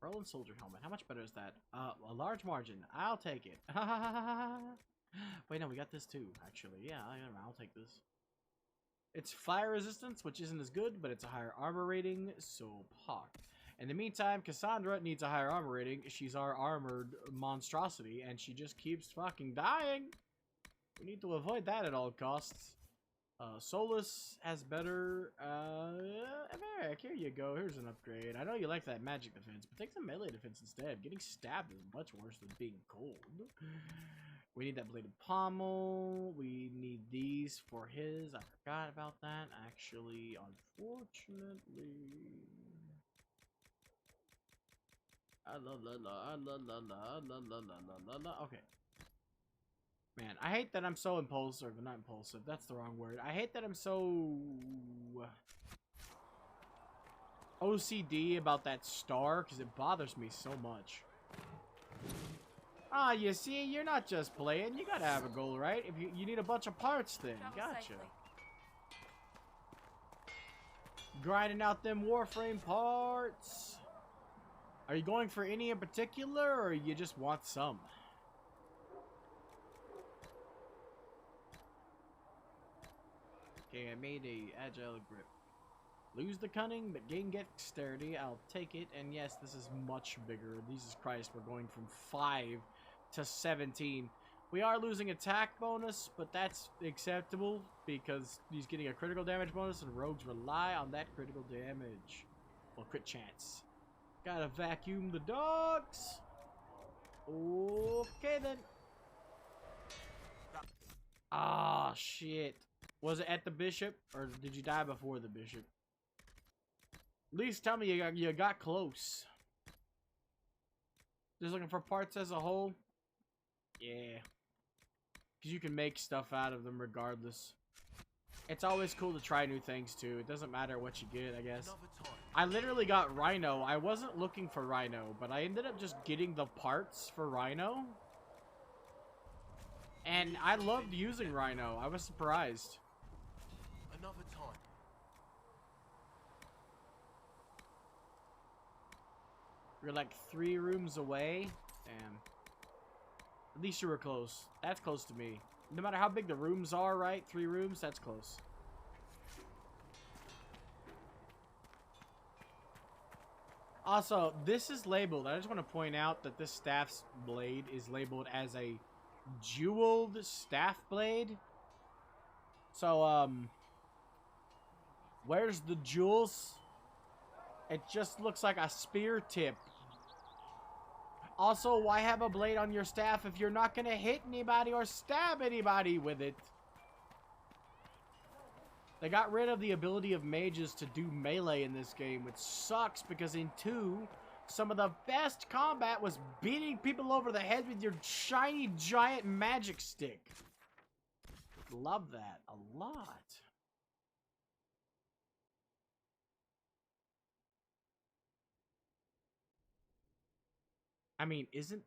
Roland Soldier Helmet. How much better is that? A large margin. I'll take it. Wait, no, we got this too, actually. Yeah, I'll take this. It's fire resistance, which isn't as good, but it's a higher armor rating, so pock. In the meantime, Cassandra needs a higher armor rating. She's our armored monstrosity, and she just keeps fucking dying. We need to avoid that at all costs. Solus has better, Eric, here you go. Here's an upgrade. I know you like that magic defense, but take some melee defense instead. Getting stabbed is much worse than being cold. We need that bladed pommel. We need these for his. I forgot about that, actually, unfortunately. Okay. Man, I hate that I'm so impulsive. Not impulsive, that's the wrong word. I hate that I'm so OCD about that star, because it bothers me so much. Ah, you see, you're not just playing. You gotta have a goal, right? If you need a bunch of parts, then gotcha. Grinding out them Warframe parts. Are you going for any in particular, or you just want some? Okay, I made a agile grip. Lose the cunning, but gain dexterity. I'll take it. And yes, this is much bigger. Jesus Christ, we're going from 5 to 17. We are losing attack bonus, but that's acceptable because he's getting a critical damage bonus, and rogues rely on that critical damage. Well, crit chance. Gotta vacuum the dogs. Okay then. Ah, shit. Was it at the bishop, or did you die before the bishop? At least tell me you got close. Just looking for parts as a whole? Yeah. Because you can make stuff out of them regardless. It's always cool to try new things too. It doesn't matter what you get, I guess. I literally got Rhino. I wasn't looking for Rhino, but I ended up just getting the parts for Rhino. And I loved using Rhino. I was surprised. Another time. You're like 3 rooms away. Damn. At least you were close. That's close to me. No matter how big the rooms are, right? 3 rooms, that's close. Also, this is labeled. I just want to point out that this staff's blade is labeled as a jeweled staff blade. So, where's the jewels? It just looks like a spear tip. Also, why have a blade on your staff if you're not going to hit anybody or stab anybody with it? They got rid of the ability of mages to do melee in this game, which sucks because in 2, some of the best combat was beating people over the head with your shiny giant magic stick. Love that a lot. I mean, isn't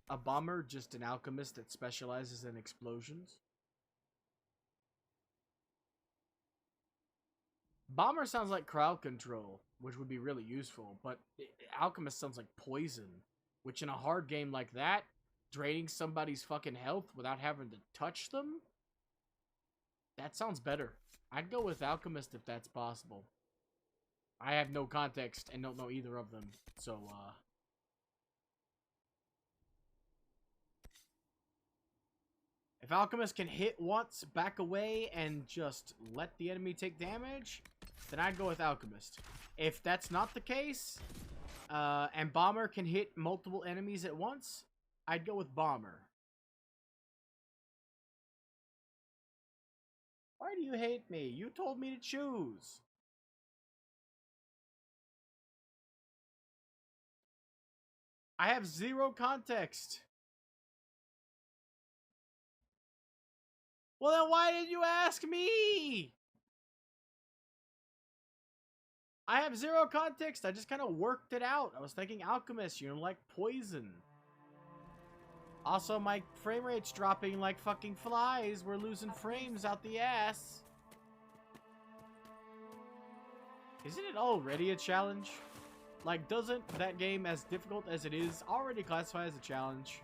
a bomber just an alchemist that specializes in explosions? Bomber sounds like crowd control, which would be really useful, but alchemist sounds like poison, which in a hard game like that, draining somebody's fucking health without having to touch them? That sounds better. I'd go with alchemist if that's possible. I have no context and don't know either of them, so, if Alchemist can hit once, back away, and just let the enemy take damage, then I'd go with Alchemist. If that's not the case, and Bomber can hit multiple enemies at once, I'd go with Bomber. Why do you hate me? You told me to choose. I have zero context. Well, then why did you ask me? I have zero context. I just kind of worked it out. I was thinking alchemist, you know, like poison. Also, my frame rate's dropping like fucking flies. We're losing frames out the ass. Isn't it already a challenge? Like, doesn't that game, as difficult as it is, already classify as a challenge?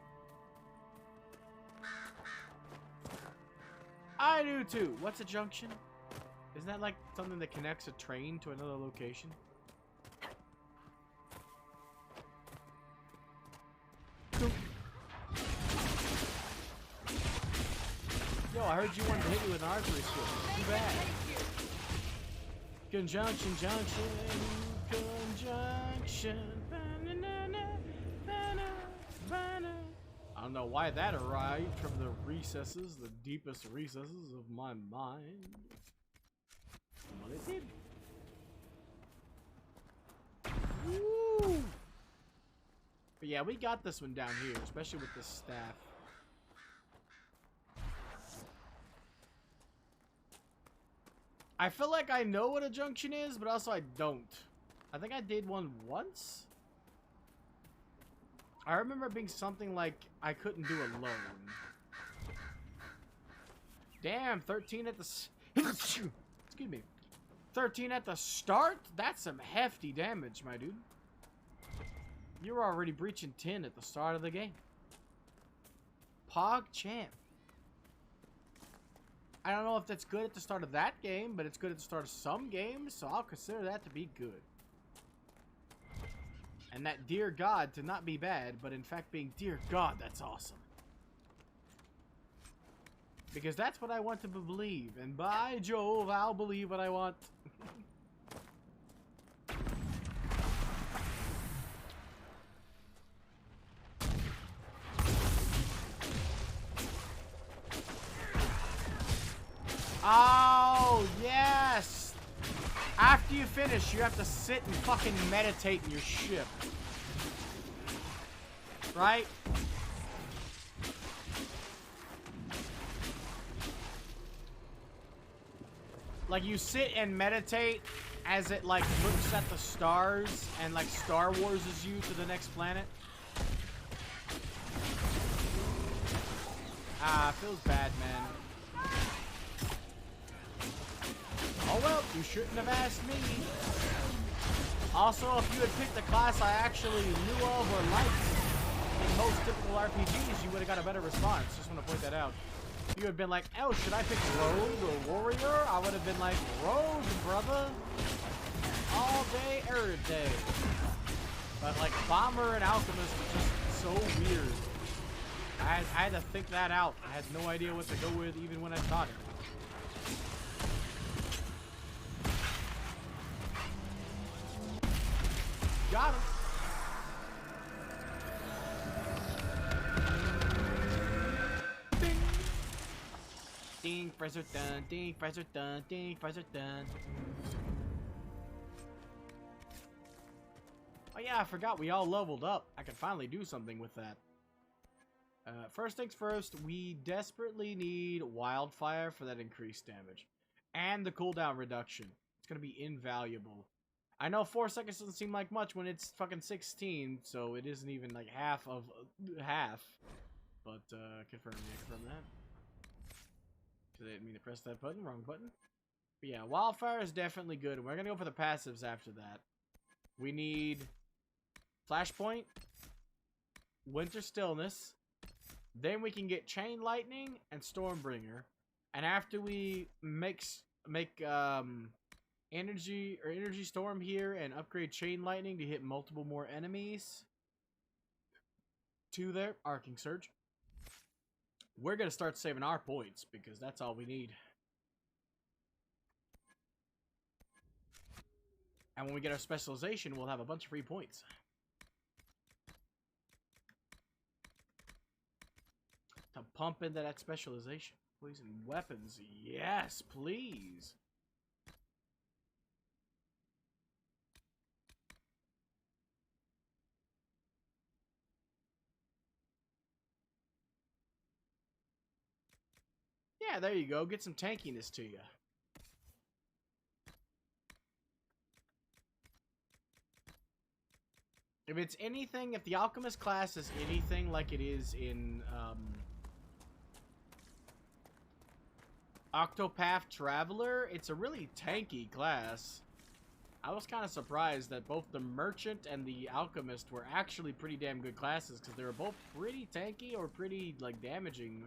I do too. What's a junction? Isn't that like something that connects a train to another location? Yo, I heard you wanted to hit me with an archery skill. Too bad. Conjunction, junction, conjunction. I don't know why that arrived from the recesses, the deepest recesses of my mind. But it did. Woo! But yeah, we got this one down here, especially with this staff. I feel like I know what a junction is, but also I don't. I think I did one once. I remember it being something like I couldn't do alone. Damn, 13 at the... Excuse me. 13 at the start? That's some hefty damage, my dude. You're already breaching 10 at the start of the game. Pog champ. I don't know if that's good at the start of that game, but it's good at the start of some games, so I'll consider that to be good. And that dear God to not be bad, but in fact being dear God, that's awesome. Because that's what I want to believe, and by Jove, I'll believe what I want. Oh, yes! After you finish, you have to sit and fucking meditate in your ship. Right? Like, you sit and meditate as it, like, looks at the stars and, like, Star Warses you to the next planet. Ah, feels bad, man. Oh well, you shouldn't have asked me. Also, if you had picked a class I actually knew of or liked in most typical RPGs, you would have got a better response. Just want to point that out. If you had been like, oh, should I pick Rogue or Warrior? I would have been like, Rogue, brother. All day, every day. But like, Bomber and Alchemist are just so weird. I had to think that out. I had no idea what to go with even when I thought it. Got him. Ding. Ding, fries are done. Ding, fries are done. Ding, fries are done. Oh yeah, I forgot we all leveled up. I can finally do something with that. First things first, we desperately need wildfire for that increased damage. And the cooldown reduction. It's gonna be invaluable. I know 4 seconds doesn't seem like much when it's fucking 16, so it isn't even like half of half. But, confirm that. Because I didn't mean to press that button, wrong button. But yeah, wildfire is definitely good, and we're gonna go for the passives after that. We need Flashpoint, Winter Stillness, then we can get Chain Lightning and Stormbringer, and after we make Energy Storm here and upgrade Chain Lightning to hit multiple more enemies to their Arcing Surge, we're gonna start saving our points because that's all we need. And when we get our specialization, we'll have a bunch of free points. To pump into that specialization. Poison weapons. Yes, please. Yeah, there you go. Get some tankiness to you. If it's anything, if the Alchemist class is anything like it is in Octopath Traveler, it's a really tanky class. I was kind of surprised that both the Merchant and the Alchemist were actually pretty damn good classes because they were both pretty tanky or pretty, like, damaging.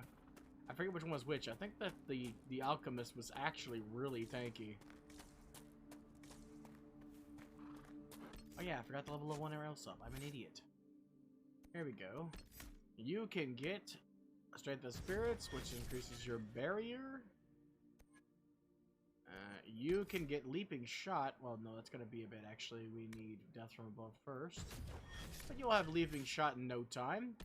I forget which one was which. I think that the Alchemist was actually really tanky. Oh yeah, I forgot to level one else up. I'm an idiot. Here we go. You can get Strength of Spirits, which increases your barrier. You can get Leaping Shot. Well, no, that's going to be a bit. Actually, we need Death from Above first. But you'll have Leaping Shot in no time.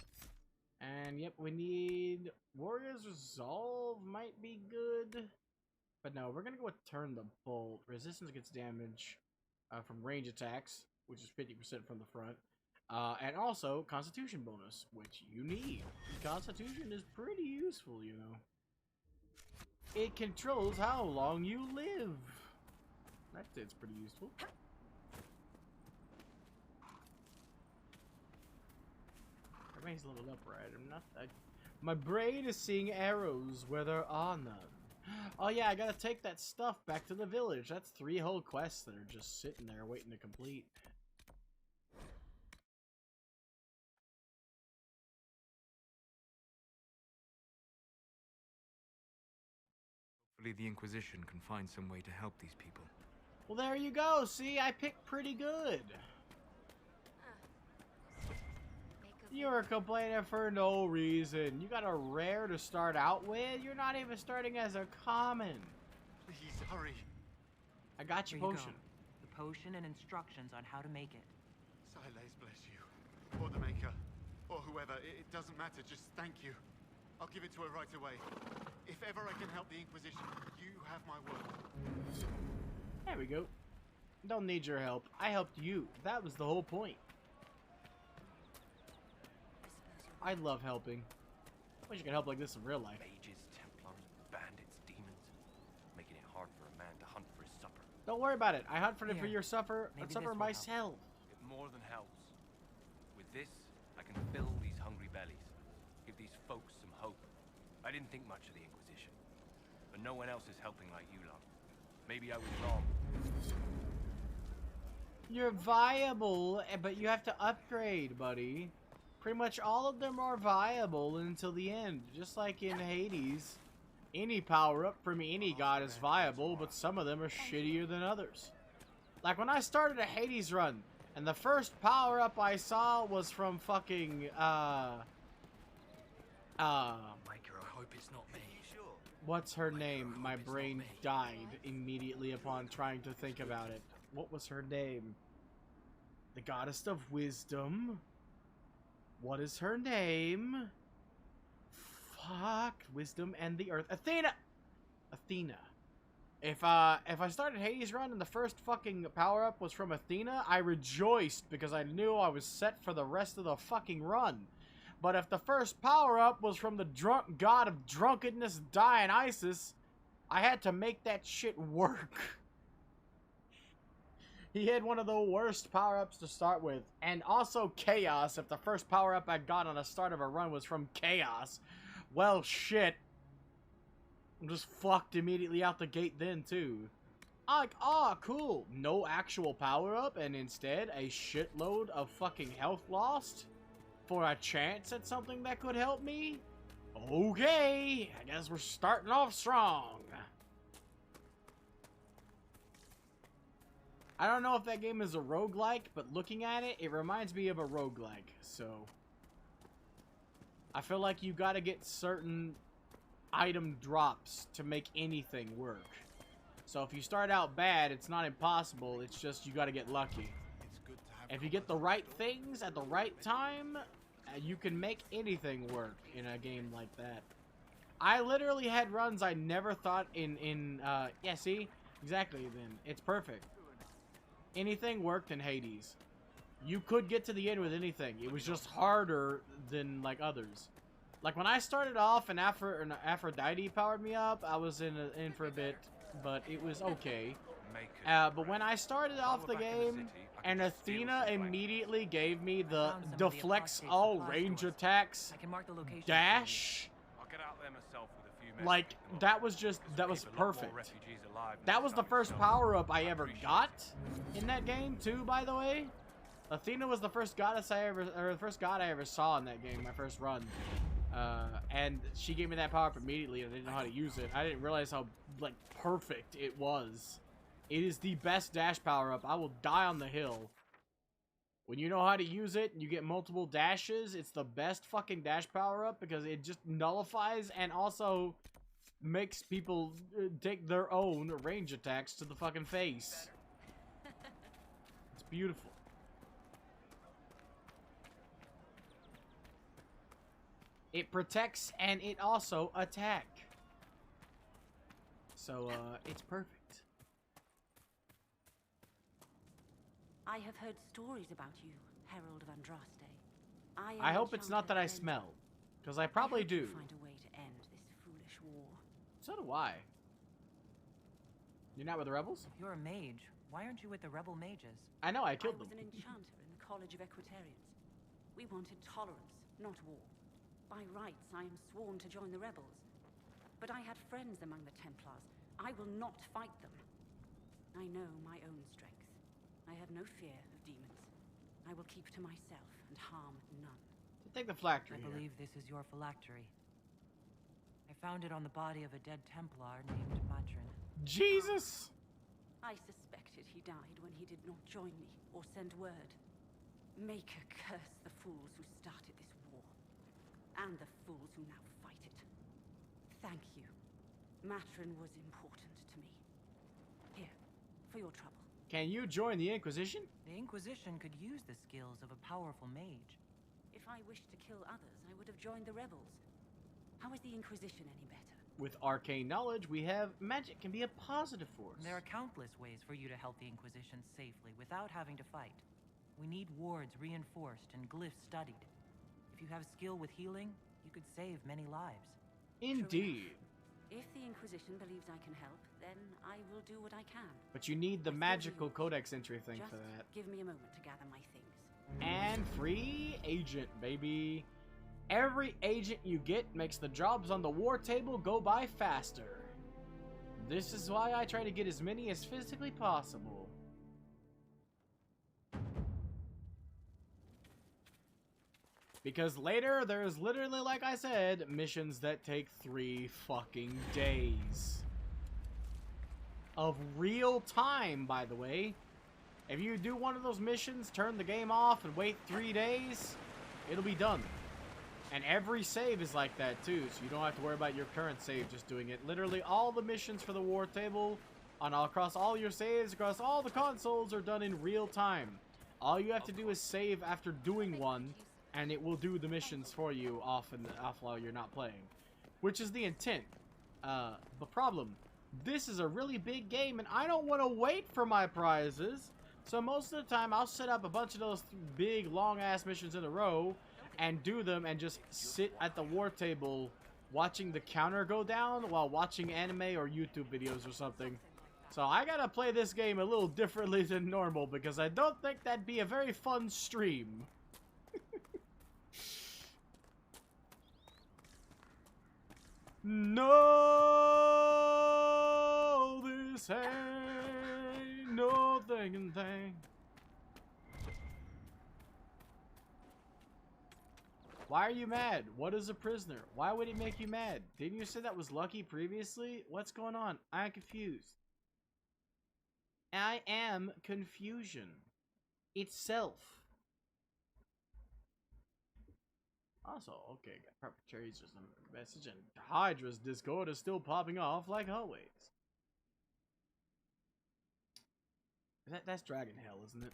And, yep, we need Warrior's Resolve. Might be good. But no, we're going to go with Turn the Bolt. Resistance against damage from range attacks, which is 50% from the front. And also, Constitution bonus, which you need. Constitution is pretty useful, you know. It controls how long you live. It's pretty useful. Everybody's leveled up, right? I'm not. My brain is seeing arrows where there are none. Oh yeah, I gotta take that stuff back to the village. That's 3 whole quests that are just sitting there waiting to complete. Hopefully the Inquisition can find some way to help these people. Well, there you go. See, I picked pretty good. You're complaining for no reason. You got a rare to start out with? You're not even starting as a common. Please, hurry. I got your potion. The potion and instructions on how to make it. Silas bless you. Or the Maker. Or whoever. It doesn't matter. Just thank you. I'll give it to her right away. If ever I can help the Inquisition, you have my word. There we go. Don't need your help. I helped you. That was the whole point. I love helping. I wish you could help like this in real life. Mages, Templars, bandits, demons. Making it hard for a man to hunt for his supper. Don't worry about it. I hunt for it for your supper. Maybe Supper myself. It more than helps. With this, I can fill these hungry bellies. Give these folks some hope. I didn't think much of the Inquisition. But no one else is helping like you lot. Maybe I was wrong. You're viable, but you have to upgrade, buddy. Pretty much all of them are viable until the end. Just like in Hades, any power-up from any god is viable, but some of them are shittier than others. Like when I started a Hades run, and the first power-up I saw was from fucking, Micah, I hope it's not me. what's her name? My brain died immediately upon trying to think about it. What was her name? The goddess of wisdom. What is her name? Fuck. Wisdom and the earth. Athena! Athena. If I started Hades run and the first fucking power-up was from Athena, I rejoiced because I knew I was set for the rest of the fucking run. But if the first power-up was from the drunk god of drunkenness, Dionysus, I had to make that shit work. He had one of the worst power-ups to start with. And also Chaos, if the first power-up I got on the start of a run was from Chaos. Well, shit. I'm just fucked immediately out the gate then, too. Like, cool. No actual power-up, and instead, a shitload of fucking health lost? For a chance at something that could help me? Okay, I guess we're starting off strong. I don't know if that game is a roguelike, but looking at it, it reminds me of a roguelike, so... I feel like you gotta get certain item drops to make anything work. So if you start out bad, it's not impossible, it's just you gotta get lucky. If you get the right things at the right time, you can make anything work in a game like that. I literally had runs I never thought yeah, see? Exactly then. It's perfect. Anything worked in Hades. You could get to the end with anything. It was just harder than, like, others. Like, when I started off and Aphrodite powered me up, I was in for a bit, but it was okay. But when I started off the game, and Athena immediately gave me the deflects all range attacks dash, like, that was perfect. That was the first power-up I ever got in that game, too, by the way. Athena was the first goddess I ever saw in that game, my first run. And she gave me that power-up immediately, and I didn't know how to use it. I didn't realize how, like, perfect it was. It is the best dash power-up. I will die on the hill. When you know how to use it, and you get multiple dashes, it's the best fucking dash power-up, because it just nullifies and also makes people take their own range attacks to the fucking face. It's beautiful. It protects and it also attack. So, it's perfect. I have heard stories about you, Herald of Andraste. I hope it's not that I smell, because I probably do. Find a way to end this foolish war. So do I. You're not with the rebels? You're a mage. Why aren't you with the rebel mages? I know, I killed them. I was an enchanter in the College of Equitarians. We wanted tolerance, not war. By rights, I am sworn to join the rebels. But I had friends among the Templars. I will not fight them. I know my own strength. I have no fear of demons. I will keep to myself and harm none. Take the phylactery. I believe this is your phylactery. I found it on the body of a dead Templar named Matron. Jesus! I suspected he died when he did not join me or send word. Maker curse the fools who started this war, and the fools who now fight it. Thank you. Matron was important to me. Here, for your trouble. Can you join the Inquisition? The Inquisition could use the skills of a powerful mage. If I wished to kill others, I would have joined the rebels. How is the Inquisition any better? With arcane knowledge, we have magic can be a positive force. There are countless ways for you to help the Inquisition safely without having to fight. We need wards reinforced and glyphs studied. If you have skill with healing, you could save many lives. Indeed. If the Inquisition believes I can help, then I will do what I can. But you need the magical codex entry thing Just for that. give me a moment to gather my things. And free agent, baby. Every agent you get makes the jobs on the war table go by faster. This is why I try to get as many as physically possible. Because later, there's literally, like I said, missions that take 3 fucking days. Of real time, by the way. If you do one of those missions, turn the game off and wait 3 days, it'll be done. And every save is like that too, so you don't have to worry about your current save just doing it. Literally all the missions for the war table, across all your saves, across all the consoles, are done in real time. All you have to do is save after doing one, and it will do the missions for you off while you're not playing. Which is the intent. The problem, this is a really big game, and I don't want to wait for my prizes. So most of the time, I'll set up a bunch of those big, long-ass missions in a row and do them and just sit at the war table watching the counter go down while watching anime or YouTube videos or something. So I gotta play this game a little differently than normal because I don't think that'd be a very fun stream. No, this ain't no thinking thing. Why are you mad? What is a prisoner? Why would it make you mad? Didn't you say that was Lucky previously? What's going on? I'm confused. I am confusion itself. Also, okay, got perpetrators just a message, and Hydra's Discord is still popping off like always. That's Dragon Hell, isn't it?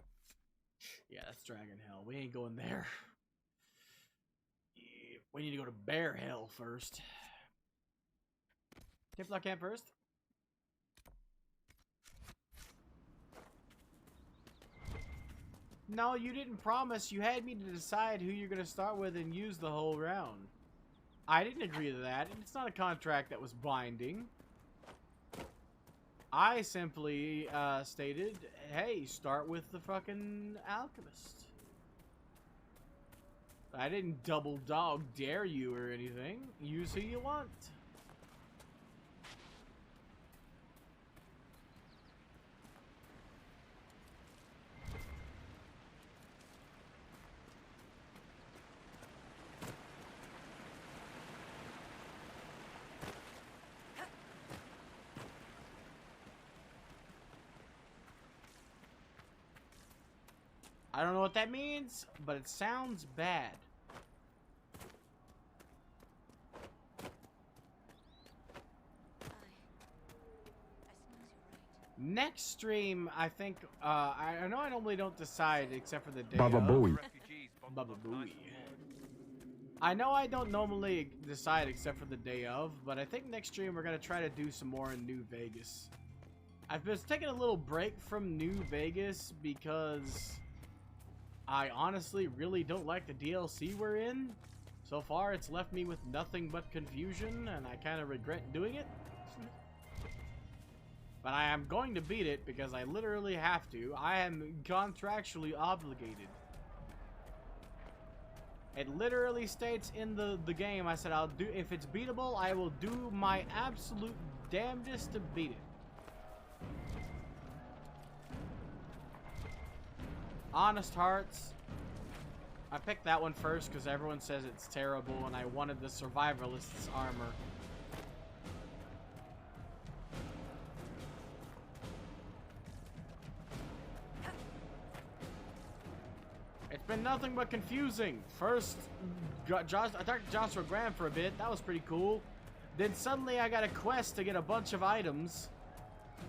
Yeah, that's Dragon Hell. We ain't going there. Yeah, we need to go to Bear Hell first. Templar camp first. No, you didn't promise. You had me to decide who you're going to start with and use the whole round. I didn't agree to that. It's not a contract that was binding. I simply stated, hey, start with the fucking alchemist. I didn't double dog dare you or anything. Use who you want. I don't know what that means, but it sounds bad. Next stream, I think, I know I normally don't decide except for the day Baba of. Booey. Baba Booey. I know I don't normally decide except for the day of, but I think next stream we're going to try to do some more in New Vegas. I've been taking a little break from New Vegas because I honestly really don't like the DLC we're in. So far, it's left me with nothing but confusion, and I kind of regret doing it. But I am going to beat it because I literally have to. I am contractually obligated. It literally states in the game, I said, I'll do, if it's beatable, I will do my absolute damnedest to beat it. Honest Hearts. I picked that one first because everyone says it's terrible and I wanted the survivalist's armor. It's been nothing but confusing. First, I talked to Joshua Graham for a bit. That was pretty cool. Then suddenly I got a quest to get a bunch of items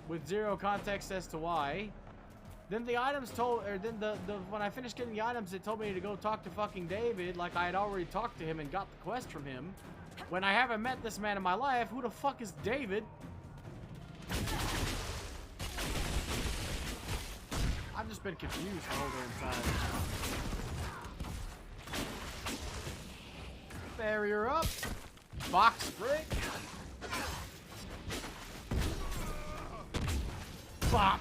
with zero context as to why. Then the items when I finished getting the items, it told me to go talk to fucking David, like I had already talked to him and got the quest from him. When I haven't met this man in my life, who the fuck is David? I've just been confused the whole damn time. Barrier up. Box break. Bop.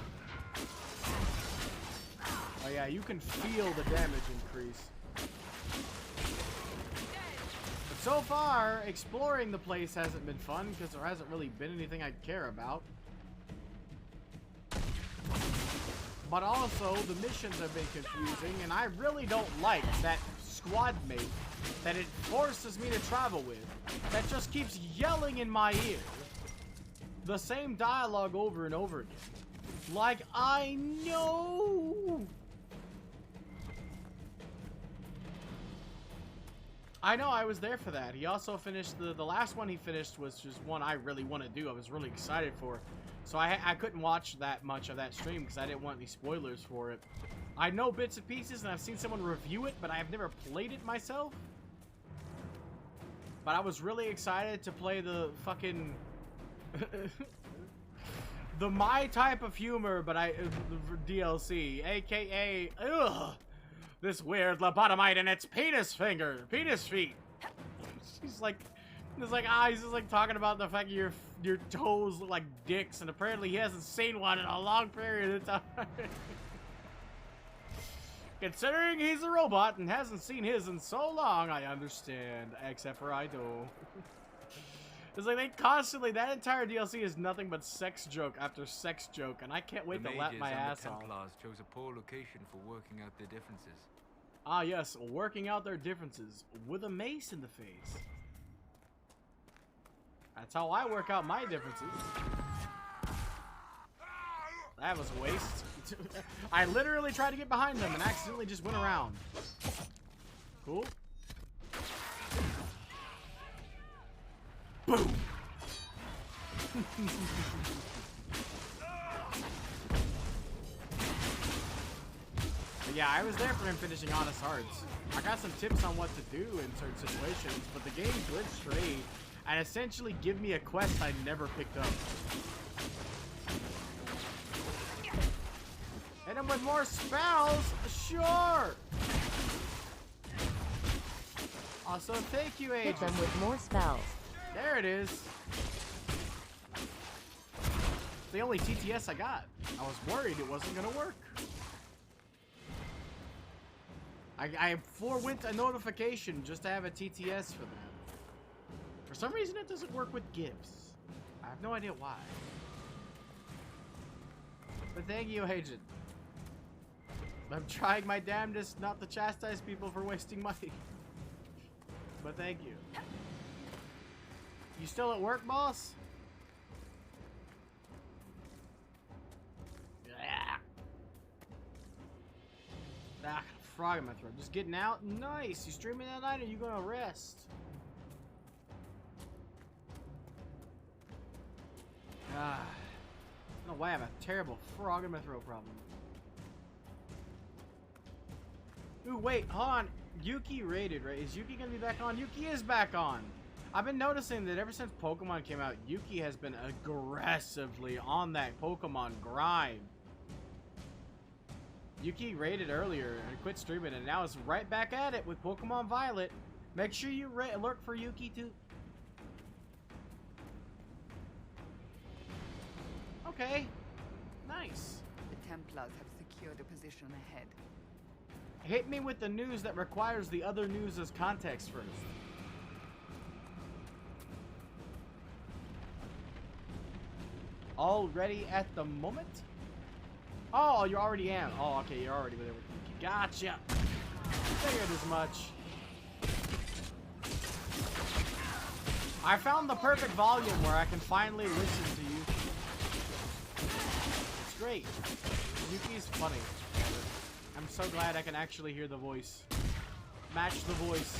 Oh yeah, you can feel the damage increase. But so far, exploring the place hasn't been fun because there hasn't really been anything I care about. But also, the missions have been confusing, and I really don't like that squad mate that it forces me to travel with that just keeps yelling in my ear the same dialogue over and over again. Like, I know! I know, I was there for that. He also finished, the last one he finished was just one I really want to do. I was really excited for. So I couldn't watch that much of that stream because I didn't want any spoilers for it. I know bits and pieces and I've seen someone review it, but I have never played it myself. But I was really excited to play the fucking The my type of humor, but DLC, aka this weird lobotomite and its penis feet. He's just like talking about the fact your toes look like dicks, and apparently he hasn't seen one in a long period of time. Considering he's a robot and hasn't seen his in so long, I understand. Except for I do. It's like they constantly, that entire DLC is nothing but sex joke after sex joke, and I can't wait to laugh my ass off. The Templars chose a poor location for working out their differences. Ah yes, working out their differences with a mace in the face. That's how I work out my differences. That was a waste. I literally tried to get behind them and accidentally just went around. Cool. Boom! But yeah, I was there for him finishing Honest Hearts. I got some tips on what to do in certain situations, but the game glitched straight and essentially give me a quest I never picked up. Hit him with more spells? Sure! Also, thank you, Agent. Hit them with more spells. There it is. The only TTS I got. I was worried it wasn't gonna work. I forewent a notification just to have a TTS for that. For some reason it doesn't work with gifts. I have no idea why. But thank you, Agent. I'm trying my damnedest not to chastise people for wasting money. But thank you. You still at work, boss? Yeah. Ah, frog in my throat. Just getting out? Nice. You streaming that night or you gonna rest? Ah. I don't know why I have a terrible frog in my throat problem. Ooh, wait, hold on. Yuki raided, right? Is Yuki gonna be back on? Yuki is back on! I've been noticing that ever since Pokemon came out, Yuki has been aggressively on that Pokemon grind. Yuki raided earlier and quit streaming, and now is right back at it with Pokemon Violet. Make sure you lurk for Yuki too. Okay. Nice. The Templars have secured a position ahead. Hit me with the news that requires the other news as context first. All ready at the moment? Oh, you already am. Oh, okay, you're already with everything. Gotcha. Figured as much. I found the perfect volume where I can finally listen to you. It's great. Yuki's funny. I'm so glad I can actually hear the voice. Match the voice.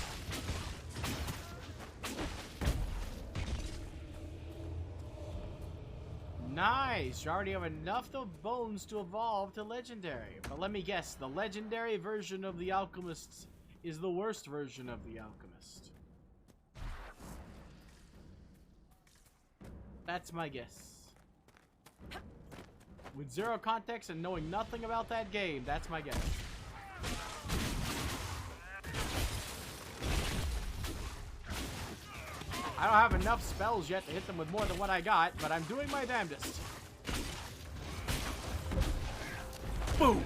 Nice! You already have enough of bones to evolve to legendary. But let me guess, the legendary version of the Alchemist is the worst version of the Alchemist. That's my guess. With zero context and knowing nothing about that game, that's my guess. I don't have enough spells yet to hit them with more than what I got, but I'm doing my damnedest. Boom!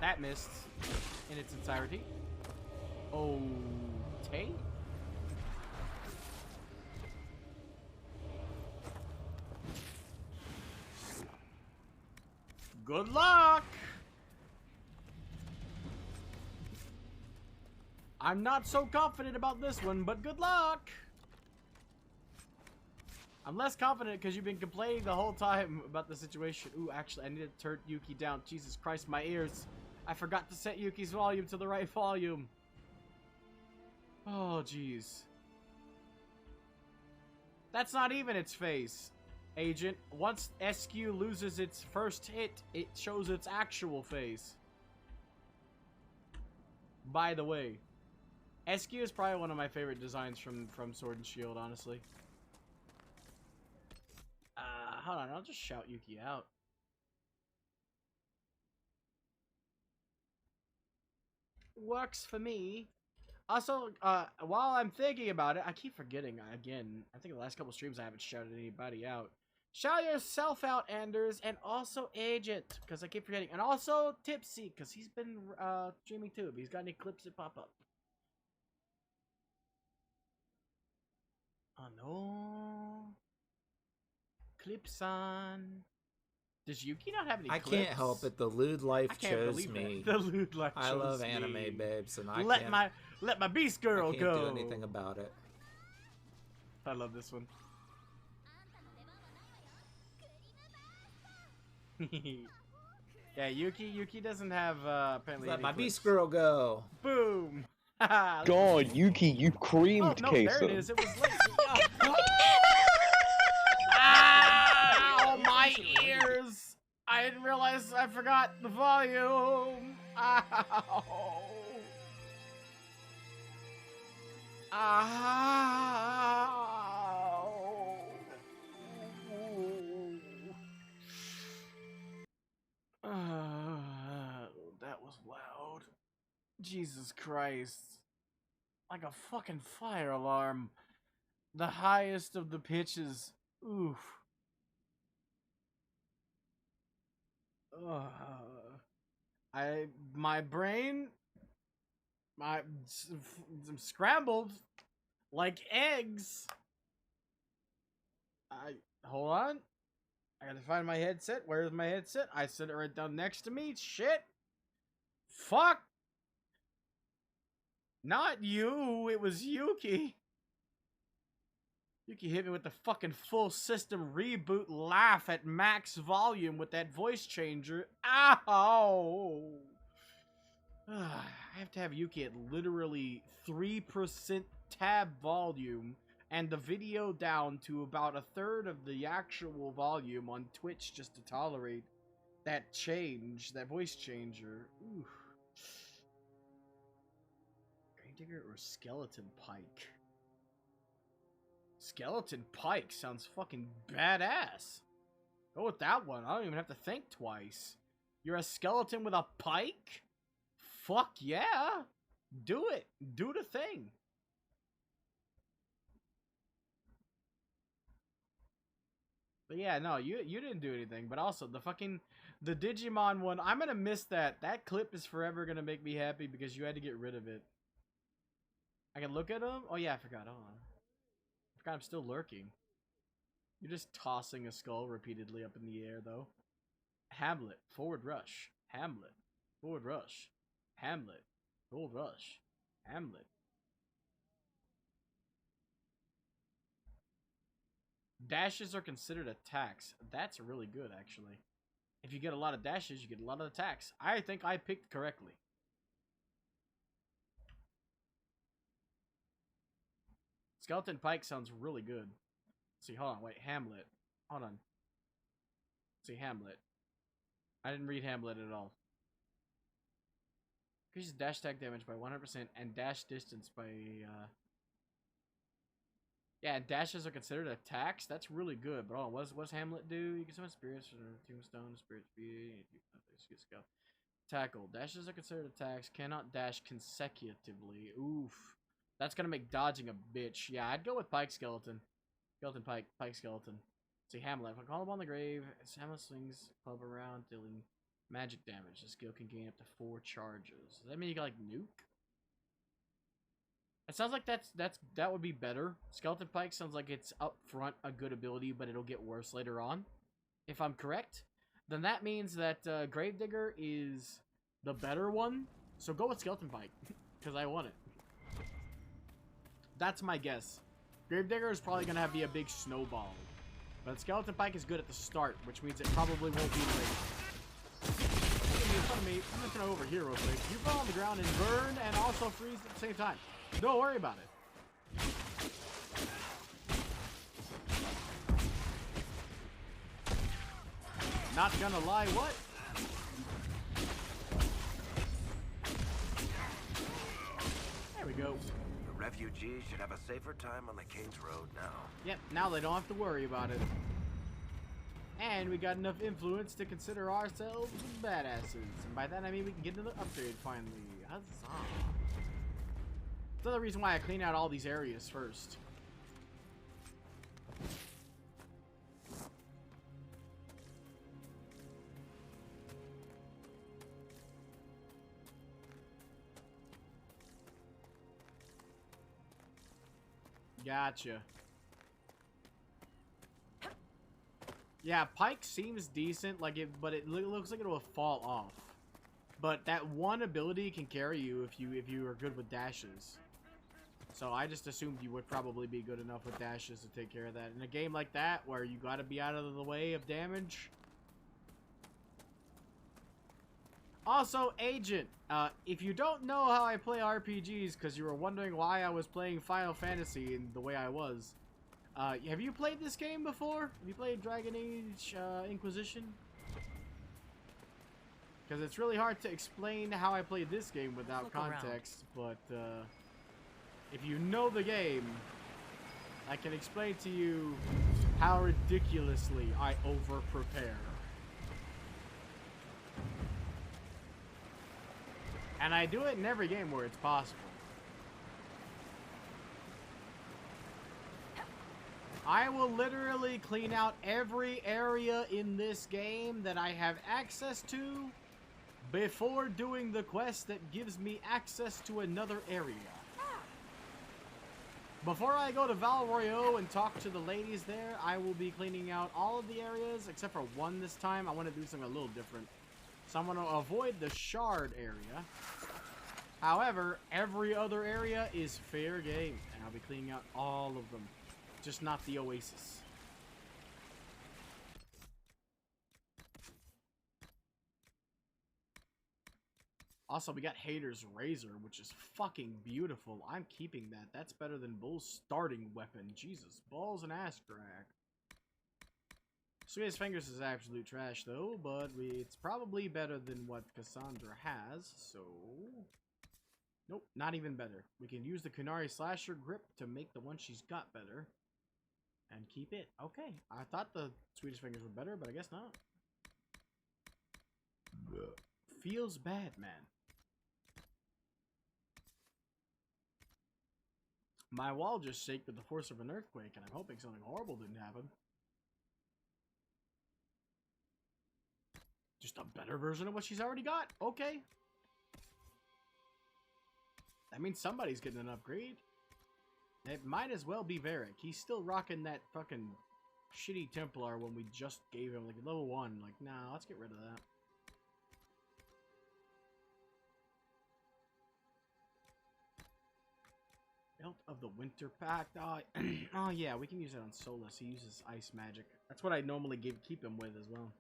That missed in its entirety. Okay. Good luck! I'm not so confident about this one, but good luck! I'm less confident because you've been complaining the whole time about the situation. Ooh, actually, I need to turn Yuki down. Jesus Christ, my ears. I forgot to set Yuki's volume to the right volume. Oh, jeez. That's not even its face. Agent, once SQ loses its first hit, it shows its actual face. By the way, SQ is probably one of my favorite designs from Sword and Shield, honestly. hold on, I'll just shout Yuki out. Works for me. Also, while I'm thinking about it, I keep forgetting again. I think the last couple streams I haven't shouted anybody out. Shout yourself out, Anders, and also Agent, because I keep forgetting. And also Tipsy, because he's been streaming too. If he's got any clips that pop up. Oh no. Clips on. Does Yuki not have any I clips? can't help it. The lewd life chose me. The lewd life chose I love me. anime babes, and I let my beast girl I can't go. do anything about it. I love this one. Yeah, Yuki doesn't have apparently. Let my clips. beast girl go. Boom. God, Yuki, you creamed no, Queso. there it is. It was late. Ow, my ears! I didn't realize I forgot the volume. Ow. Ow. That was loud. Jesus Christ. Like a fucking fire alarm. The highest of the pitches. Oof. My brain, I'm scrambled like eggs. Hold on. I gotta find my headset. Where's my headset? I set it right down next to me. Shit. Fuck. Not you. It was Yuki. Yuki hit me with the fucking full system reboot laugh at max volume with that voice changer. Ow! I have to have Yuki at literally 3% tab volume and the video down to about 1/3 of the actual volume on Twitch just to tolerate that change, that voice changer. Oof. Gravedigger or Skeleton Pike? Skeleton Pike sounds fucking badass. Go with that one. I don't even have to think twice. You're a skeleton with a pike? Fuck yeah. Do it. Do the thing. But yeah, no, you didn't do anything. But also, the Digimon one, I'm gonna miss that. That clip is forever gonna make me happy because you had to get rid of it. I can look at him? Oh yeah, I forgot. Hold on. I'm still lurking. You're just tossing a skull repeatedly up in the air, though. Hamlet, forward rush. Hamlet, forward rush. Hamlet, forward rush. Hamlet. Dashes are considered attacks. That's really good, actually. If you get a lot of dashes, you get a lot of attacks. I think I picked correctly. Skeleton Pike sounds really good. Let's see, hold on, wait, Hamlet. Hold on. Let's see, Hamlet. I didn't read Hamlet at all. Increases dash attack damage by 100% and dash distance by, Yeah, dashes are considered attacks? That's really good, but hold on, what does Hamlet do? You can summon spirits or tombstone, spirit speed, go. Tackle. Dashes are considered attacks, cannot dash consecutively. Oof. That's gonna make dodging a bitch. Yeah, I'd go with Pike Skeleton. Skeleton Pike. Pike Skeleton. See, Hamlet. If I call upon the grave, Hamlet swings club around, dealing magic damage. The skill can gain up to 4 charges. Does that mean you can, like, nuke? It sounds like that would be better. Skeleton Pike sounds like it's up front a good ability, but it'll get worse later on. If I'm correct, then that means that Gravedigger is the better one. So go with Skeleton Pike, because I want it. That's my guess. Gravedigger is probably going to be a big snowball. But Skeleton Pike is good at the start, which means it probably won't be late. In front of me, I'm just going to over here real quick. You fall on the ground and burn and also freeze at the same time. Don't worry about it. Not gonna lie, what? There we go. The refugees should have a safer time on the King's Road now. Yep, now they don't have to worry about it. And we got enough influence to consider ourselves badasses. And by that I mean we can get another upgrade finally. Huzzah. That's another reason why I clean out all these areas first. Gotcha. Yeah, Pike seems decent, like it, but it looks like it will fall off. But that one ability can carry you if you are good with dashes. So I just assumed you would probably be good enough with dashes to take care of that. In a game like that, where you gotta be out of the way of damage. Also, Agent, if you don't know how I play RPGs, because you were wondering why I was playing Final Fantasy in the way I was, have you played this game before? Have you played Dragon Age Inquisition? Because it's really hard to explain how I played this game without context, but if you know the game, I can explain to you how ridiculously I over-prepare. And I do it in every game where it's possible. I will literally clean out every area in this game that I have access to before doing the quest that gives me access to another area. Before I go to Val Royeaux and talk to the ladies there, I will be cleaning out all of the areas except for one this time. I want to do something a little different. So I'm going to avoid the shard area. However, every other area is fair game, and I'll be cleaning out all of them. Just not the Oasis. Also, we got Hater's Razor, which is fucking beautiful. I'm keeping that. That's better than Bull's starting weapon. Jesus, balls and ass crack. Sweetest Fingers is absolute trash, though, but it's probably better than what Cassandra has, so... Nope, not even better. We can use the Kunari Slasher grip to make the one she's got better. And keep it. Okay, I thought the Swedish Fingers were better, but I guess not. Feels bad, man. My wall just shook with the force of an earthquake, and I'm hoping something horrible didn't happen. Just a better version of what she's already got. Okay. That means somebody's getting an upgrade. It might as well be Varric. He's still rocking that fucking shitty Templar when we just gave him like level 1. Like, nah, let's get rid of that. Belt of the Winter Pact. Oh yeah, we can use it on Solus. He uses ice magic. That's what I normally keep him with as well.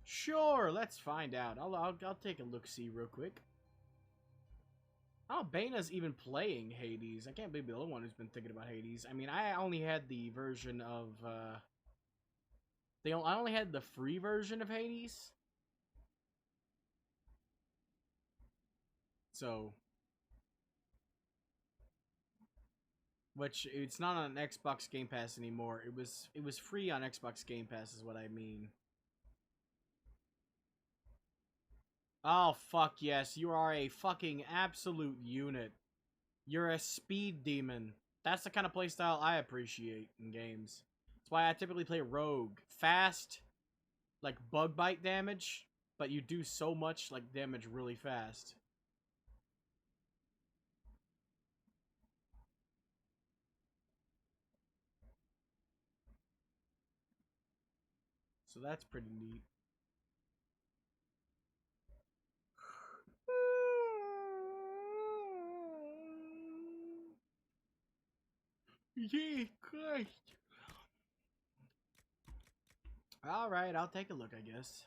Sure, let's find out. I'll take a look-see real quick. Oh, Baina's even playing Hades. I can't believe the only one who's been thinking about Hades. I mean, I only had the version of I only had the free version of Hades. So, which it's not on Xbox Game Pass anymore. It was free on Xbox Game Pass is what I mean. Oh, fuck yes. You are a fucking absolute unit. You're a speed demon. That's the kind of playstyle I appreciate in games. That's why I typically play Rogue. Fast, like bug bite damage, but you do so much like damage really fast. So that's pretty neat. Yeah, Christ. Alright, I'll take a look, I guess.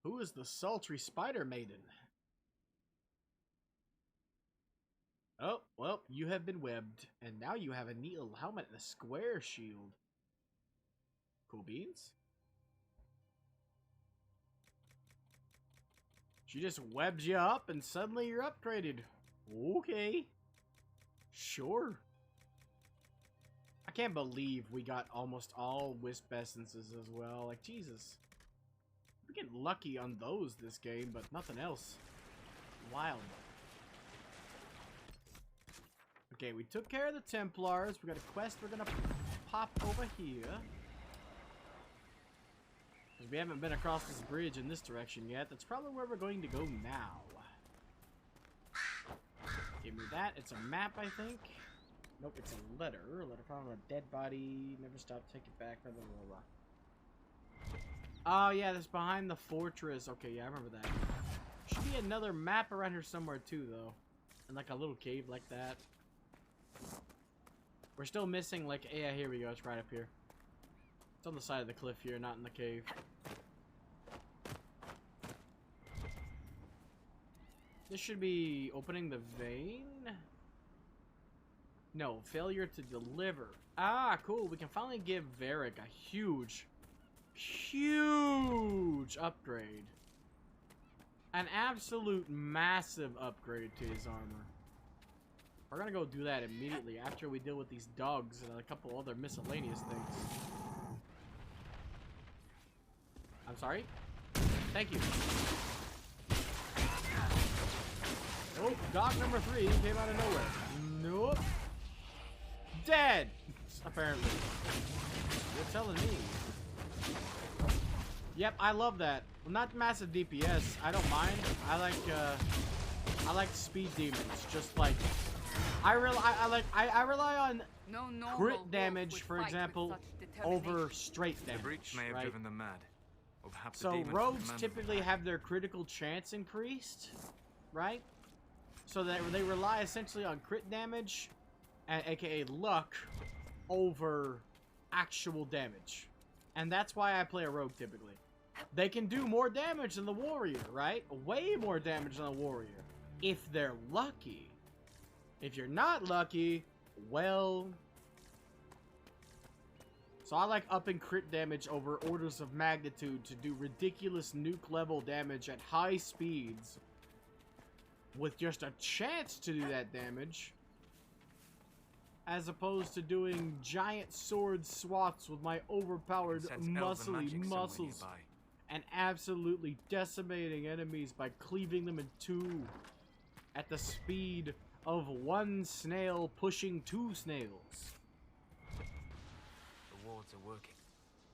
Who is the sultry spider maiden? Oh, well, you have been webbed, and now you have a neat little helmet and a square shield. Cool beans? She just webs you up, and suddenly you're upgraded. Okay. Sure. I can't believe we got almost all wisp essences as well. Like, Jesus. We get lucky on those this game, but nothing else. Wild. Okay, we took care of the Templars. We got a quest we're gonna pop over here. Because we haven't been across this bridge in this direction yet. That's probably where we're going to go now. Give me that. It's a map, I think. Nope, it's a letter. A letter found on a dead body. Never stop. Take it back. Blah, blah, blah, blah. Oh, yeah, that's behind the fortress. Okay, yeah, I remember that. Should be another map around here somewhere, too, though. And, like, a little cave like that. We're still missing, like, yeah, here we go. It's right up here. It's on the side of the cliff here, not in the cave. This should be opening the vein? No, failure to deliver. Ah, cool. We can finally give Varric a huge upgrade. An absolute massive upgrade to his armor. We're gonna go do that immediately after we deal with these dogs and a couple other miscellaneous things. I'm sorry? Thank you. Oh, dog number 3 came out of nowhere. Nope. Dead! Apparently. You're telling me. Yep, I love that. Well, not massive DPS. I don't mind. I like speed demons. Just like I rely on crit damage, for example, over straight damage. The breach may have right? driven them mad. Or perhaps the So demons rogues commanded typically them. have their critical chance increased, right? So that they rely essentially on crit damage, aka luck, over actual damage. And that's why I play a rogue typically. They can do more damage than the warrior, right? Way more damage than a warrior. If they're lucky. If you're not lucky, well... So I like upping crit damage over orders of magnitude to do ridiculous nuke level damage at high speeds with just a chance to do that damage, as opposed to doing giant sword swaths with my overpowered muscly muscles and absolutely decimating enemies by cleaving them in two at the speed of one snail pushing 2 snails. The wards are working.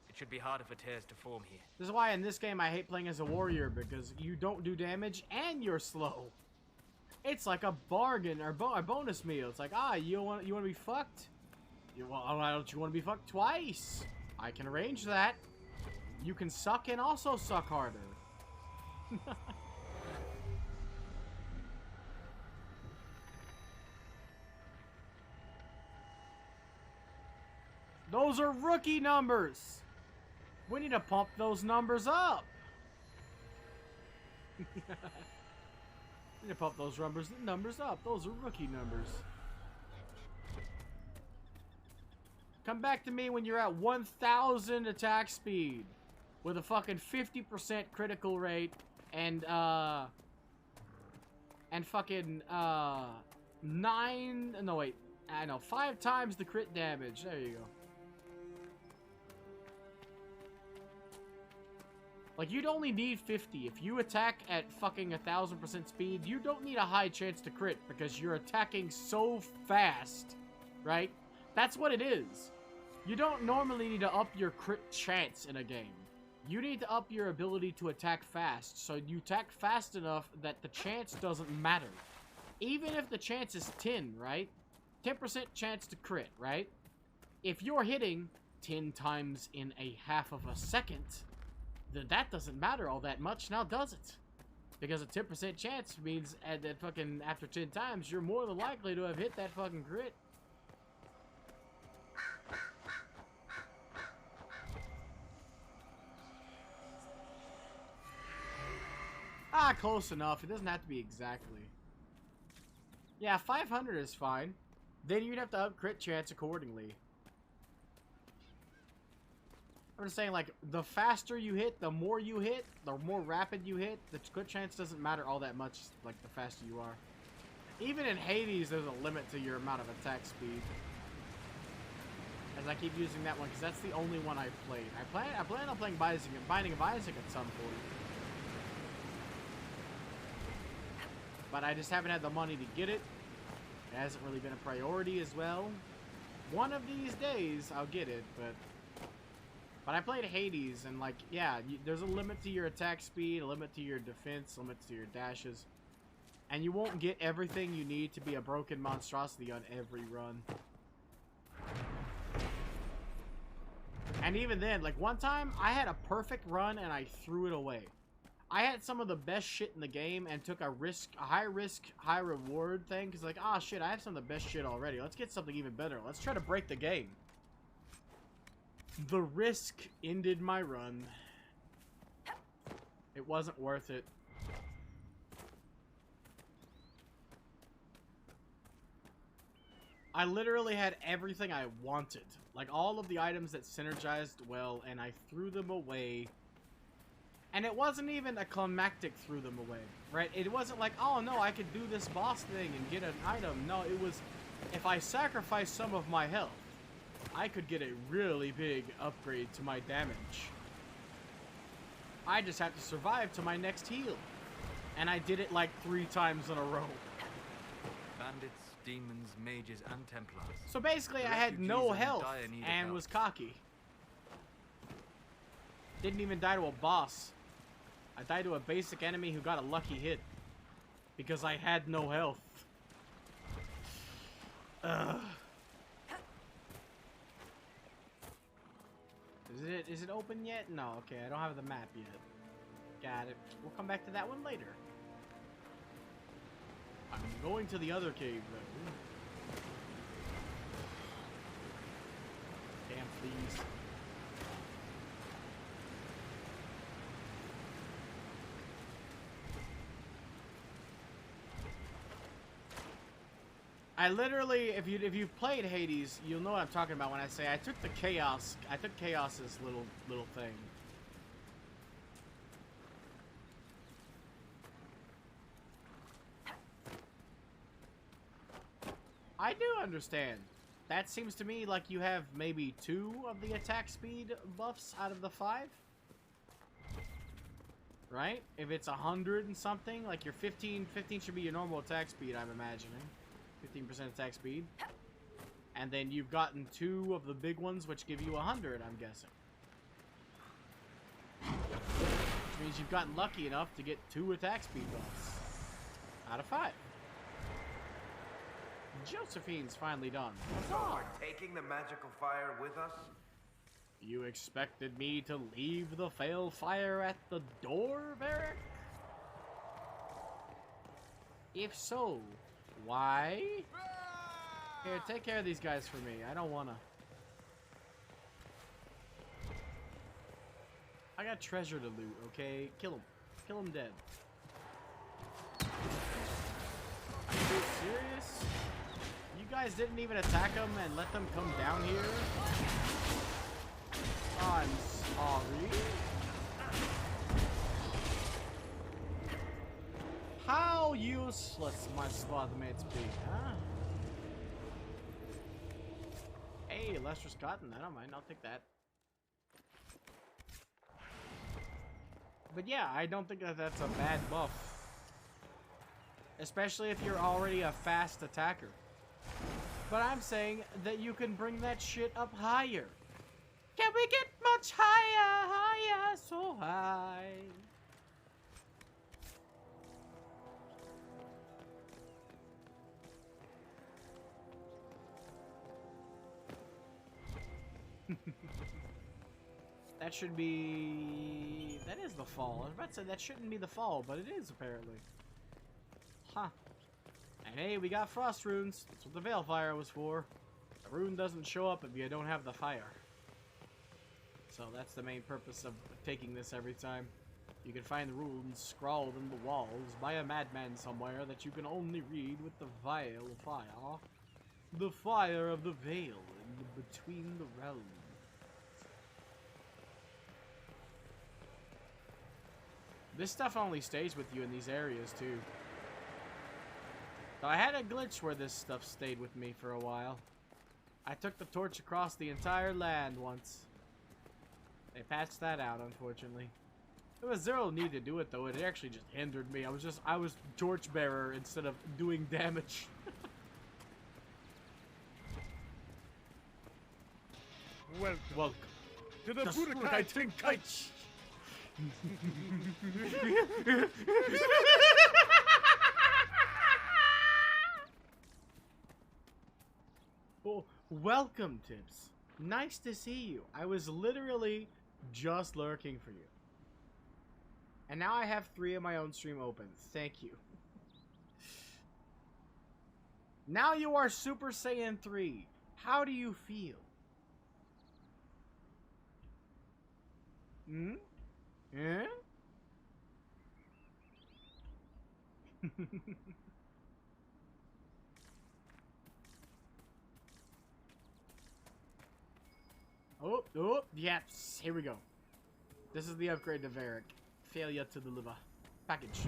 It should be harder for tears to form here. This is why in this game I hate playing as a warrior, because you don't do damage and you're slow. It's like a bargain or a bonus meal. It's like, you want to be fucked? Why don't you want to be fucked twice? I can arrange that. You can suck and also suck harder. Those are rookie numbers. We need to pump those numbers up. Need to pump those numbers up. Those are rookie numbers. Come back to me when you're at 1,000 attack speed with a fucking 50% critical rate and fucking 5 times the crit damage. There you go. Like, you'd only need 50. If you attack at fucking 1,000% speed, you don't need a high chance to crit because you're attacking so fast, right? That's what it is. You don't normally need to up your crit chance in a game. You need to up your ability to attack fast, so you attack fast enough that the chance doesn't matter. Even if the chance is 10, right? 10% chance to crit, right? If you're hitting 10 times in a half of a second, then that doesn't matter all that much, now does it? Because a 10% chance means that fucking after 10 times, you're more than likely to have hit that fucking crit. Close enough. It doesn't have to be exactly. Yeah, 500 is fine. Then you'd have to up crit chance accordingly. I'm just saying, like, the faster you hit, the more rapid you hit, the crit chance doesn't matter all that much, like, the faster you are. Even in Hades, there's a limit to your amount of attack speed. as I keep using that one because that's the only one I've played. I plan on playing Binding of Isaac at some point. But I just haven't had the money to get it. It hasn't really been a priority as well. One of these days, I'll get it, but I played Hades, and, like, yeah, there's a limit to your attack speed, a limit to your defense, limits to your dashes. And you won't get everything you need to be a broken monstrosity on every run. And even then, like, one time, I had a perfect run, and I threw it away. I had some of the best shit in the game and took a high risk, high reward thing. Because, like, ah, shit, I have some of the best shit already. Let's get something even better. Let's try to break the game. The risk ended my run. It wasn't worth it. I literally had everything I wanted. Like, all of the items that synergized well, and I threw them away. And it wasn't even a climactic threw them away, right? It wasn't like, oh no, I could do this boss thing and get an item. No, it was, if I sacrifice some of my health, I could get a really big upgrade to my damage. I just have to survive to my next heal. And I did it like 3 times in a row. Bandits, demons, mages, and templars. So basically, I had no health and was cocky. Didn't even die to a boss. I died to a basic enemy who got a lucky hit. Because I had no health. Ugh. Is it open yet? No, okay, I don't have the map yet. Got it. We'll come back to that one later. I'm going to the other cave, though. Damn fleas. I literally, if you've played Hades, you'll know what I'm talking about when I say I took Chaos's little thing. I do understand. That seems to me like you have maybe 2 of the attack speed buffs out of the 5. Right? If it's 100 and something, like your 15 should be your normal attack speed, I'm imagining. 15% attack speed. And then you've gotten 2 of the big ones, which give you 100, I'm guessing. Which means you've gotten lucky enough to get 2 attack speed buffs. Out of 5. Josephine's finally done. So we're taking the magical fire with us? You expected me to leave the fail fire at the door, Varric? If so, why? Here, take care of these guys for me. I don't wanna. I got treasure to loot, okay? Kill him. Kill him dead. Are you serious? You guys didn't even attack them and let them come down here? I'm sorry. How useless must squad mates be, huh? Hey, Lester's Cotton. I don't mind. I'll take that. But yeah, I don't think that that's a bad buff. Especially if you're already a fast attacker. But I'm saying that you can bring that shit up higher. Can we get much higher, higher, so high? That should be... That is the fall. I was about to say that shouldn't be the fall, but it is apparently. Huh. And hey, we got frost runes. That's what the Veil Fire was for. The rune doesn't show up if you don't have the fire. So that's the main purpose of taking this every time. You can find the runes scrawled in the walls by a madman somewhere that you can only read with the Veil Fire. The fire of the veil in between the realms. This stuff only stays with you in these areas too. So I had a glitch where this stuff stayed with me for a while. I took the torch across the entire land once. They patched that out, unfortunately. There was zero need to do it though. It actually just hindered me. I was torchbearer instead of doing damage. Welcome to the Budokai Tenkaichi. Well, welcome, Tips. Nice to see you. I was literally just lurking for you. And now I have 3 of my own stream open. Thank you. Now you are Super Saiyan 3. How do you feel? Hmm? Eh? Oh, yes. Here we go. This is the upgrade to Varric. Failure to deliver. Package.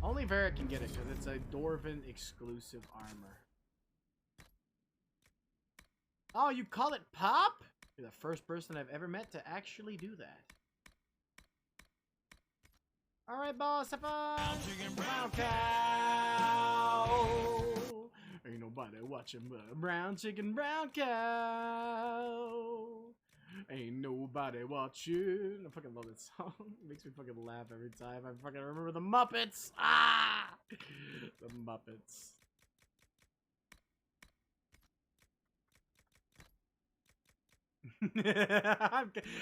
Only Varric can get it because it's a Dwarven exclusive armor. Oh, you call it pop? You're the first person I've ever met to actually do that. Alright, boss, have fun! Brown cow! Ain't nobody watching but a brown chicken, brown cow! Ain't nobody watching. I fucking love this song. It makes me fucking laugh every time. I fucking remember the Muppets! Ah! The Muppets.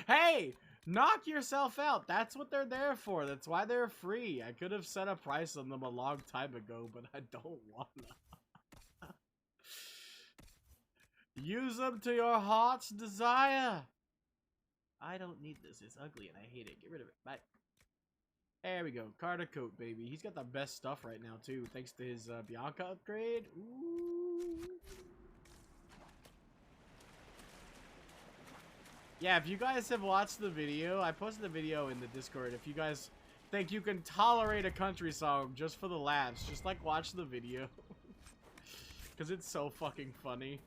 Hey! Knock yourself out. That's what they're there for. That's why they're free. I could have set a price on them a long time ago, but I don't wanna. Use them to your heart's desire. I don't need this. It's ugly and I hate it. Get rid of it. Bye. There we go. Carter coat, baby. He's got the best stuff right now, too, thanks to his Bianca upgrade. Ooh. Yeah, if you guys have watched the video, I posted the video in the Discord. If you guys think you can tolerate a country song just for the laughs, just, like, watch the video. Because it's so fucking funny.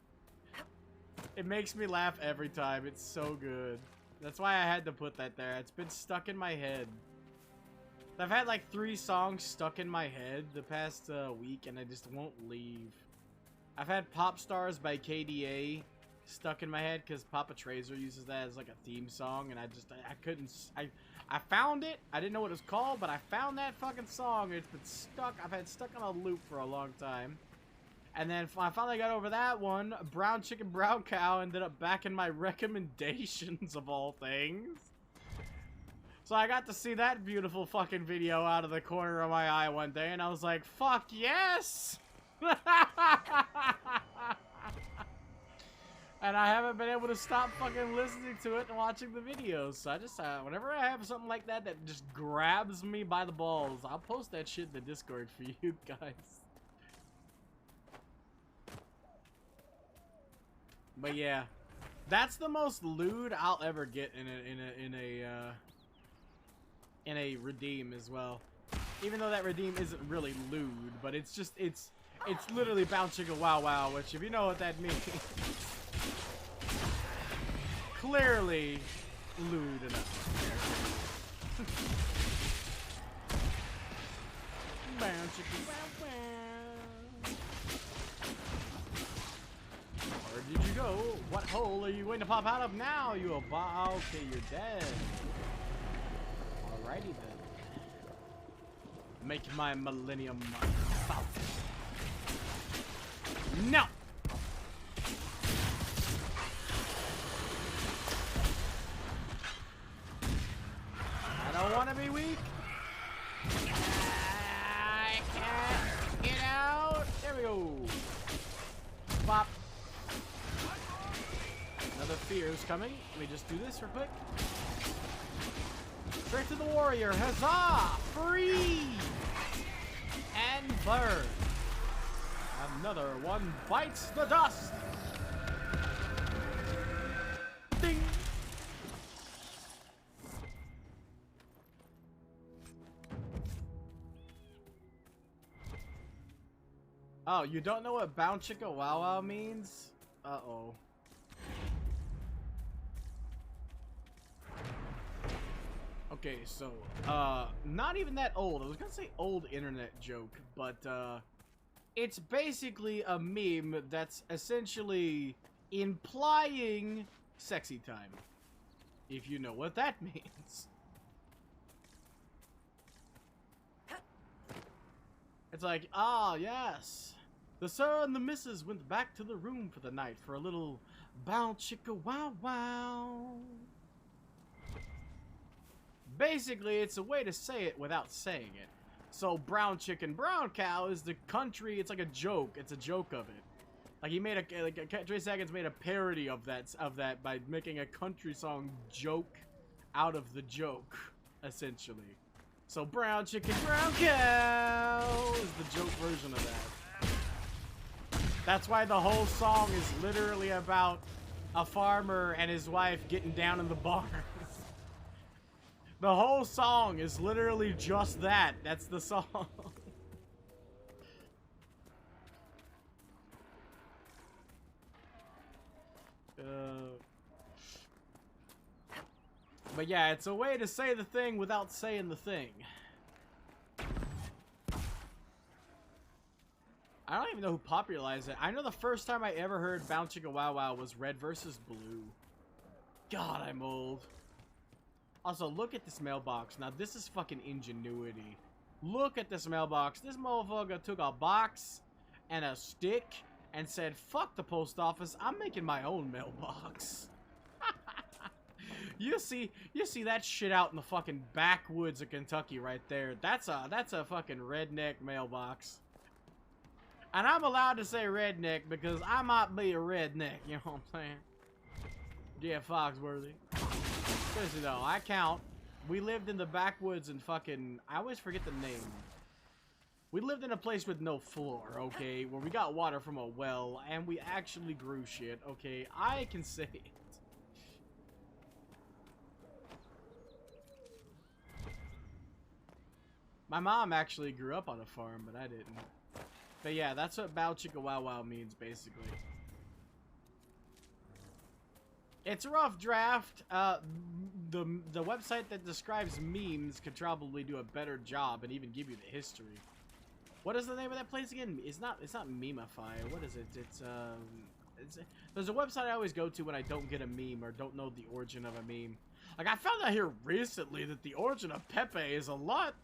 It makes me laugh every time. It's so good. That's why I had to put that there. It's been stuck in my head. I've had like 3 songs stuck in my head the past week, and I just won't leave. I've had Pop Stars by KDA stuck in my head because Papa Trazer uses that as like a theme song, and I couldn't. I found it. I didn't know what it was called, but I found that fucking song. It's been stuck. I've had stuck on a loop for a long time. And then I finally got over that one. Brown Chicken, Brown Cow ended up back in my recommendations of all things. So I got to see that beautiful fucking video out of the corner of my eye one day, and I was like, fuck yes! And I haven't been able to stop fucking listening to it and watching the videos. So I just, whenever I have something like that that just grabs me by the balls, I'll post that shit in the Discord for you guys. But yeah, that's the most lewd I'll ever get in a redeem as well. Even though that redeem isn't really lewd, but it's just it's literally bouncing a wow wow, which if you know what that means, clearly lewd enough. Bouncing wow wow. Where did you go? What hole are you going to pop out of now? You okay, you're dead. Alrighty then. Make my Millennium Falcon. No! I don't want to be weak. I can't get out. There we go. Bop. Another fear is coming. Let me just do this real quick. Straight to the warrior. Huzzah! Free! And burn. Another one bites the dust. Ding! Oh, you don't know what Bound Chicka Wow Wow means? Uh-oh. Okay, so, not even that old. I was gonna say old internet joke, but, it's basically a meme that's essentially implying sexy time. If you know what that means. It's like, ah, yes. The sir and the missus went back to the room for the night for a little bow chicka wow wow. Basically, it's a way to say it without saying it. So, brown chicken, brown cow is the country, it's like a joke. It's a joke of it. Like, he made a, like, Trey Sagan's made a parody of that by making a country song joke out of the joke, essentially. So, brown chicken, brown cow is the joke version of that. That's why the whole song is literally about a farmer and his wife getting down in the barn. The whole song is literally just that. That's the song. But yeah, it's a way to say the thing without saying the thing. I don't even know who popularized it. I know the first time I ever heard Bound Chicka Wow Wow was Red vs. Blue. God, I'm old. Also, look at this mailbox. Now, this is fucking ingenuity. Look at this mailbox. This motherfucker took a box and a stick and said, fuck the post office. I'm making my own mailbox. You see that shit out in the fucking backwoods of Kentucky right there. That's a fucking redneck mailbox. And I'm allowed to say redneck because I might be a redneck, you know what I'm saying? Yeah, Foxworthy. Seriously though, I count. We lived in the backwoods and fucking, I always forget the name. We lived in a place with no floor, okay? Where we got water from a well and we actually grew shit, okay? I can say it. My mom actually grew up on a farm, but I didn't. But yeah, that's what Bow Chicka Wow Wow means, basically. It's a rough draft. The website that describes memes could probably do a better job and even give you the history. What is the name of that place again? It's not Memify. What is it? There's a website I always go to when I don't get a meme or don't know the origin of a meme. Like, I found out here recently that the origin of Pepe is a lot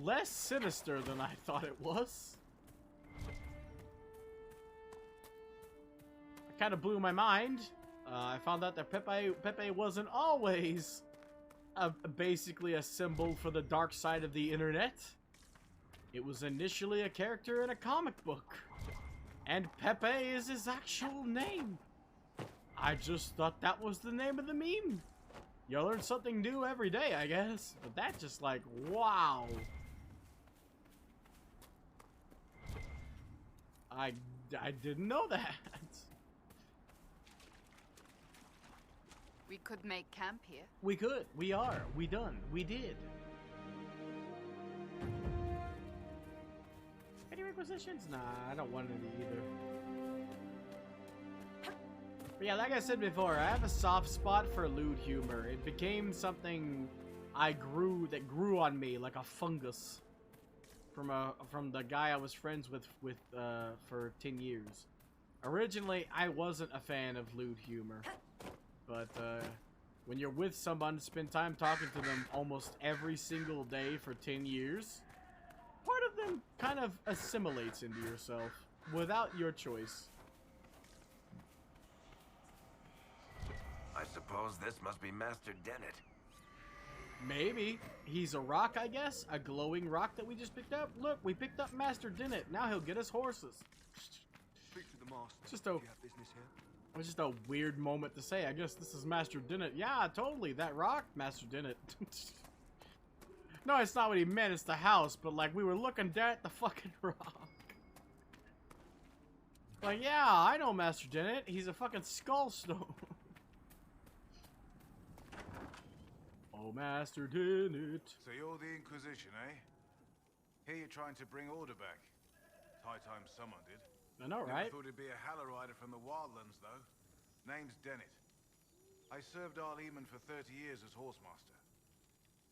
less sinister than I thought it was. It kind of blew my mind. I found out that Pepe wasn't always basically a symbol for the dark side of the internet. It was initially a character in a comic book. And Pepe is his actual name. I just thought that was the name of the meme. You learn something new every day, I guess. But that just like, wow. I didn't know that. We could make camp here. We could. We are. We done. We did. Any requisitions? Nah, I don't want any either. But yeah, like I said before, I have a soft spot for lewd humor. It became something that grew on me like a fungus from the guy I was friends with for 10 years. Originally, I wasn't a fan of lewd humor. But, when you're with someone, spend time talking to them almost every single day for 10 years, part of them kind of assimilates into yourself without your choice. I suppose this must be Master Dennett. Maybe. He's a rock, I guess? A glowing rock that we just picked up? Look, we picked up Master Dennett. Now he'll get us horses. Speak to the master. Just Do you have business here? It was just a weird moment to say. I guess this is Master Dennett. Yeah, totally. That rock, Master Dennett. No, it's not what he meant. It's the house. But, like, we were looking down at the fucking rock. Like, yeah, I know Master Dennett. He's a fucking skull stone. Oh, Master Dennett. So you're the Inquisition, eh? Here you're trying to bring order back. High time someone did. I know, Never right? thought it'd be a Hallow-rider from the Wildlands, though. Name's Dennett. I served our Eamon for 30 years as horsemaster.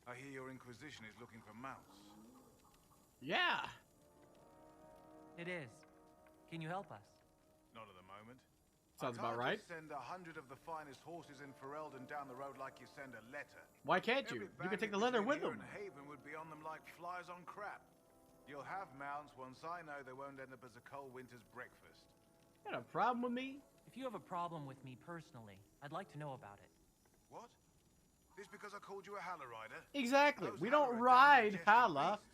I hear your Inquisition is looking for mounts. Yeah. It is. Can you help us? Not at the moment. Sounds I about can't right. just send 100 of the finest horses in Ferelden down the road like you send a letter. Why can't you? You can take the letter with them. Haven would be on them like flies on crap. You'll have mounts once I know they won't end up as a cold winter's breakfast. You got a problem with me? If you have a problem with me personally, I'd like to know about it. What? This because I called you a Hallow-rider? Exactly. Those We don't Hallow are ride damn Hala. majestic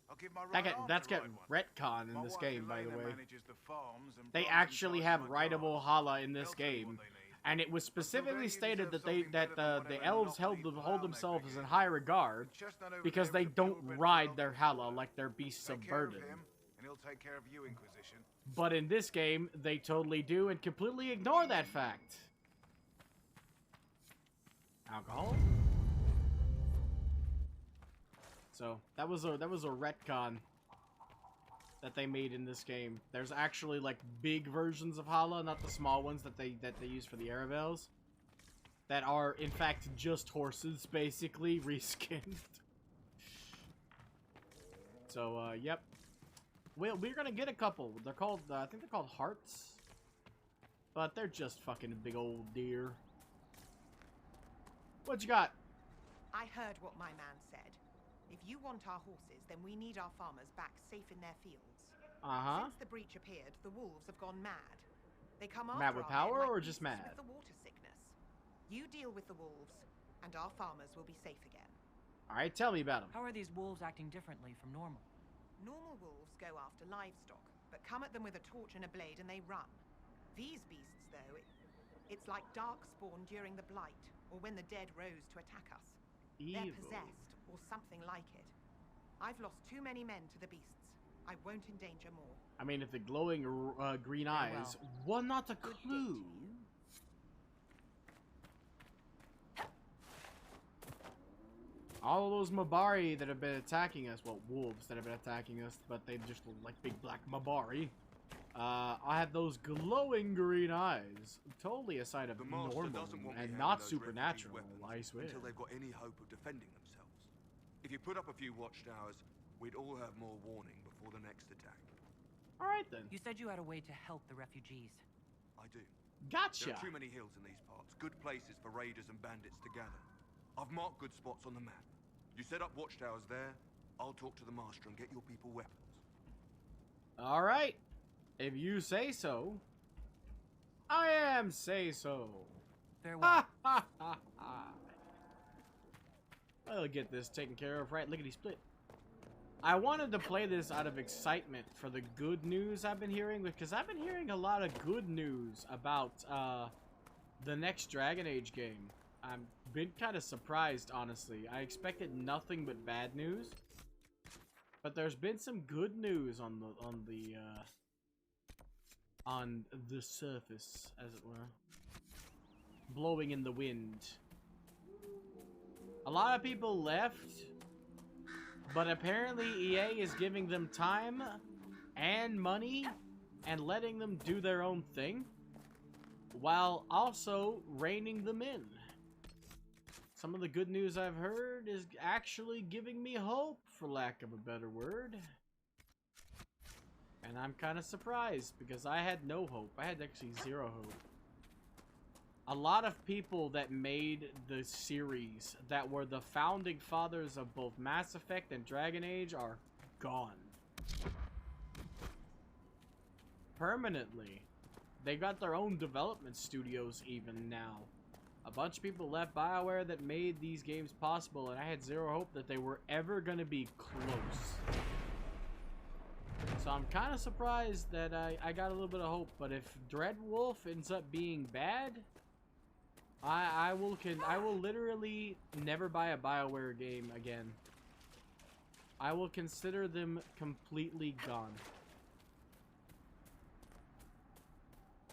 I'll give my right arm That's to getting ride one. retcon in My this wife game, by the Elena way. manages the farms and They plants actually inside have my rideable garden. Hala in this They'll tell you game, what they need. and it was specifically stated that the elves hold themselves bring in high regard Chestnut over because there they is a don't purebred ride Ferelden their Hala like they're beasts of Take care of burden. him, and he'll take care of you, Inquisition. But in this game, they totally do and completely ignore that fact. Alcohol? So that was a retcon that they made in this game. There's actually like big versions of Hala, not the small ones that they use for the Aravels, that are in fact just horses, basically reskinned. So yep, we're gonna get a couple. They're called I think they're called hearts, but they're just fucking big old deer. What you got? I heard what my man said. If you want our horses, then we need our farmers back safe in their fields. Uh-huh. Since the breach appeared, the wolves have gone mad. They come Mad after with our men power like or just beasts mad? with the water sickness. You deal with the wolves, and our farmers will be safe again. All right, tell me about them. How are these wolves acting differently from normal? Normal wolves go after livestock, but come at them with a torch and a blade and they run. These beasts, though, it's like darkspawn during the Blight, or when the dead rose to attack us. They're Evil. possessed, or something like it. I've lost too many men to the beasts. I won't endanger more. I mean, if the glowing green eyes, well, not a clue. All those Mabari that have been attacking us, well, wolves that have been attacking us, but they just look like big black Mabari. I have those glowing green eyes. Totally a sign of normal and not supernatural, I swear. Until they've got any hope of defending themselves. If you put up a few watchtowers, we'd all have more warning before the next attack. Alright then. You said you had a way to help the refugees. I do. Gotcha. There are too many hills in these parts. Good places for raiders and bandits to gather. I've marked good spots on the map. You set up watchtowers there, I'll talk to the master and get your people weapons. Alright. If you say so. I am say so. Farewell. I'll get this taken care of right lickety split. I wanted to play this out of excitement for the good news I've been hearing, because I've been hearing a lot of good news about the next Dragon Age game. I've been kind of surprised, honestly. I expected nothing but bad news, but there's been some good news on the surface, as it were, blowing in the wind. A lot of people left, but apparently EA is giving them time and money and letting them do their own thing, while also reining them in. Some of the good news I've heard is actually giving me hope, for lack of a better word. And I'm kind of surprised, because I had no hope. I had actually zero hope. A lot of people that made the series, that were the founding fathers of both Mass Effect and Dragon Age, are gone. Permanently. They got their own development studios even now. A bunch of people left BioWare that made these games possible, and I had zero hope that they were ever going to be close. So I'm kind of surprised that I got a little bit of hope, but if Dreadwolf ends up being bad, I will literally never buy a BioWare game again. I will consider them completely gone.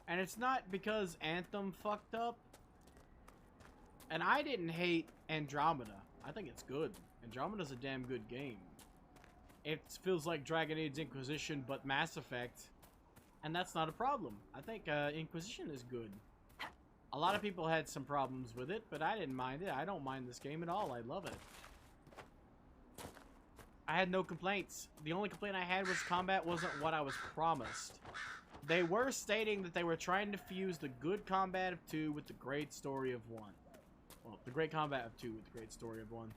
And it's not because Anthem fucked up. And I didn't hate Andromeda. I think it's good. Andromeda's a damn good game. it feels like Dragon Age Inquisition, but Mass Effect. And that's not a problem. I think Inquisition is good. A lot of people had some problems with it, but I didn't mind it. I don't mind this game at all. I love it. I had no complaints. The only complaint I had was combat wasn't what I was promised. They were stating that they were trying to fuse the good combat of 2 with the great story of 1. Well, the great combat of 2 with the great story of 1.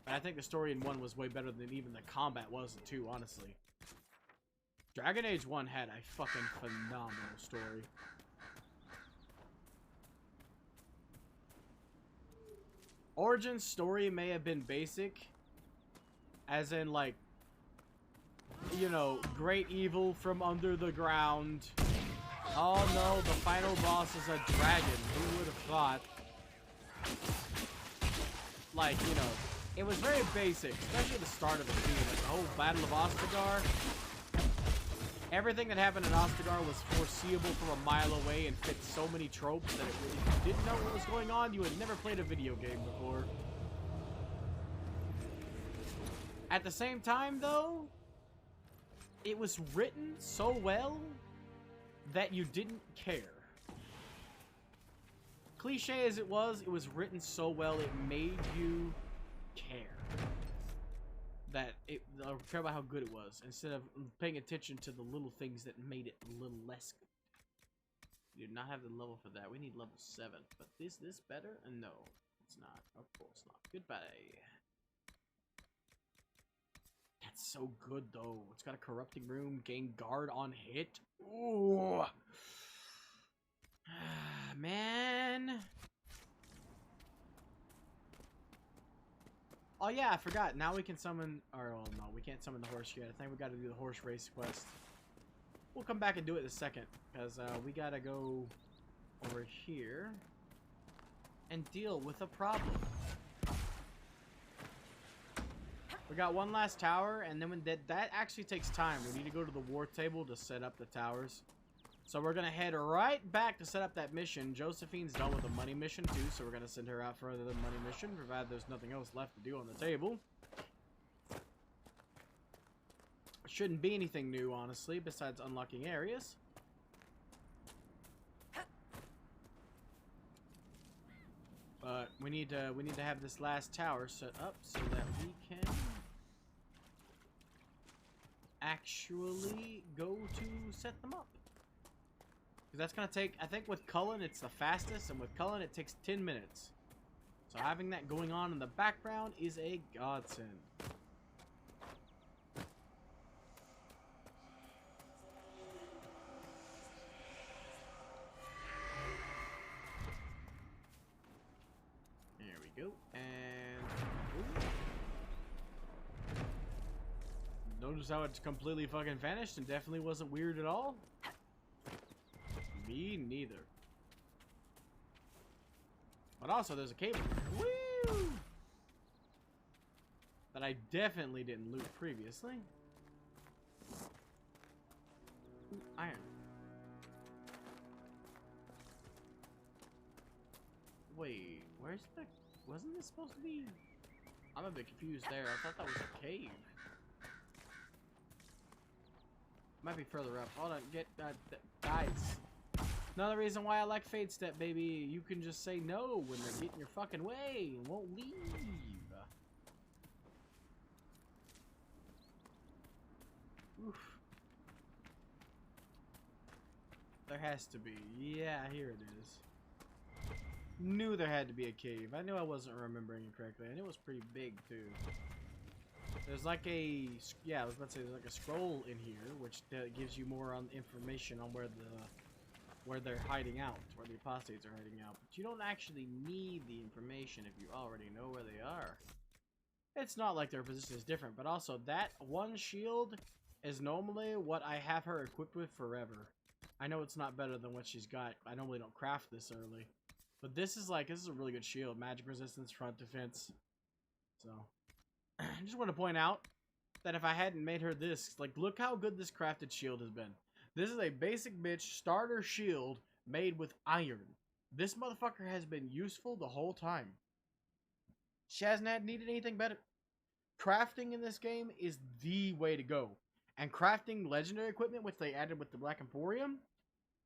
And I think the story in 1 was way better than even the combat was in 2, honestly. Dragon Age 1 had a fucking phenomenal story. Origin's story may have been basic, as in, like, you know, great evil from under the ground. Oh no, the final boss is a dragon. Who would have thought? Like, you know, it was very basic, especially at the start of the game. Like the whole Battle of Ostagar. Everything that happened in Ostagar was foreseeable from a mile away and fit so many tropes that if you didn't know what was going on, you had never played a video game before. At the same time, though, it was written so well that you didn't care. Cliche as it was written so well it made you care. That it care about how good it was instead of paying attention to the little things that made it a little less good. We do not have the level for that. We need level 7. But is this better? No, it's not. Of course not. Goodbye. That's so good though. It's got a corrupting room, gain guard on hit. Ooh. Man. Oh yeah, I forgot. Now we can summon, or well, no, we can't summon the horse yet. I think we got to do the horse race quest. We'll come back and do it in a second, because we gotta go over here and deal with a problem. We got one last tower, and then when that actually takes time. We need to go to the war table to set up the towers. So we're gonna head right back to set up that mission. Josephine's done with the money mission too, so we're gonna send her out for another money mission, provided there's nothing else left to do on the table. Shouldn't be anything new, honestly, besides unlocking areas. But we need to have this last tower set up so that we can actually go to set them up. Because that's going to take, I think with Cullen it's the fastest, and with Cullen it takes 10 minutes. So having that going on in the background is a godsend. There we go. And notice how it's completely fucking vanished and definitely wasn't weird at all. Me neither. But also there's a cable. Woo! That I definitely didn't loot previously. Ooh, iron. Wait, where's the... Wasn't this supposed to be... I'm a bit confused there. I thought that was a cave. Might be further up. Hold on, get... guys. Another reason why I like Fade Step, baby. You can just say no when they get in your fucking way and won't leave. Oof. There has to be. Yeah, here it is. Knew there had to be a cave. I knew I wasn't remembering it correctly, and it was pretty big too. There's like a, yeah, I was about to say there's like a scroll in here, which gives you more information on where they're hiding out, where the apostates are hiding out. But you don't actually need the information if you already know where they are. It's not like their position is different, but also that one shield is normally what I have her equipped with forever. I know it's not better than what she's got. I normally don't craft this early. But this is a really good shield. Magic resistance, front defense. So, I just want to point out that if I hadn't made her this, like, look how good this crafted shield has been. This is a basic bitch starter shield made with iron. This motherfucker has been useful the whole time. She hasn't needed anything better. crafting in this game is the way to go. And crafting legendary equipment, which they added with the Black Emporium,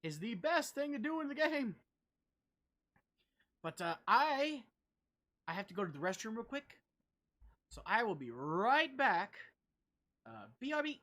is the best thing to do in the game. But I have to go to the restroom real quick. So I will be right back. BRB.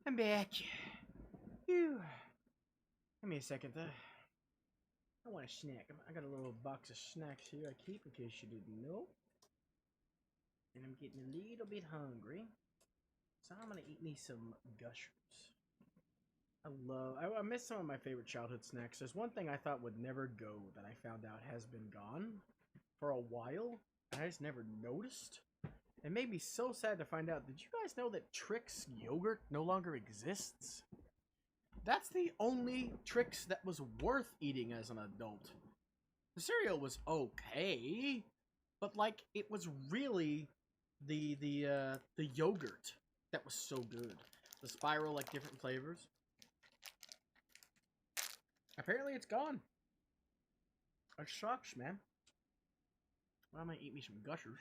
I'm back. Phew. Give me a second. I want a snack. I got a little box of snacks here I keep in case you didn't know. And I'm getting a little bit hungry. So I'm gonna eat me some gushers. I miss some of my favorite childhood snacks. There's one thing I thought would never go that I found out has been gone for a while. And I just never noticed. It made me so sad to find out. Did you guys know that Trix yogurt no longer exists? That's the only Trix that was worth eating as an adult. The cereal was okay, but like it was really the yogurt that was so good. The spiral, like different flavors. Apparently it's gone. It sucks, man. Well, I'm gonna eat me some gushers.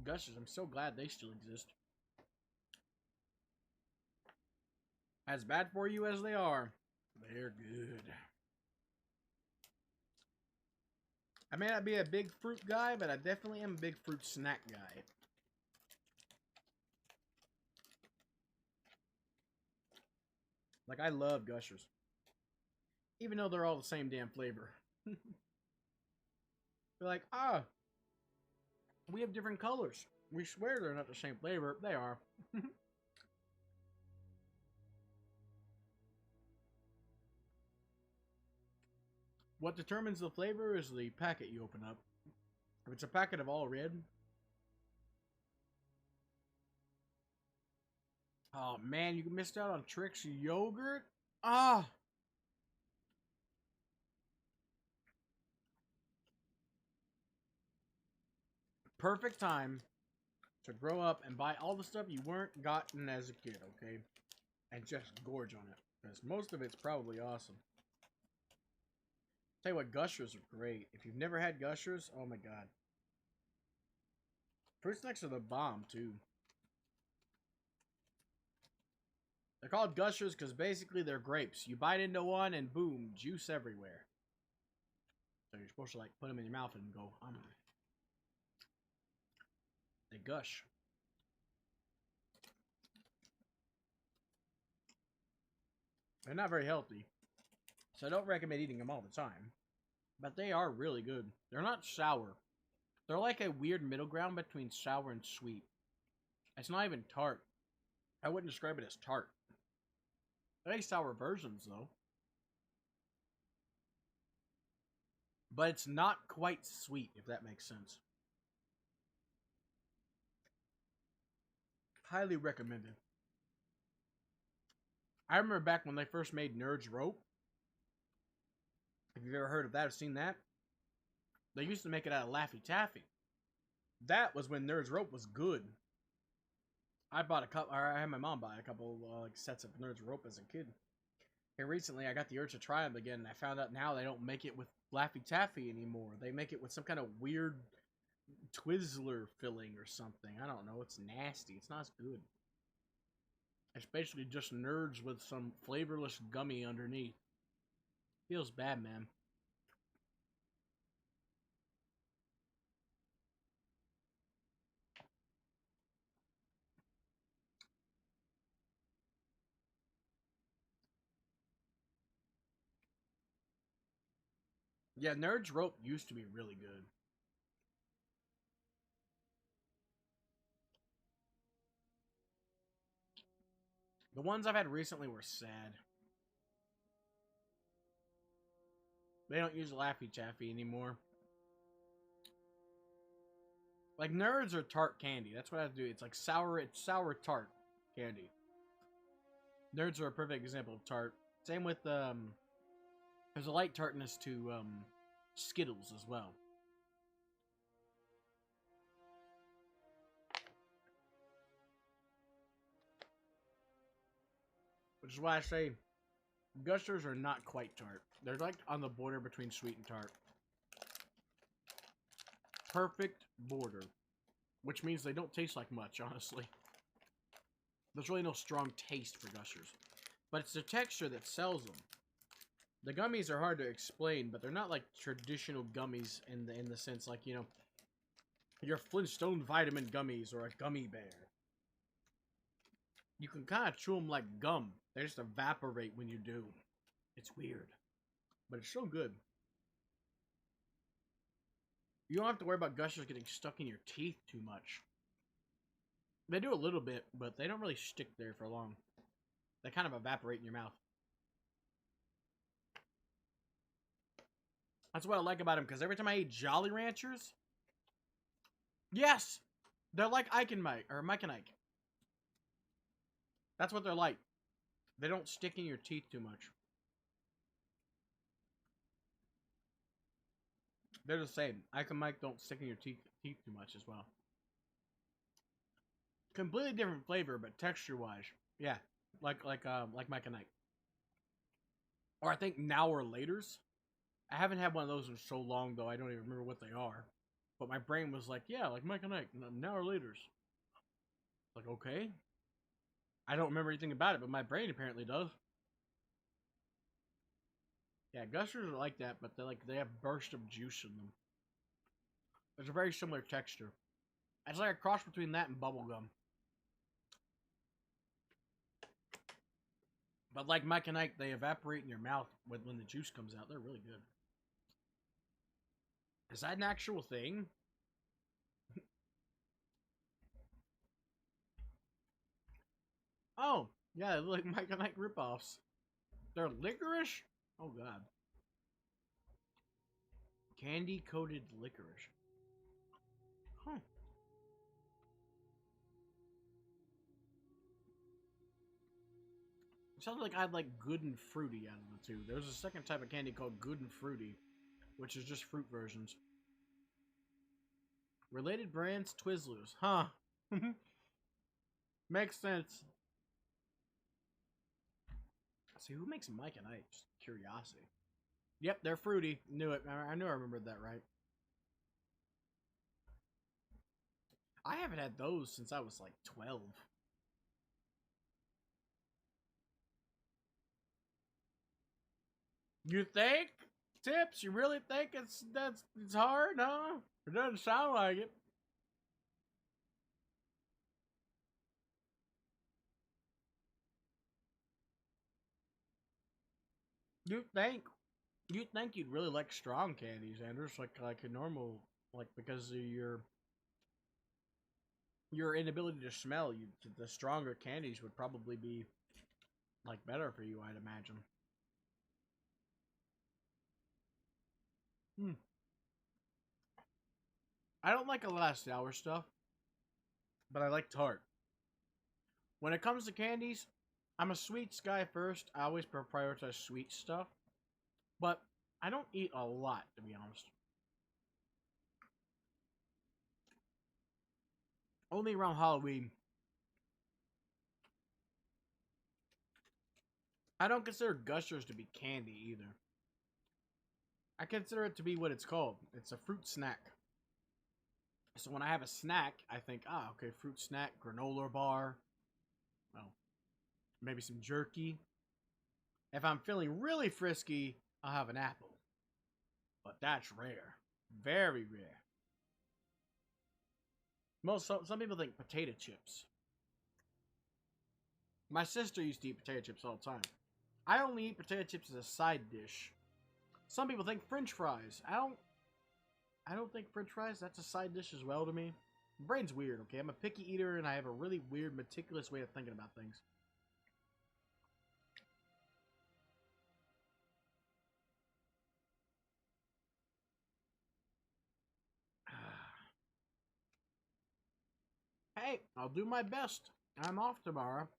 Gushers, I'm so glad they still exist. As bad for you as they are, they're good. I may not be a big fruit guy, but I definitely am a big fruit snack guy. Like, I love Gushers. Even though they're all the same damn flavor. They're like, we have different colors. We swear they're not the same flavor. They are. What determines the flavor is the packet you open up. If it's a packet of all red. Oh man, you missed out on Trix yogurt? Ah! Perfect time to grow up and buy all the stuff you weren't gotten as a kid, okay? And just gorge on it. Because most of it's probably awesome. Tell you what, Gushers are great. If you've never had Gushers, oh my god. Fruit snacks are the bomb, too. They're called Gushers because basically they're grapes. You bite into one and boom, juice everywhere. So you're supposed to like put them in your mouth and go, They gush. They're not very healthy. So I don't recommend eating them all the time. But they are really good. They're not sour. They're like a weird middle ground between sour and sweet. It's not even tart. I wouldn't describe it as tart. They're sour versions, though. But it's not quite sweet, if that makes sense. Highly recommended. I remember back when they first made Nerd's Rope. If you've ever heard of that or seen that, they used to make it out of Laffy Taffy. That was when Nerd's Rope was good. I had my mom buy a couple sets of Nerd's Rope as a kid. Here recently, I got the urge to try them again, and I found out now they don't make it with Laffy Taffy anymore. They make it with some kind of weird Twizzler filling or something. I don't know. It's nasty. It's not as good. It's basically just Nerds with some flavorless gummy underneath. Feels bad, man. Yeah, Nerd's Rope used to be really good. The ones I've had recently were sad. They don't use Laffy Taffy anymore. Like, Nerds are tart candy. That's what I have to do. It's like sour tart candy. Nerds are a perfect example of tart. Same with, there's a light tartness to, Skittles as well. Which is why I say Gushers are not quite tart. They're like on the border between sweet and tart. Perfect border. Which means they don't taste like much, honestly. There's really no strong taste for Gushers. But it's the texture that sells them. The gummies are hard to explain, but they're not like traditional gummies in the sense like, you know, your Flintstone vitamin gummies or a gummy bear. You can kind of chew them like gum. They just evaporate when you do. It's weird. But it's so good. You don't have to worry about Gushers getting stuck in your teeth too much. They do a little bit, but they don't really stick there for long. They kind of evaporate in your mouth. That's what I like about them, because every time I eat Jolly Ranchers... Yes! They're like Ike and Mike, or Mike and Ike. That's what they're like. They don't stick in your teeth too much. They're the same. Ike and Mike don't stick in your teeth too much as well. Completely different flavor, but texture-wise, yeah, like Mike and Ike. Or I think Now or Later's. I haven't had one of those in so long, though. I don't even remember what they are. But my brain was like, yeah, like Mike and Ike, Now or Later's. Like, okay. I don't remember anything about it, but my brain apparently does. Yeah, gushers are like that, but they have bursts of juice in them. It's a very similar texture. It's like a cross between that and bubblegum. But like Mike and Ike, they evaporate in your mouth when the juice comes out. They're really good. Is that an actual thing? Oh, yeah, they're like Mike and Ike ripoffs. They're licorice? Oh, God. Candy-coated licorice. Huh. It sounds like I'd like good and fruity out of the two. There's a second type of candy called good and fruity, which is just fruit versions. Related brands, Twizzlers. Huh. Makes sense. See, who makes Mike and Ike? Just curiosity. Yep, they're fruity. Knew it. I knew I remembered that right. I haven't had those since I was like 12. You think? Tips? You really think it's hard, huh? It doesn't sound like it. You'd think you'd really like strong candies, Anders, like a normal, like because of your inability to smell. The stronger candies would probably be like better for you, I'd imagine. I don't like a lot of sour stuff, but I like tart. When it comes to candies, I'm a sweets guy first. I always prioritize sweet stuff, but I don't eat a lot, to be honest. Only around Halloween. I don't consider gushers to be candy either. I consider it to be what it's called. It's a fruit snack. So when I have a snack, I think, okay, fruit snack, granola bar, well, maybe some jerky. If I'm feeling really frisky, I'll have an apple. But that's rare. Very rare. Some people think potato chips. My sister used to eat potato chips all the time. I only eat potato chips as a side dish. Some people think French fries. I don't think French fries. That's a side dish as well to me. My brain's weird. Okay, I'm a picky eater and I have a really weird, meticulous way of thinking about things. Hey, I'll do my best. I'm off tomorrow.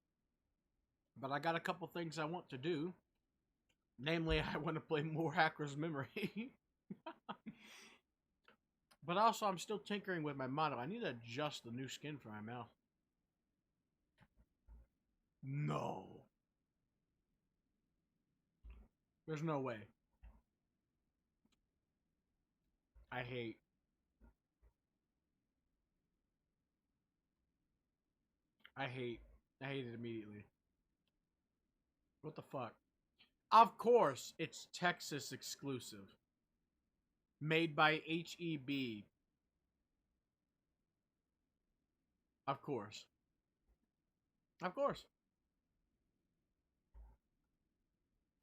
But I got a couple things I want to do. Namely, I want to play more Hacker's Memory. But also, I'm still tinkering with my model. I need to adjust the new skin for my mouth. No. There's no way. I hate. I hate it immediately. What the fuck? Of course, it's Texas exclusive. Made by HEB. Of course. Of course.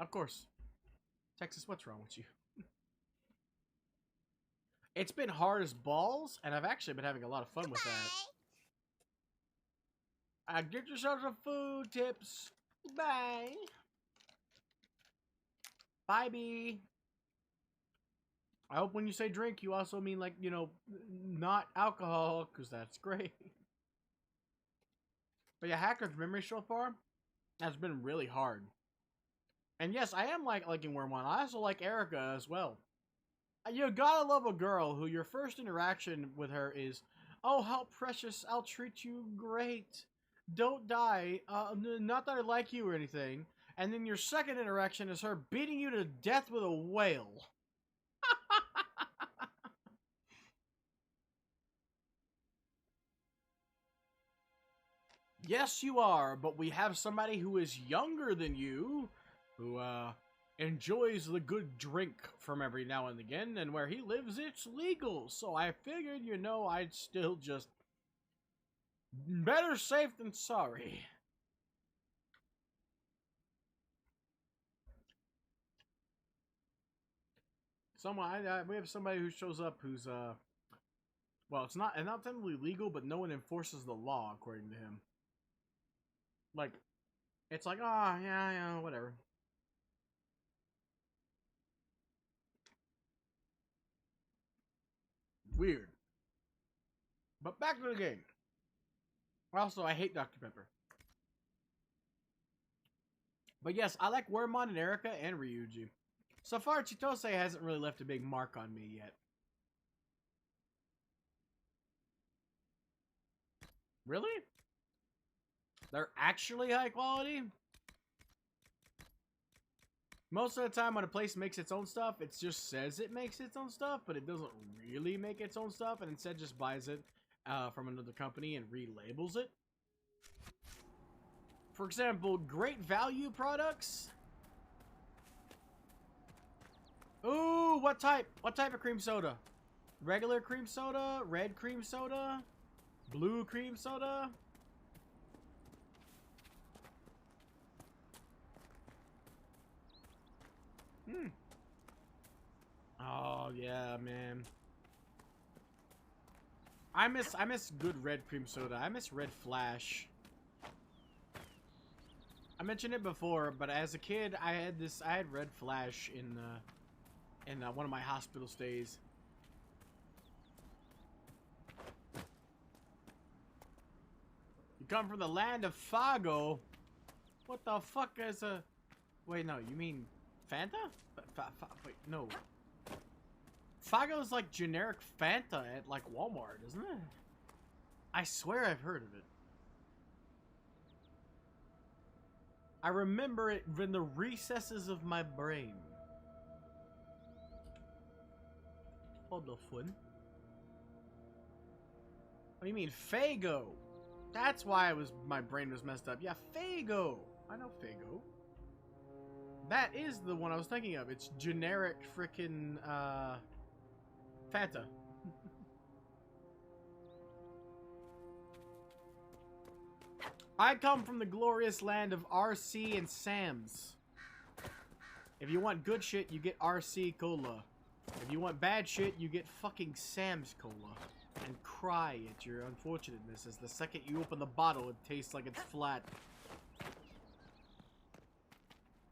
Of course. Texas, what's wrong with you? It's been hard as balls, and I've actually been having a lot of fun with that. Get yourself some food tips. Bye. Bye, B. I hope when you say drink, you also mean, like, you know, not alcohol, because that's great. But yeah, Hacker's Memory so far has been really hard. And yes, I am liking Worm 1. I also like Erica as well. You gotta love a girl who your first interaction with her is, oh, how precious, I'll treat you great. Don't die. Not that I like you or anything. And then your second interaction is her beating you to death with a whale. Yes, you are, but we have somebody who is younger than you, who, enjoys the good drink from every now and again, and where he lives, it's legal, so I figured, you know, I'd still just... Better safe than sorry. We have somebody who shows up who's, well, it's not technically legal, but no one enforces the law, according to him. Like, it's like, ah, yeah, whatever. Weird. But back to the game. Also, I hate Dr. Pepper. But yes, I like Wormmon and Erica and Ryuji. So far, Chitose hasn't really left a big mark on me yet. Really? They're actually high quality? Most of the time when a place makes its own stuff, it just says it makes its own stuff, but it doesn't really make its own stuff, and instead just buys it from another company and relabels it. For example, Great Value products. Ooh, what type? What type of cream soda? Regular cream soda? Red cream soda? Blue cream soda? Oh yeah, man. I miss good red cream soda. I miss Red Flash. I mentioned it before, but as a kid, I had Red Flash in one of my hospital stays. You come from the land of Fago. What the fuck is a? Wait, no, you mean Fanta? Wait, no. Fago's like generic Fanta at like Walmart, isn't it? I swear I've heard of it. I remember it in the recesses of my brain. Hold the fun. What do you mean, Fago? That's why my brain was messed up. Yeah, Fago. I know Fago. That is the one I was thinking of. It's generic frickin' Fanta. I come from the glorious land of RC and Sam's. If you want good shit, you get RC Cola. If you want bad shit, you get fucking Sam's Cola. And cry at your unfortunateness as the second you open the bottle, it tastes like it's flat.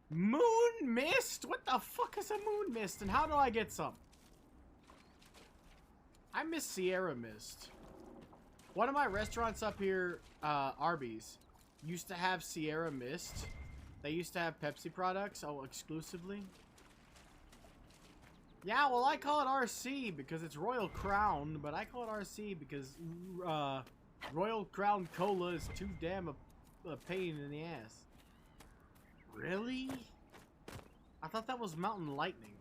Moon Mist? What the fuck is a Moon Mist? And how do I get some? I miss Sierra Mist. One of my restaurants up here, Arby's, used to have Sierra Mist. They used to have Pepsi products, exclusively. Yeah, well, I call it RC because it's Royal Crown, but I call it RC because Royal Crown Cola is too damn a pain in the ass. Really? I thought that was Mountain Lightning.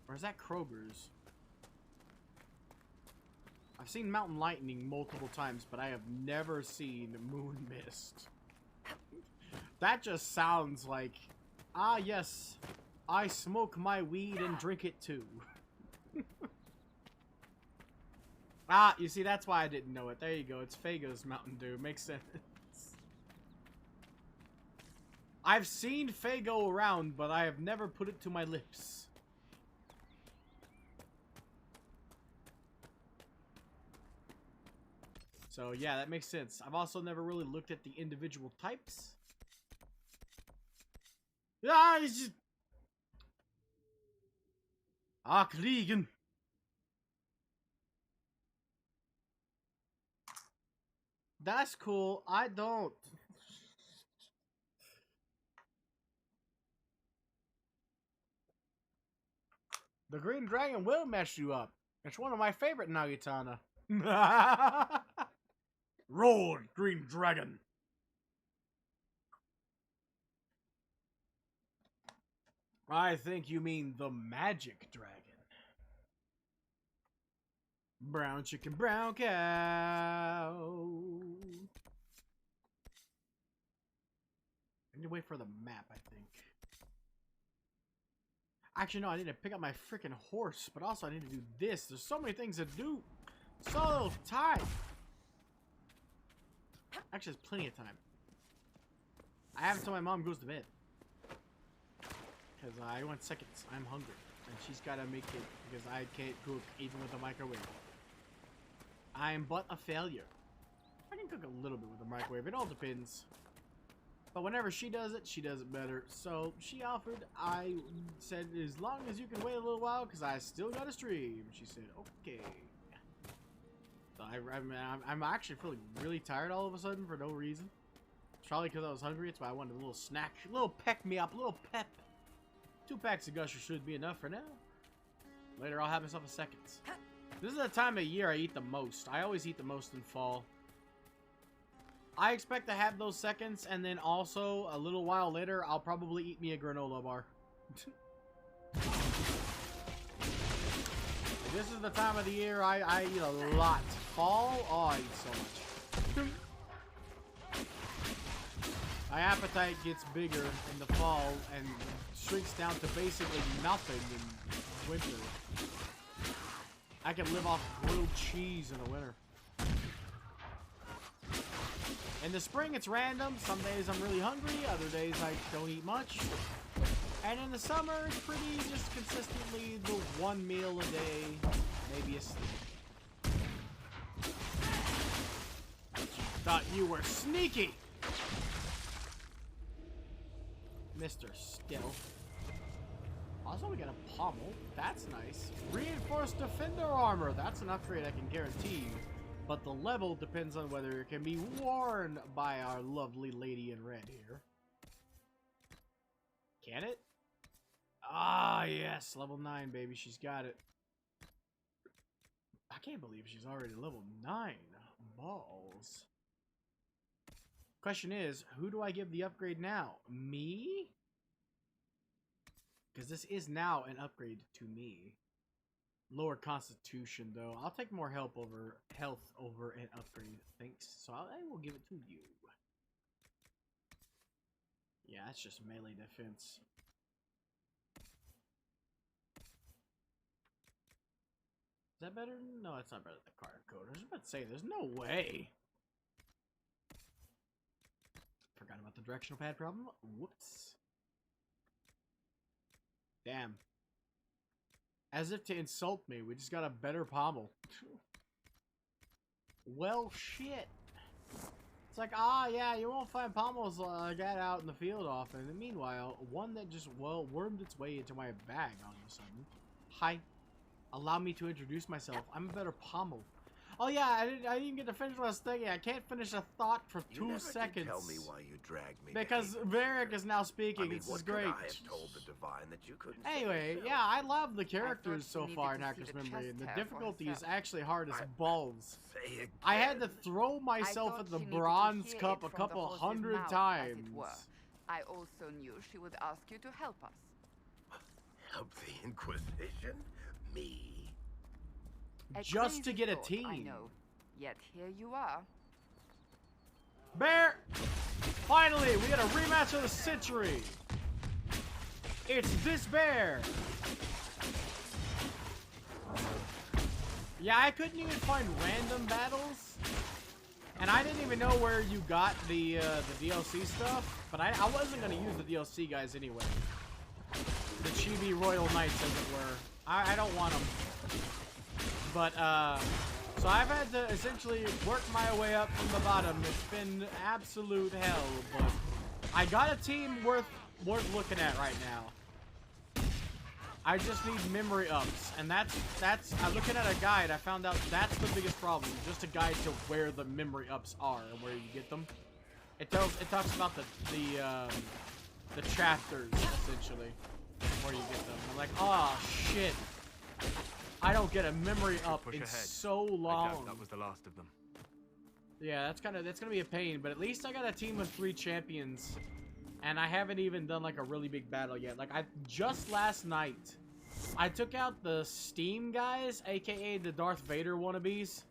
Or is that Kroger's? I've seen Mountain Lightning multiple times, but I have never seen Moon Mist. That just sounds like, ah yes, I smoke my weed and drink it too. Ah, you see, that's why I didn't know it. There you go, it's Fago's Mountain Dew. Makes sense. I've seen Fago around, but I have never put it to my lips. So yeah, that makes sense. I've also never really looked at the individual types. Ah, it's just... Kriegen. That's cool. I don't. The Green Dragon will mess you up. It's one of my favorite Nagitana. Roll, Green Dragon. I think you mean the Magic Dragon. Brown chicken, brown cow. I need to wait for the map, I think. Actually, no, I need to pick up my freaking horse, but also I need to do this. There's so many things to do. So little time. Actually, there's plenty of time. I have until my mom goes to bed. Because I want seconds. I'm hungry. And she's got to make it because I can't cook even with a microwave. I am but a failure. I can cook a little bit with a microwave. It all depends. But whenever she does it better. So she offered. I said, as long as you can wait a little while because I still got to stream. She said, okay. So I'm actually feeling really tired all of a sudden for no reason. It's probably because I was hungry. It's why I wanted a little snack. A little peck me up. A little pep. 2 packs of Gusher should be enough for now. Later, I'll have myself a seconds. This is the time of year I eat the most. I always eat the most in fall. I expect to have those seconds, and then also, a little while later, I'll probably eat me a granola bar. This is the time of the year I eat a lot. Fall? Oh, I eat so much. My appetite gets bigger in the fall and shrinks down to basically nothing in winter. I can live off grilled cheese in the winter. In the spring, it's random. Some days I'm really hungry. Other days I don't eat much. And in the summer, it's pretty just consistently the 1 meal a day. Maybe a steak. Thought you were sneaky! Mr. Stealth. Also, we got a pommel. That's nice. Reinforced defender armor. That's an upgrade I can guarantee. But the level depends on whether it can be worn by our lovely lady in red here. Can it? Ah, yes. Level 9, baby. She's got it. I can't believe she's already level 9. Balls. Question is, who do I give the upgrade now? Me? Because this is now an upgrade to me. Lower constitution, though. I'll take more health over an upgrade. Thanks. So I will give it to you. Yeah, that's just melee defense. Is that better? No, it's not better than the card code. I was about to say, there's no way. Forgot about the directional pad problem. Whoops. Damn. As if to insult me, we just got a better pommel. Well, shit. It's like, yeah, you won't find pommels like that out in the field often. And meanwhile, one that just, well, wormed its way into my bag all of a sudden. Hi. Allow me to introduce myself. I'm a better pommel. Oh yeah, I didn't even get to finish what I was thinking. I can't finish a thought for 2 seconds. Tell me why you dragged me. Because Varric is now speaking. This is great. I have told the divine that you couldn't. Anyway, yeah, I love the characters so far in Hacker's Memory, and the difficulty is actually hard as balls. I had to throw myself at the bronze cup a couple hundred times. I also knew she would ask you to help us. Help the Inquisition? Me? Just to get a team. I know. Yet here you are. Bear! Finally, we get a rematch of the century. It's this bear. Yeah, I couldn't even find random battles. And I didn't even know where you got the DLC stuff. But I wasn't going to use the DLC guys anyway. The Chibi Royal Knights, as it were. I don't want them. But, so I've had to essentially work my way up from the bottom. It's been absolute hell, but I got a team worth looking at right now. I just need memory ups, and that's I'm looking at a guide. I found out that's the biggest problem. Just a guide to where the memory ups are and where you get them. It talks about the chapters essentially where you get them. I'm like, oh shit. I don't get a memory up in so long. I doubt that was the last of them. Yeah, that's gonna be a pain, but at least I got a team of 3 champions, and I haven't even done like a really big battle yet. Like just last night, I took out the Steam guys, aka the Darth Vader wannabes.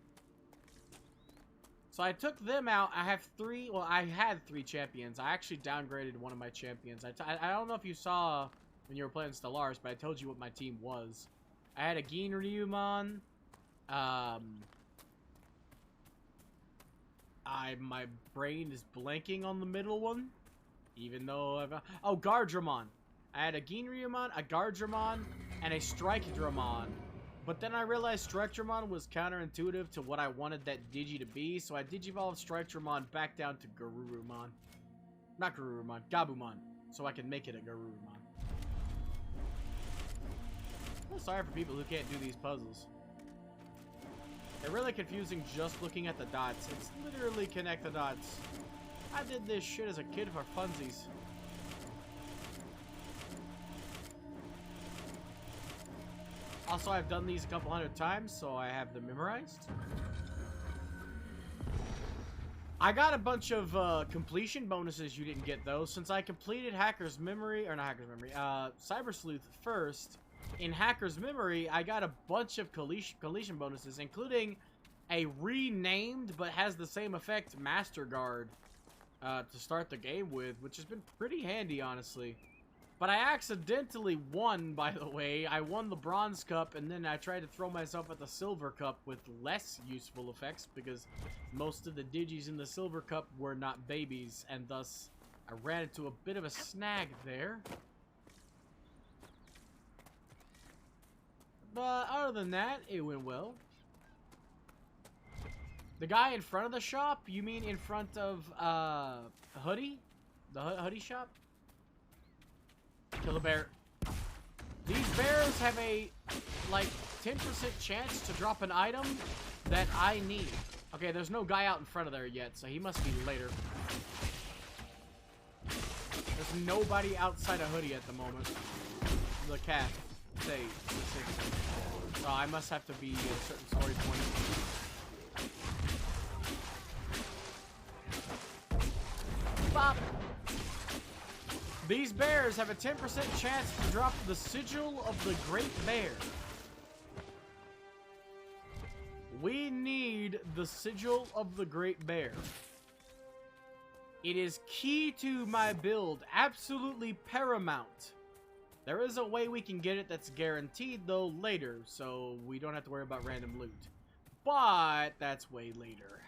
So I took them out. I have three. Well, I had 3 champions. I actually downgraded one of my champions. I don't know if you saw when you were playing Stellaris, but I told you what my team was. I had a Gin Ryumon. My brain is blanking on the middle one, even though oh, Gardramon. I had a Gin Ryumon, a Gardramon, and a Strike Dramon. But then I realized Strike Dramon was counterintuitive to what I wanted that Digi to be, so I Digivolved Strike Dramon back down to Garurumon. Not Garurumon, Gabumon, so I can make it a Garurumon. I'm sorry for people who can't do these puzzles. They're really confusing just looking at the dots. It's literally connect the dots. I did this shit as a kid for funsies. Also, I've done these a couple 100 times, so I have them memorized. I got a bunch of completion bonuses you didn't get, though, since I completed Hacker's Memory, or not Hacker's Memory, Cyber Sleuth first. In Hacker's Memory, I got a bunch of collision bonuses, including a renamed but has the same effect Master Guard to start the game with, which has been pretty handy, honestly. But I accidentally won, by the way. I won the Bronze Cup, and then I tried to throw myself at the Silver Cup with less useful effects, because most of the Digis in the Silver Cup were not babies, and thus I ran into a bit of a snag there. But other than that, it went well. The guy in front of the shop? You mean in front of Hoodie? The Hoodie shop? Kill a bear. These bears have a, like, 10% chance to drop an item that I need. Okay, there's no guy out in front of there yet, so he must be later. There's nobody outside of Hoodie at the moment. The cat. Say, so I must have to be at a certain story point. Bop! These bears have a 10% chance to drop the Sigil of the Great Bear. We need the Sigil of the Great Bear. It is key to my build, absolutely paramount. There is a way we can get it that's guaranteed, though, later, so we don't have to worry about random loot. But that's way later.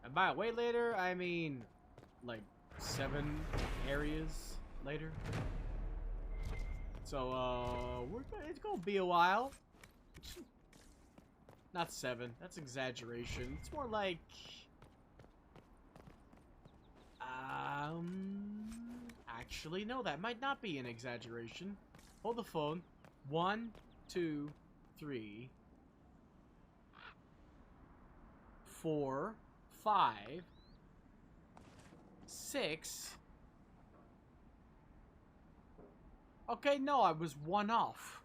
And by way later, I mean, like, 7 areas later. So, it's gonna be a while. Not 7, that's exaggeration. It's more like... Actually, no, that might not be an exaggeration. Hold the phone. 1, 2, 3, 4, 5, 6. Okay, no, I was 1 off.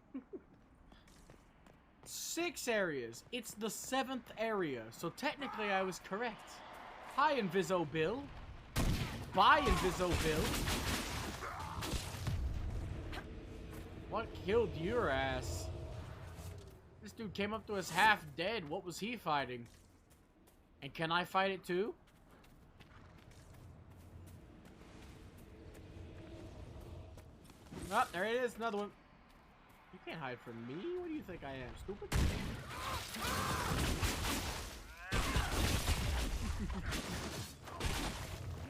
6 areas. It's the 7th area, so technically I was correct. Hi, Inviso Bill. Bye, Inviso Bill. What killed your ass? This dude came up to us half dead. What was he fighting? And can I fight it too? Oh, there it is. Another one. You can't hide from me. What do you think I am? Stupid?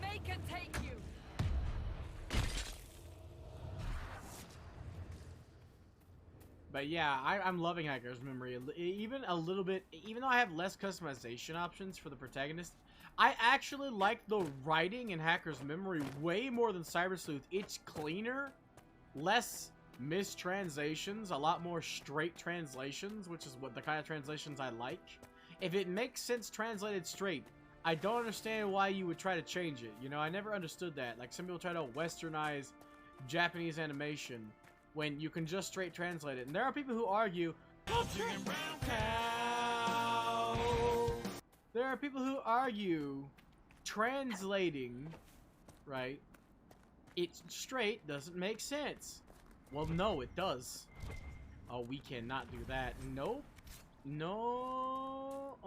Make and take you. But yeah, I'm loving Hacker's Memory. Even a little bit, even though I have less customization options for the protagonist, I actually like the writing in Hacker's Memory way more than Cyber Sleuth. It's cleaner, less mistranslations, a lot more straight translations, which is what the kind of translations I like. If it makes sense translated straight, I don't understand why you would try to change it. You know, I never understood that. Like, some people try to westernize Japanese animation when you can just straight translate it. And there are people who argue, there are people who argue translating, right, It's straight doesn't make sense. Well, no, it does. Oh, we cannot do that. Nope. No.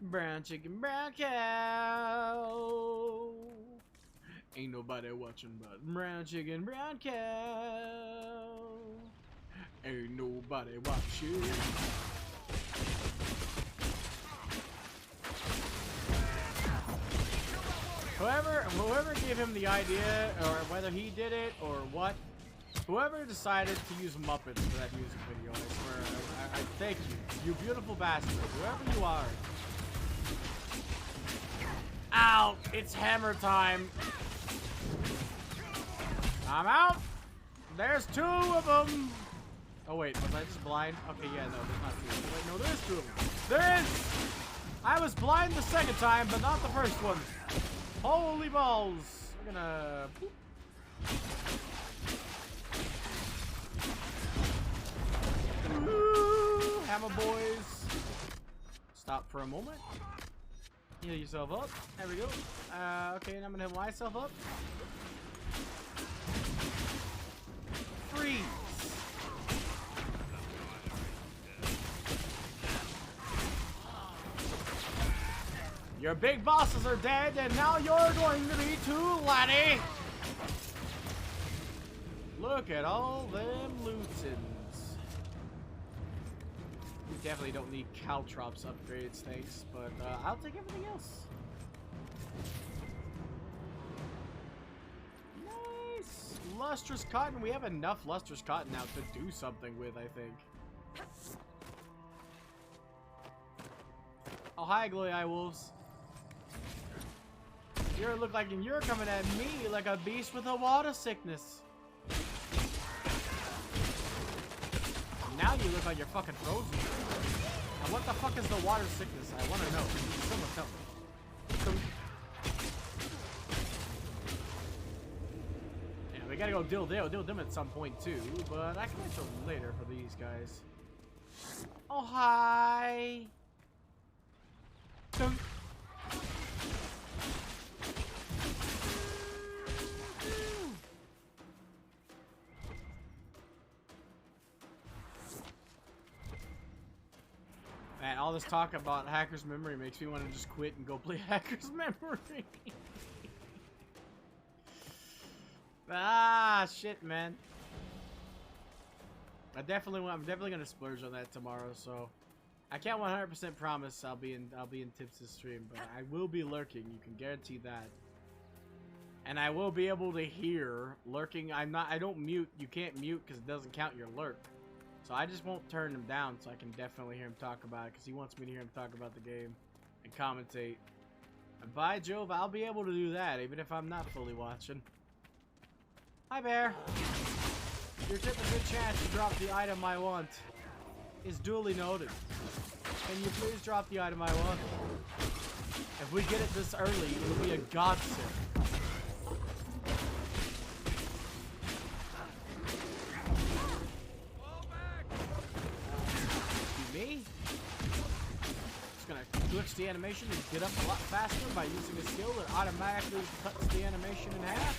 Brown chicken, brown cow. Ain't nobody watching but brown chicken, brown cow. Ain't nobody watching. Whoever gave him the idea, or whether he did it or what, whoever decided to use Muppets for that music video, I swear, I thank you, you beautiful bastard, whoever you are. Ow! It's hammer time. I'm out. There's 2 of them. Oh wait, was I just blind? Okay, yeah, no, there's not 2 of them. Wait, no, there's 2 of them. There is. I was blind the second time, but not the first one. Holy balls! We're gonna... Woo! Hammer boys. Stop for a moment. Heal yourself up. There we go. Okay, and I'm gonna heal myself up. Freeze! Your big bosses are dead, and now you're going to be too, laddie! Look at all them lootins. We definitely don't need Caltrops upgrades, thanks, but I'll take everything else. Nice! Lustrous cotton. We have enough lustrous cotton now to do something with, I think. Oh, hi, Glowy Eye Wolves. You look like you're coming at me like a beast with a water sickness. Now you look like you're fucking frozen. Now what the fuck is the water sickness? I want to know. Someone tell me. Yeah, we gotta go deal them at some point too, but I can wait till later for these guys. Oh, hi. Dun. Man, all this talk about Hacker's Memory makes me want to just quit and go play Hacker's Memory. Ah, shit, man. I'm definitely gonna splurge on that tomorrow. So I can't 100% promise I'll be in Tips' stream, but I will be lurking. You can guarantee that. And I will be able to hear lurking. I don't mute. You can't mute because it doesn't count your lurk. So I just won't turn him down so I can definitely hear him talk about it because he wants me to hear him talk about the game and commentate. And by Jove, I'll be able to do that even if I'm not fully watching. Hi, Bear. Your tip a good chance to drop the item I want is duly noted. Can you please drop the item I want? If we get it this early, it will be a godsend. Me? Just gonna glitch the animation and get up a lot faster by using a skill that automatically cuts the animation in half.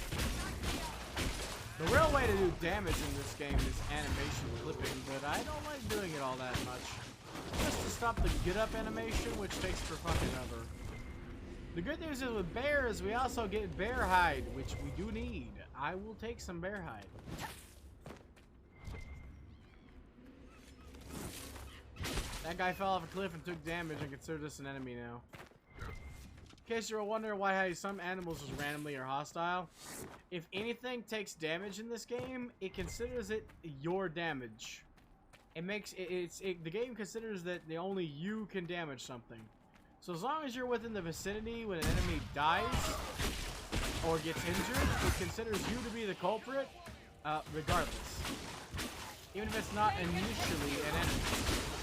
The real way to do damage in this game is animation clipping, but I don't like doing it all that much. Just to stop the get up animation, which takes for fucking ever. The good news is with bears, we also get bear hide, which we do need. I will take some bear hide. That guy fell off a cliff and took damage and considered us an enemy now. In case you're wondering why some animals just randomly are hostile, if anything takes damage in this game, it considers it your damage. It makes the game considers that only you can damage something. So as long as you're within the vicinity when an enemy dies or gets injured, it considers you to be the culprit, regardless. Even if it's not initially an enemy,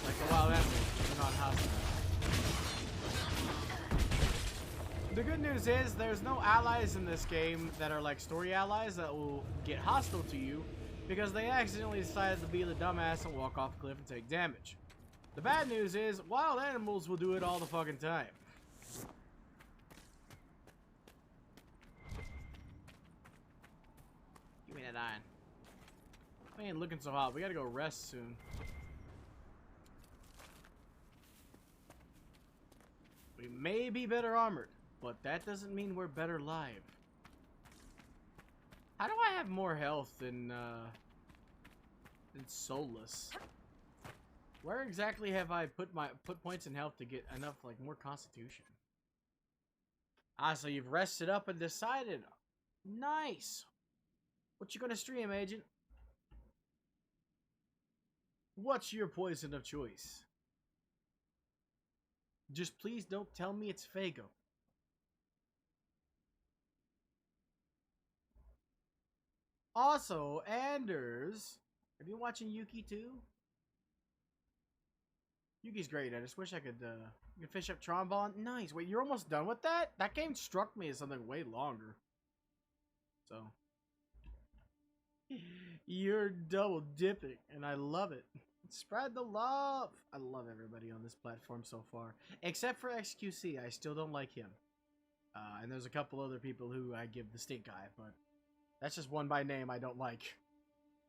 like a wild enemy, it's not hostile. The good news is there's no allies in this game that are like story allies that will get hostile to you because they accidentally decided to be the dumbass and walk off a cliff and take damage. The bad news is wild animals will do it all the fucking time. dying. We ain't looking so hot. We gotta go rest soon. We may be better armored, but that doesn't mean we're better live. How do I have more health than Soulless? Where exactly have I put points in health to get enough, like, more constitution? Ah, so you've rested up and decided. Nice. What you gonna stream, Agent? What's your poison of choice? Just please don't tell me it's Fago. Also, Anders, have you been watching Yuki too? Yuki's great. I just wish I could finish up Trombone. Nice. Wait, you're almost done with that? That game struck me as something way longer. So, you're double dipping, and I love it. Spread the love. I love everybody on this platform so far, except for XQC. I still don't like him. And there's a couple other people who I give the stink eye, but that's just one by name I don't like.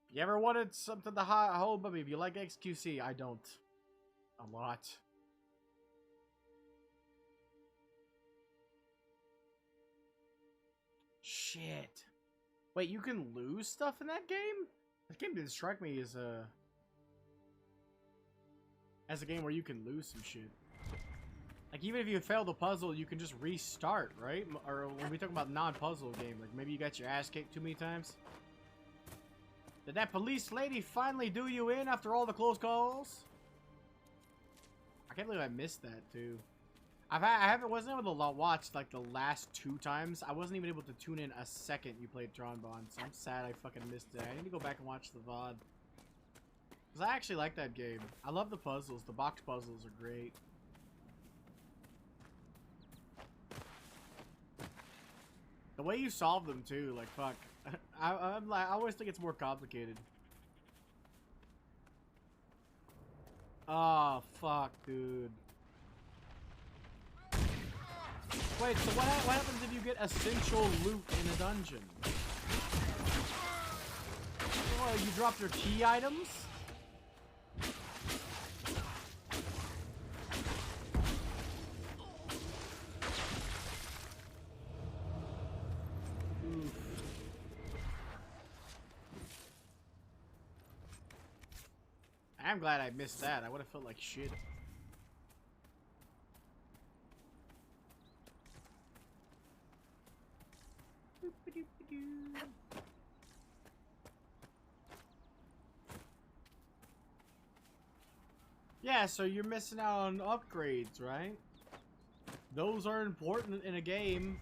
If you ever wanted something to hold by me, if you like XQC, I don't. A lot. Shit. Wait, you can lose stuff in that game? That game didn't strike me as a game where you can lose some shit. Like, even if you fail the puzzle, you can just restart, right? Or when we talk about non-puzzle game, like maybe you got your ass kicked too many times. Did that police lady finally do you in after all the close calls? I can't believe I missed that too. wasn't able to watch like the last 2 times. I wasn't even able to tune in a second you played Trombone, so I'm sad I fucking missed it. I need to go back and watch the VOD. Because I actually like that game. I love the puzzles. The box puzzles are great. The way you solve them too, like fuck. I always think it's more complicated. Oh fuck, dude. Wait, so what happens if you get essential loot in a dungeon? Well, you drop your key items? I'm glad I missed that. I would have felt like shit. Yeah, so you're missing out on upgrades, right? Those are important in a game.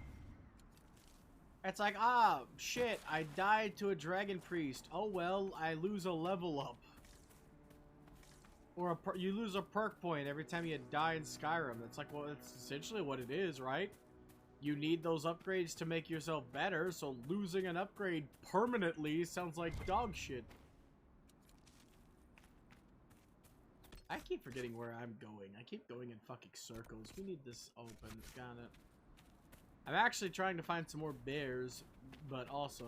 It's like, ah, shit, I died to a dragon priest. Oh well, I lose a level up. Or you lose a perk point every time you die in Skyrim. It's like, well, it's essentially what it is, right? You need those upgrades to make yourself better, so losing an upgrade permanently sounds like dog shit. I keep forgetting where I'm going. I keep going in fucking circles. We need this open. Got it. I'm actually trying to find some more bears, but also...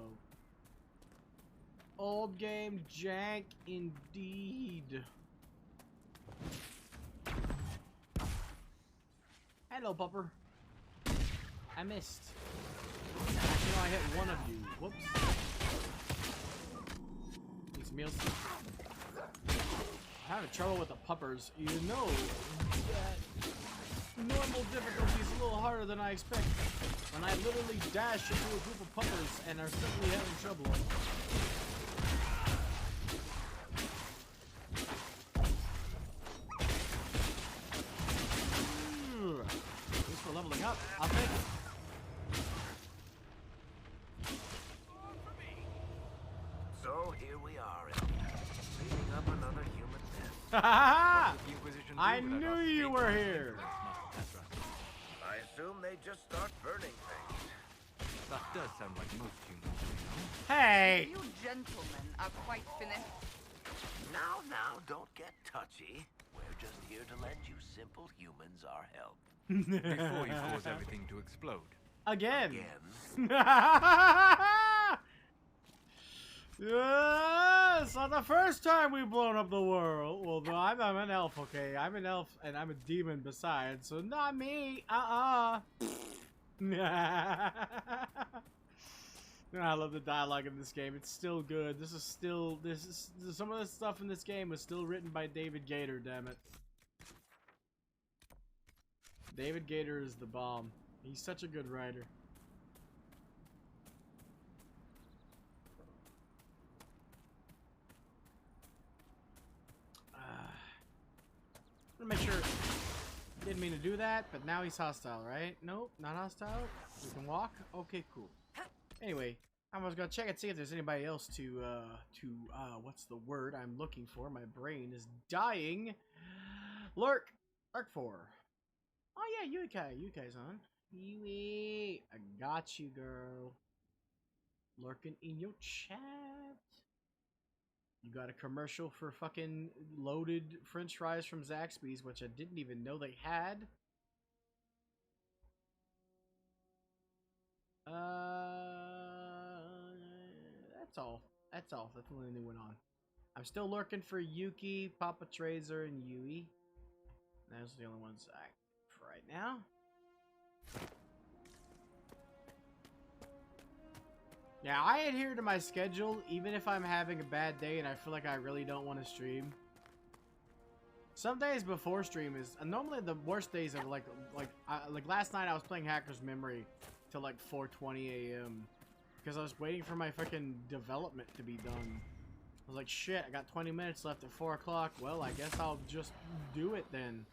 Old game jank indeed. Hello, pupper. I missed. Actually, no, I hit one of you. Whoops. These meals. I'm having trouble with the puppers. You know that normal difficulty is a little harder than I expected. When I literally dash into a group of puppers and are suddenly having trouble. At least we're leveling up. I'll take it. So here we are, cleaning up another human mess. I knew you were here. I assume they just start burning things. That does sound like most humans, you know. Hey! You gentlemen are quite finished. Now, don't get touchy. We're just here to lend you simple humans our help. Before you cause everything to explode. Again. Yes, not the first time we've blown up the world. Well, no, I'm an elf, okay? I'm an elf and I'm a demon besides, so not me. I love the dialogue in this game. It's still good. Some of the stuff in this game was still written by David Gator, damn it. David Gator is the bomb. He's such a good writer. Make sure. Didn't mean to do that, but now he's hostile, right? Nope, not hostile. We can walk. Okay, cool. Anyway, I was gonna check and see if there's anybody else to what's the word I'm looking for? My brain is dying. Lurk 4. Oh yeah, Yui's on. Yui, I got you, girl. Lurking in your chat. You got a commercial for fucking loaded french fries from Zaxby's, which I didn't even know they had. That's all. That's all. That's the only thing that went on. I'm still lurking for Yuki, Papa Trazer, and Yui. Those are the only ones active for right now. Yeah, I adhere to my schedule even if I'm having a bad day and I feel like I really don't want to stream. Some days before stream is normally the worst days are like last night I was playing Hacker's Memory till like 4:20 a.m. because I was waiting for my freaking development to be done. I was like, shit, I got 20 minutes left at 4 o'clock. Well, I guess I'll just do it then.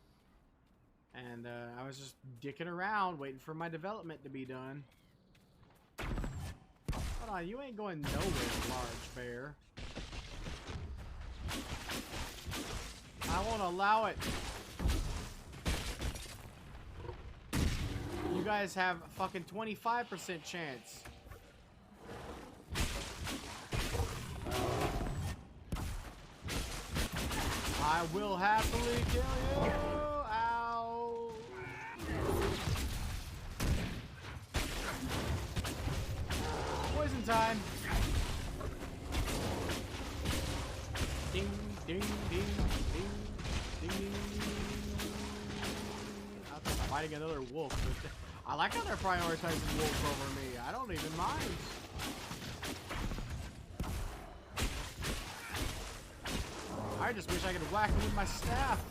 And I was just dicking around waiting for my development to be done. Hold on, you ain't going nowhere, large bear. I won't allow it. You guys have a fucking 25% chance. I will happily kill you. Ow. Poison time. Ding, ding, ding, ding, ding, ding. I'm fighting another wolf. I like how they're prioritizing wolves over me. I don't even mind. I just wish I could whack him with my staff.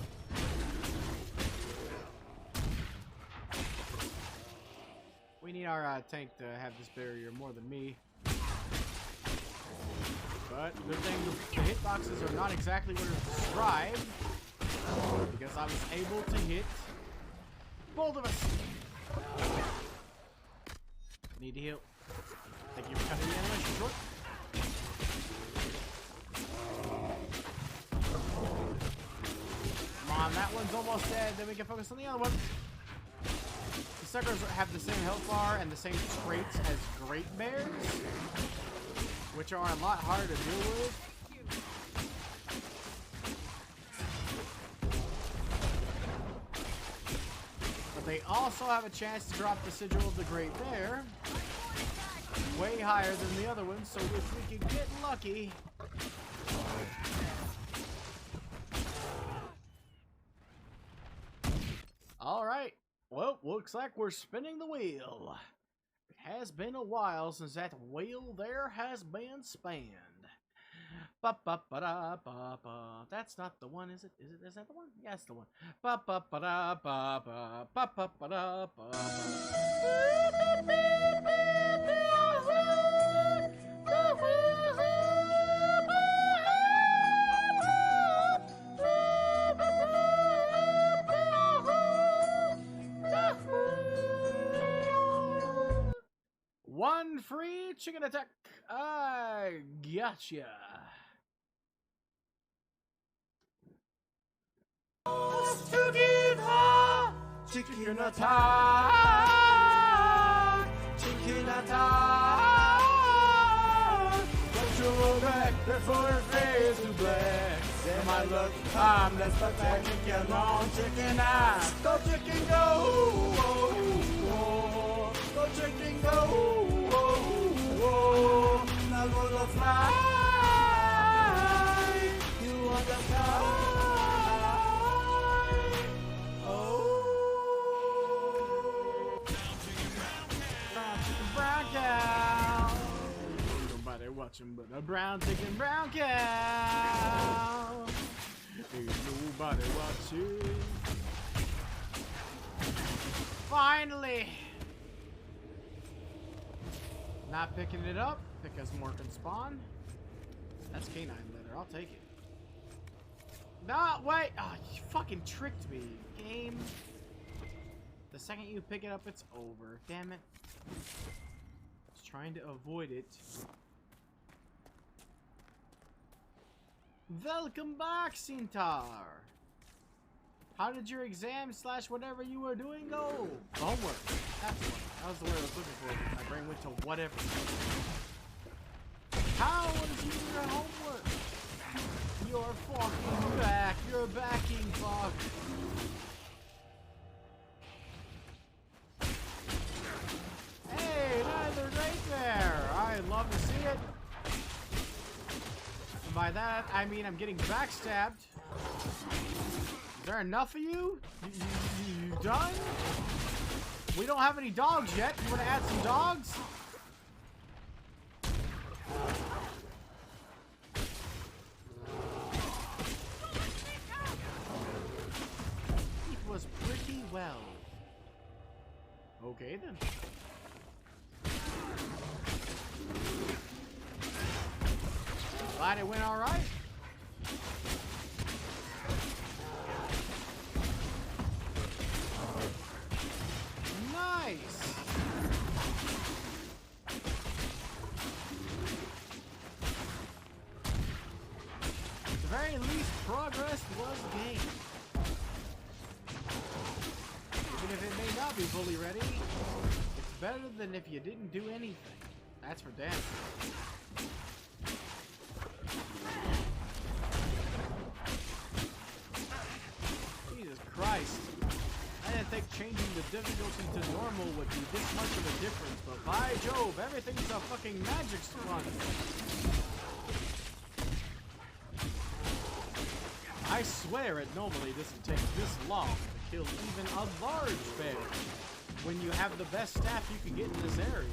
We need our tank to have this barrier more than me. But good thing the hitboxes are not exactly what are described. Because I was able to hit both of us. Need to heal. Thank you for cutting the animation short. Come on, that one's almost dead. Then we can focus on the other one. The suckers have the same health bar and the same traits as great bears, which are a lot harder to deal with. But they also have a chance to drop the sigil of the great bear way higher than the other ones, so if we can get lucky. Alright, well, looks like we're spinning the wheel. It has been a while since that wheel there has been spanned. Ba-ba-ba-da-ba-ba. That's not the one, is it? Is that the one? Yeah, it's the one. Ba-ba-ba-da-ba-ba. Ba-ba-ba-da-ba-ba. One free chicken attack. I gotcha. To give her chicken attack. Chicken attack. Don't you go back before it fades to black. Say my luck, timeless, but that chicken on chicken ass. Go chicken go. Go chicken go. Now gonna fly. watching but a brown chicken brown cow. Ain't nobody watching. Finally! Not picking it up because more can spawn. That's canine litter. I'll take it. No, wait! Oh, you fucking tricked me, game. The second you pick it up, it's over. Damn it. I was trying to avoid it. Welcome back, Sintar. How did your exam / whatever you were doing go? Homework. That's what. That was the word I was looking for. My brain went to whatever. How was your homework? You're fucking back. You're backing, fuck. Hey, another great bear. I love to see it. And by that, I mean I'm getting backstabbed. Is there enough of you? You done? We don't have any dogs yet. You want to add some dogs? It was pretty well. Okay then. Glad it went all right. Nice. At the very least, progress was gained. Even if it may not be fully ready, it's better than if you didn't do anything. That's for damn sure. Jesus Christ. I didn't think changing the difficulty to normal would be this much of a difference, but by Jove, everything's a fucking magic sponge. I swear it normally doesn't take this long to kill even a large bear when you have the best staff you can get in this area.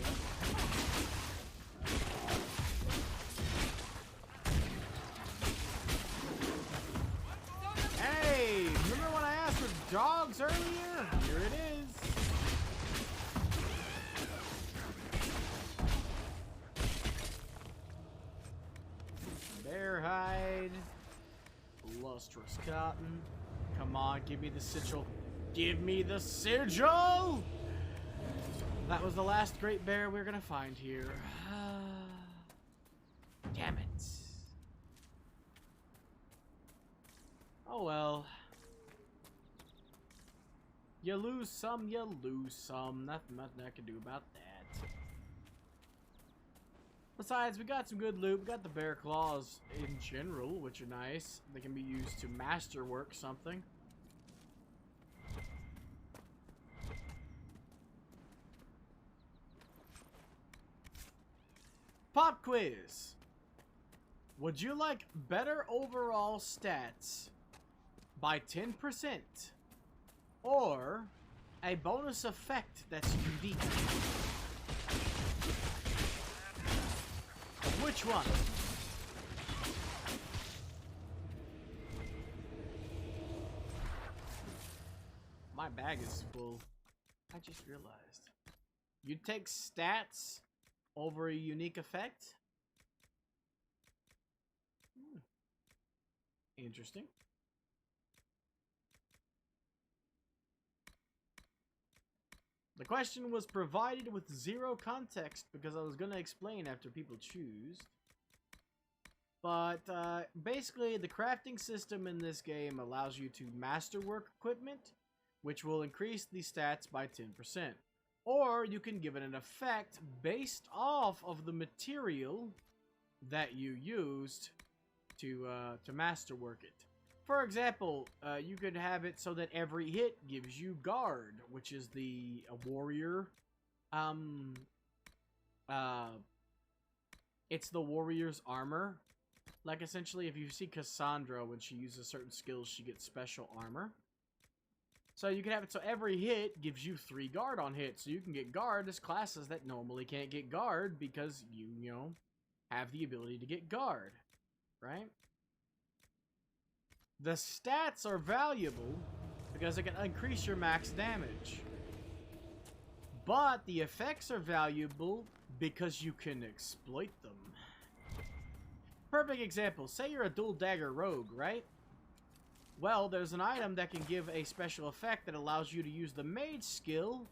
Hey, remember when I asked for dogs earlier? Here it is. Bear hide. Lustrous cotton. Come on, give me the sigil. Give me the sigil! That was the last great bear we're gonna find here. Damn it. Oh well. You lose some, you lose some. Nothing I can do about that. Besides, we got some good loot. We got the bear claws in general, which are nice. They can be used to masterwork something. Pop quiz. Would you like better overall stats by 10% or a bonus effect that's unique? Which one? My bag is full. I just realized. You take stats over a unique effect? Interesting. The question was provided with zero context because I was going to explain after people choose. But basically, the crafting system in this game allows you to masterwork equipment, which will increase the stats by 10%. Or you can give it an effect based off of the material that you used to masterwork it. For example, you could have it so that every hit gives you guard, which is the warrior. It's the warrior's armor. Like essentially, if you see Cassandra, when she uses certain skills, she gets special armor. So you can have it so every hit gives you 3 guard on hit. So you can get guard as classes that normally can't get guard because you know, have the ability to get guard, right? The stats are valuable because it can increase your max damage. But the effects are valuable because you can exploit them. Perfect example, say you're a dual dagger rogue, right? Well, there's an item that can give a special effect that allows you to use the mage skill,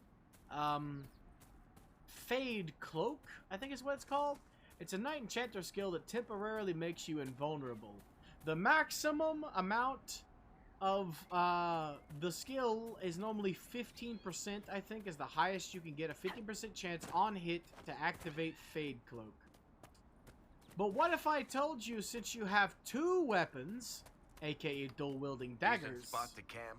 Fade Cloak, I think is what it's called. It's a knight enchanter skill that temporarily makes you invulnerable. The maximum amount of the skill is normally 15%, I think, is the highest you can get. A 50% chance on hit to activate Fade Cloak. But what if I told you, since you have 2 weapons, aka dual-wielding daggers, spot to camp?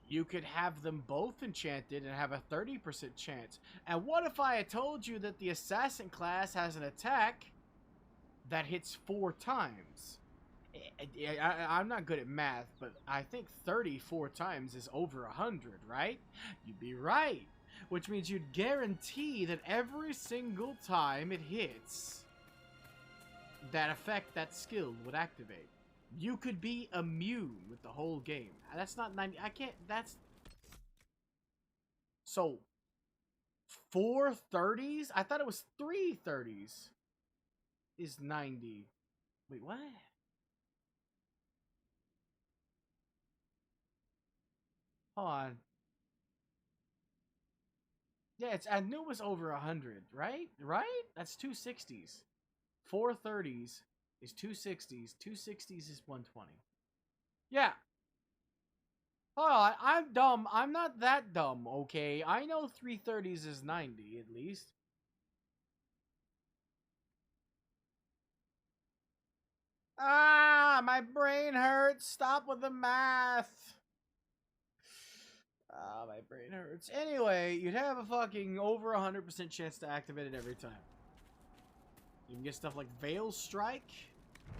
You could have them both enchanted and have a 30% chance. And what if I had told you that the assassin class has an attack that hits 4 times? I'm not good at math, but I think 34 times is over 100, right? You'd be right. Which means you'd guarantee that every single time it hits, that effect, that skill would activate. You could be immune with the whole game. That's not 90. I can't. That's. So, 4 30s? I thought it was 3 30s. Is 90. Wait, what? Hold on. Yeah, I knew it was over 100, right? Right? That's 2 60s. 4 30s is 2 60s. 2 60s is 120. Yeah. Hold on, I'm dumb. I'm not that dumb, okay? I know 3 30s is 90, at least. Ah, my brain hurts. Stop with the math. Ah, my brain hurts. Anyway, you'd have a fucking over 100% chance to activate it every time. You can get stuff like Veil Strike.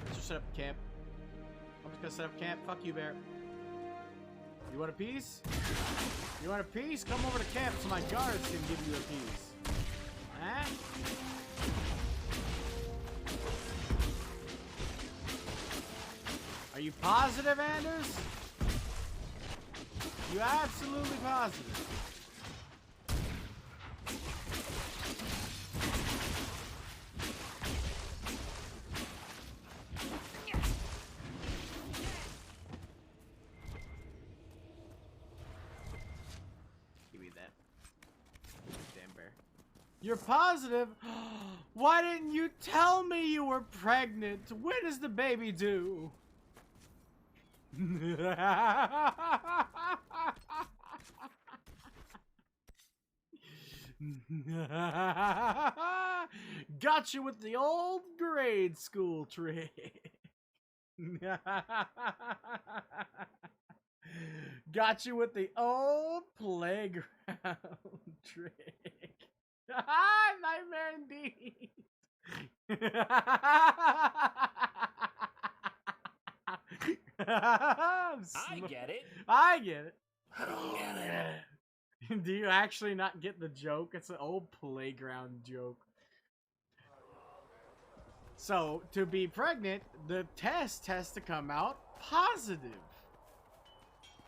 Let's just set up camp. I'm just gonna set up camp. Fuck you, Bear. You want a piece? You want a piece? Come over to camp so my guards can give you a piece. Huh? Are you positive, Anders? You absolutely positive? Give me that. Damn bear. You're positive? Why didn't you tell me you were pregnant? When is the baby due? Got you with the old grade school trick. Got you with the old playground trick. Nightmare indeed. I get it. I get it. I don't get it. Do you actually not get the joke? It's an old playground joke. So, to be pregnant, the test has to come out positive.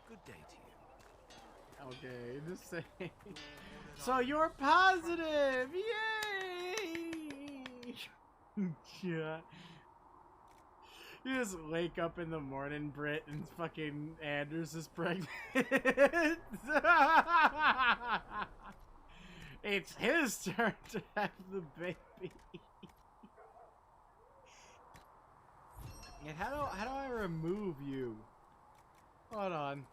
Good day to you. Okay, just say. So you're positive! Yay! Yeah. You just wake up in the morning, Britt, and fucking Anders is pregnant. It's his turn to have the baby. And how do I remove you? Hold on.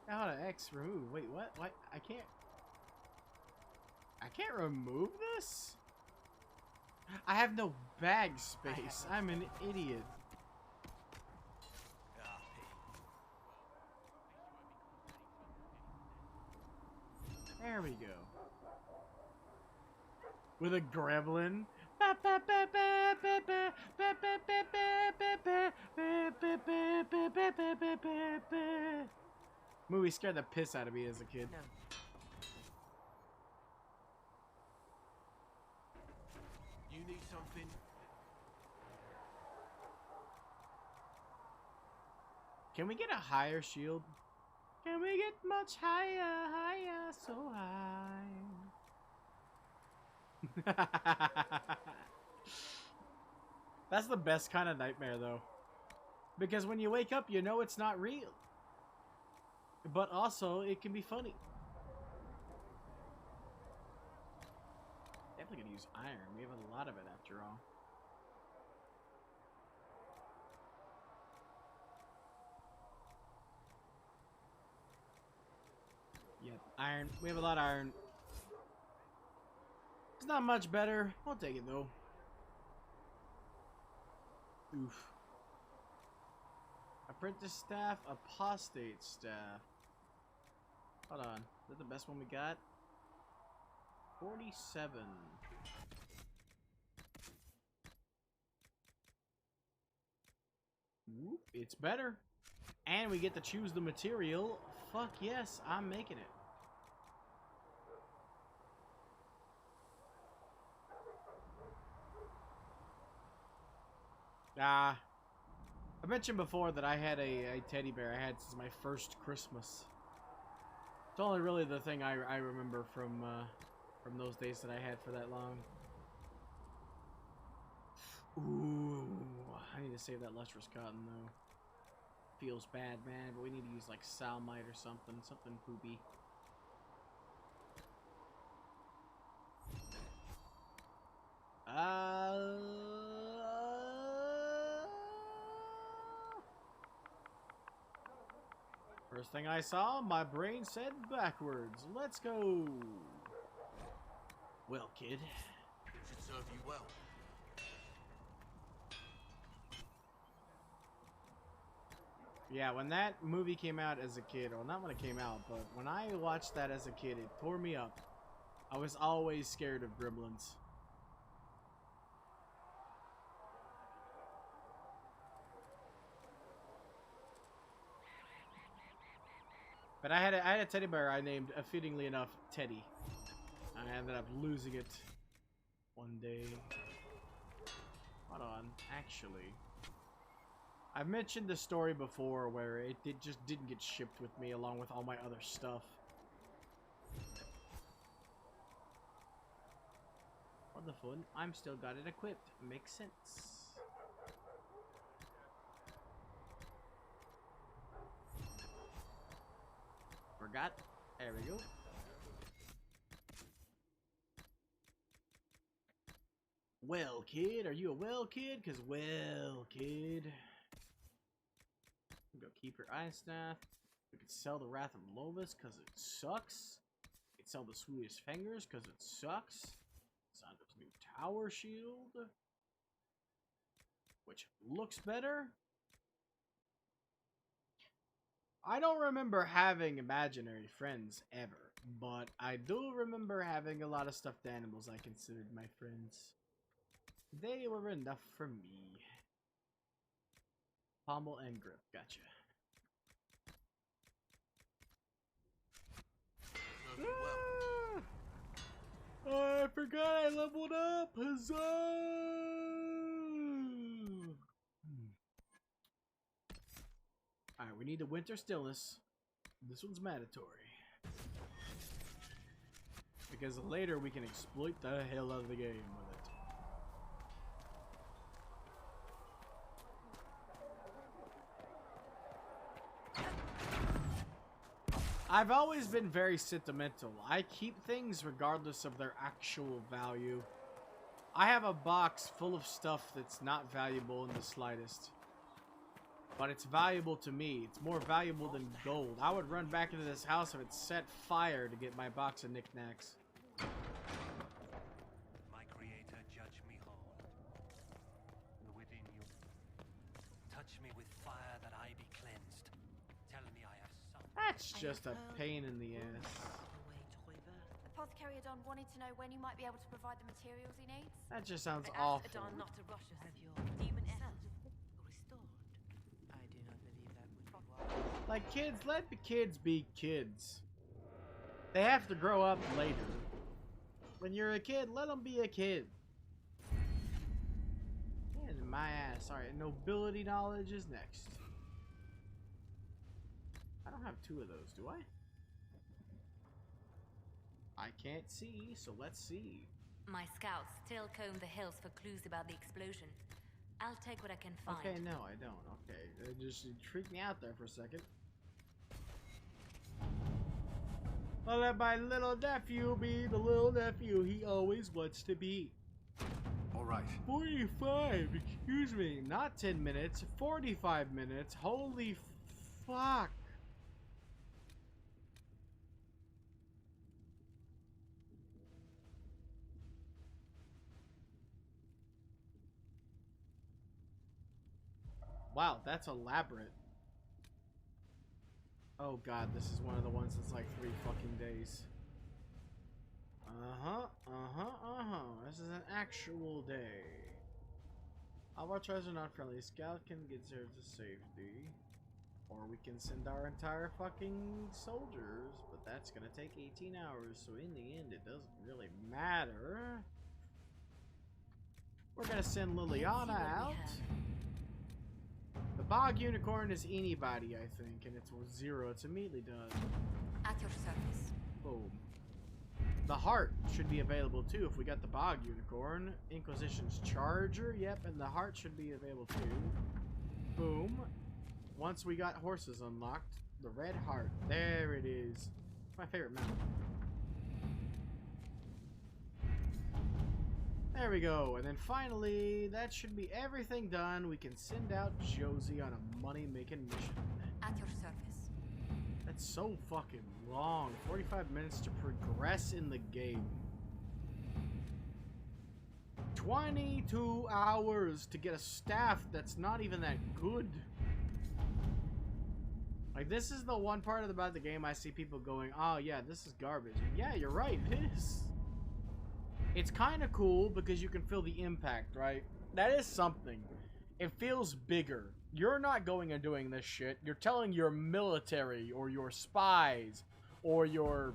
How to X remove? Wait, what? What? I can't remove this? I have no bag space. I'm an idiot. There we go. With a gremlin. Movie scared the piss out of me as a kid. No. You need something? Can we get a higher shield? Can we get much higher, higher, so high? That's the best kind of nightmare, though. Because when you wake up, you know it's not real. But also, it can be funny. Definitely gonna use iron. We have a lot of it after all. Yep, iron. We have a lot of iron. It's not much better. I'll take it though. Oof. Apprentice staff, apostate staff. Hold on. Is that the best one we got? 47. Whoop, it's better. And we get to choose the material. Fuck yes, I'm making it. I mentioned before that I had a teddy bear I had since my first Christmas. It's only really the thing I remember from those days that I had for that long. Ooh, I need to save that lustrous cotton though. Feels bad, man, but we need to use like salmite or something poopy. First thing I saw, my brain said backwards. Let's go. Well, kid. Should serve you well. Yeah, when that movie came out as a kid, or not when it came out, but when I watched that as a kid, it tore me up. I was always scared of gremlins. But I had a teddy bear I named, fittingly enough, Teddy. I ended up losing it one day. Hold on, actually. I've mentioned this story before where it just didn't get shipped with me along with all my other stuff. What the fun? I'm still got it equipped. Makes sense. Forgot. There we go. Well, kid, are you a well kid? Cause well, kid. Go keep your iron staff. We could sell the Wrath of Lovis because it sucks. We could sell the Sweetest Fingers because it sucks. Sando's new tower shield, which looks better. I don't remember having imaginary friends ever, but I do remember having a lot of stuffed animals I considered my friends. They were enough for me. Pommel and grip, gotcha. I forgot I leveled up! Huzzah! Alright, we need the winter stillness. This one's mandatory. Because later we can exploit the hell out of the game with it. I've always been very sentimental. I keep things regardless of their actual value. I have a box full of stuff that's not valuable in the slightest. But it's valuable to me. It's more valuable than gold. I would run back into this house if it set fire to get my box of knickknacks. My creator, judge me whole. Within you, touch me with fire that I be cleansed. Tell me I have some. That's just a pain in the ass. Apothecary Adon wanted to know when you might be able to provide the materials he needs. That just sounds I awful. asked Adon not to rush us. Have your demon self restored? I do not believe that would be wise. Like, kids, let the kids be kids. They have to grow up later. When you're a kid, let them be a kid. And my ass. Alright, nobility knowledge is next. don't have two of those, do I? I can't see, so let's see. My scouts still comb the hills for clues about the explosion. I'll take what I can find. Okay, no, I don't. Okay, it just freaked me out there for a second. I'll let my little nephew be the little nephew he always wants to be. All right. 45, excuse me. Not 10 minutes, 45 minutes. Holy fuck. Wow, that's elaborate. Oh god, this is one of the ones that's like 3 fucking days. This is an actual day. All our tries are not friendly. Scout can get there to safety. Or we can send our entire fucking soldiers, but that's gonna take 18 hours, so in the end it doesn't really matter. We're gonna send Liliana out. The Bog Unicorn is anybody, I think, and it's 0. It's immediately done. At your service. Boom. The Heart should be available too if we got the Bog Unicorn. Inquisition's Charger, yep, and the Heart should be available too. Boom. Once we got horses unlocked, the Red Heart. There it is. My favorite mount. There we go. And then finally, that should be everything done. We can send out Josie on a money-making mission. At your service. That's so fucking long. 45 minutes to progress in the game. 22 hours to get a staff that's not even that good. Like, this is the one part about the game I see people going, oh yeah, this is garbage. And yeah, you're right, it is. It's kind of cool because you can feel the impact, right? That is something. It feels bigger. You're not going and doing this shit. You're telling your military or your spies or you're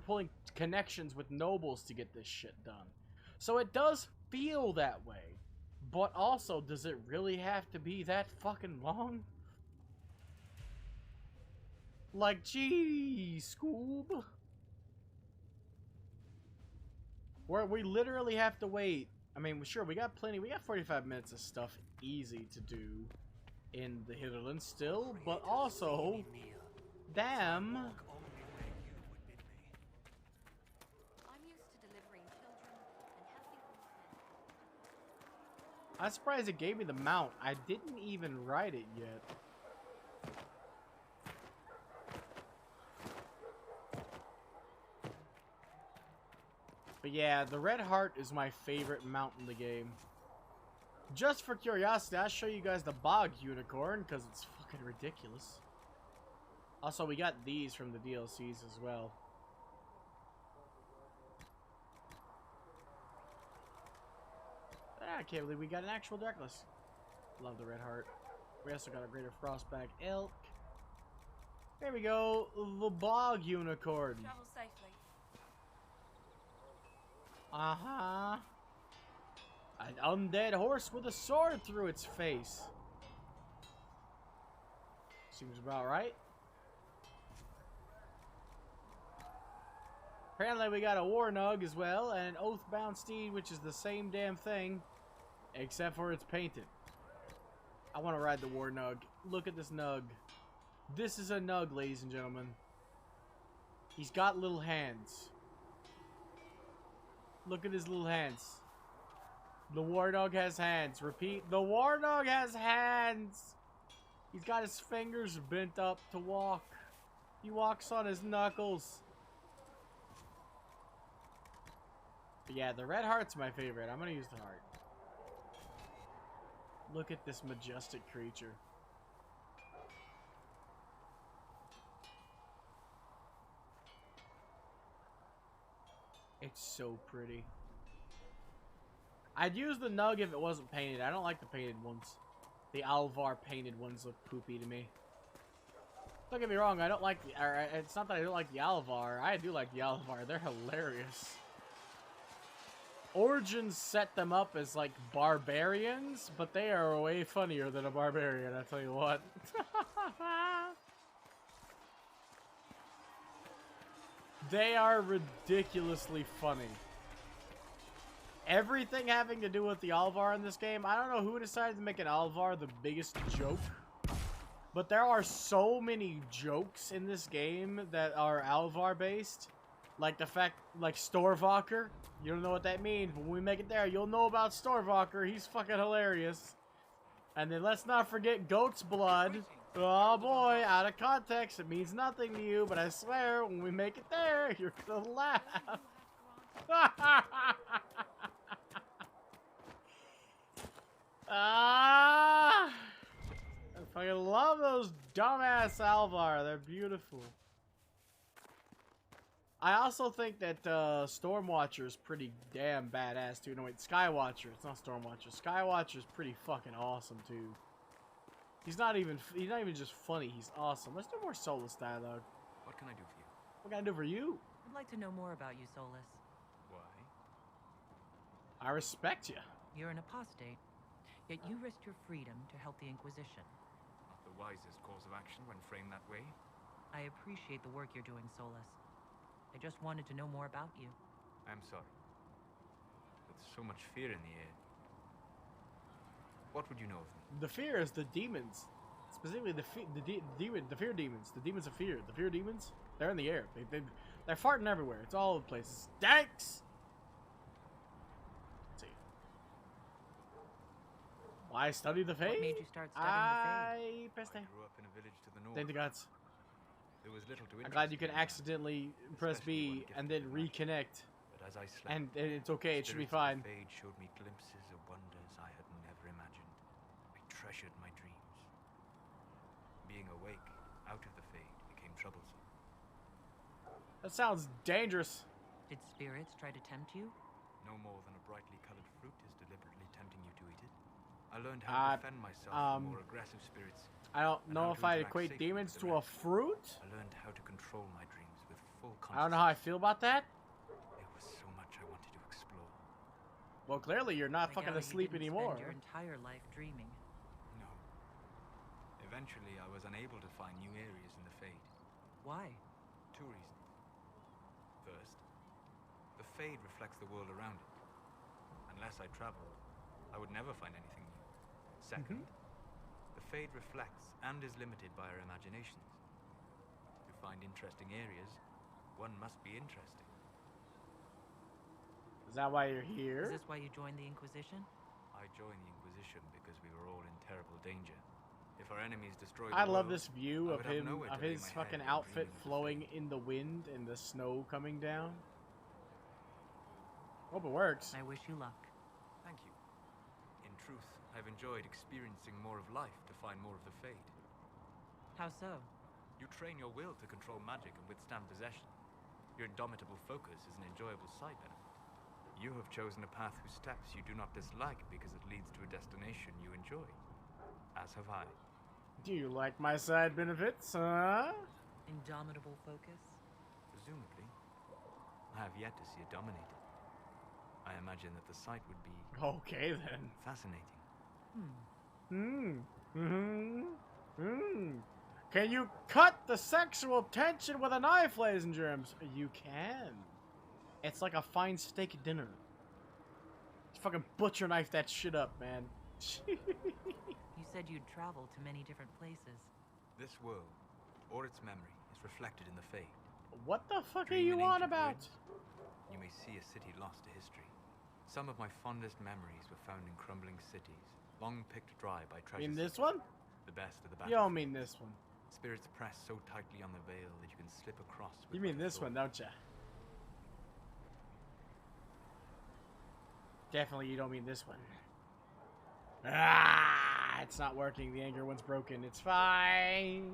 pulling connections with nobles to get this shit done. So it does feel that way. But also, does it really have to be that fucking long? Like, geez, Scoob. Where we literally have to wait. I mean, sure, we got 45 minutes of stuff easy to do in the Hinterlands still, but also, damn. I'm used to delivering children and helping old men. I'm surprised it gave me the mount. I didn't even write it yet. But yeah, the Red Heart is my favorite mount in the game. Just for curiosity, I'll show you guys the Bog Unicorn, because it's fucking ridiculous. Also, we got these from the DLCs as well. I can't believe we got an actual Darkless. Love the Red Heart. We also got a Greater Frostback Elk. There we go, the Bog Unicorn. Travel safely. Uh-huh. An undead horse with a sword through its face. Seems about right. Apparently we got a Warnug as well, and an Oathbound Steed, which is the same damn thing, except for it's painted. I want to ride the Warnug. Look at this Nug. This is a Nug, ladies and gentlemen. He's got little hands. Look at his little hands. The Warnug has hands. Repeat, the Warnug has hands. He's got his fingers bent up to walk. He walks on his knuckles. But yeah, the Red Heart's my favorite. I'm gonna use the Heart. Look at this majestic creature. It's so pretty. I'd use the Nug if it wasn't painted. I don't like the painted ones. The Alvar painted ones look poopy to me. Don't get me wrong, I don't like the... it's not that I don't like the Alvar. I do like the Alvar. They're hilarious. Origins set them up as, like, barbarians, but they are way funnier than a barbarian, I tell you what. They are ridiculously funny. Everything having to do with the Alvar in this game, I don't know who decided to make an Alvar the biggest joke. But there are so many jokes in this game that are Alvar based. Like the fact, like Storvaker. You don't know what that means, but when we make it there, you'll know about Storvaker. He's fucking hilarious. And then let's not forget Goat's Blood. Oh boy, out of context, it means nothing to you, but I swear, when we make it there, you're gonna laugh. Ah! I fucking love those dumbass Alvar. They're beautiful. I also think that Stormwatcher is pretty damn badass too. No wait, Skywatcher. It's not Stormwatcher. Skywatcher's pretty fucking awesome too. He's not even just funny. He's awesome. Let's do more Solus dialogue. What can I do for you? What can I do for you? I'd like to know more about you, Solus. Why? I respect you. You're an apostate, yet you risked your freedom to help the Inquisition. Not the wisest course of action when framed that way. I appreciate the work you're doing, Solus. I just wanted to know more about you. I'm sorry. With so much fear in the air. What would you know of me? The fear is the demons. Specifically the fear demons. The demons of fear. The fear demons, they're in the air. They're farting everywhere. It's all over the place. Stinks! Let's see. Why study the Fade? What made you start studying the Fade? Pressed A. I grew up in a village to the north. Thank the gods. There was little to I'm interest glad you can me in that, accidentally press B and then reconnect. But as I slept, And it's okay, it should be spirits of fine. the Fade showed me glimpses of wonders I had never imagined. I treasured my dreams. Being awake out of the Fade became troublesome. That sounds dangerous. Did spirits try to tempt you? No more than a brightly colored fruit is deliberately tempting you to eat it. I learned how to defend myself from more aggressive spirits. I don't know if I equate demons to a fruit. I learned how to control my dreams with full consciousness. I don't know how I feel about that. There was so much I wanted to explore. Well, clearly you're not I fucking gather you asleep didn't anymore. Spend your entire life dreaming. No. Eventually, I was unable to find new areas in the Fade. Why? Two reasons. First, the Fade reflects the world around it. Unless I traveled, I would never find anything new. Second, the Fade reflects and is limited by our imaginations. To find interesting areas, one must be interesting. Is that why you're here? Is this why you joined the Inquisition? I joined the Inquisition because we were all in terrible danger. If our enemies destroyed I the love world, this view I of would have him, nowhere of to lay his my fucking head while outfit dreaming of the flowing in the wind and the snow coming down. Hope it works. I wish you luck. Thank you. In truth, I've enjoyed experiencing more of life to find more of the Fade. How so? You train your will to control magic and withstand possession. Your indomitable focus is an enjoyable side benefit. You have chosen a path whose steps you do not dislike because it leads to a destination you enjoy. As have I. Do you like my side benefits, huh? Indomitable focus? Presumably. I have yet to see it dominated. I imagine that the sight would be... Okay, then. fascinating. Can you cut the sexual tension with a knife, ladies and germs? You can. It's like a fine steak dinner. Just fucking butcher knife that shit up, man. You said you'd traveled to many different places. This world, or its memory, is reflected in the Fade. What the fuck are Dream you in on ancient about? ruins, you may see a city lost to history. Some of my fondest memories were found in crumbling cities, long picked dry by treasure. In this seekers. one? The best of the You don't mean this one. Spirits press so tightly on the veil that you can slip across. You mean this one, don't ya? Definitely you don't mean this one. Ah, it's not working. The anger one's broken. It's fine.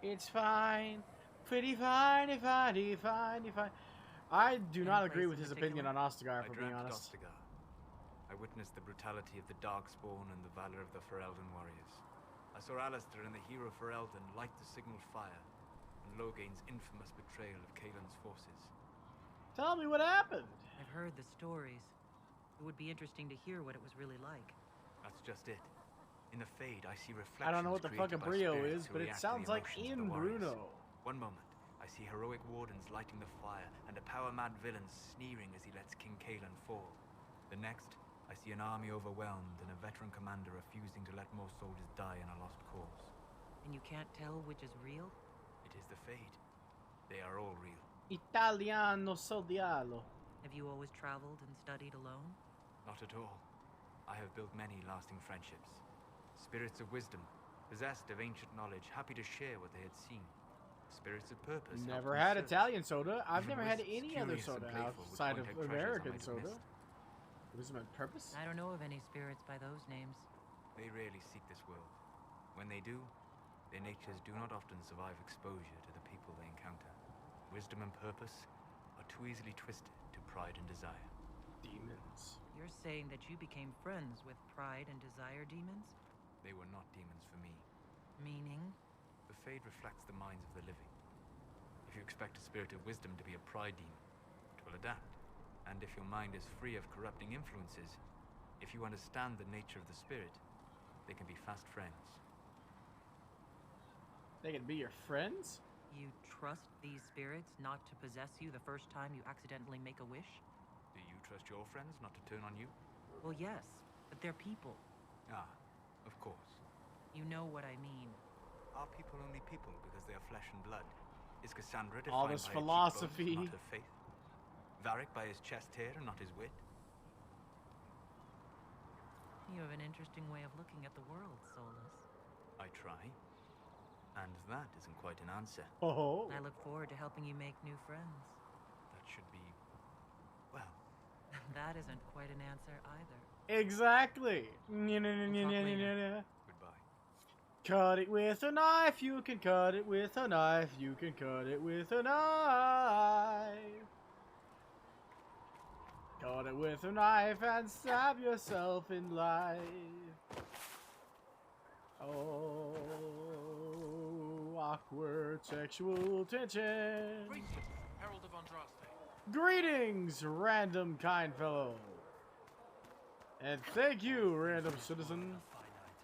It's fine. Pretty fine, fine. I do not agree with his opinion on Ostagar, for being honest. Ostagar. I witnessed the brutality of the Darkspawn and the valor of the Ferelden warriors. I saw Alistair and the hero Ferelden light the signal fire, and Logain's infamous betrayal of Kaelin's forces. Tell me what happened. I've heard the stories. It would be interesting to hear what it was really like. That's just it. In the Fade, I see reflections. I don't know what the fucking created by Brio spirits is, who but it react to the sounds like emotions of in the warriors. Bruno. One moment, I see heroic wardens lighting the fire, and a power-mad villain sneering as he lets King Kaelan fall. The next, I see an army overwhelmed and a veteran commander refusing to let more soldiers die in a lost cause. And you can't tell which is real? It is the Fade. They are all real. Italiano sodialo. Have you always traveled and studied alone? Not at all. I have built many lasting friendships. Spirits of wisdom, possessed of ancient knowledge, happy to share what they had seen. Spirits of purpose. Never had Italian soda. I've never had any other soda outside of American soda. Wisdom and purpose? I don't know of any spirits by those names. They rarely seek this world. When they do, their natures do not often survive exposure to the people they encounter. Wisdom and purpose are too easily twisted to pride and desire. Demons. You're saying that you became friends with pride and desire demons? They were not demons for me. Meaning? The Fade reflects the minds of the living. If you expect a spirit of wisdom to be a pride demon, it will adapt. And if your mind is free of corrupting influences, if you understand the nature of the spirit, they can be fast friends. They can be your friends? You trust these spirits not to possess you the first time you accidentally make a wish? Do you trust your friends not to turn on you? Well, yes, but they're people. Ah, of course. You know what I mean. Are people only people because they are flesh and blood? Is Cassandra defined All this by philosophy. Her cheekbones, not her faith? Varric by his chest hair and not his wit? You have an interesting way of looking at the world, Solus. I try. And that isn't quite an answer. Oh. I look forward to helping you make new friends. That should be... well... That isn't quite an answer either. Exactly. Goodbye. Cut it with a knife, you can cut it with a knife, you can cut it with a knife. Cut it with a knife and stab yourself in life. Oh, awkward sexual tension. Greetings, Herald of Andraste. Greetings, random kind fellow. And thank you, random citizen.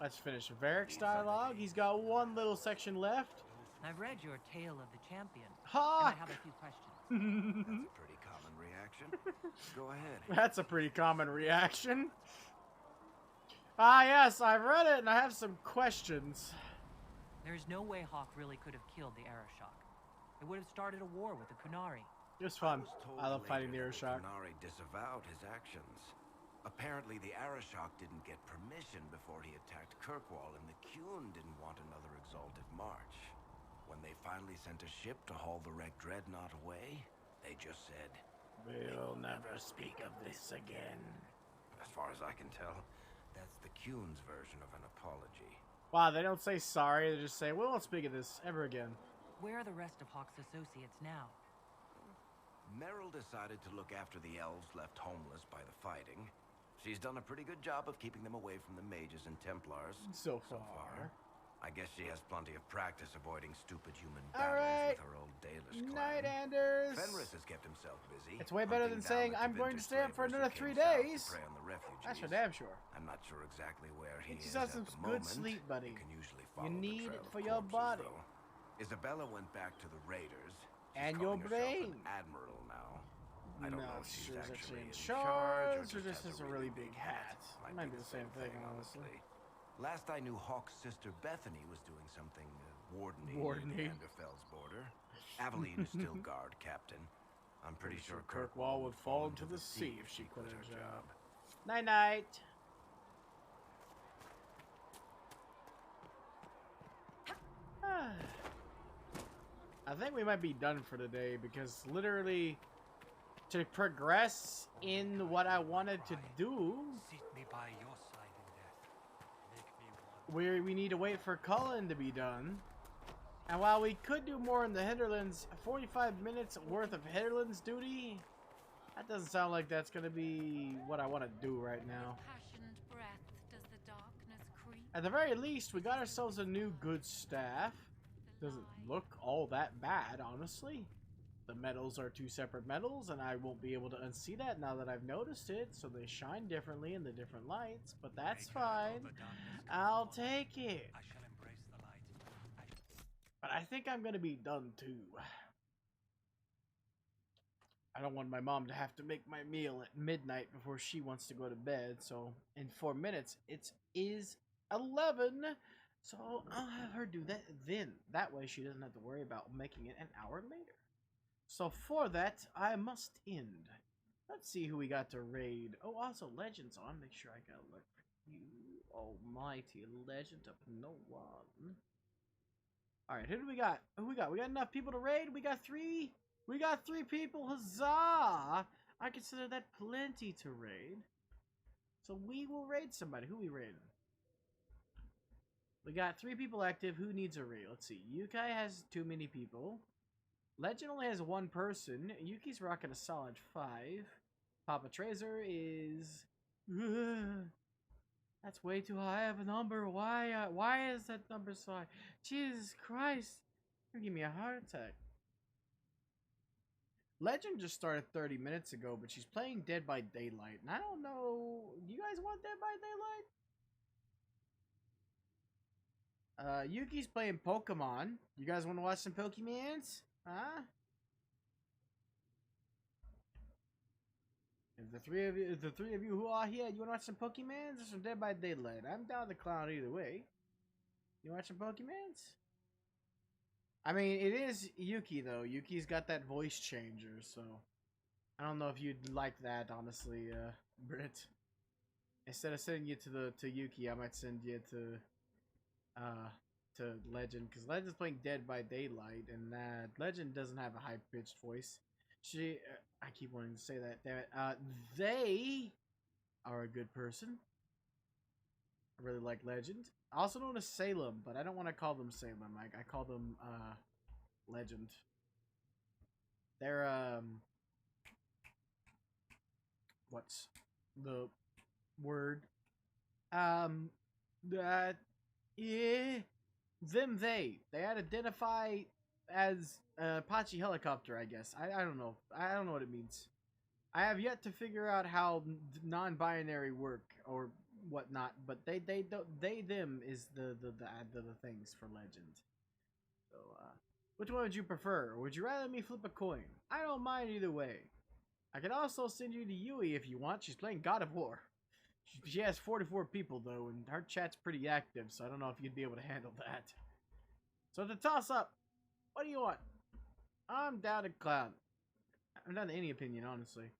Let's finish Varric's dialogue. He's got one little section left. I've read your Tale of the Champion. Hawk! And I have a few questions. That's a pretty common reaction. Go ahead. That's a pretty common reaction. Ah, yes, I've read it and I have some questions. There's no way Hawk really could have killed the Arashok. It would have started a war with the Kunari. It was fun. I love fighting the Arashok. Kunari disavowed his actions. Apparently, the Arashok didn't get permission before he attacked Kirkwall, and the Qun didn't want another exalted march. When they finally sent a ship to haul the wrecked dreadnought away, they just said, "We'll never speak of this again." As far as I can tell, that's the Qun's version of an apology. Wow, they don't say sorry, they just say, "We won't speak of this ever again." Where are the rest of Hawk's associates now? Merrill decided to look after the elves left homeless by the fighting. She's done a pretty good job of keeping them away from the mages and templars. So far. I guess she has plenty of practice avoiding stupid human All battles right. with her old Dalish clan. Night, Anders. Fenris has kept himself busy. It's way better than saying, "I'm going to stay up for another 3 days." That's for damn sure. I'm not sure exactly where he Just is have at some the good moment. sleep, buddy. You can usually You follow the need trail it of for your corpses, body. though. Isabella went back to the Raiders. And She's your calling herself brain. an admiral now. I don't know if she's Sure, actually in charge, charge or just has a really big hat. It might be the same thing, honestly. Last I knew, Hawk's sister Bethany was doing something wardening Wardening. near the Anderfell's border. Aveline is still guard captain. I'm pretty sure Kirkwall would fall into the sea if she quit her job. Night night. I think we might be done for today because literally to progress in what I wanted to do, Seat me by your side in death. Make me one. we need to wait for Cullen to be done. And while we could do more in the Hinterlands, 45 minutes worth of Hinterlands duty, that doesn't sound like that's going to be what I want to do right now. Passioned breath does the darkness creep. At the very least, we got ourselves a new good staff. Doesn't look all that bad, honestly. The metals are 2 separate metals, and I won't be able to unsee that now that I've noticed it, so they shine differently in the different lights, but that's fine. I'll take it. I shall embrace the light. But I think I'm going to be done too. I don't want my mom to have to make my meal at midnight before she wants to go to bed. So in 4 minutes, it is 11. So I'll have her do that then. That way she doesn't have to worry about making it an hour later. So for that, I must end. Let's see who we got to raid. Oh, also Legends on. Make sure I got a look for you. Almighty Legend of no one. Alright, who do we got? Who we got? We got enough people to raid? We got three? We got 3 people. Huzzah! I consider that plenty to raid. So we will raid somebody. Who we raiding? We got 3 people active. Who needs a raid? Let's see. Yukai has too many people. Legend only has 1 person. Yuki's rocking a solid 5. Papa Tracer is... That's way too high of a number. Why is that number so high? Jesus Christ. You're gonna give me a heart attack. Legend just started 30 minutes ago, but she's playing Dead by Daylight. And I don't know... Do you guys want Dead by Daylight? Yuki's playing Pokemon. You guys want to watch some Pokemans? Huh? If the three of you who are here, you want to watch some Pokemans or some Dead by Daylight? I'm down to clown either way. You watch some Pokemans? I mean, it is Yuki, though. Yuki's got that voice changer, so... I don't know if you'd like that, honestly, Britt. Instead of sending you to Yuki, I might send you to Legend, because Legend's playing Dead by Daylight, and Legend doesn't have a high-pitched voice. I keep wanting to say that, damn it. They are a good person. I really like Legend. Also known as Salem, but I don't want to call them Salem. I call them, Legend. They're, what's the word? They identify as Apache helicopter, I guess. I don't know. I don't know what it means. I have yet to figure out how non-binary work or whatnot, but they them is the things for Legend. So which one would you prefer? Or would you rather me flip a coin? I don't mind either way. I could also send you to Yui if you want. She's playing God of War. She has 44 people though, and her chat's pretty active, so I don't know if you'd be able to handle that. So to toss up, what do you want? I'm down to clown. I'm down to any opinion, honestly.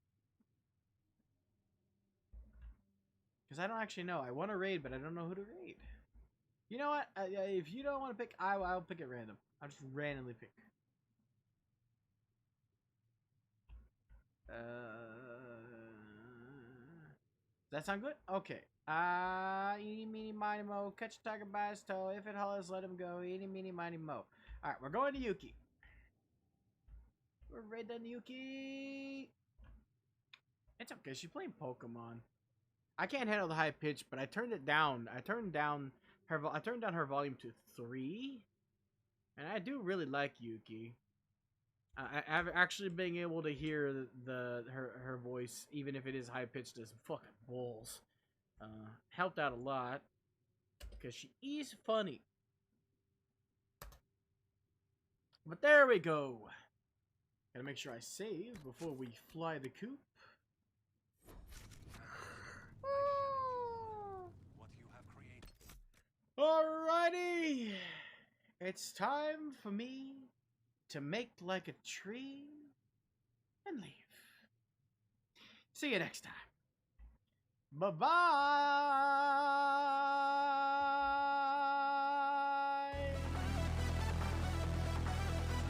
Because I don't actually know. I want to raid, but I don't know who to raid. You know what? If you don't want to pick, I'll pick at random. I'll just randomly pick. Does that sound good? Okay. Eeny, meeny, miny, mo. Catch a tiger by his toe. If it hollers, let him go. Eeny, meeny, miny, mo. Alright, we're going to Yuki. We're right down to Yuki. It's okay. She's playing Pokemon. I can't handle the high pitch, but I turned it down. I turned down her volume to 3. And I do really like Yuki. I've actually been able to hear her voice, even if it is high pitched as fucking balls. Helped out a lot because she is funny. But there we go. Gotta make sure I save before we fly the coop. What you have created. Alrighty, it's time for me to make like a tree and leave. See you next time. Bye-bye.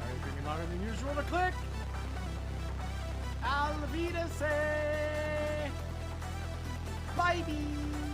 Are you thinking longer than usual to click? Alvida say bye-bye.